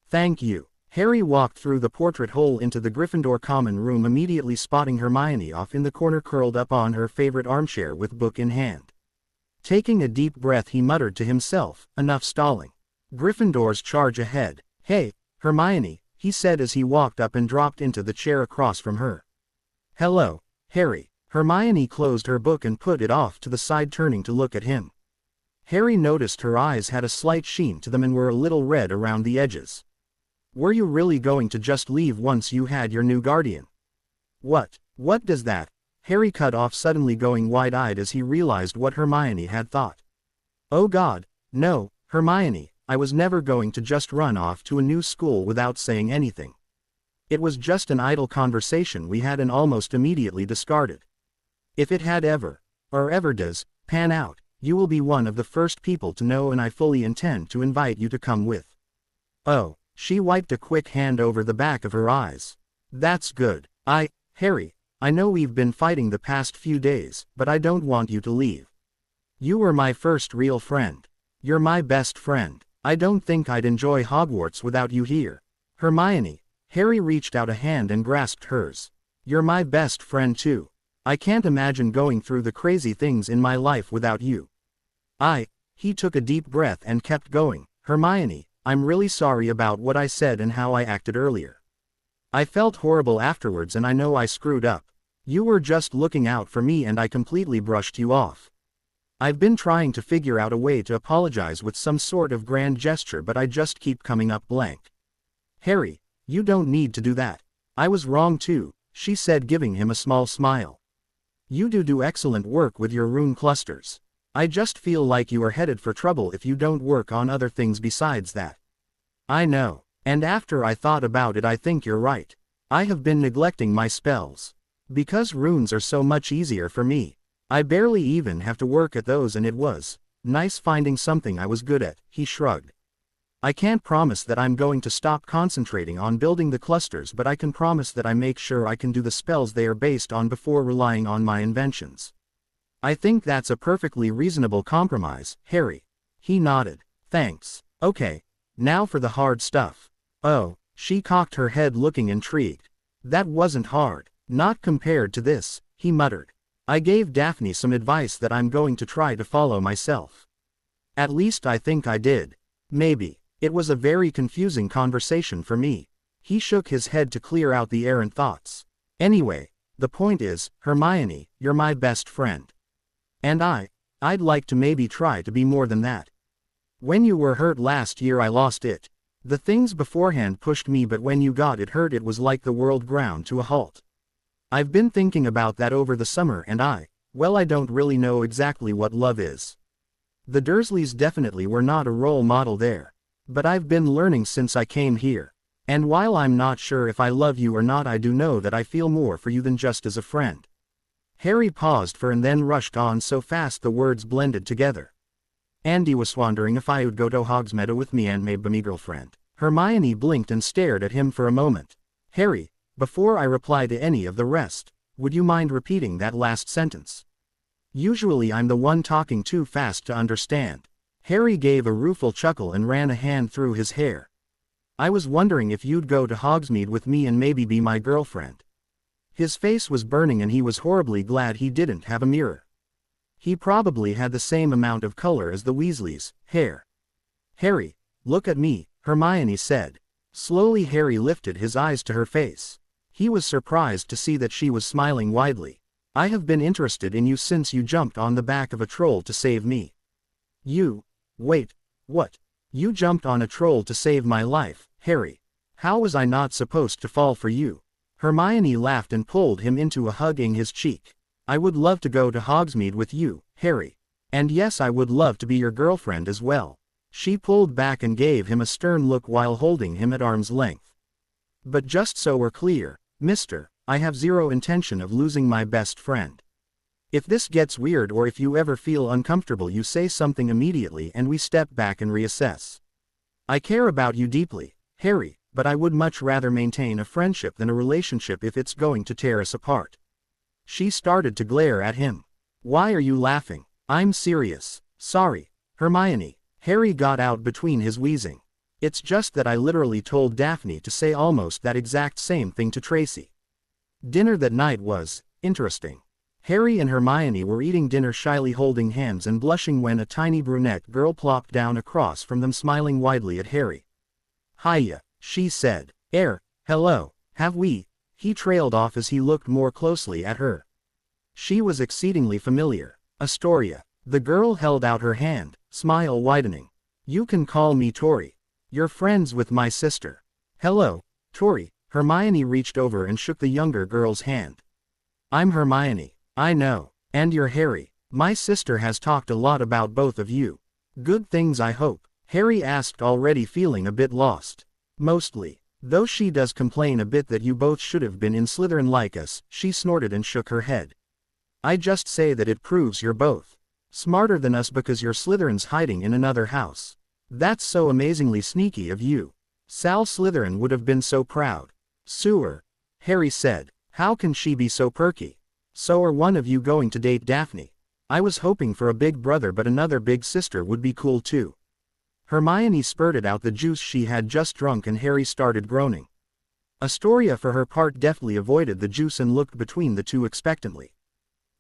Thank you. Harry walked through the portrait hole into the Gryffindor common room, immediately spotting Hermione off in the corner, curled up on her favorite armchair with book in hand. Taking a deep breath, he muttered to himself, enough stalling. Gryffindors charge ahead. Hey, Hermione, he said as he walked up and dropped into the chair across from her. Hello, Harry. Hermione closed her book and put it off to the side, turning to look at him. Harry noticed her eyes had a slight sheen to them and were a little red around the edges. Were you really going to just leave once you had your new guardian? What does that? Harry cut off suddenly, going wide-eyed as he realized what Hermione had thought. Oh God, no, Hermione, I was never going to just run off to a new school without saying anything. It was just an idle conversation we had and almost immediately discarded. If it had ever does, pan out, you will be one of the first people to know, and I fully intend to invite you to come with. Oh, she wiped a quick hand over the back of her eyes. That's good. Harry, I know we've been fighting the past few days, but I don't want you to leave. You were my first real friend. You're my best friend. I don't think I'd enjoy Hogwarts without you here. Hermione, Harry reached out a hand and grasped hers. You're my best friend too. I can't imagine going through the crazy things in my life without you. He took a deep breath and kept going. Hermione, I'm really sorry about what I said and how I acted earlier. I felt horrible afterwards, and I know I screwed up. You were just looking out for me and I completely brushed you off. I've been trying to figure out a way to apologize with some sort of grand gesture, but I just keep coming up blank. Harry, you don't need to do that. I was wrong too, she said, giving him a small smile. You do excellent work with your rune clusters. I just feel like you are headed for trouble if you don't work on other things besides that. I know, and after I thought about it, I think you're right. I have been neglecting my spells. Because runes are so much easier for me. I barely even have to work at those, and it was nice finding something I was good at, he shrugged. I can't promise that I'm going to stop concentrating on building the clusters, but I can promise that I make sure I can do the spells they are based on before relying on my inventions. I think that's a perfectly reasonable compromise, Harry. He nodded. Thanks. Okay. Now for the hard stuff. Oh, she cocked her head looking intrigued. That wasn't hard. Not compared to this, he muttered. I gave Daphne some advice that I'm going to try to follow myself. At least I think I did. Maybe. It was a very confusing conversation for me. He shook his head to clear out the errant thoughts. Anyway, the point is, Hermione, you're my best friend. And I'd like to maybe try to be more than that. When you were hurt last year I lost it. The things beforehand pushed me, but when you got it hurt it was like the world ground to a halt. I've been thinking about that over the summer and I don't really know exactly what love is. The Dursleys definitely were not a role model there. But I've been learning since I came here. And while I'm not sure if I love you or not, I do know that I feel more for you than just as a friend. Harry paused and then rushed on so fast the words blended together. Andy was wondering if I would go to Hogsmeade with me and maybe me girlfriend. Hermione blinked and stared at him for a moment. Harry, before I reply to any of the rest, would you mind repeating that last sentence? Usually I'm the one talking too fast to understand. Harry gave a rueful chuckle and ran a hand through his hair. I was wondering if you'd go to Hogsmeade with me and maybe be my girlfriend. His face was burning and he was horribly glad he didn't have a mirror. He probably had the same amount of color as the Weasleys' hair. Harry, look at me, Hermione said. Slowly Harry lifted his eyes to her face. He was surprised to see that she was smiling widely. I have been interested in you since you jumped on the back of a troll to save me. Wait, what? You jumped on a troll to save my life, Harry. How was I not supposed to fall for you? Hermione laughed and pulled him into a hugging his cheek. I would love to go to Hogsmeade with you, Harry. And yes, I would love to be your girlfriend as well. She pulled back and gave him a stern look while holding him at arm's length. But just so we're clear, mister, I have zero intention of losing my best friend. If this gets weird or if you ever feel uncomfortable, you say something immediately and we step back and reassess. I care about you deeply, Harry, but I would much rather maintain a friendship than a relationship if it's going to tear us apart. She started to glare at him. Why are you laughing? I'm serious. Sorry, Hermione. Harry got out between his wheezing. It's just that I literally told Daphne to say almost that exact same thing to Tracy. Dinner that night was interesting. Harry and Hermione were eating dinner shyly holding hands and blushing when a tiny brunette girl plopped down across from them smiling widely at Harry. Hiya, she said. Hello, have we? He trailed off as he looked more closely at her. She was exceedingly familiar. Astoria. The girl held out her hand, smile widening. You can call me Tori. You're friends with my sister. Hello, Tori. Hermione reached over and shook the younger girl's hand. I'm Hermione. I know. And you're Harry. My sister has talked a lot about both of you. Good things, I hope. Harry asked, already feeling a bit lost. Mostly. Though she does complain a bit that you both should have been in Slytherin like us, she snorted and shook her head. I just say that it proves you're both smarter than us because you're Slytherins hiding in another house. That's so amazingly sneaky of you. Sal Slytherin would have been so proud. Sewer. Harry said. How can she be so perky? So are one of you going to date Daphne? I was hoping for a big brother, but another big sister would be cool too. Hermione spurted out the juice she had just drunk and Harry started groaning. Astoria for her part deftly avoided the juice and looked between the two expectantly.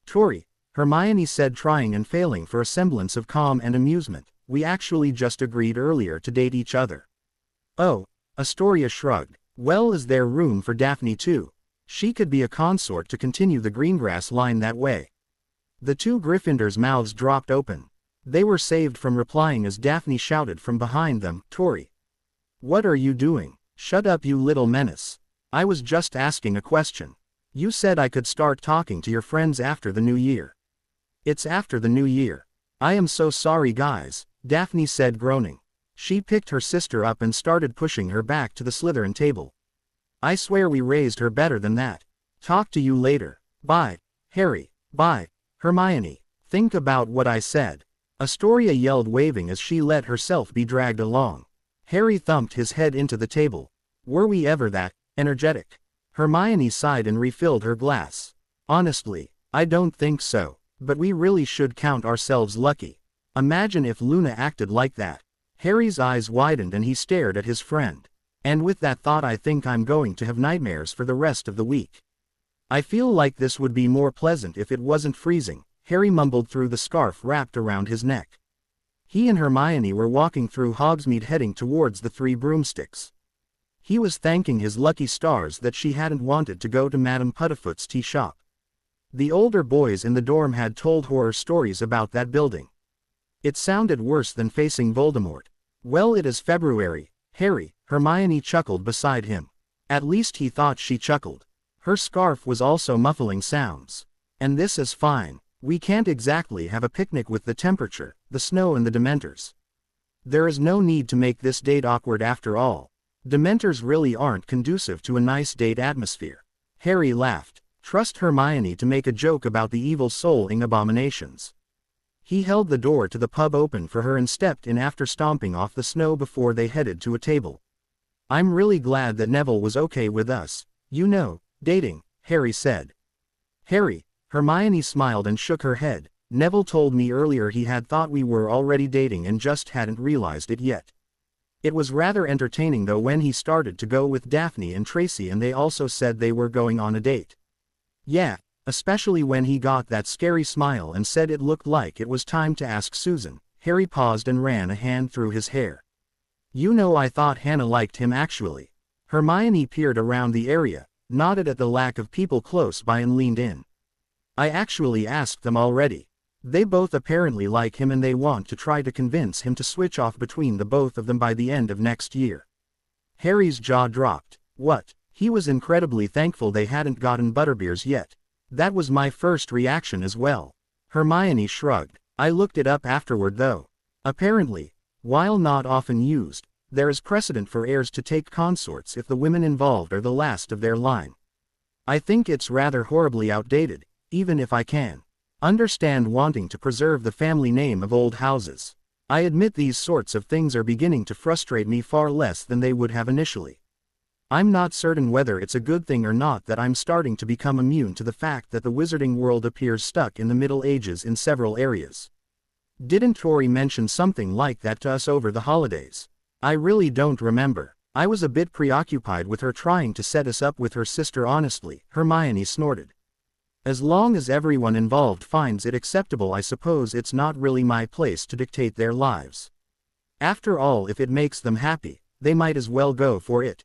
Tori, Hermione said, trying and failing for a semblance of calm and amusement, we actually just agreed earlier to date each other. Oh, Astoria shrugged. Well, is there room for Daphne too? She could be a consort to continue the Greengrass line that way. The two Gryffindors' mouths dropped open. They were saved from replying as Daphne shouted from behind them, Tori. What are you doing? Shut up, you little menace. I was just asking a question. You said I could start talking to your friends after the new year. It's after the new year. I am so sorry, guys, Daphne said, groaning. She picked her sister up and started pushing her back to the Slytherin table. I swear we raised her better than that. Talk to you later. Bye, Harry. Bye, Hermione. Think about what I said. Astoria yelled, waving as she let herself be dragged along. Harry thumped his head into the table. Were we ever that energetic? Hermione sighed and refilled her glass. Honestly, I don't think so, but we really should count ourselves lucky. Imagine if Luna acted like that. Harry's eyes widened and he stared at his friend. And with that thought, I think I'm going to have nightmares for the rest of the week. I feel like this would be more pleasant if it wasn't freezing, Harry mumbled through the scarf wrapped around his neck. He and Hermione were walking through Hogsmeade heading towards the Three Broomsticks. He was thanking his lucky stars that she hadn't wanted to go to Madame Puddifoot's tea shop. The older boys in the dorm had told horror stories about that building. It sounded worse than facing Voldemort. Well, it is February, Harry, Hermione chuckled beside him. At least he thought she chuckled. Her scarf was also muffling sounds. And this is fine. We can't exactly have a picnic with the temperature, the snow and the Dementors. There is no need to make this date awkward after all. Dementors really aren't conducive to a nice date atmosphere. Harry laughed. Trust Hermione to make a joke about the evil souling abominations. He held the door to the pub open for her and stepped in after stomping off the snow before they headed to a table. I'm really glad that Neville was okay with us, you know, dating, Harry said. Harry, Hermione smiled and shook her head. Neville told me earlier he had thought we were already dating and just hadn't realized it yet. It was rather entertaining though when he started to go with Daphne and Tracy and they also said they were going on a date. Yeah, especially when he got that scary smile and said it looked like it was time to ask Susan. Harry paused and ran a hand through his hair. You know, I thought Hannah liked him actually. Hermione peered around the area, nodded at the lack of people close by and leaned in. I actually asked them already. They both apparently like him and they want to try to convince him to switch off between the both of them by the end of next year. Harry's jaw dropped. What? He was incredibly thankful they hadn't gotten butterbeers yet. That was my first reaction as well. Hermione shrugged. I looked it up afterward though. Apparently, while not often used, there is precedent for heirs to take consorts if the women involved are the last of their line. I think it's rather horribly outdated, even if I can understand wanting to preserve the family name of old houses. I admit these sorts of things are beginning to frustrate me far less than they would have initially. I'm not certain whether it's a good thing or not that I'm starting to become immune to the fact that the wizarding world appears stuck in the Middle Ages in several areas. Didn't Tori mention something like that to us over the holidays? I really don't remember. I was a bit preoccupied with her trying to set us up with her sister honestly, Hermione snorted. As long as everyone involved finds it acceptable, I suppose it's not really my place to dictate their lives. After all, if it makes them happy, they might as well go for it.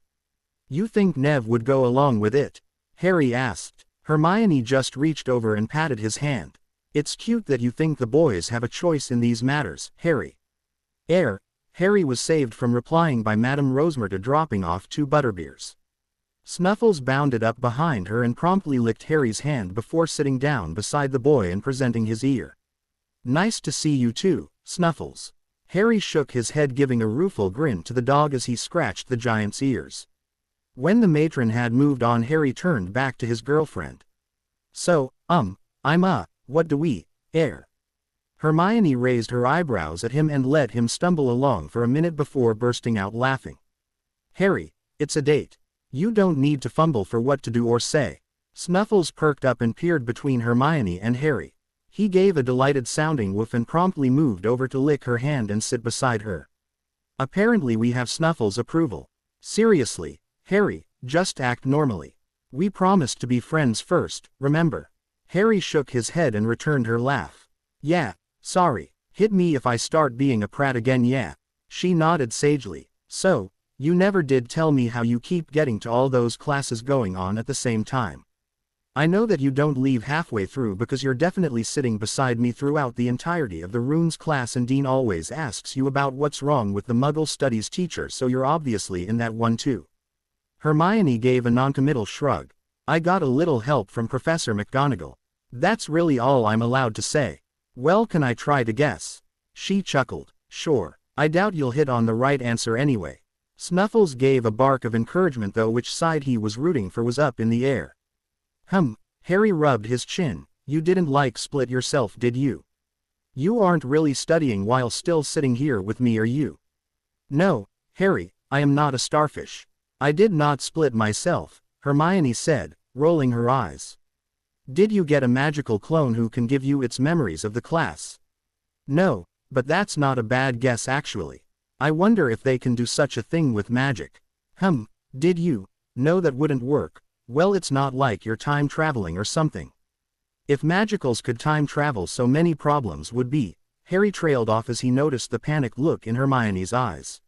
You think Nev would go along with it? Harry asked. Hermione just reached over and patted his hand. It's cute that you think the boys have a choice in these matters, Harry. Harry was saved from replying by Madame Rosmerta dropping off 2 butterbeers. Snuffles bounded up behind her and promptly licked Harry's hand before sitting down beside the boy and presenting his ear. Nice to see you too, Snuffles. Harry shook his head, giving a rueful grin to the dog as he scratched the giant's ears. When the matron had moved on, Harry turned back to his girlfriend. So, what do we, Hermione raised her eyebrows at him and let him stumble along for a minute before bursting out laughing. Harry, it's a date. You don't need to fumble for what to do or say. Snuffles perked up and peered between Hermione and Harry. He gave a delighted sounding woof and promptly moved over to lick her hand and sit beside her. Apparently we have Snuffles' approval. Seriously, Harry, just act normally. We promised to be friends first, remember? Harry shook his head and returned her laugh. Yeah, sorry, hit me if I start being a prat again, yeah. She nodded sagely. So, you never did tell me how you keep getting to all those classes going on at the same time. I know that you don't leave halfway through because you're definitely sitting beside me throughout the entirety of the runes class and Dean always asks you about what's wrong with the Muggle studies teacher, so you're obviously in that one too. Hermione gave a noncommittal shrug. I got a little help from Professor McGonagall. That's really all I'm allowed to say. Well, can I try to guess? She chuckled. Sure. I doubt you'll hit on the right answer anyway. Snuffles gave a bark of encouragement though which side he was rooting for was up in the air. Harry rubbed his chin. You didn't like split yourself, did you? You aren't really studying while still sitting here with me, are you? No, Harry, I am not a starfish. I did not split myself, Hermione said, rolling her eyes. Did you get a magical clone who can give you its memories of the class? No, but that's not a bad guess actually. I wonder if they can do such a thing with magic. Did you? No, that wouldn't work. Well, it's not like you're time traveling or something. If magicals could time travel, so many problems would be. Harry trailed off as he noticed the panicked look in Hermione's eyes.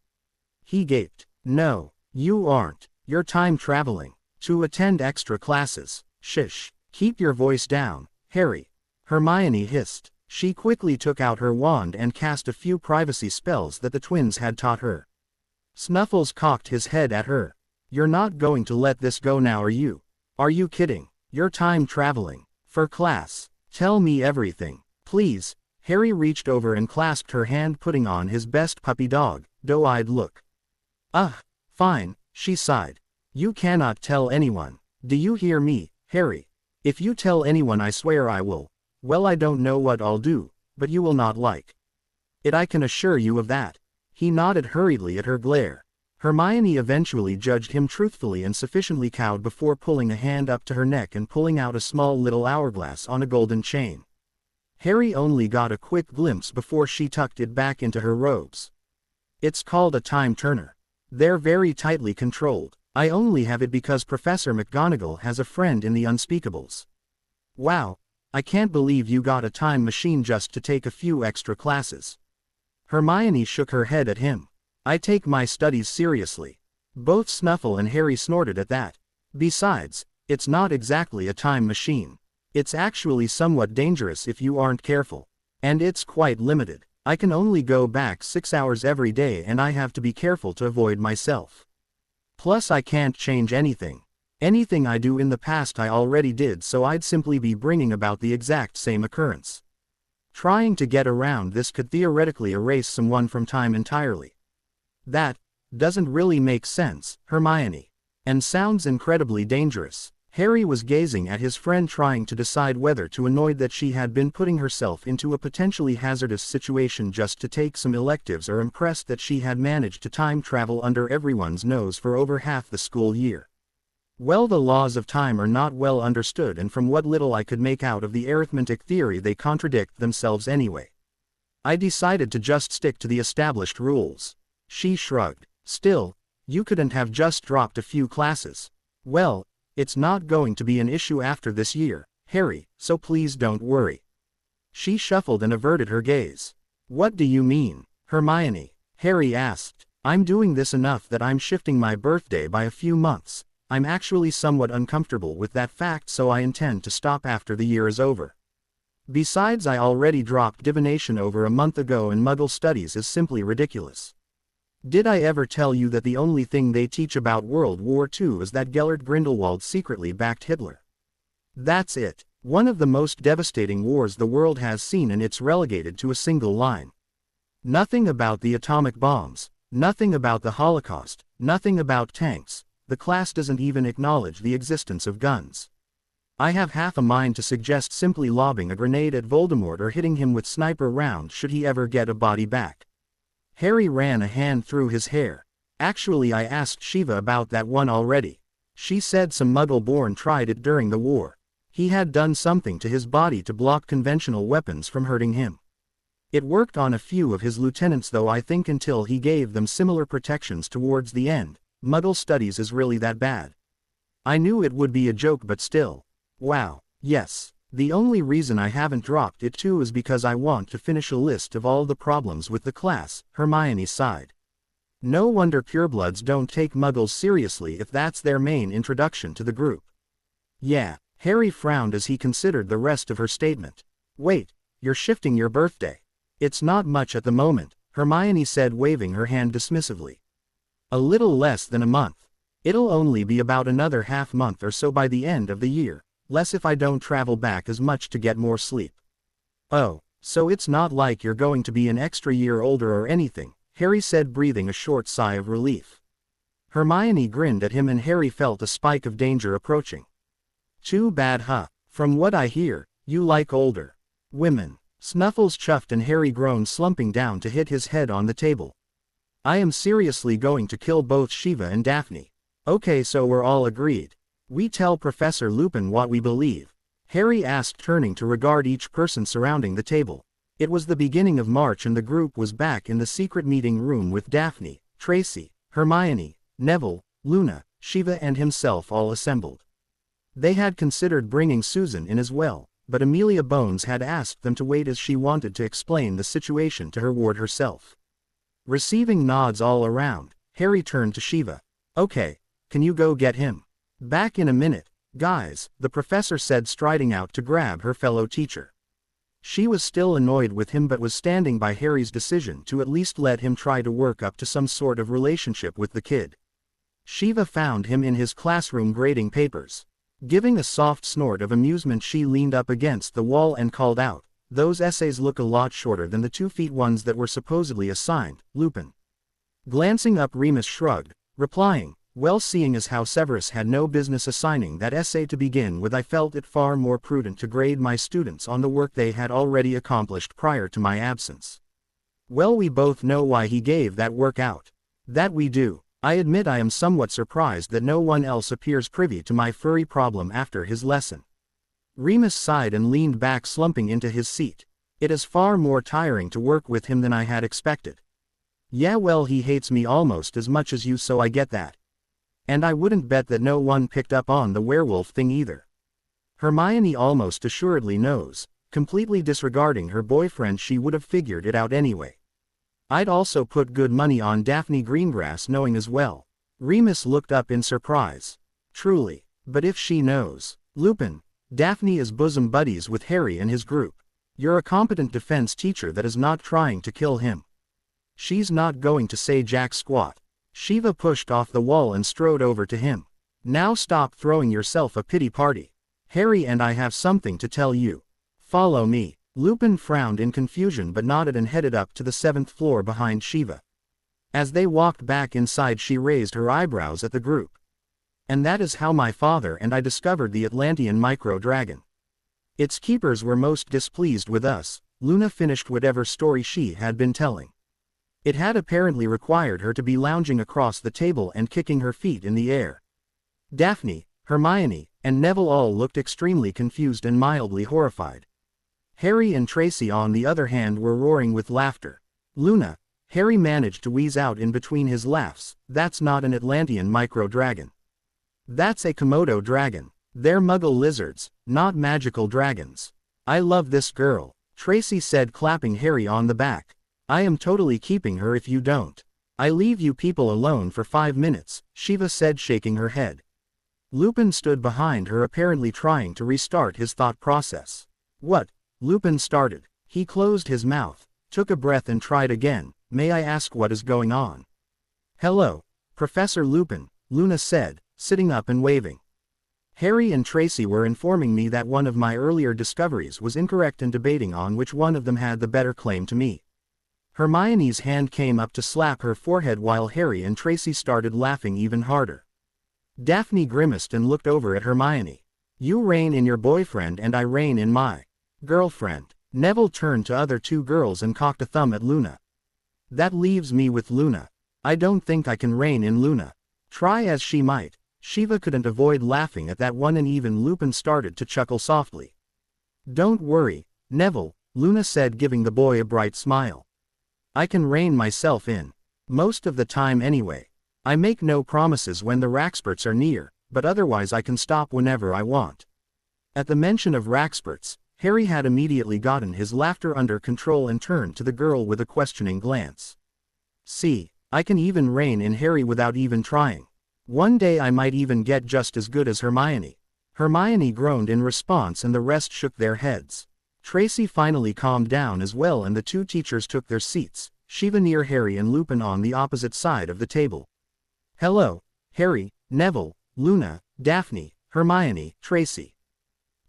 He gaped. No, you aren't. You're time traveling to attend extra classes. Shish. Keep your voice down, Harry. Hermione hissed. She quickly took out her wand and cast a few privacy spells that the twins had taught her. Snuffles cocked his head at her. You're not going to let this go now, are you? Are you kidding? You're time traveling for class. Tell me everything, please. Harry reached over and clasped her hand, putting on his best puppy dog, doe-eyed look. Fine, she sighed. You cannot tell anyone. Do you hear me, Harry? If you tell anyone, I swear I will. Well, I don't know what I'll do, but you will not like it, I can assure you of that. He nodded hurriedly at her glare. Hermione eventually judged him truthfully and sufficiently cowed before pulling a hand up to her neck and pulling out a small little hourglass on a golden chain. Harry only got a quick glimpse before she tucked it back into her robes. It's called a time turner. They're very tightly controlled. I only have it because Professor McGonagall has a friend in the Unspeakables. Wow, I can't believe you got a time machine just to take a few extra classes. Hermione shook her head at him. I take my studies seriously. Both Snuffle and Harry snorted at that. Besides, it's not exactly a time machine. It's actually somewhat dangerous if you aren't careful. And it's quite limited. I can only go back 6 hours every day, and I have to be careful to avoid myself. Plus, I can't change anything. Anything I do in the past I already did, so I'd simply be bringing about the exact same occurrence. Trying to get around this could theoretically erase someone from time entirely. That doesn't really make sense, Hermione. And sounds incredibly dangerous. Harry was gazing at his friend, trying to decide whether to annoyed that she had been putting herself into a potentially hazardous situation just to take some electives, or impressed that she had managed to time travel under everyone's nose for over half the school year. Well, the laws of time are not well understood, and from what little I could make out of the arithmetic theory, they contradict themselves anyway. I decided to just stick to the established rules. She shrugged. Still, you couldn't have just dropped a few classes. Well, it's not going to be an issue after this year, Harry, so please don't worry. She shuffled and averted her gaze. What do you mean, Hermione? Harry asked. I'm doing this enough that I'm shifting my birthday by a few months. I'm actually somewhat uncomfortable with that fact, so I intend to stop after the year is over. Besides, I already dropped divination over a month ago, and Muggle studies is simply ridiculous. Did I ever tell you that the only thing they teach about World War II is that Gellert Grindelwald secretly backed Hitler? That's it. One of the most devastating wars the world has seen, and it's relegated to a single line. Nothing about the atomic bombs, nothing about the Holocaust, nothing about tanks. The class doesn't even acknowledge the existence of guns. I have half a mind to suggest simply lobbing a grenade at Voldemort or hitting him with sniper rounds should he ever get a body back. Harry ran a hand through his hair. Actually, I asked Shiva about that one already. She said some Muggle-born tried it during the war. He had done something to his body to block conventional weapons from hurting him. It worked on a few of his lieutenants though, I think, until he gave them similar protections towards the end. Muggle studies is really that bad. I knew it would be a joke, but still. Wow, yes. The only reason I haven't dropped it too is because I want to finish a list of all the problems with the class, Hermione sighed. No wonder purebloods don't take Muggles seriously if that's their main introduction to the group. Yeah, Harry frowned as he considered the rest of her statement. Wait, you're shifting your birthday. It's not much at the moment, Hermione said, waving her hand dismissively. A little less than a month. It'll only be about another half month or so by the end of the year, less if I don't travel back as much to get more sleep. Oh, so it's not like you're going to be an extra year older or anything, Harry said, breathing a short sigh of relief. Hermione grinned at him, and Harry felt a spike of danger approaching. Too bad, huh? From what I hear, you like older women. Snuffles chuffed and Harry groaned, slumping down to hit his head on the table. I am seriously going to kill both Shiva and Daphne. Okay, so we're all agreed. We tell Professor Lupin what we believe. Harry asked, turning to regard each person surrounding the table. It was the beginning of March and the group was back in the secret meeting room with Daphne, Tracy, Hermione, Neville, Luna, Shiva and himself all assembled. They had considered bringing Susan in as well, but Amelia Bones had asked them to wait as she wanted to explain the situation to her ward herself. Receiving nods all around, Harry turned to Shiva. Okay, can you go get him? Back in a minute, guys, the professor said, striding out to grab her fellow teacher. She was still annoyed with him but was standing by Harry's decision to at least let him try to work up to some sort of relationship with the kid. Shiva found him in his classroom grading papers. Giving a soft snort of amusement, she leaned up against the wall and called out, "Those essays look a lot shorter than the 2 feet ones that were supposedly assigned, Lupin." Glancing up, Remus shrugged, replying, "Well, seeing as how Severus had no business assigning that essay to begin with, I felt it far more prudent to grade my students on the work they had already accomplished prior to my absence." Well, we both know why he gave that work out. That we do. I admit I am somewhat surprised that no one else appears privy to my furry problem after his lesson. Remus sighed and leaned back, slumping into his seat. It is far more tiring to work with him than I had expected. Yeah, well, he hates me almost as much as you, so I get that. And I wouldn't bet that no one picked up on the werewolf thing either. Hermione almost assuredly knows. Completely disregarding her boyfriend, she would have figured it out anyway. I'd also put good money on Daphne Greengrass knowing as well. Remus looked up in surprise. Truly. But if she knows. Lupin, Daphne is bosom buddies with Harry and his group. You're a competent defense teacher that is not trying to kill him. She's not going to say jack squat. Shiva pushed off the wall and strode over to him. Now stop throwing yourself a pity party. Harry and I have something to tell you. Follow me. Lupin frowned in confusion but nodded and headed up to the 7th floor behind Shiva. As they walked back inside, she raised her eyebrows at the group. And that is how my father and I discovered the Atlantean micro-dragon. Its keepers were most displeased with us. Luna finished whatever story she had been telling. It had apparently required her to be lounging across the table and kicking her feet in the air. Daphne, Hermione, and Neville all looked extremely confused and mildly horrified. Harry and Tracy, on the other hand, were roaring with laughter. Luna, Harry managed to wheeze out in between his laughs, that's not an Atlantean micro-dragon. That's a Komodo dragon. They're muggle lizards, not magical dragons. I love this girl, Tracy said, clapping Harry on the back. I am totally keeping her if you don't. I leave you people alone for 5 minutes, Shiva said, shaking her head. Lupin stood behind her, apparently trying to restart his thought process. What? Lupin started. He closed his mouth, took a breath and tried again. May I ask what is going on? Hello, Professor Lupin, Luna said, sitting up and waving. Harry and Tracy were informing me that one of my earlier discoveries was incorrect and debating on which one of them had the better claim to me. Hermione's hand came up to slap her forehead while Harry and Tracy started laughing even harder. Daphne grimaced and looked over at Hermione. You rein in your boyfriend and I rein in my girlfriend. Neville turned to other 2 girls and cocked a thumb at Luna. That leaves me with Luna. I don't think I can rein in Luna. Try as she might. Shiva couldn't avoid laughing at that one, and even Lupin started to chuckle softly. Don't worry, Neville, Luna said, giving the boy a bright smile. I can rein myself in. Most of the time anyway. I make no promises when the Raxperts are near, but otherwise I can stop whenever I want. At the mention of Raxperts, Harry had immediately gotten his laughter under control and turned to the girl with a questioning glance. See, I can even rein in Harry without even trying. One day I might even get just as good as Hermione. Hermione groaned in response and the rest shook their heads. Tracy finally calmed down as well and the 2 teachers took their seats, Shiva near Harry and Lupin on the opposite side of the table. Hello, Harry, Neville, Luna, Daphne, Hermione, Tracy.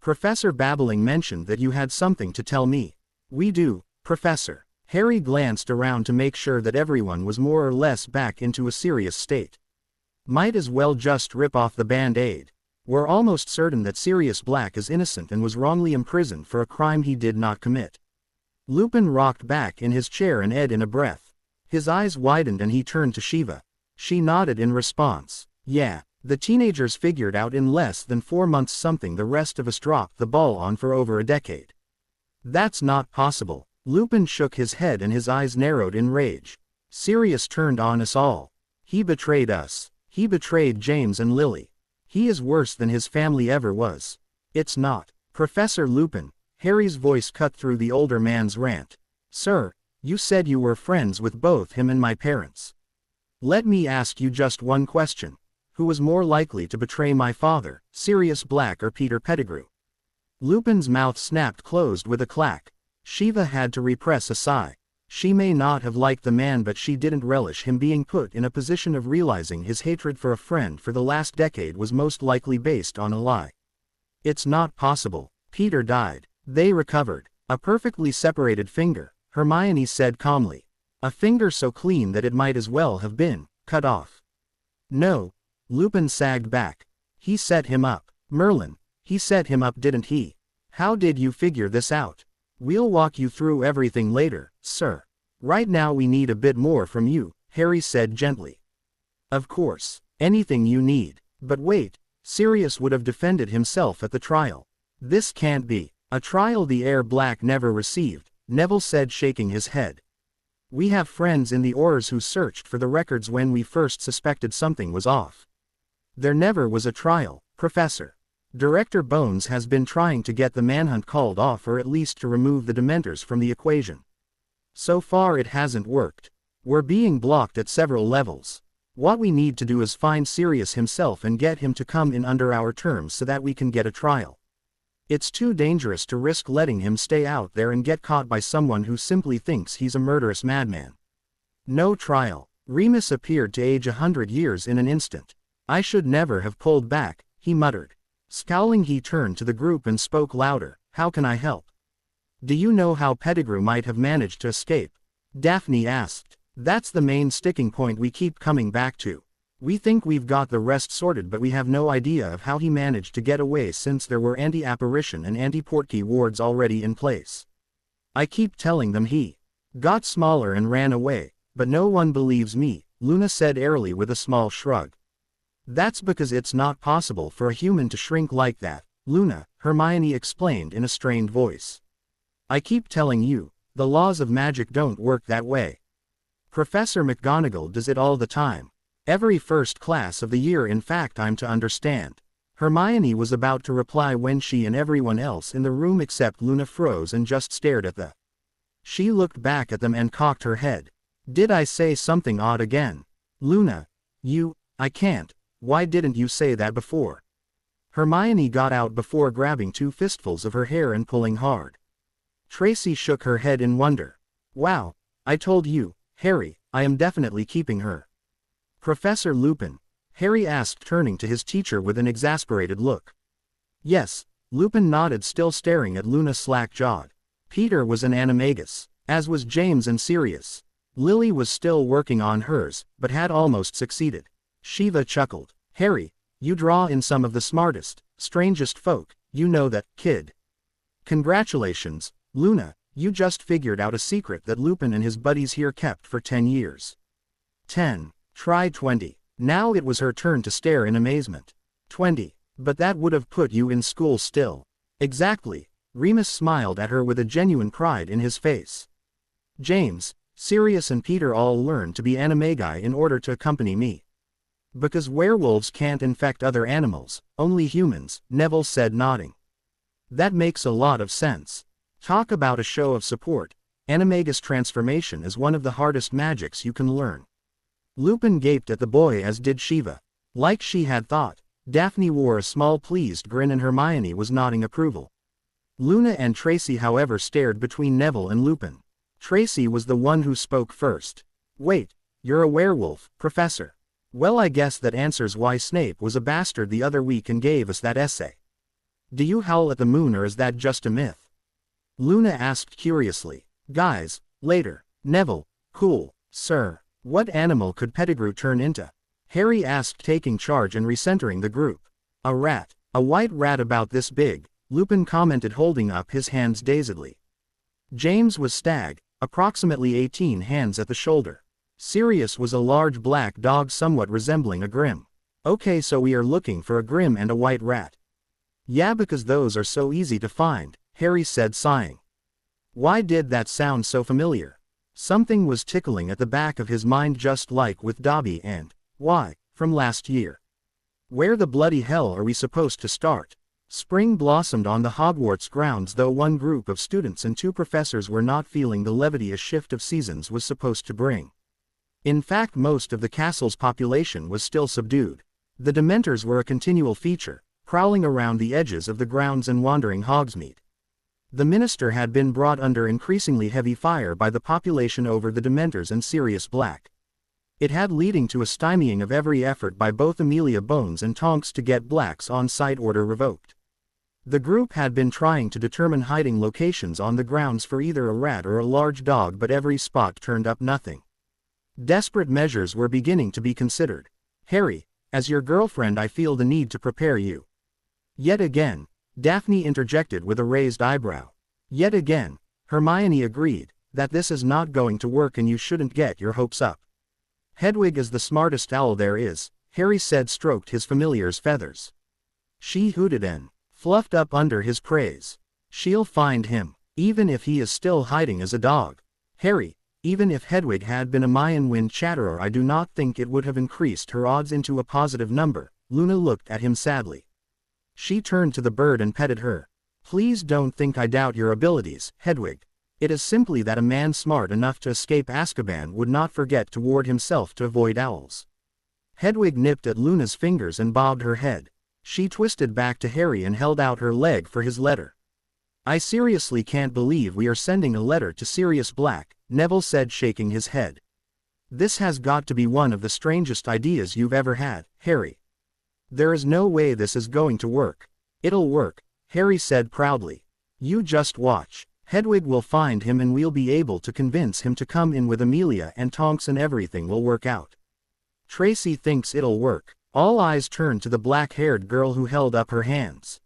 Professor Babbling mentioned that you had something to tell me. We do, Professor. Harry glanced around to make sure that everyone was more or less back into a serious state. Might as well just rip off the band-aid. We're almost certain that Sirius Black is innocent and was wrongly imprisoned for a crime he did not commit. Lupin rocked back in his chair and said in a breath. His eyes widened and he turned to Shiva. She nodded in response. Yeah, the teenagers figured out in less than 4 months something the rest of us dropped the ball on for over a decade. That's not possible. Lupin shook his head and his eyes narrowed in rage. Sirius turned on us all. He betrayed us. He betrayed James and Lily. He is worse than his family ever was. It's not. Professor Lupin, Harry's voice cut through the older man's rant. Sir, you said you were friends with both him and my parents. Let me ask you just one question. Who was more likely to betray my father, Sirius Black or Peter Pettigrew? Lupin's mouth snapped closed with a clack. Shiva had to repress a sigh. She may not have liked the man, but she didn't relish him being put in a position of realizing his hatred for a friend for the last decade was most likely based on a lie. It's not possible. Peter died. They recovered a perfectly separated finger, Hermione said calmly. A finger so clean that it might as well have been cut off. No. Lupin sagged back. He set him up. Merlin, he set him up, didn't he? How did you figure this out? We'll walk you through everything later, sir. Right now we need a bit more from you, Harry said gently. Of course, anything you need. But wait, Sirius would have defended himself at the trial. This can't be. A trial the heir Black never received, Neville said, shaking his head. We have friends in the Aurors who searched for the records when we first suspected something was off. There never was a trial, Professor. Director Bones has been trying to get the manhunt called off, or at least to remove the Dementors from the equation. So far it hasn't worked. We're being blocked at several levels. What we need to do is find Sirius himself and get him to come in under our terms so that we can get a trial. It's too dangerous to risk letting him stay out there and get caught by someone who simply thinks he's a murderous madman. No trial. Remus appeared to age 100 years in an instant. I should never have pulled back, he muttered. Scowling, he turned to the group and spoke louder. How can I help? Do you know how Pettigrew might have managed to escape? Daphne asked. That's the main sticking point we keep coming back to. We think we've got the rest sorted, but we have no idea of how he managed to get away since there were anti-apparition and anti-portkey wards already in place. I keep telling them he got smaller and ran away, but no one believes me, Luna said airily with a small shrug. That's because it's not possible for a human to shrink like that, Luna, Hermione explained in a strained voice. I keep telling you, the laws of magic don't work that way. Professor McGonagall does it all the time. Every first class of the year, in fact, I'm to understand. Hermione was about to reply when she and everyone else in the room except Luna froze and just stared at the. She looked back at them and cocked her head. Did I say something odd again? Luna, I can't. Why didn't you say that before? Hermione got out before grabbing 2 fistfuls of her hair and pulling hard. Tracy shook her head in wonder. Wow, I told you, Harry, I am definitely keeping her. Professor Lupin? Harry asked, turning to his teacher with an exasperated look. Yes, Lupin nodded, still staring at Luna slack-jawed. Peter was an animagus, as was James and Sirius. Lily was still working on hers, but had almost succeeded. Shiva chuckled. Harry, you draw in some of the smartest, strangest folk, you know that, kid. Congratulations, Luna, you just figured out a secret that Lupin and his buddies here kept for 10 years. 10. Try 20. Now it was her turn to stare in amazement. 20. But that would have put you in school still. Exactly. Remus smiled at her with a genuine pride in his face. James, Sirius and Peter all learned to be animagi in order to accompany me. Because werewolves can't infect other animals, only humans, Neville said, nodding. That makes a lot of sense. Talk about a show of support. Animagus transformation is one of the hardest magics you can learn. Lupin gaped at the boy, as did Shiva. Like she had thought, Daphne wore a small pleased grin and Hermione was nodding approval. Luna and Tracy, however, stared between Neville and Lupin. Tracy was the one who spoke first. Wait, you're a werewolf, Professor. Well, I guess that answers why Snape was a bastard the other week and gave us that essay. Do you howl at the moon, or is that just a myth? Luna asked curiously. Guys, later. Neville, cool, sir. What animal could Pettigrew turn into? Harry asked, taking charge and recentering the group. A rat. A white rat about this big, Lupin commented, holding up his hands dazedly. James was stag, approximately 18 hands at the shoulder. Sirius was a large black dog somewhat resembling a Grim. Okay, so we are looking for a Grim and a white rat. Yeah, because those are so easy to find, Harry said, sighing. Why did that sound so familiar? Something was tickling at the back of his mind, just like with Dobby and why, from last year. Where the bloody hell are we supposed to start? Spring blossomed on the Hogwarts grounds, though one group of students and two professors were not feeling the levity a shift of seasons was supposed to bring. In fact, most of the castle's population was still subdued. The Dementors were a continual feature, prowling around the edges of the grounds and wandering Hogsmeade. The minister had been brought under increasingly heavy fire by the population over the Dementors and Sirius Black. It had leading to a stymieing of every effort by both Amelia Bones and Tonks to get Black's on-site order revoked. The group had been trying to determine hiding locations on the grounds for either a rat or a large dog, but every spot turned up nothing. Desperate measures were beginning to be considered. Harry, as your girlfriend, I feel the need to prepare you. Yet again, Daphne interjected with a raised eyebrow. Yet again, Hermione agreed, that this is not going to work and you shouldn't get your hopes up. Hedwig is the smartest owl there is, Harry said, stroked his familiar's feathers. She hooted and fluffed up under his praise. She'll find him, even if he is still hiding as a dog. Harry, even if Hedwig had been a Mayan wind chatterer, I do not think it would have increased her odds into a positive number. Luna looked at him sadly. She turned to the bird and petted her. Please don't think I doubt your abilities, Hedwig. It is simply that a man smart enough to escape Azkaban would not forget to ward himself to avoid owls. Hedwig nipped at Luna's fingers and bobbed her head. She twisted back to Harry and held out her leg for his letter. I seriously can't believe we are sending a letter to Sirius Black, Neville said, shaking his head. This has got to be one of the strangest ideas you've ever had, Harry. There is no way this is going to work. It'll work, Harry said proudly. You just watch. Hedwig will find him and we'll be able to convince him to come in with Amelia and Tonks and everything will work out. Tracy thinks it'll work. All eyes turned to the black-haired girl who held up her hands.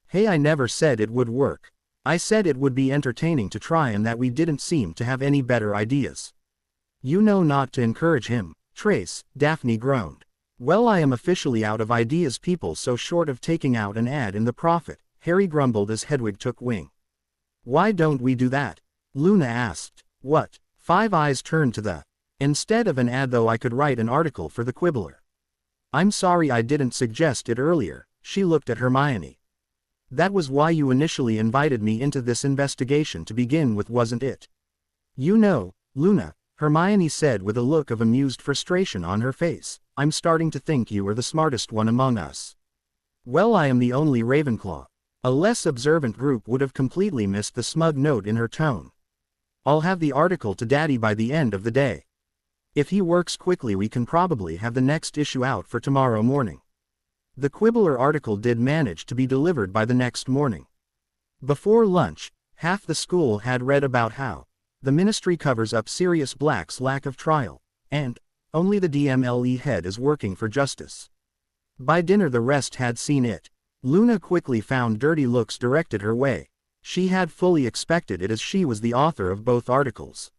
Hey, I never said it would work. I said it would be entertaining to try and that we didn't seem to have any better ideas. You know not to encourage him, Trace, Daphne groaned. Well, I am officially out of ideas, people, so short of taking out an ad in the Prophet, Harry grumbled as Hedwig took wing. Why don't we do that? Luna asked. What? Five eyes turned to the. Instead of an ad, though, I could write an article for the Quibbler. I'm sorry I didn't suggest it earlier, she looked at Hermione. That was why you initially invited me into this investigation to begin with, wasn't it? You know, Luna, Hermione said with a look of amused frustration on her face, I'm starting to think you are the smartest one among us. Well, I am the only Ravenclaw. A less observant group would have completely missed the smug note in her tone. I'll have the article to Daddy by the end of the day. If he works quickly, we can probably have the next issue out for tomorrow morning. The Quibbler article did manage to be delivered by the next morning. Before lunch, half the school had read about how the ministry covers up Sirius Black's lack of trial, and only the DMLE head is working for justice. By dinner the rest had seen it. Luna quickly found dirty looks directed her way. She had fully expected it, as she was the author of both articles.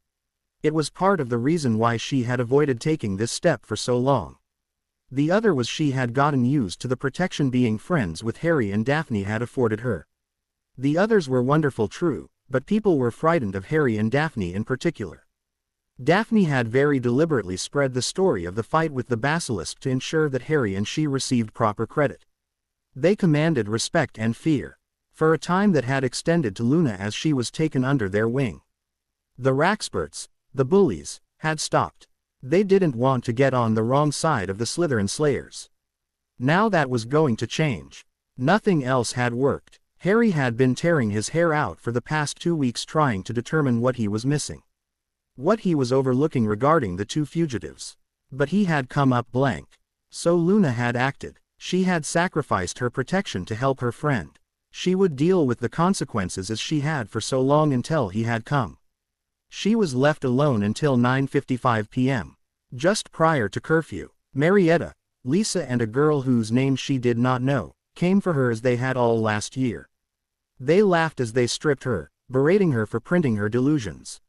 It was part of the reason why she had avoided taking this step for so long. The other was she had gotten used to the protection being friends with Harry and Daphne had afforded her. The others were wonderful, true, but people were frightened of Harry and Daphne in particular. Daphne had very deliberately spread the story of the fight with the basilisk to ensure that Harry and she received proper credit. They commanded respect and fear, for a time that had extended to Luna as she was taken under their wing. The Raxperts, the bullies, had stopped. They didn't want to get on the wrong side of the Slytherin Slayers. Now that was going to change. Nothing else had worked. Harry had been tearing his hair out for the past 2 weeks trying to determine what he was missing. What he was overlooking regarding the two fugitives. But he had come up blank. So Luna had acted. She had sacrificed her protection to help her friend. She would deal with the consequences as she had for so long until he had come. She was left alone until 9:55 p.m. Just prior to curfew, Marietta, Lisa and a girl whose name she did not know, came for her as they had all last year. They laughed as they stripped her, berating her for printing her delusions,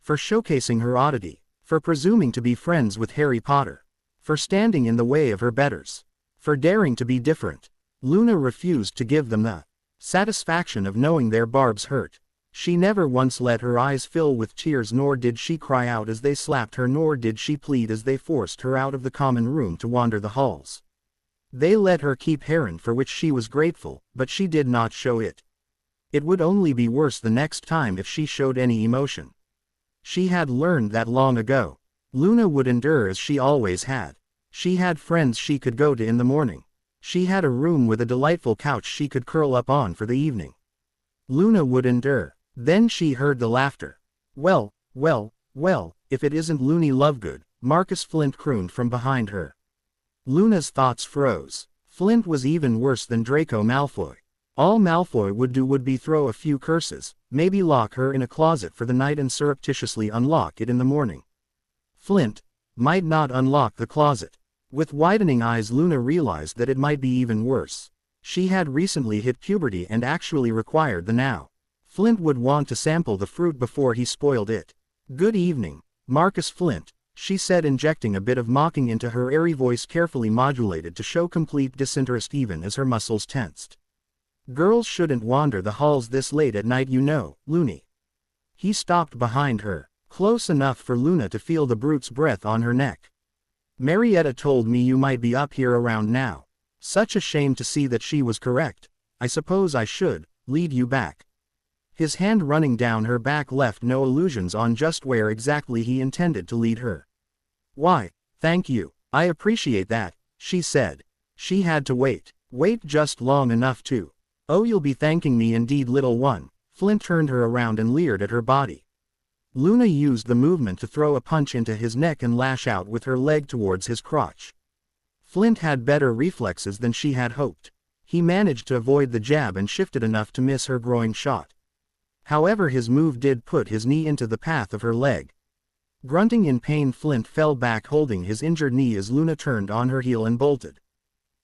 for showcasing her oddity, For presuming to be friends with Harry Potter. For standing in the way of her betters. For daring to be different. Luna refused to give them the satisfaction of knowing their barbs hurt. She never once let her eyes fill with tears, nor did she cry out as they slapped her, nor did she plead as they forced her out of the common room to wander the halls. They let her keep Heron, for which she was grateful, but she did not show it. It would only be worse the next time if she showed any emotion. She had learned that long ago. Luna would endure as she always had. She had friends she could go to in the morning. She had a room with a delightful couch she could curl up on for the evening. Luna would endure. Then she heard the laughter. Well, if it isn't Loony Lovegood, Marcus Flint crooned from behind her. Luna's thoughts froze. Flint was even worse than Draco Malfoy. All Malfoy would do would be throw a few curses, maybe lock her in a closet for the night and surreptitiously unlock it in the morning. Flint might not unlock the closet. With widening eyes, Luna realized that it might be even worse. She had recently hit puberty and actually required the now. Flint would want to sample the fruit before he spoiled it. Good evening, Marcus Flint, she said, injecting a bit of mocking into her airy voice, carefully modulated to show complete disinterest even as her muscles tensed. Girls shouldn't wander the halls this late at night, you know, Loony. He stopped behind her, close enough for Luna to feel the brute's breath on her neck. Marietta told me you might be up here around now. Such a shame to see that she was correct. I suppose I should lead you back. His hand running down her back left no illusions on just where exactly he intended to lead her. Why, thank you, I appreciate that, she said. She had to wait just long enough to. Oh, you'll be thanking me indeed, little one. Flint turned her around and leered at her body. Luna used the movement to throw a punch into his neck and lash out with her leg towards his crotch. Flint had better reflexes than she had hoped. He managed to avoid the jab and shifted enough to miss her groin shot. However, his move did put his knee into the path of her leg. Grunting in pain, Flint fell back holding his injured knee as Luna turned on her heel and bolted.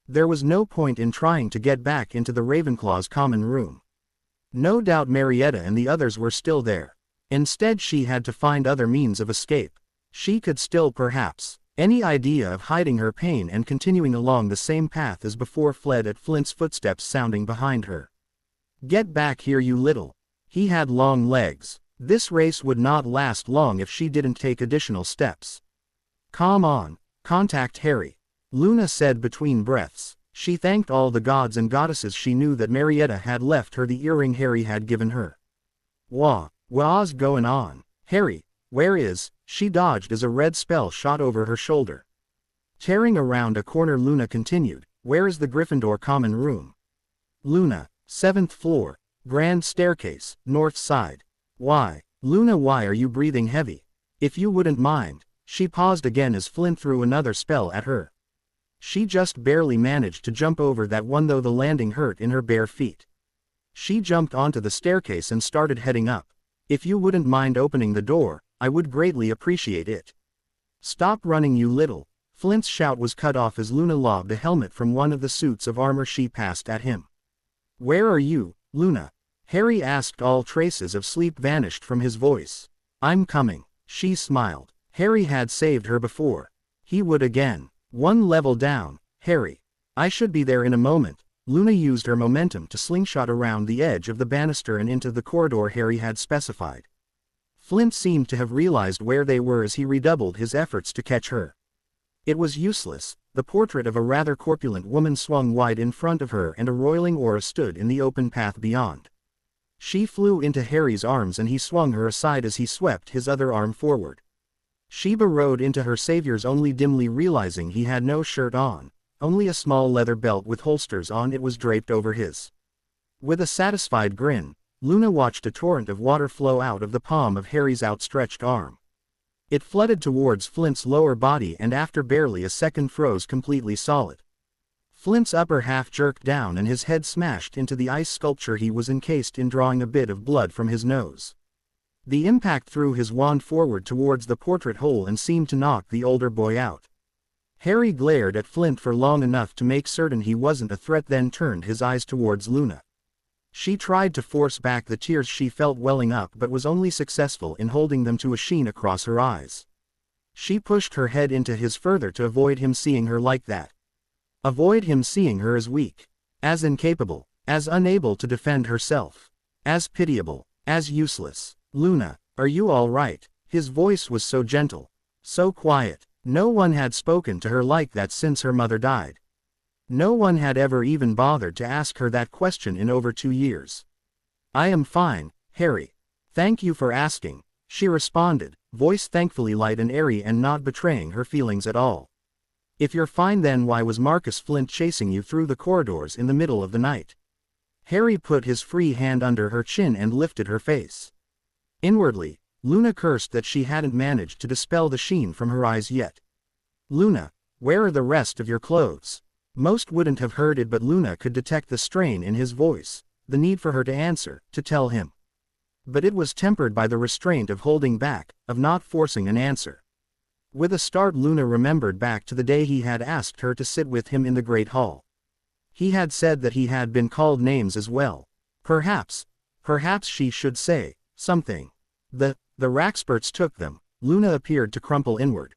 There was no point in trying to get back into the Ravenclaw's common room. No doubt Marietta and the others were still there. Instead, she had to find other means of escape. She could still perhaps. Any idea of hiding her pain and continuing along the same path as before fled at Flint's footsteps sounding behind her. Get back here, you little. He had long legs. This race would not last long if she didn't take additional steps. Come on, contact Harry, Luna said between breaths. She thanked all the gods and goddesses she knew that Marietta had left her the earring Harry had given her. What's going on? Harry, where is? She dodged as a red spell shot over her shoulder. Tearing around a corner, Luna continued, where is the Gryffindor common room? Luna, 7th floor. Grand staircase, north side. Why, Luna, why are you breathing heavy? If you wouldn't mind. She paused again as Flint threw another spell at her. She just barely managed to jump over that one, though the landing hurt in her bare feet. She jumped onto the staircase and started heading up. If you wouldn't mind opening the door, I would greatly appreciate it. Stop running, you little. Flint's shout was cut off as Luna lobbed a helmet from one of the suits of armor she passed at him. Where are you, Luna? Harry asked. All traces of sleep vanished from his voice. I'm coming, she smiled. Harry had saved her before. He would again. One level down, Harry. I should be there in a moment. Luna used her momentum to slingshot around the edge of the banister and into the corridor Harry had specified. Flint seemed to have realized where they were as he redoubled his efforts to catch her. It was useless. The portrait of a rather corpulent woman swung wide in front of her and a roiling aura stood in the open path beyond. She flew into Harry's arms and he swung her aside as he swept his other arm forward. She burrowed into her saviors, only dimly realizing he had no shirt on, only a small leather belt with holsters on it was draped over his. With a satisfied grin, Luna watched a torrent of water flow out of the palm of Harry's outstretched arm. It flooded towards Flint's lower body and after barely a second froze completely solid. Flint's upper half jerked down and his head smashed into the ice sculpture he was encased in, drawing a bit of blood from his nose. The impact threw his wand forward towards the portrait hole and seemed to knock the older boy out. Harry glared at Flint for long enough to make certain he wasn't a threat, then turned his eyes towards Luna. She tried to force back the tears she felt welling up but was only successful in holding them to a sheen across her eyes. She pushed her head into his further to avoid him seeing her like that. Avoid him seeing her as weak, as incapable, as unable to defend herself, as pitiable, as useless. Luna, are you all right? His voice was so gentle, so quiet. No one had spoken to her like that since her mother died. No one had ever even bothered to ask her that question in over 2 years. I am fine, Harry. Thank you for asking, she responded, voice thankfully light and airy and not betraying her feelings at all. If you're fine, then why was Marcus Flint chasing you through the corridors in the middle of the night? Harry put his free hand under her chin and lifted her face. Inwardly, Luna cursed that she hadn't managed to dispel the sheen from her eyes yet. Luna, where are the rest of your clothes? Most wouldn't have heard it, but Luna could detect the strain in his voice, the need for her to answer, to tell him. But it was tempered by the restraint of holding back, of not forcing an answer. With a start, Luna remembered back to the day he had asked her to sit with him in the Great Hall. He had said that he had been called names as well. Perhaps she should say something. The Raxperts took them. Luna appeared to crumple inward.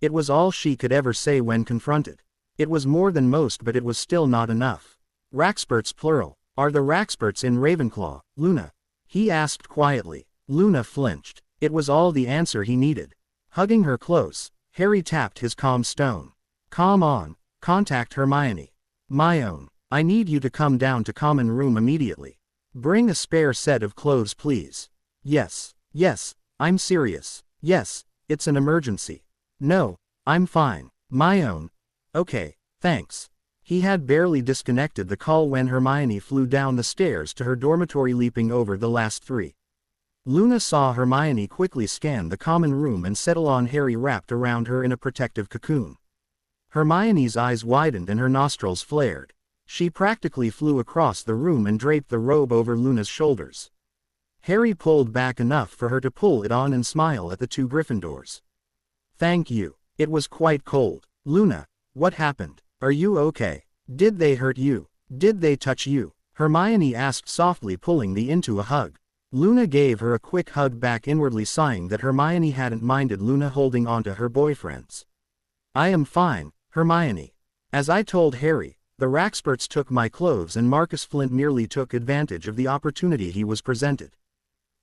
It was all she could ever say when confronted. It was more than most, but it was still not enough. Raxperts plural. Are the Raxperts in Ravenclaw, Luna? He asked quietly. Luna flinched. It was all the answer he needed. Hugging her close, Harry tapped his calm stone. Calm on. Contact Hermione. My own. I need you to come down to common room immediately. Bring a spare set of clothes, please. Yes, I'm serious. Yes, it's an emergency. No, I'm fine. My own. Okay, thanks. He had barely disconnected the call when Hermione flew down the stairs to her dormitory, leaping over the last 3. Luna saw Hermione quickly scan the common room and settle on Harry, wrapped around her in a protective cocoon. Hermione's eyes widened and her nostrils flared. She practically flew across the room and draped the robe over Luna's shoulders. Harry pulled back enough for her to pull it on and smile at the 2 Gryffindors. Thank you. It was quite cold. Luna, what happened? Are you okay? Did they hurt you? Did they touch you? Hermione asked softly, pulling the into a hug. Luna gave her a quick hug back, inwardly sighing that Hermione hadn't minded Luna holding on to her boyfriends. I am fine, Hermione. As I told Harry, the Raxperts took my clothes and Marcus Flint merely took advantage of the opportunity he was presented.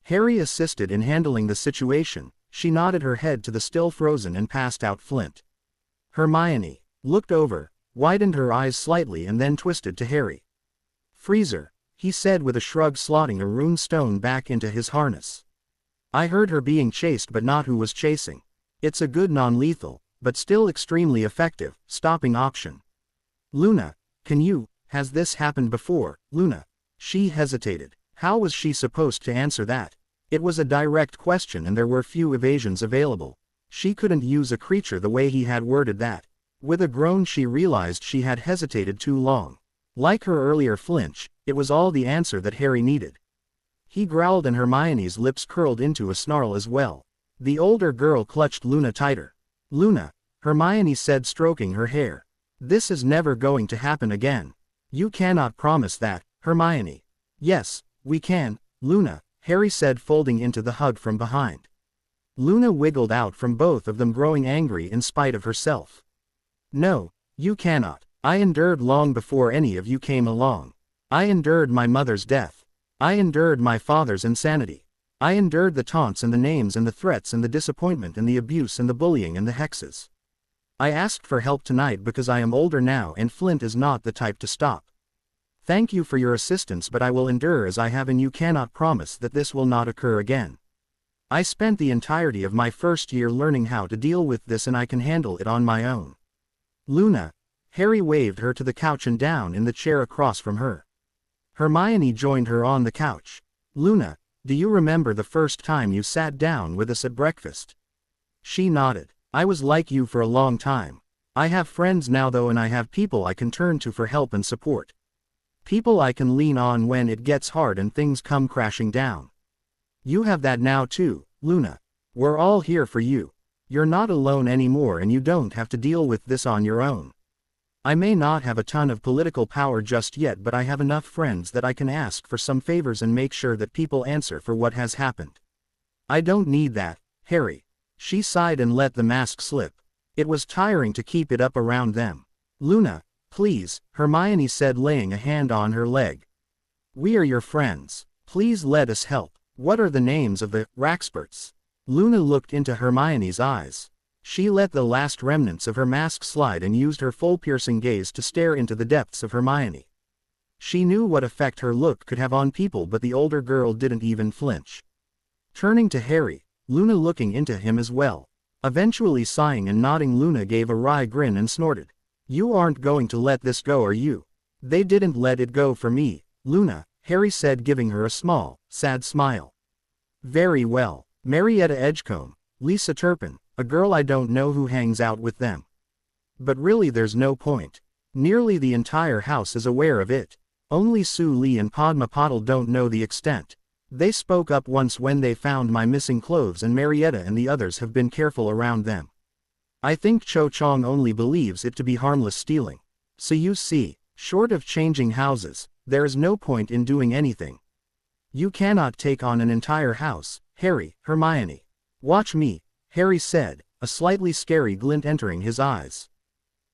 Harry assisted in handling the situation. She nodded her head to the still frozen and passed out Flint. Hermione looked over, widened her eyes slightly, and then twisted to Harry. Freezer, he said with a shrug, slotting a rune stone back into his harness. I heard her being chased, but not who was chasing. It's a good non-lethal, but still extremely effective, stopping option. Luna, has this happened before, Luna? She hesitated. How was she supposed to answer that? It was a direct question and there were few evasions available. She couldn't use a creature the way he had worded that. With a groan, she realized she had hesitated too long. Like her earlier flinch, it was all the answer that Harry needed. He growled and Hermione's lips curled into a snarl as well. The older girl clutched Luna tighter. Luna, Hermione said, stroking her hair. This is never going to happen again. You cannot promise that, Hermione. Yes, we can, Luna, Harry said, folding into the hug from behind. Luna wiggled out from both of them, growing angry in spite of herself. No, you cannot. I endured long before any of you came along. I endured my mother's death. I endured my father's insanity. I endured the taunts and the names and the threats and the disappointment and the abuse and the bullying and the hexes. I asked for help tonight because I am older now and Flint is not the type to stop. Thank you for your assistance, but I will endure as I have, and you cannot promise that this will not occur again. I spent the entirety of my first year learning how to deal with this and I can handle it on my own. Luna. Harry waved her to the couch and down in the chair across from her. Hermione joined her on the couch. Luna, do you remember the first time you sat down with us at breakfast? She nodded. I was like you for a long time. I have friends now though, and I have people I can turn to for help and support. People I can lean on when it gets hard and things come crashing down. You have that now too, Luna. We're all here for you. You're not alone anymore and you don't have to deal with this on your own. I may not have a ton of political power just yet, but I have enough friends that I can ask for some favors and make sure that people answer for what has happened. I don't need that, Harry. She sighed and let the mask slip. It was tiring to keep it up around them. Luna, please, Hermione said, laying a hand on her leg. We are your friends. Please let us help. What are the names of the Raxperts? Luna looked into Hermione's eyes. She let the last remnants of her mask slide and used her full piercing gaze to stare into the depths of Hermione. She knew what effect her look could have on people, but the older girl didn't even flinch. Turning to Harry, Luna looking into him as well. Eventually sighing and nodding, Luna gave a wry grin and snorted. You aren't going to let this go, are you? They didn't let it go for me, Luna, Harry said, giving her a small, sad smile. Very well. Marietta Edgecombe, Lisa Turpin, a girl I don't know who hangs out with them. But really there's no point. Nearly the entire house is aware of it. Only Sue Lee and Padma Patil don't know the extent. They spoke up once when they found my missing clothes, and Marietta and the others have been careful around them. I think Cho Chang only believes it to be harmless stealing. So you see, short of changing houses, there is no point in doing anything. You cannot take on an entire house, Harry, Hermione. Watch me, Harry said, a slightly scary glint entering his eyes.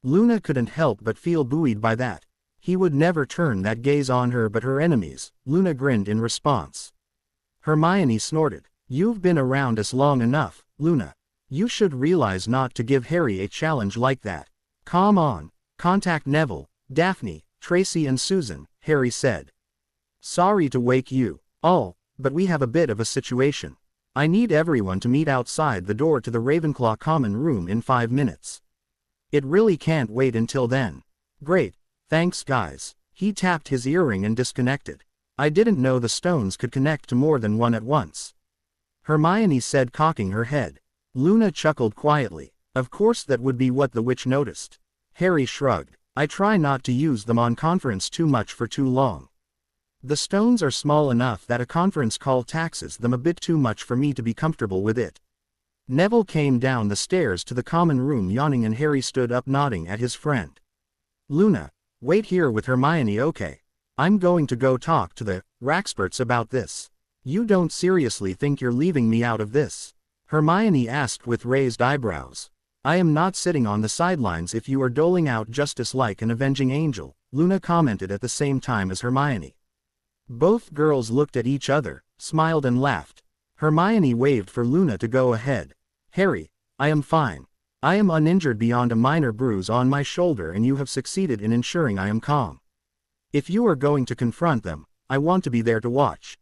Luna couldn't help but feel buoyed by that. He would never turn that gaze on her but her enemies. Luna grinned in response. Hermione snorted. You've been around us long enough, Luna. You should realize not to give Harry a challenge like that. Come on, contact Neville, Daphne, Tracy and Susan, Harry said. Sorry to wake you all, but we have a bit of a situation. I need everyone to meet outside the door to the Ravenclaw common room in 5 minutes. It really can't wait until then. Great, thanks guys. He tapped his earring and disconnected. I didn't know the stones could connect to more than one at once. Hermione said, cocking her head. Luna chuckled quietly. Of course that would be what the witch noticed. Harry shrugged. I try not to use them on conference too much for too long. The stones are small enough that a conference call taxes them a bit too much for me to be comfortable with it. Neville came down the stairs to the common room yawning, and Harry stood up nodding at his friend. Luna, wait here with Hermione, okay? I'm going to go talk to the Raxperts about this. You don't seriously think you're leaving me out of this? Hermione asked with raised eyebrows. I am not sitting on the sidelines if you are doling out justice like an avenging angel, Luna commented at the same time as Hermione. Both girls looked at each other, smiled and laughed. Hermione waved for Luna to go ahead. Harry, I am fine. I am uninjured beyond a minor bruise on my shoulder, and you have succeeded in ensuring I am calm. If you are going to confront them, I want to be there to watch.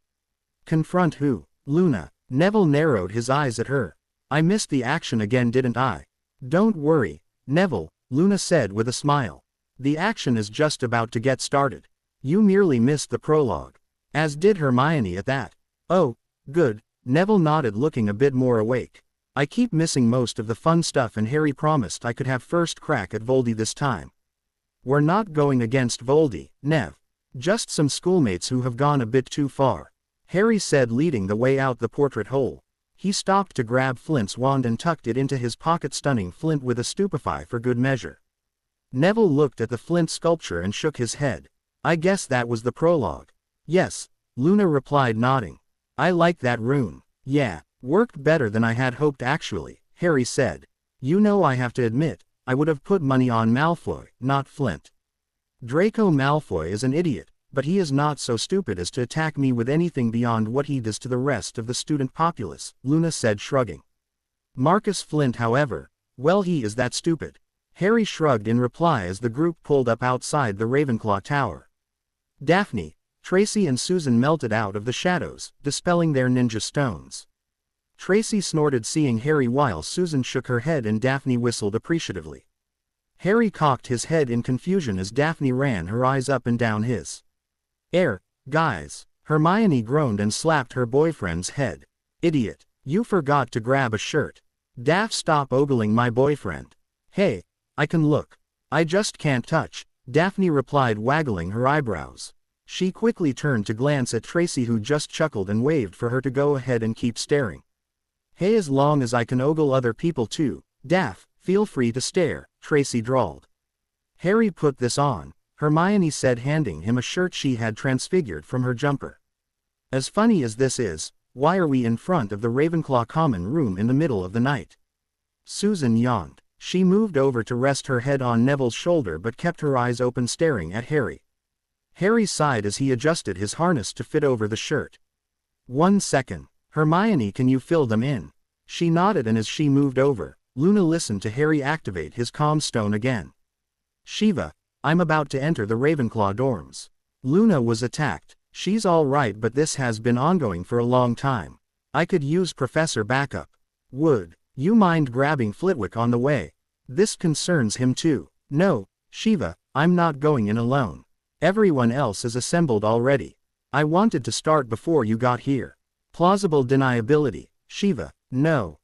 Confront who? Luna. Neville narrowed his eyes at her. I missed the action again, didn't I? Don't worry, Neville, Luna said with a smile. The action is just about to get started. You merely missed the prologue. As did Hermione at that. Oh, good, Neville nodded, looking a bit more awake. I keep missing most of the fun stuff, and Harry promised I could have first crack at Voldy this time. We're not going against Voldy, Nev. Just some schoolmates who have gone a bit too far, Harry said, leading the way out the portrait hole. He stopped to grab Flint's wand and tucked it into his pocket, stunning Flint with a stupefy for good measure. Neville looked at the Flint sculpture and shook his head. I guess that was the prologue. Yes, Luna replied, nodding. I like that rune. Yeah, worked better than I had hoped actually, Harry said. You know, I have to admit, I would have put money on Malfoy, not Flint. Draco Malfoy is an idiot, but he is not so stupid as to attack me with anything beyond what he does to the rest of the student populace, Luna said, shrugging. Marcus Flint, however, well, he is that stupid. Harry shrugged in reply as the group pulled up outside the Ravenclaw Tower. Daphne, Tracy and Susan melted out of the shadows, dispelling their ninja stones. Tracy snorted seeing Harry while Susan shook her head and Daphne whistled appreciatively. Harry cocked his head in confusion as Daphne ran her eyes up and down his. Guys, Hermione groaned and slapped her boyfriend's head. Idiot, you forgot to grab a shirt. Daph, stop ogling my boyfriend. Hey, I can look. I just can't touch, Daphne replied, waggling her eyebrows. She quickly turned to glance at Tracy, who just chuckled and waved for her to go ahead and keep staring. Hey, as long as I can ogle other people too, Daph, feel free to stare, Tracy drawled. Harry, put this on, Hermione said, handing him a shirt she had transfigured from her jumper. As funny as this is, Why are we in front of the Ravenclaw common room in the middle of the night? Susan yawned. She moved over to rest her head on Neville's shoulder but kept her eyes open staring at Harry. Harry sighed as he adjusted his harness to fit over the shirt. 1 second. Hermione, can you fill them in? She nodded, and as she moved over, Luna listened to Harry activate his comm stone again. Shiva, I'm about to enter the Ravenclaw dorms. Luna was attacked. She's all right, but this has been ongoing for a long time. I could use Professor backup. Would you mind grabbing Flitwick on the way? This concerns him too. No, Shiva, I'm not going in alone. Everyone else is assembled already. I wanted to start before you got here. Plausible deniability. Shiva, no,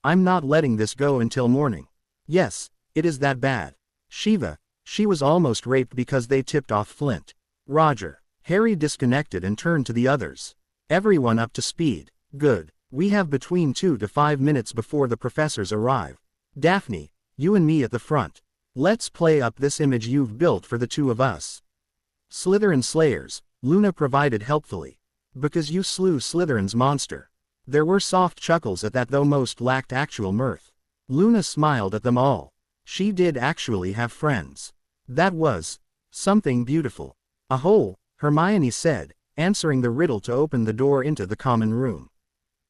I'm not letting this go until morning. Yes, it is that bad. Shiva, she was almost raped because they tipped off Flint. Roger. Harry disconnected and turned to the others. Everyone up to speed. Good. We have between 2 to 5 minutes before the professors arrive. Daphne, you and me at the front. Let's play up this image you've built for the two of us. Slytherin Slayers, Luna provided helpfully. Because you slew Slytherin's monster. There were soft chuckles at that, though most lacked actual mirth. Luna smiled at them all. She did actually have friends. That was something beautiful. A hole, Hermione said, answering the riddle to open the door into the common room.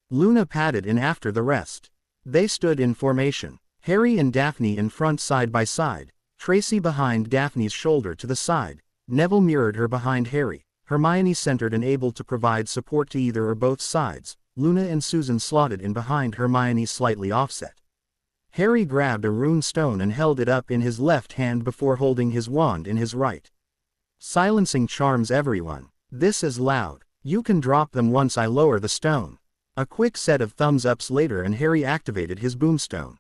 Luna padded in after the rest. They stood in formation, Harry and Daphne in front side by side, Tracy behind Daphne's shoulder to the side, Neville mirrored her behind Harry, Hermione centered and able to provide support to either or both sides, Luna and Susan slotted in behind Hermione slightly offset. Harry grabbed a rune stone and held it up in his left hand before holding his wand in his right. Silencing charms everyone. This is loud. You can drop them once I lower the stone. A quick set of thumbs ups later and Harry activated his boomstone.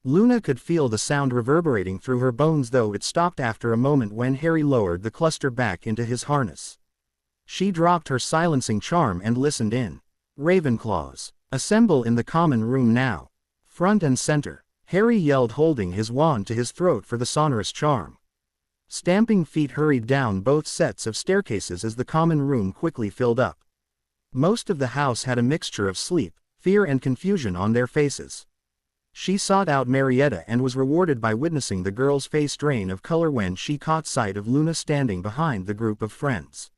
Luna could feel the sound reverberating through her bones, though it stopped after a moment when Harry lowered the cluster back into his harness. She dropped her silencing charm and listened in. Ravenclaws, assemble in the common room now. Front and center, Harry yelled, holding his wand to his throat for the sonorous charm. Stamping feet hurried down both sets of staircases as the common room quickly filled up. Most of the house had a mixture of sleep, fear and confusion on their faces. She sought out Marietta and was rewarded by witnessing the girl's face drain of color when she caught sight of Luna standing behind the group of friends.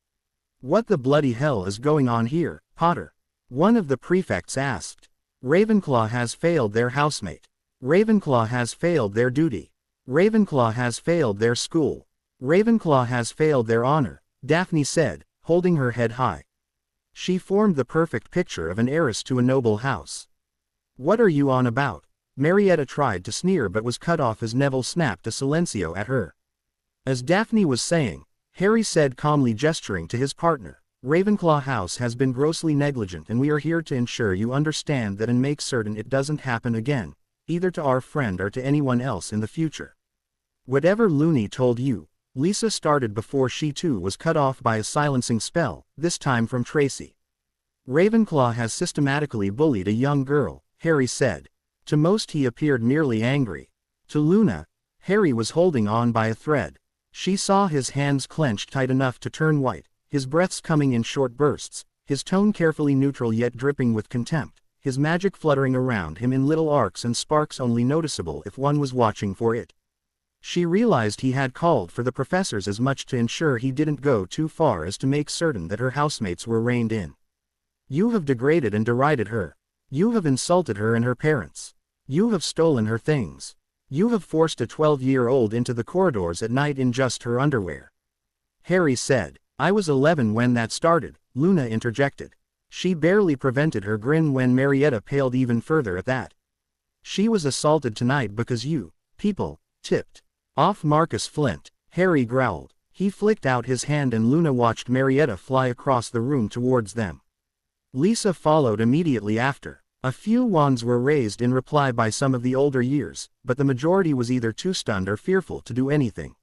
What the bloody hell is going on here, Potter? One of the prefects asked. Ravenclaw has failed their housemate. Ravenclaw has failed their duty. Ravenclaw has failed their school. Ravenclaw has failed their honor, Daphne said, holding her head high. She formed the perfect picture of an heiress to a noble house. What are you on about? Marietta tried to sneer but was cut off as Neville snapped a silencio at her. As Daphne was saying, Harry said calmly, gesturing to his partner, Ravenclaw House has been grossly negligent and we are here to ensure you understand that and make certain it doesn't happen again, either to our friend or to anyone else in the future. Whatever Looney told you, Lisa started before she too was cut off by a silencing spell, this time from Tracy. Ravenclaw has systematically bullied a young girl, Harry said. To most he appeared merely angry. To Luna, Harry was holding on by a thread. She saw his hands clenched tight enough to turn white, his breaths coming in short bursts, his tone carefully neutral yet dripping with contempt, his magic fluttering around him in little arcs and sparks only noticeable if one was watching for it. She realized he had called for the professors as much to ensure he didn't go too far as to make certain that her housemates were reined in. You have degraded and derided her. You have insulted her and her parents. You have stolen her things. You have forced a 12-year-old into the corridors at night in just her underwear. Harry said. I was 11 when that started, Luna interjected. She barely prevented her grin when Marietta paled even further at that. She was assaulted tonight because you, people, tipped off Marcus Flint, Harry growled. He flicked out his hand and Luna watched Marietta fly across the room towards them. Lisa followed immediately after. A few wands were raised in reply by some of the older years, but the majority was either too stunned or fearful to do anything.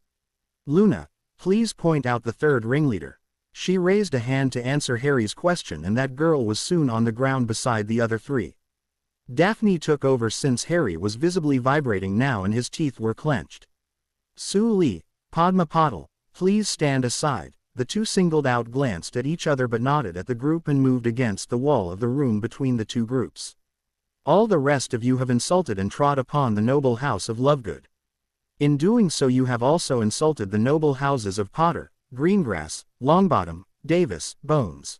Luna, please point out the third ringleader. She raised a hand to answer Harry's question and that girl was soon on the ground beside the other three. Daphne took over since Harry was visibly vibrating now and his teeth were clenched. Sue Lee, Padma Patil, please stand aside. The two singled out glanced at each other but nodded at the group and moved against the wall of the room between the two groups. All the rest of you have insulted and trod upon the noble house of Lovegood. In doing so you have also insulted the noble houses of Potter, Greengrass, Longbottom, Davis, Bones.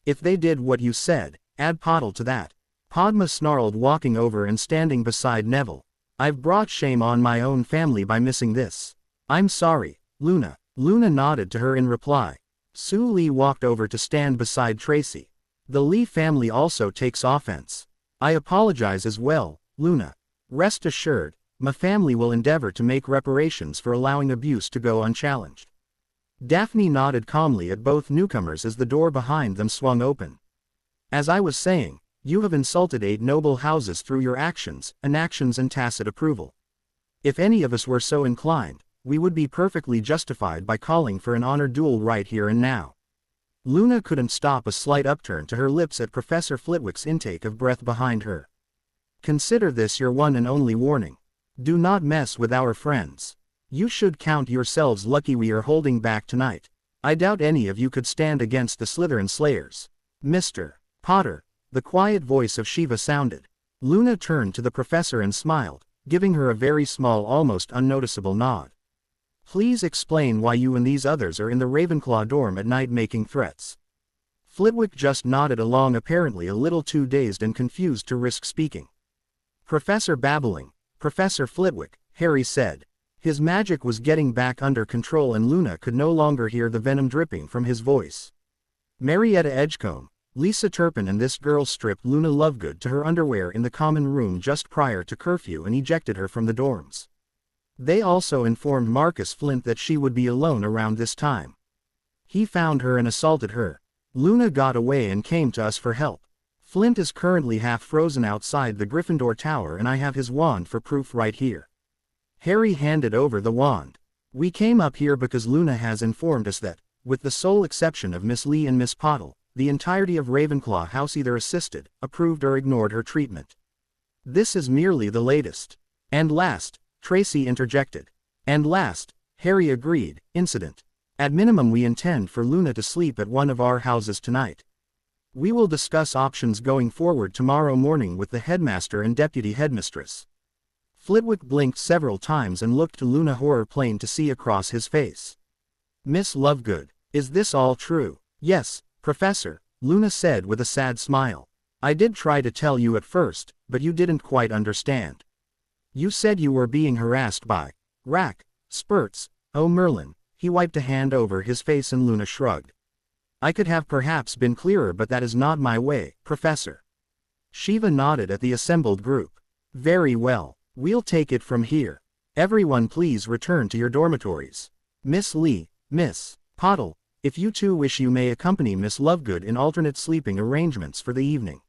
If they did what you said, add Pottle to that. Padma snarled, walking over and standing beside Neville. I've brought shame on my own family by missing this. I'm sorry, Luna. Luna nodded to her in reply. Sue Lee walked over to stand beside Tracy. The Lee family also takes offense. I apologize as well, Luna. Rest assured, my family will endeavor to make reparations for allowing abuse to go unchallenged. Daphne nodded calmly at both newcomers as the door behind them swung open. As I was saying, you have insulted 8 noble houses through your actions, inactions and tacit approval. If any of us were so inclined, we would be perfectly justified by calling for an honor duel right here and now. Luna couldn't stop a slight upturn to her lips at Professor Flitwick's intake of breath behind her. Consider this your one and only warning. Do not mess with our friends. You should count yourselves lucky we are holding back tonight. I doubt any of you could stand against the Slytherin Slayers. Mr. Potter. The quiet voice of Shiva sounded. Luna turned to the professor and smiled, giving her a very small, almost unnoticeable nod. Please explain why you and these others are in the Ravenclaw dorm at night making threats. Flitwick just nodded along, apparently a little too dazed and confused to risk speaking. Professor babbling, Professor Flitwick, Harry said. His magic was getting back under control and Luna could no longer hear the venom dripping from his voice. Marietta Edgecombe, Lisa Turpin and this girl stripped Luna Lovegood to her underwear in the common room just prior to curfew and ejected her from the dorms. They also informed Marcus Flint that she would be alone around this time. He found her and assaulted her. Luna got away and came to us for help. Flint is currently half frozen outside the Gryffindor Tower and I have his wand for proof right here. Harry handed over the wand. We came up here because Luna has informed us that, with the sole exception of Miss Lee and Miss Pottle, the entirety of Ravenclaw House either assisted, approved or ignored her treatment. This is merely the latest. And last, Tracy interjected. And last, Harry agreed, incident. At minimum we intend for Luna to sleep at one of our houses tonight. We will discuss options going forward tomorrow morning with the headmaster and deputy headmistress. Flitwick blinked several times and looked to Luna, horror plain to see across his face. Miss Lovegood, is this all true? Yes, Professor, Luna said with a sad smile. I did try to tell you at first, but you didn't quite understand. You said you were being harassed by Rack, Spurts, oh Merlin. He wiped a hand over his face and Luna shrugged. I could have perhaps been clearer, but that is not my way, Professor. Shiva nodded at the assembled group. Very well, we'll take it from here. Everyone please return to your dormitories. Miss Lee, Miss Pottle, if you two wish you may accompany Miss Lovegood in alternate sleeping arrangements for the evening.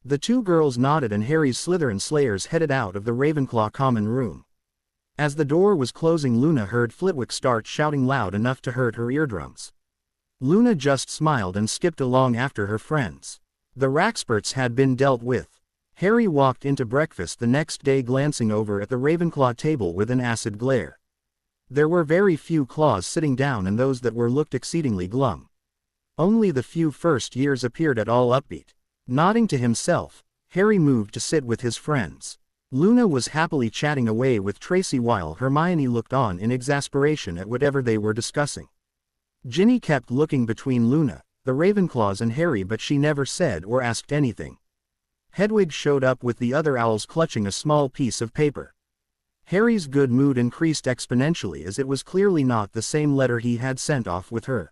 The two girls nodded and Harry's Slytherin Slayers headed out of the Ravenclaw common room. As the door was closing, Luna heard Flitwick start shouting loud enough to hurt her eardrums. Luna just smiled and skipped along after her friends. The Rackspurts had been dealt with. Harry walked into breakfast the next day glancing over at the Ravenclaw table with an acid glare. There were very few claws sitting down and those that were looked exceedingly glum. Only the few first years appeared at all upbeat. Nodding to himself, Harry moved to sit with his friends. Luna was happily chatting away with Tracy while Hermione looked on in exasperation at whatever they were discussing. Ginny kept looking between Luna, the Ravenclaws and Harry, but she never said or asked anything. Hedwig showed up with the other owls clutching a small piece of paper. Harry's good mood increased exponentially as it was clearly not the same letter he had sent off with her.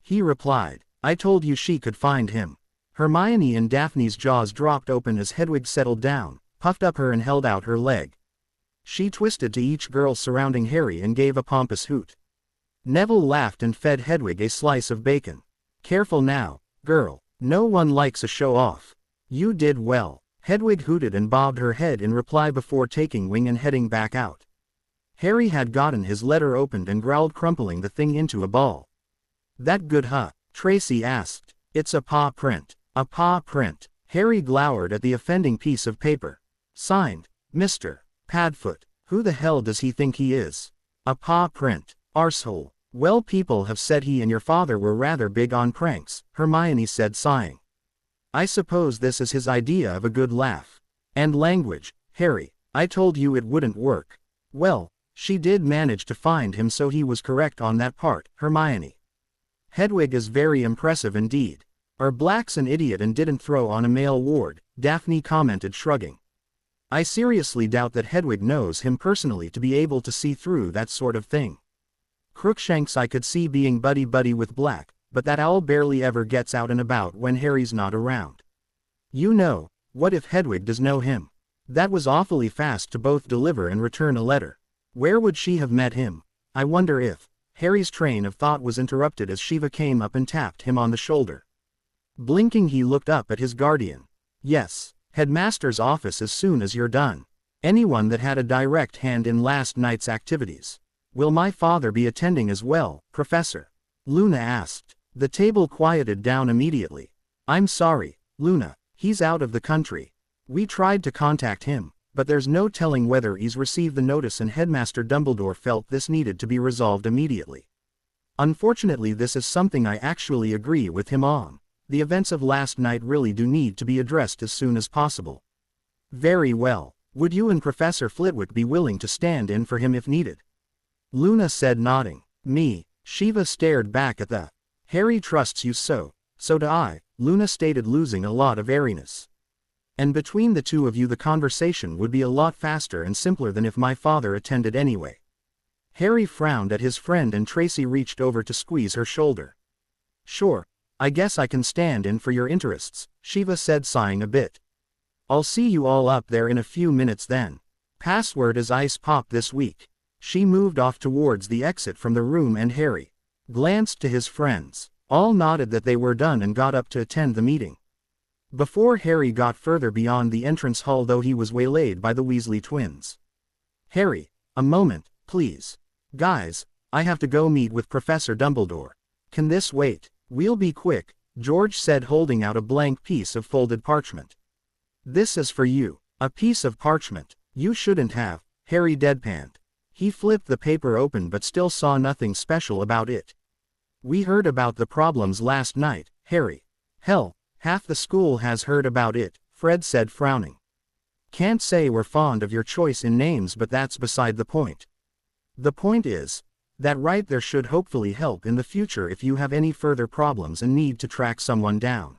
He replied, I told you she could find him. Hermione and Daphne's jaws dropped open as Hedwig settled down, puffed up her and held out her leg. She twisted to each girl surrounding Harry and gave a pompous hoot. Neville laughed and fed Hedwig a slice of bacon. Careful now, girl, no one likes a show-off. You did well. Hedwig hooted and bobbed her head in reply before taking wing and heading back out. Harry had gotten his letter opened and growled, crumpling the thing into a ball. That good, huh? Tracy asked. It's a paw print. A paw print. Harry glowered at the offending piece of paper. Signed, Mr. Padfoot. Who the hell does he think he is? A paw print. Arsehole. Well, people have said he and your father were rather big on pranks, Hermione said, sighing. I suppose this is his idea of a good laugh. And language, Harry. I told you it wouldn't work. Well, she did manage to find him, so he was correct on that part, Hermione. Hedwig is very impressive indeed. Our Black's an idiot and didn't throw on a male ward, Daphne commented, shrugging. I seriously doubt that Hedwig knows him personally to be able to see through that sort of thing. Crookshanks I could see being buddy-buddy with Black, but that owl barely ever gets out and about when Harry's not around. You know, what if Hedwig does know him? That was awfully fast to both deliver and return a letter. Where would she have met him? I wonder if... Harry's train of thought was interrupted as Shiva came up and tapped him on the shoulder. Blinking, he looked up at his guardian. Yes, headmaster's office as soon as you're done. Anyone that had a direct hand in last night's activities. Will my father be attending as well, Professor? Luna asked. The table quieted down immediately. I'm sorry, Luna, he's out of the country. We tried to contact him, but there's no telling whether he's received the notice, and Headmaster Dumbledore felt this needed to be resolved immediately. Unfortunately, this is something I actually agree with him on. The events of last night really do need to be addressed as soon as possible. Very well. Would you and Professor Flitwick be willing to stand in for him if needed? Luna said, nodding. Me. Shiva stared back at the. Harry trusts you, so do I, Luna stated, losing a lot of airiness. And between the two of you the conversation would be a lot faster and simpler than if my father attended anyway. Harry frowned at his friend and Tracy reached over to squeeze her shoulder. Sure, I guess I can stand in for your interests, Shiva said, sighing a bit. I'll see you all up there in a few minutes then. Password is ice pop this week. She moved off towards the exit from the room and Harry glanced to his friends. All nodded that they were done and got up to attend the meeting. Before Harry got further beyond the entrance hall though, he was waylaid by the Weasley twins. Harry, a moment, please. Guys, I have to go meet with Professor Dumbledore. Can this wait? We'll be quick, George said, holding out a blank piece of folded parchment. This is for you. A piece of parchment. You shouldn't have, Harry deadpanned. He flipped the paper open but still saw nothing special about it. We heard about the problems last night, Harry. Hell, half the school has heard about it, Fred said, frowning. Can't say we're fond of your choice in names, but that's beside the point. The point is that right there should hopefully help in the future if you have any further problems and need to track someone down.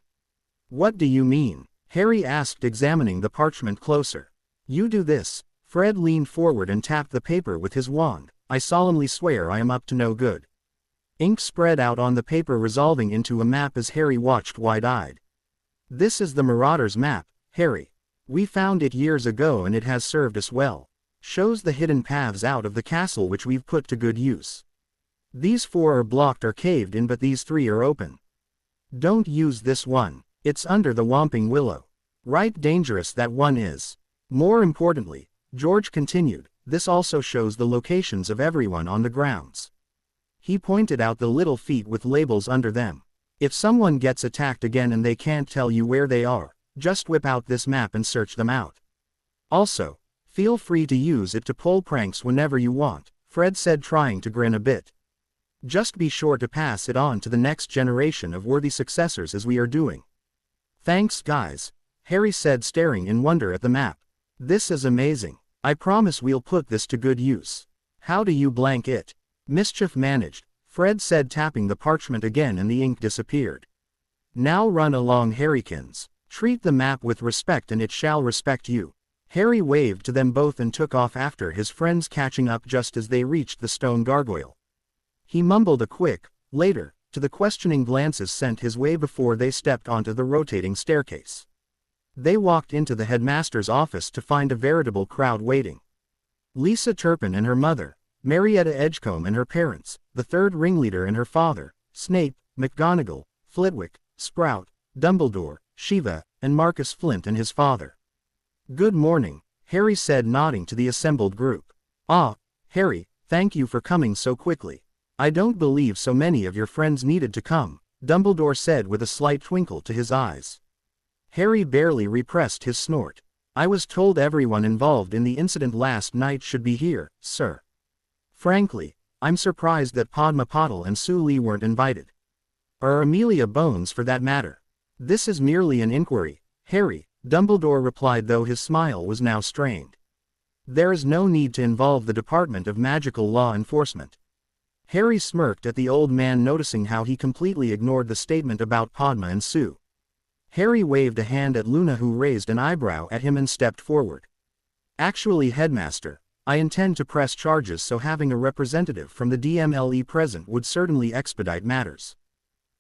What do you mean? Harry asked, examining the parchment closer. You do this. Fred leaned forward and tapped the paper with his wand. I solemnly swear I am up to no good. Ink spread out on the paper, resolving into a map as Harry watched wide-eyed. This is the Marauders map, Harry. We found it years ago and it has served us well. Shows the hidden paths out of the castle which we've put to good use. These 4 are blocked or caved in, but these 3 are open. Don't use this one. It's under the Whomping Willow. Right dangerous that one is. More importantly, George continued, this also shows the locations of everyone on the grounds. He pointed out the little feet with labels under them. If someone gets attacked again and they can't tell you where they are, just whip out this map and search them out. Also, feel free to use it to pull pranks whenever you want, Fred said, trying to grin a bit. Just be sure to pass it on to the next generation of worthy successors as we are doing. Thanks, guys, Harry said, staring in wonder at the map. This is amazing. I promise we'll put this to good use. How do you blank it? Mischief managed, Fred said, tapping the parchment again, and the ink disappeared. Now run along, Harrykins. Treat the map with respect and it shall respect you. Harry waved to them both and took off after his friends, catching up just as they reached the stone gargoyle. He mumbled a quick, later, to the questioning glances sent his way before they stepped onto the rotating staircase. They walked into the headmaster's office to find a veritable crowd waiting. Lisa Turpin and her mother, Marietta Edgecombe and her parents, the third ringleader and her father, Snape, McGonagall, Flitwick, Sprout, Dumbledore, Shiva, and Marcus Flint and his father. Good morning, Harry said, nodding to the assembled group. Ah, Harry, thank you for coming so quickly. I don't believe so many of your friends needed to come, Dumbledore said with a slight twinkle to his eyes. Harry barely repressed his snort. I was told everyone involved in the incident last night should be here, sir. Frankly, I'm surprised that Padma Patil and Su Li weren't invited. Or Amelia Bones for that matter. This is merely an inquiry, Harry, Dumbledore replied, though his smile was now strained. There is no need to involve the Department of Magical Law Enforcement. Harry smirked at the old man, noticing how he completely ignored the statement about Padma and Sue. Harry waved a hand at Luna, who raised an eyebrow at him and stepped forward. Actually, Headmaster, I intend to press charges, so having a representative from the DMLE present would certainly expedite matters.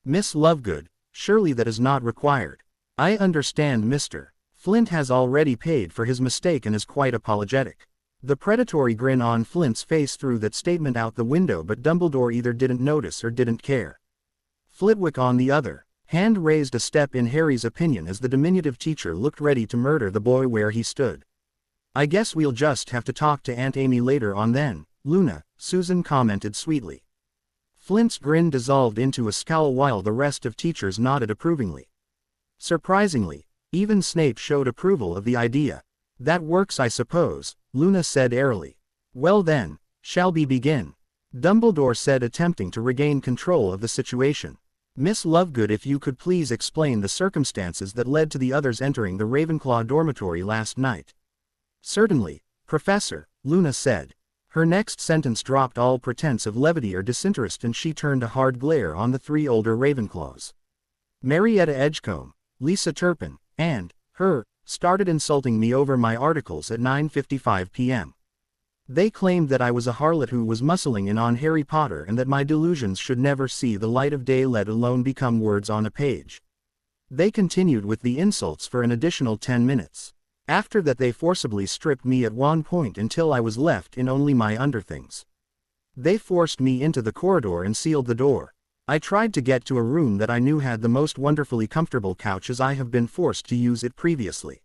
Miss Lovegood, surely that is not required. I understand Mr. Flint has already paid for his mistake and is quite apologetic. The predatory grin on Flint's face threw that statement out the window, but Dumbledore either didn't notice or didn't care. Flitwick, on the other hand, raised a step in Harry's opinion as the diminutive teacher looked ready to murder the boy where he stood. I guess we'll just have to talk to Aunt Amy later on then, Luna, Susan commented sweetly. Flint's grin dissolved into a scowl while the rest of teachers nodded approvingly. Surprisingly, even Snape showed approval of the idea. That works, I suppose, Luna said airily. Well then, shall we begin? Dumbledore said, attempting to regain control of the situation. Miss Lovegood, if you could please explain the circumstances that led to the others entering the Ravenclaw dormitory last night. Certainly, Professor, Luna said. Her next sentence dropped all pretense of levity or disinterest, and she turned a hard glare on the three older Ravenclaws. Marietta Edgecombe, Lisa Turpin, and her started insulting me over my articles at 9:55 p.m. They claimed that I was a harlot who was muscling in on Harry Potter and that my delusions should never see the light of day, let alone become words on a page. They continued with the insults for an additional 10 minutes. After that, they forcibly stripped me at one point until I was left in only my underthings. They forced me into the corridor and sealed the door. I tried to get to a room that I knew had the most wonderfully comfortable couch, as I have been forced to use it previously.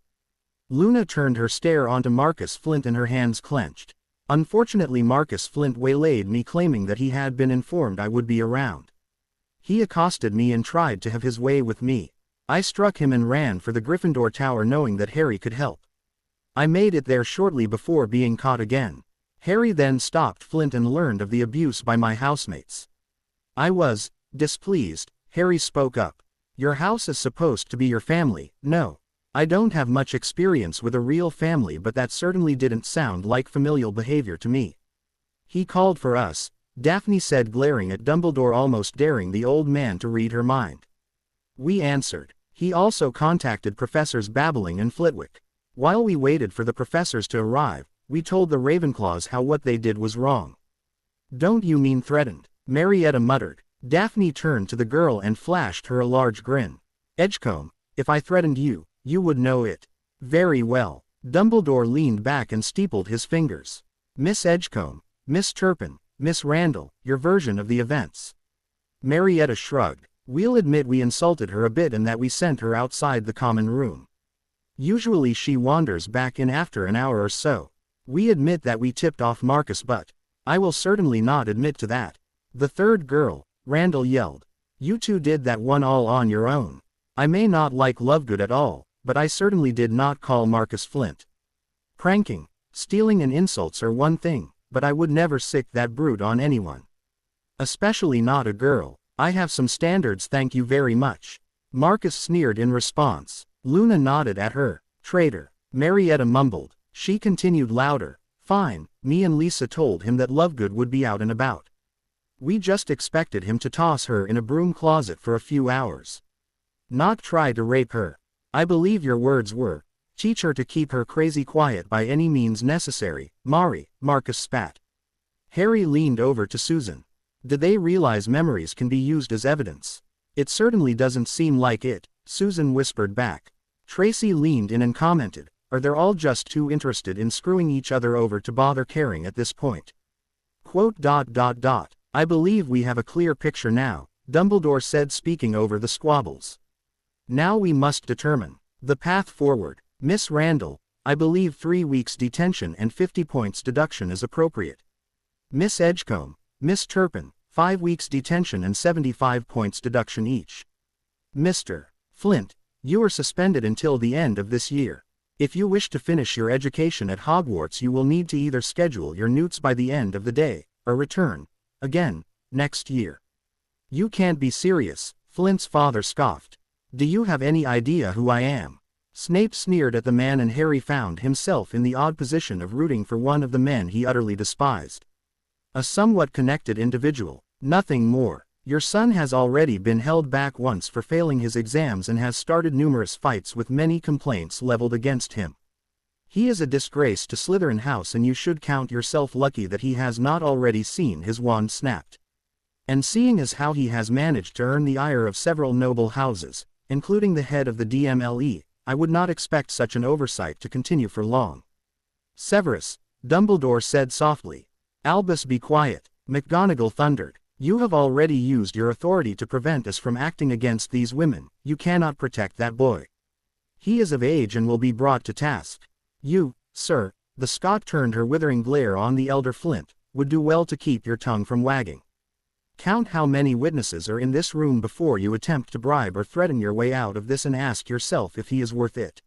Luna turned her stare onto Marcus Flint and her hands clenched. Unfortunately, Marcus Flint waylaid me, claiming that he had been informed I would be around. He accosted me and tried to have his way with me. I struck him and ran for the Gryffindor Tower, knowing that Harry could help. I made it there shortly before being caught again. Harry then stopped Flint and learned of the abuse by my housemates. I was displeased. Harry spoke up. Your house is supposed to be your family. No. I don't have much experience with a real family, but that certainly didn't sound like familial behavior to me. He called for us, Daphne said, glaring at Dumbledore, almost daring the old man to read her mind. We answered. He also contacted Professors Babbling and Flitwick. While we waited for the professors to arrive, we told the Ravenclaws how what they did was wrong. Don't you mean threatened? Marietta muttered. Daphne turned to the girl and flashed her a large grin. Edgecombe, if I threatened you, you would know it. Very well. Dumbledore leaned back and steepled his fingers. Miss Edgecombe, Miss Turpin, Miss Randall, your version of the events. Marietta shrugged. We'll admit we insulted her a bit and that we sent her outside the common room. Usually she wanders back in after an hour or so. We admit that we tipped off Marcus, but I will certainly not admit to that. The third girl, Randall yelled. You two did that one all on your own. I may not like Lovegood at all, but I certainly did not call Marcus Flint. Pranking, stealing and insults are one thing, but I would never sick that brute on anyone. Especially not a girl. I have some standards, thank you very much. Marcus sneered in response. Luna nodded at her. Traitor. Marietta mumbled. She continued louder. Fine, me and Lisa told him that Lovegood would be out and about. We just expected him to toss her in a broom closet for a few hours. Not try to rape her. I believe your words were, teach her to keep her crazy quiet by any means necessary, Mari, Marcus spat. Harry leaned over to Susan. Did they realize memories can be used as evidence? It certainly doesn't seem like it, Susan whispered back. Tracy leaned in and commented, are they all just too interested in screwing each other over to bother caring at this point? Quote. I believe we have a clear picture now, Dumbledore said, speaking over the squabbles. Now we must determine the path forward. Miss Randall, I believe 3 weeks detention and 50 points deduction is appropriate. Miss Edgecombe, Miss Turpin, 5 weeks detention and 75 points deduction each. Mr. Flint, you are suspended until the end of this year. If you wish to finish your education at Hogwarts, you will need to either schedule your newts by the end of the day, or return Again, next year. You can't be serious, Flint's father scoffed. Do you have any idea who I am? Snape sneered at the man, and Harry found himself in the odd position of rooting for one of the men he utterly despised. A somewhat connected individual, nothing more. Your son has already been held back once for failing his exams and has started numerous fights with many complaints leveled against him. He is a disgrace to Slytherin House, and you should count yourself lucky that he has not already seen his wand snapped. And seeing as how he has managed to earn the ire of several noble houses, including the head of the DMLE, I would not expect such an oversight to continue for long. Severus, Dumbledore said softly. Albus, be quiet, McGonagall thundered. You have already used your authority to prevent us from acting against these women. You cannot protect that boy. He is of age and will be brought to task. You, sir, the Scot turned her withering glare on the elder Flint, would do well to keep your tongue from wagging. Count how many witnesses are in this room before you attempt to bribe or threaten your way out of this, and ask yourself if he is worth it.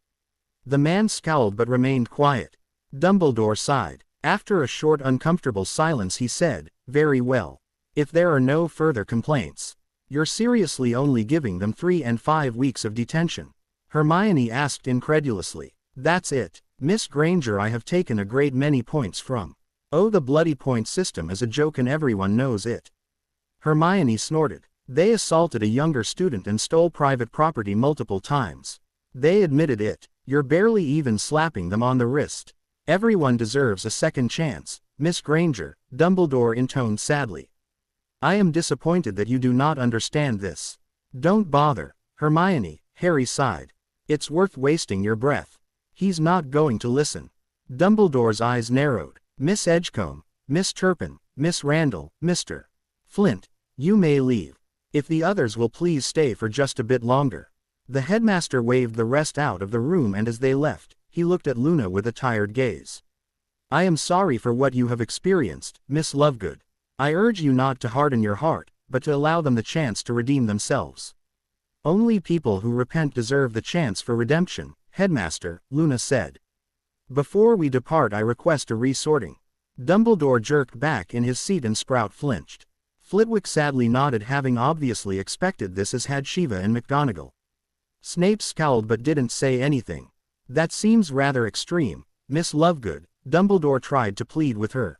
The man scowled but remained quiet. Dumbledore sighed. After a short uncomfortable silence he said, very well. If there are no further complaints, you're seriously only giving them 3 and 5 weeks of detention? Hermione asked incredulously. That's it, Miss Granger. I have taken a great many points from. Oh, the bloody point system is a joke and everyone knows it. Hermione snorted. They assaulted a younger student and stole private property multiple times. They admitted it. You're barely even slapping them on the wrist. Everyone deserves a second chance, Miss Granger, Dumbledore intoned sadly. I am disappointed that you do not understand this. Don't bother, Hermione, Harry sighed. It's worth wasting your breath. He's not going to listen. Dumbledore's eyes narrowed. Miss Edgecombe, Miss Turpin, Miss Randall, Mr. Flint, you may leave. If the others will please stay for just a bit longer. The headmaster waved the rest out of the room, and as they left, he looked at Luna with a tired gaze. I am sorry for what you have experienced, Miss Lovegood. I urge you not to harden your heart, but to allow them the chance to redeem themselves. Only people who repent deserve the chance for redemption, Headmaster, Luna said. Before we depart, I request a resorting. Dumbledore jerked back in his seat and Sprout flinched. Flitwick sadly nodded, having obviously expected this, as had Shiva and McGonagall. Snape scowled but didn't say anything. That seems rather extreme, Miss Lovegood, Dumbledore tried to plead with her.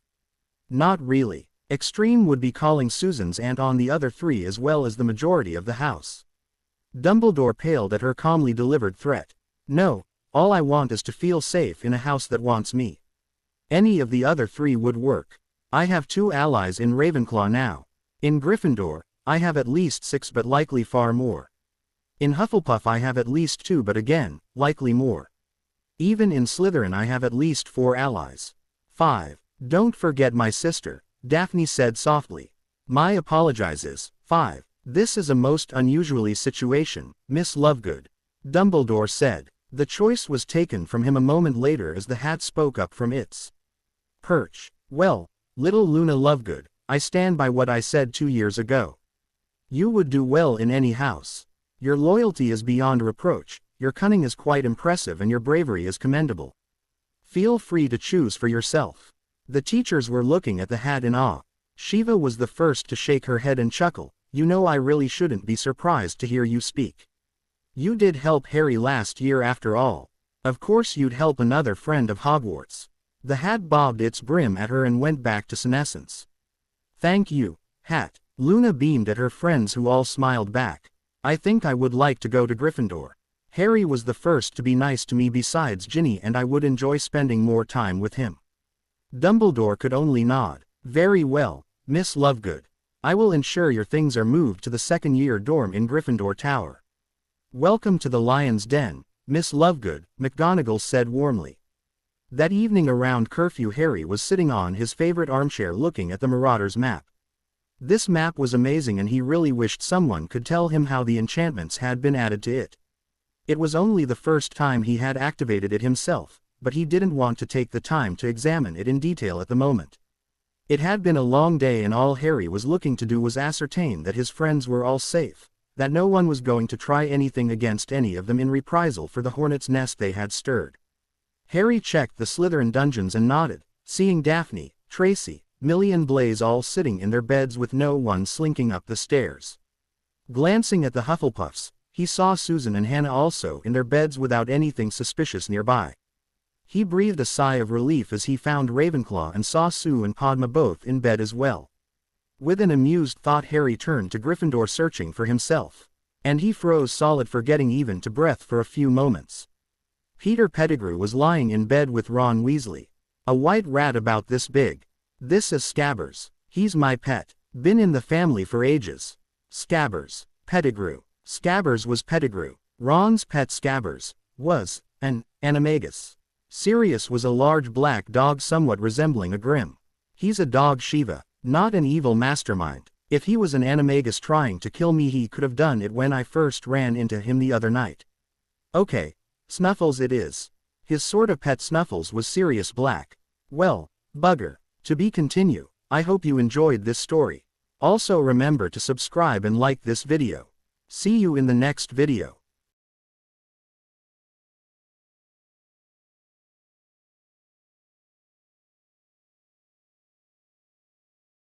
Not really. Extreme would be calling Susan's aunt on the other 3 as well as the majority of the house. Dumbledore paled at her calmly delivered threat. No, all I want is to feel safe in a house that wants me. Any of the other 3 would work. I have 2 allies in Ravenclaw now. In Gryffindor, I have at least 6, but likely far more. In Hufflepuff I have at least 2, but again, likely more. Even in Slytherin I have at least 4 allies. 5. Don't forget my sister, Daphne said softly. My apologizes. 5. This is a most unusually situation, Miss Lovegood, Dumbledore said. The choice was taken from him a moment later as the hat spoke up from its perch. Well, little Luna Lovegood, I stand by what I said 2 years ago. You would do well in any house. Your loyalty is beyond reproach, your cunning is quite impressive, and your bravery is commendable. Feel free to choose for yourself. The teachers were looking at the hat in awe. Shiva was the first to shake her head and chuckle. You know, I really shouldn't be surprised to hear you speak. You did help Harry last year after all. Of course you'd help another friend of Hogwarts. The hat bobbed its brim at her and went back to senescence. Thank you, Hat. Luna beamed at her friends, who all smiled back. I think I would like to go to Gryffindor. Harry was the first to be nice to me besides Ginny, and I would enjoy spending more time with him. Dumbledore could only nod. Very well, Miss Lovegood. I will ensure your things are moved to the second-year dorm in Gryffindor Tower. Welcome to the Lion's Den, Miss Lovegood, McGonagall said warmly. That evening around curfew, Harry was sitting on his favorite armchair looking at the Marauders map. This map was amazing, and he really wished someone could tell him how the enchantments had been added to it. It was only the first time he had activated it himself, but he didn't want to take the time to examine it in detail at the moment. It had been a long day, and all Harry was looking to do was ascertain that his friends were all safe, that no one was going to try anything against any of them in reprisal for the hornet's nest they had stirred. Harry checked the Slytherin dungeons and nodded, seeing Daphne, Tracy, Millie and Blaze all sitting in their beds with no one slinking up the stairs. Glancing at the Hufflepuffs, he saw Susan and Hannah also in their beds without anything suspicious nearby. He breathed a sigh of relief as he found Ravenclaw and saw Sue and Padma both in bed as well. With an amused thought, Harry turned to Gryffindor, searching for himself. And he froze solid, forgetting even to breath for a few moments. Peter Pettigrew was lying in bed with Ron Weasley. A white rat about this big. This is Scabbers. He's my pet. Been in the family for ages. Scabbers. Pettigrew. Scabbers was Pettigrew. Ron's pet Scabbers was an animagus. Sirius was a large black dog somewhat resembling a Grim. He's a dog Shiva, not an evil mastermind. If he was an animagus trying to kill me, he could have done it when I first ran into him the other night. Okay, Snuffles it is. His sort of pet Snuffles was Sirius Black. Well, bugger. To be continue. I hope you enjoyed this story. Also remember to subscribe and like this video. See you in the next video.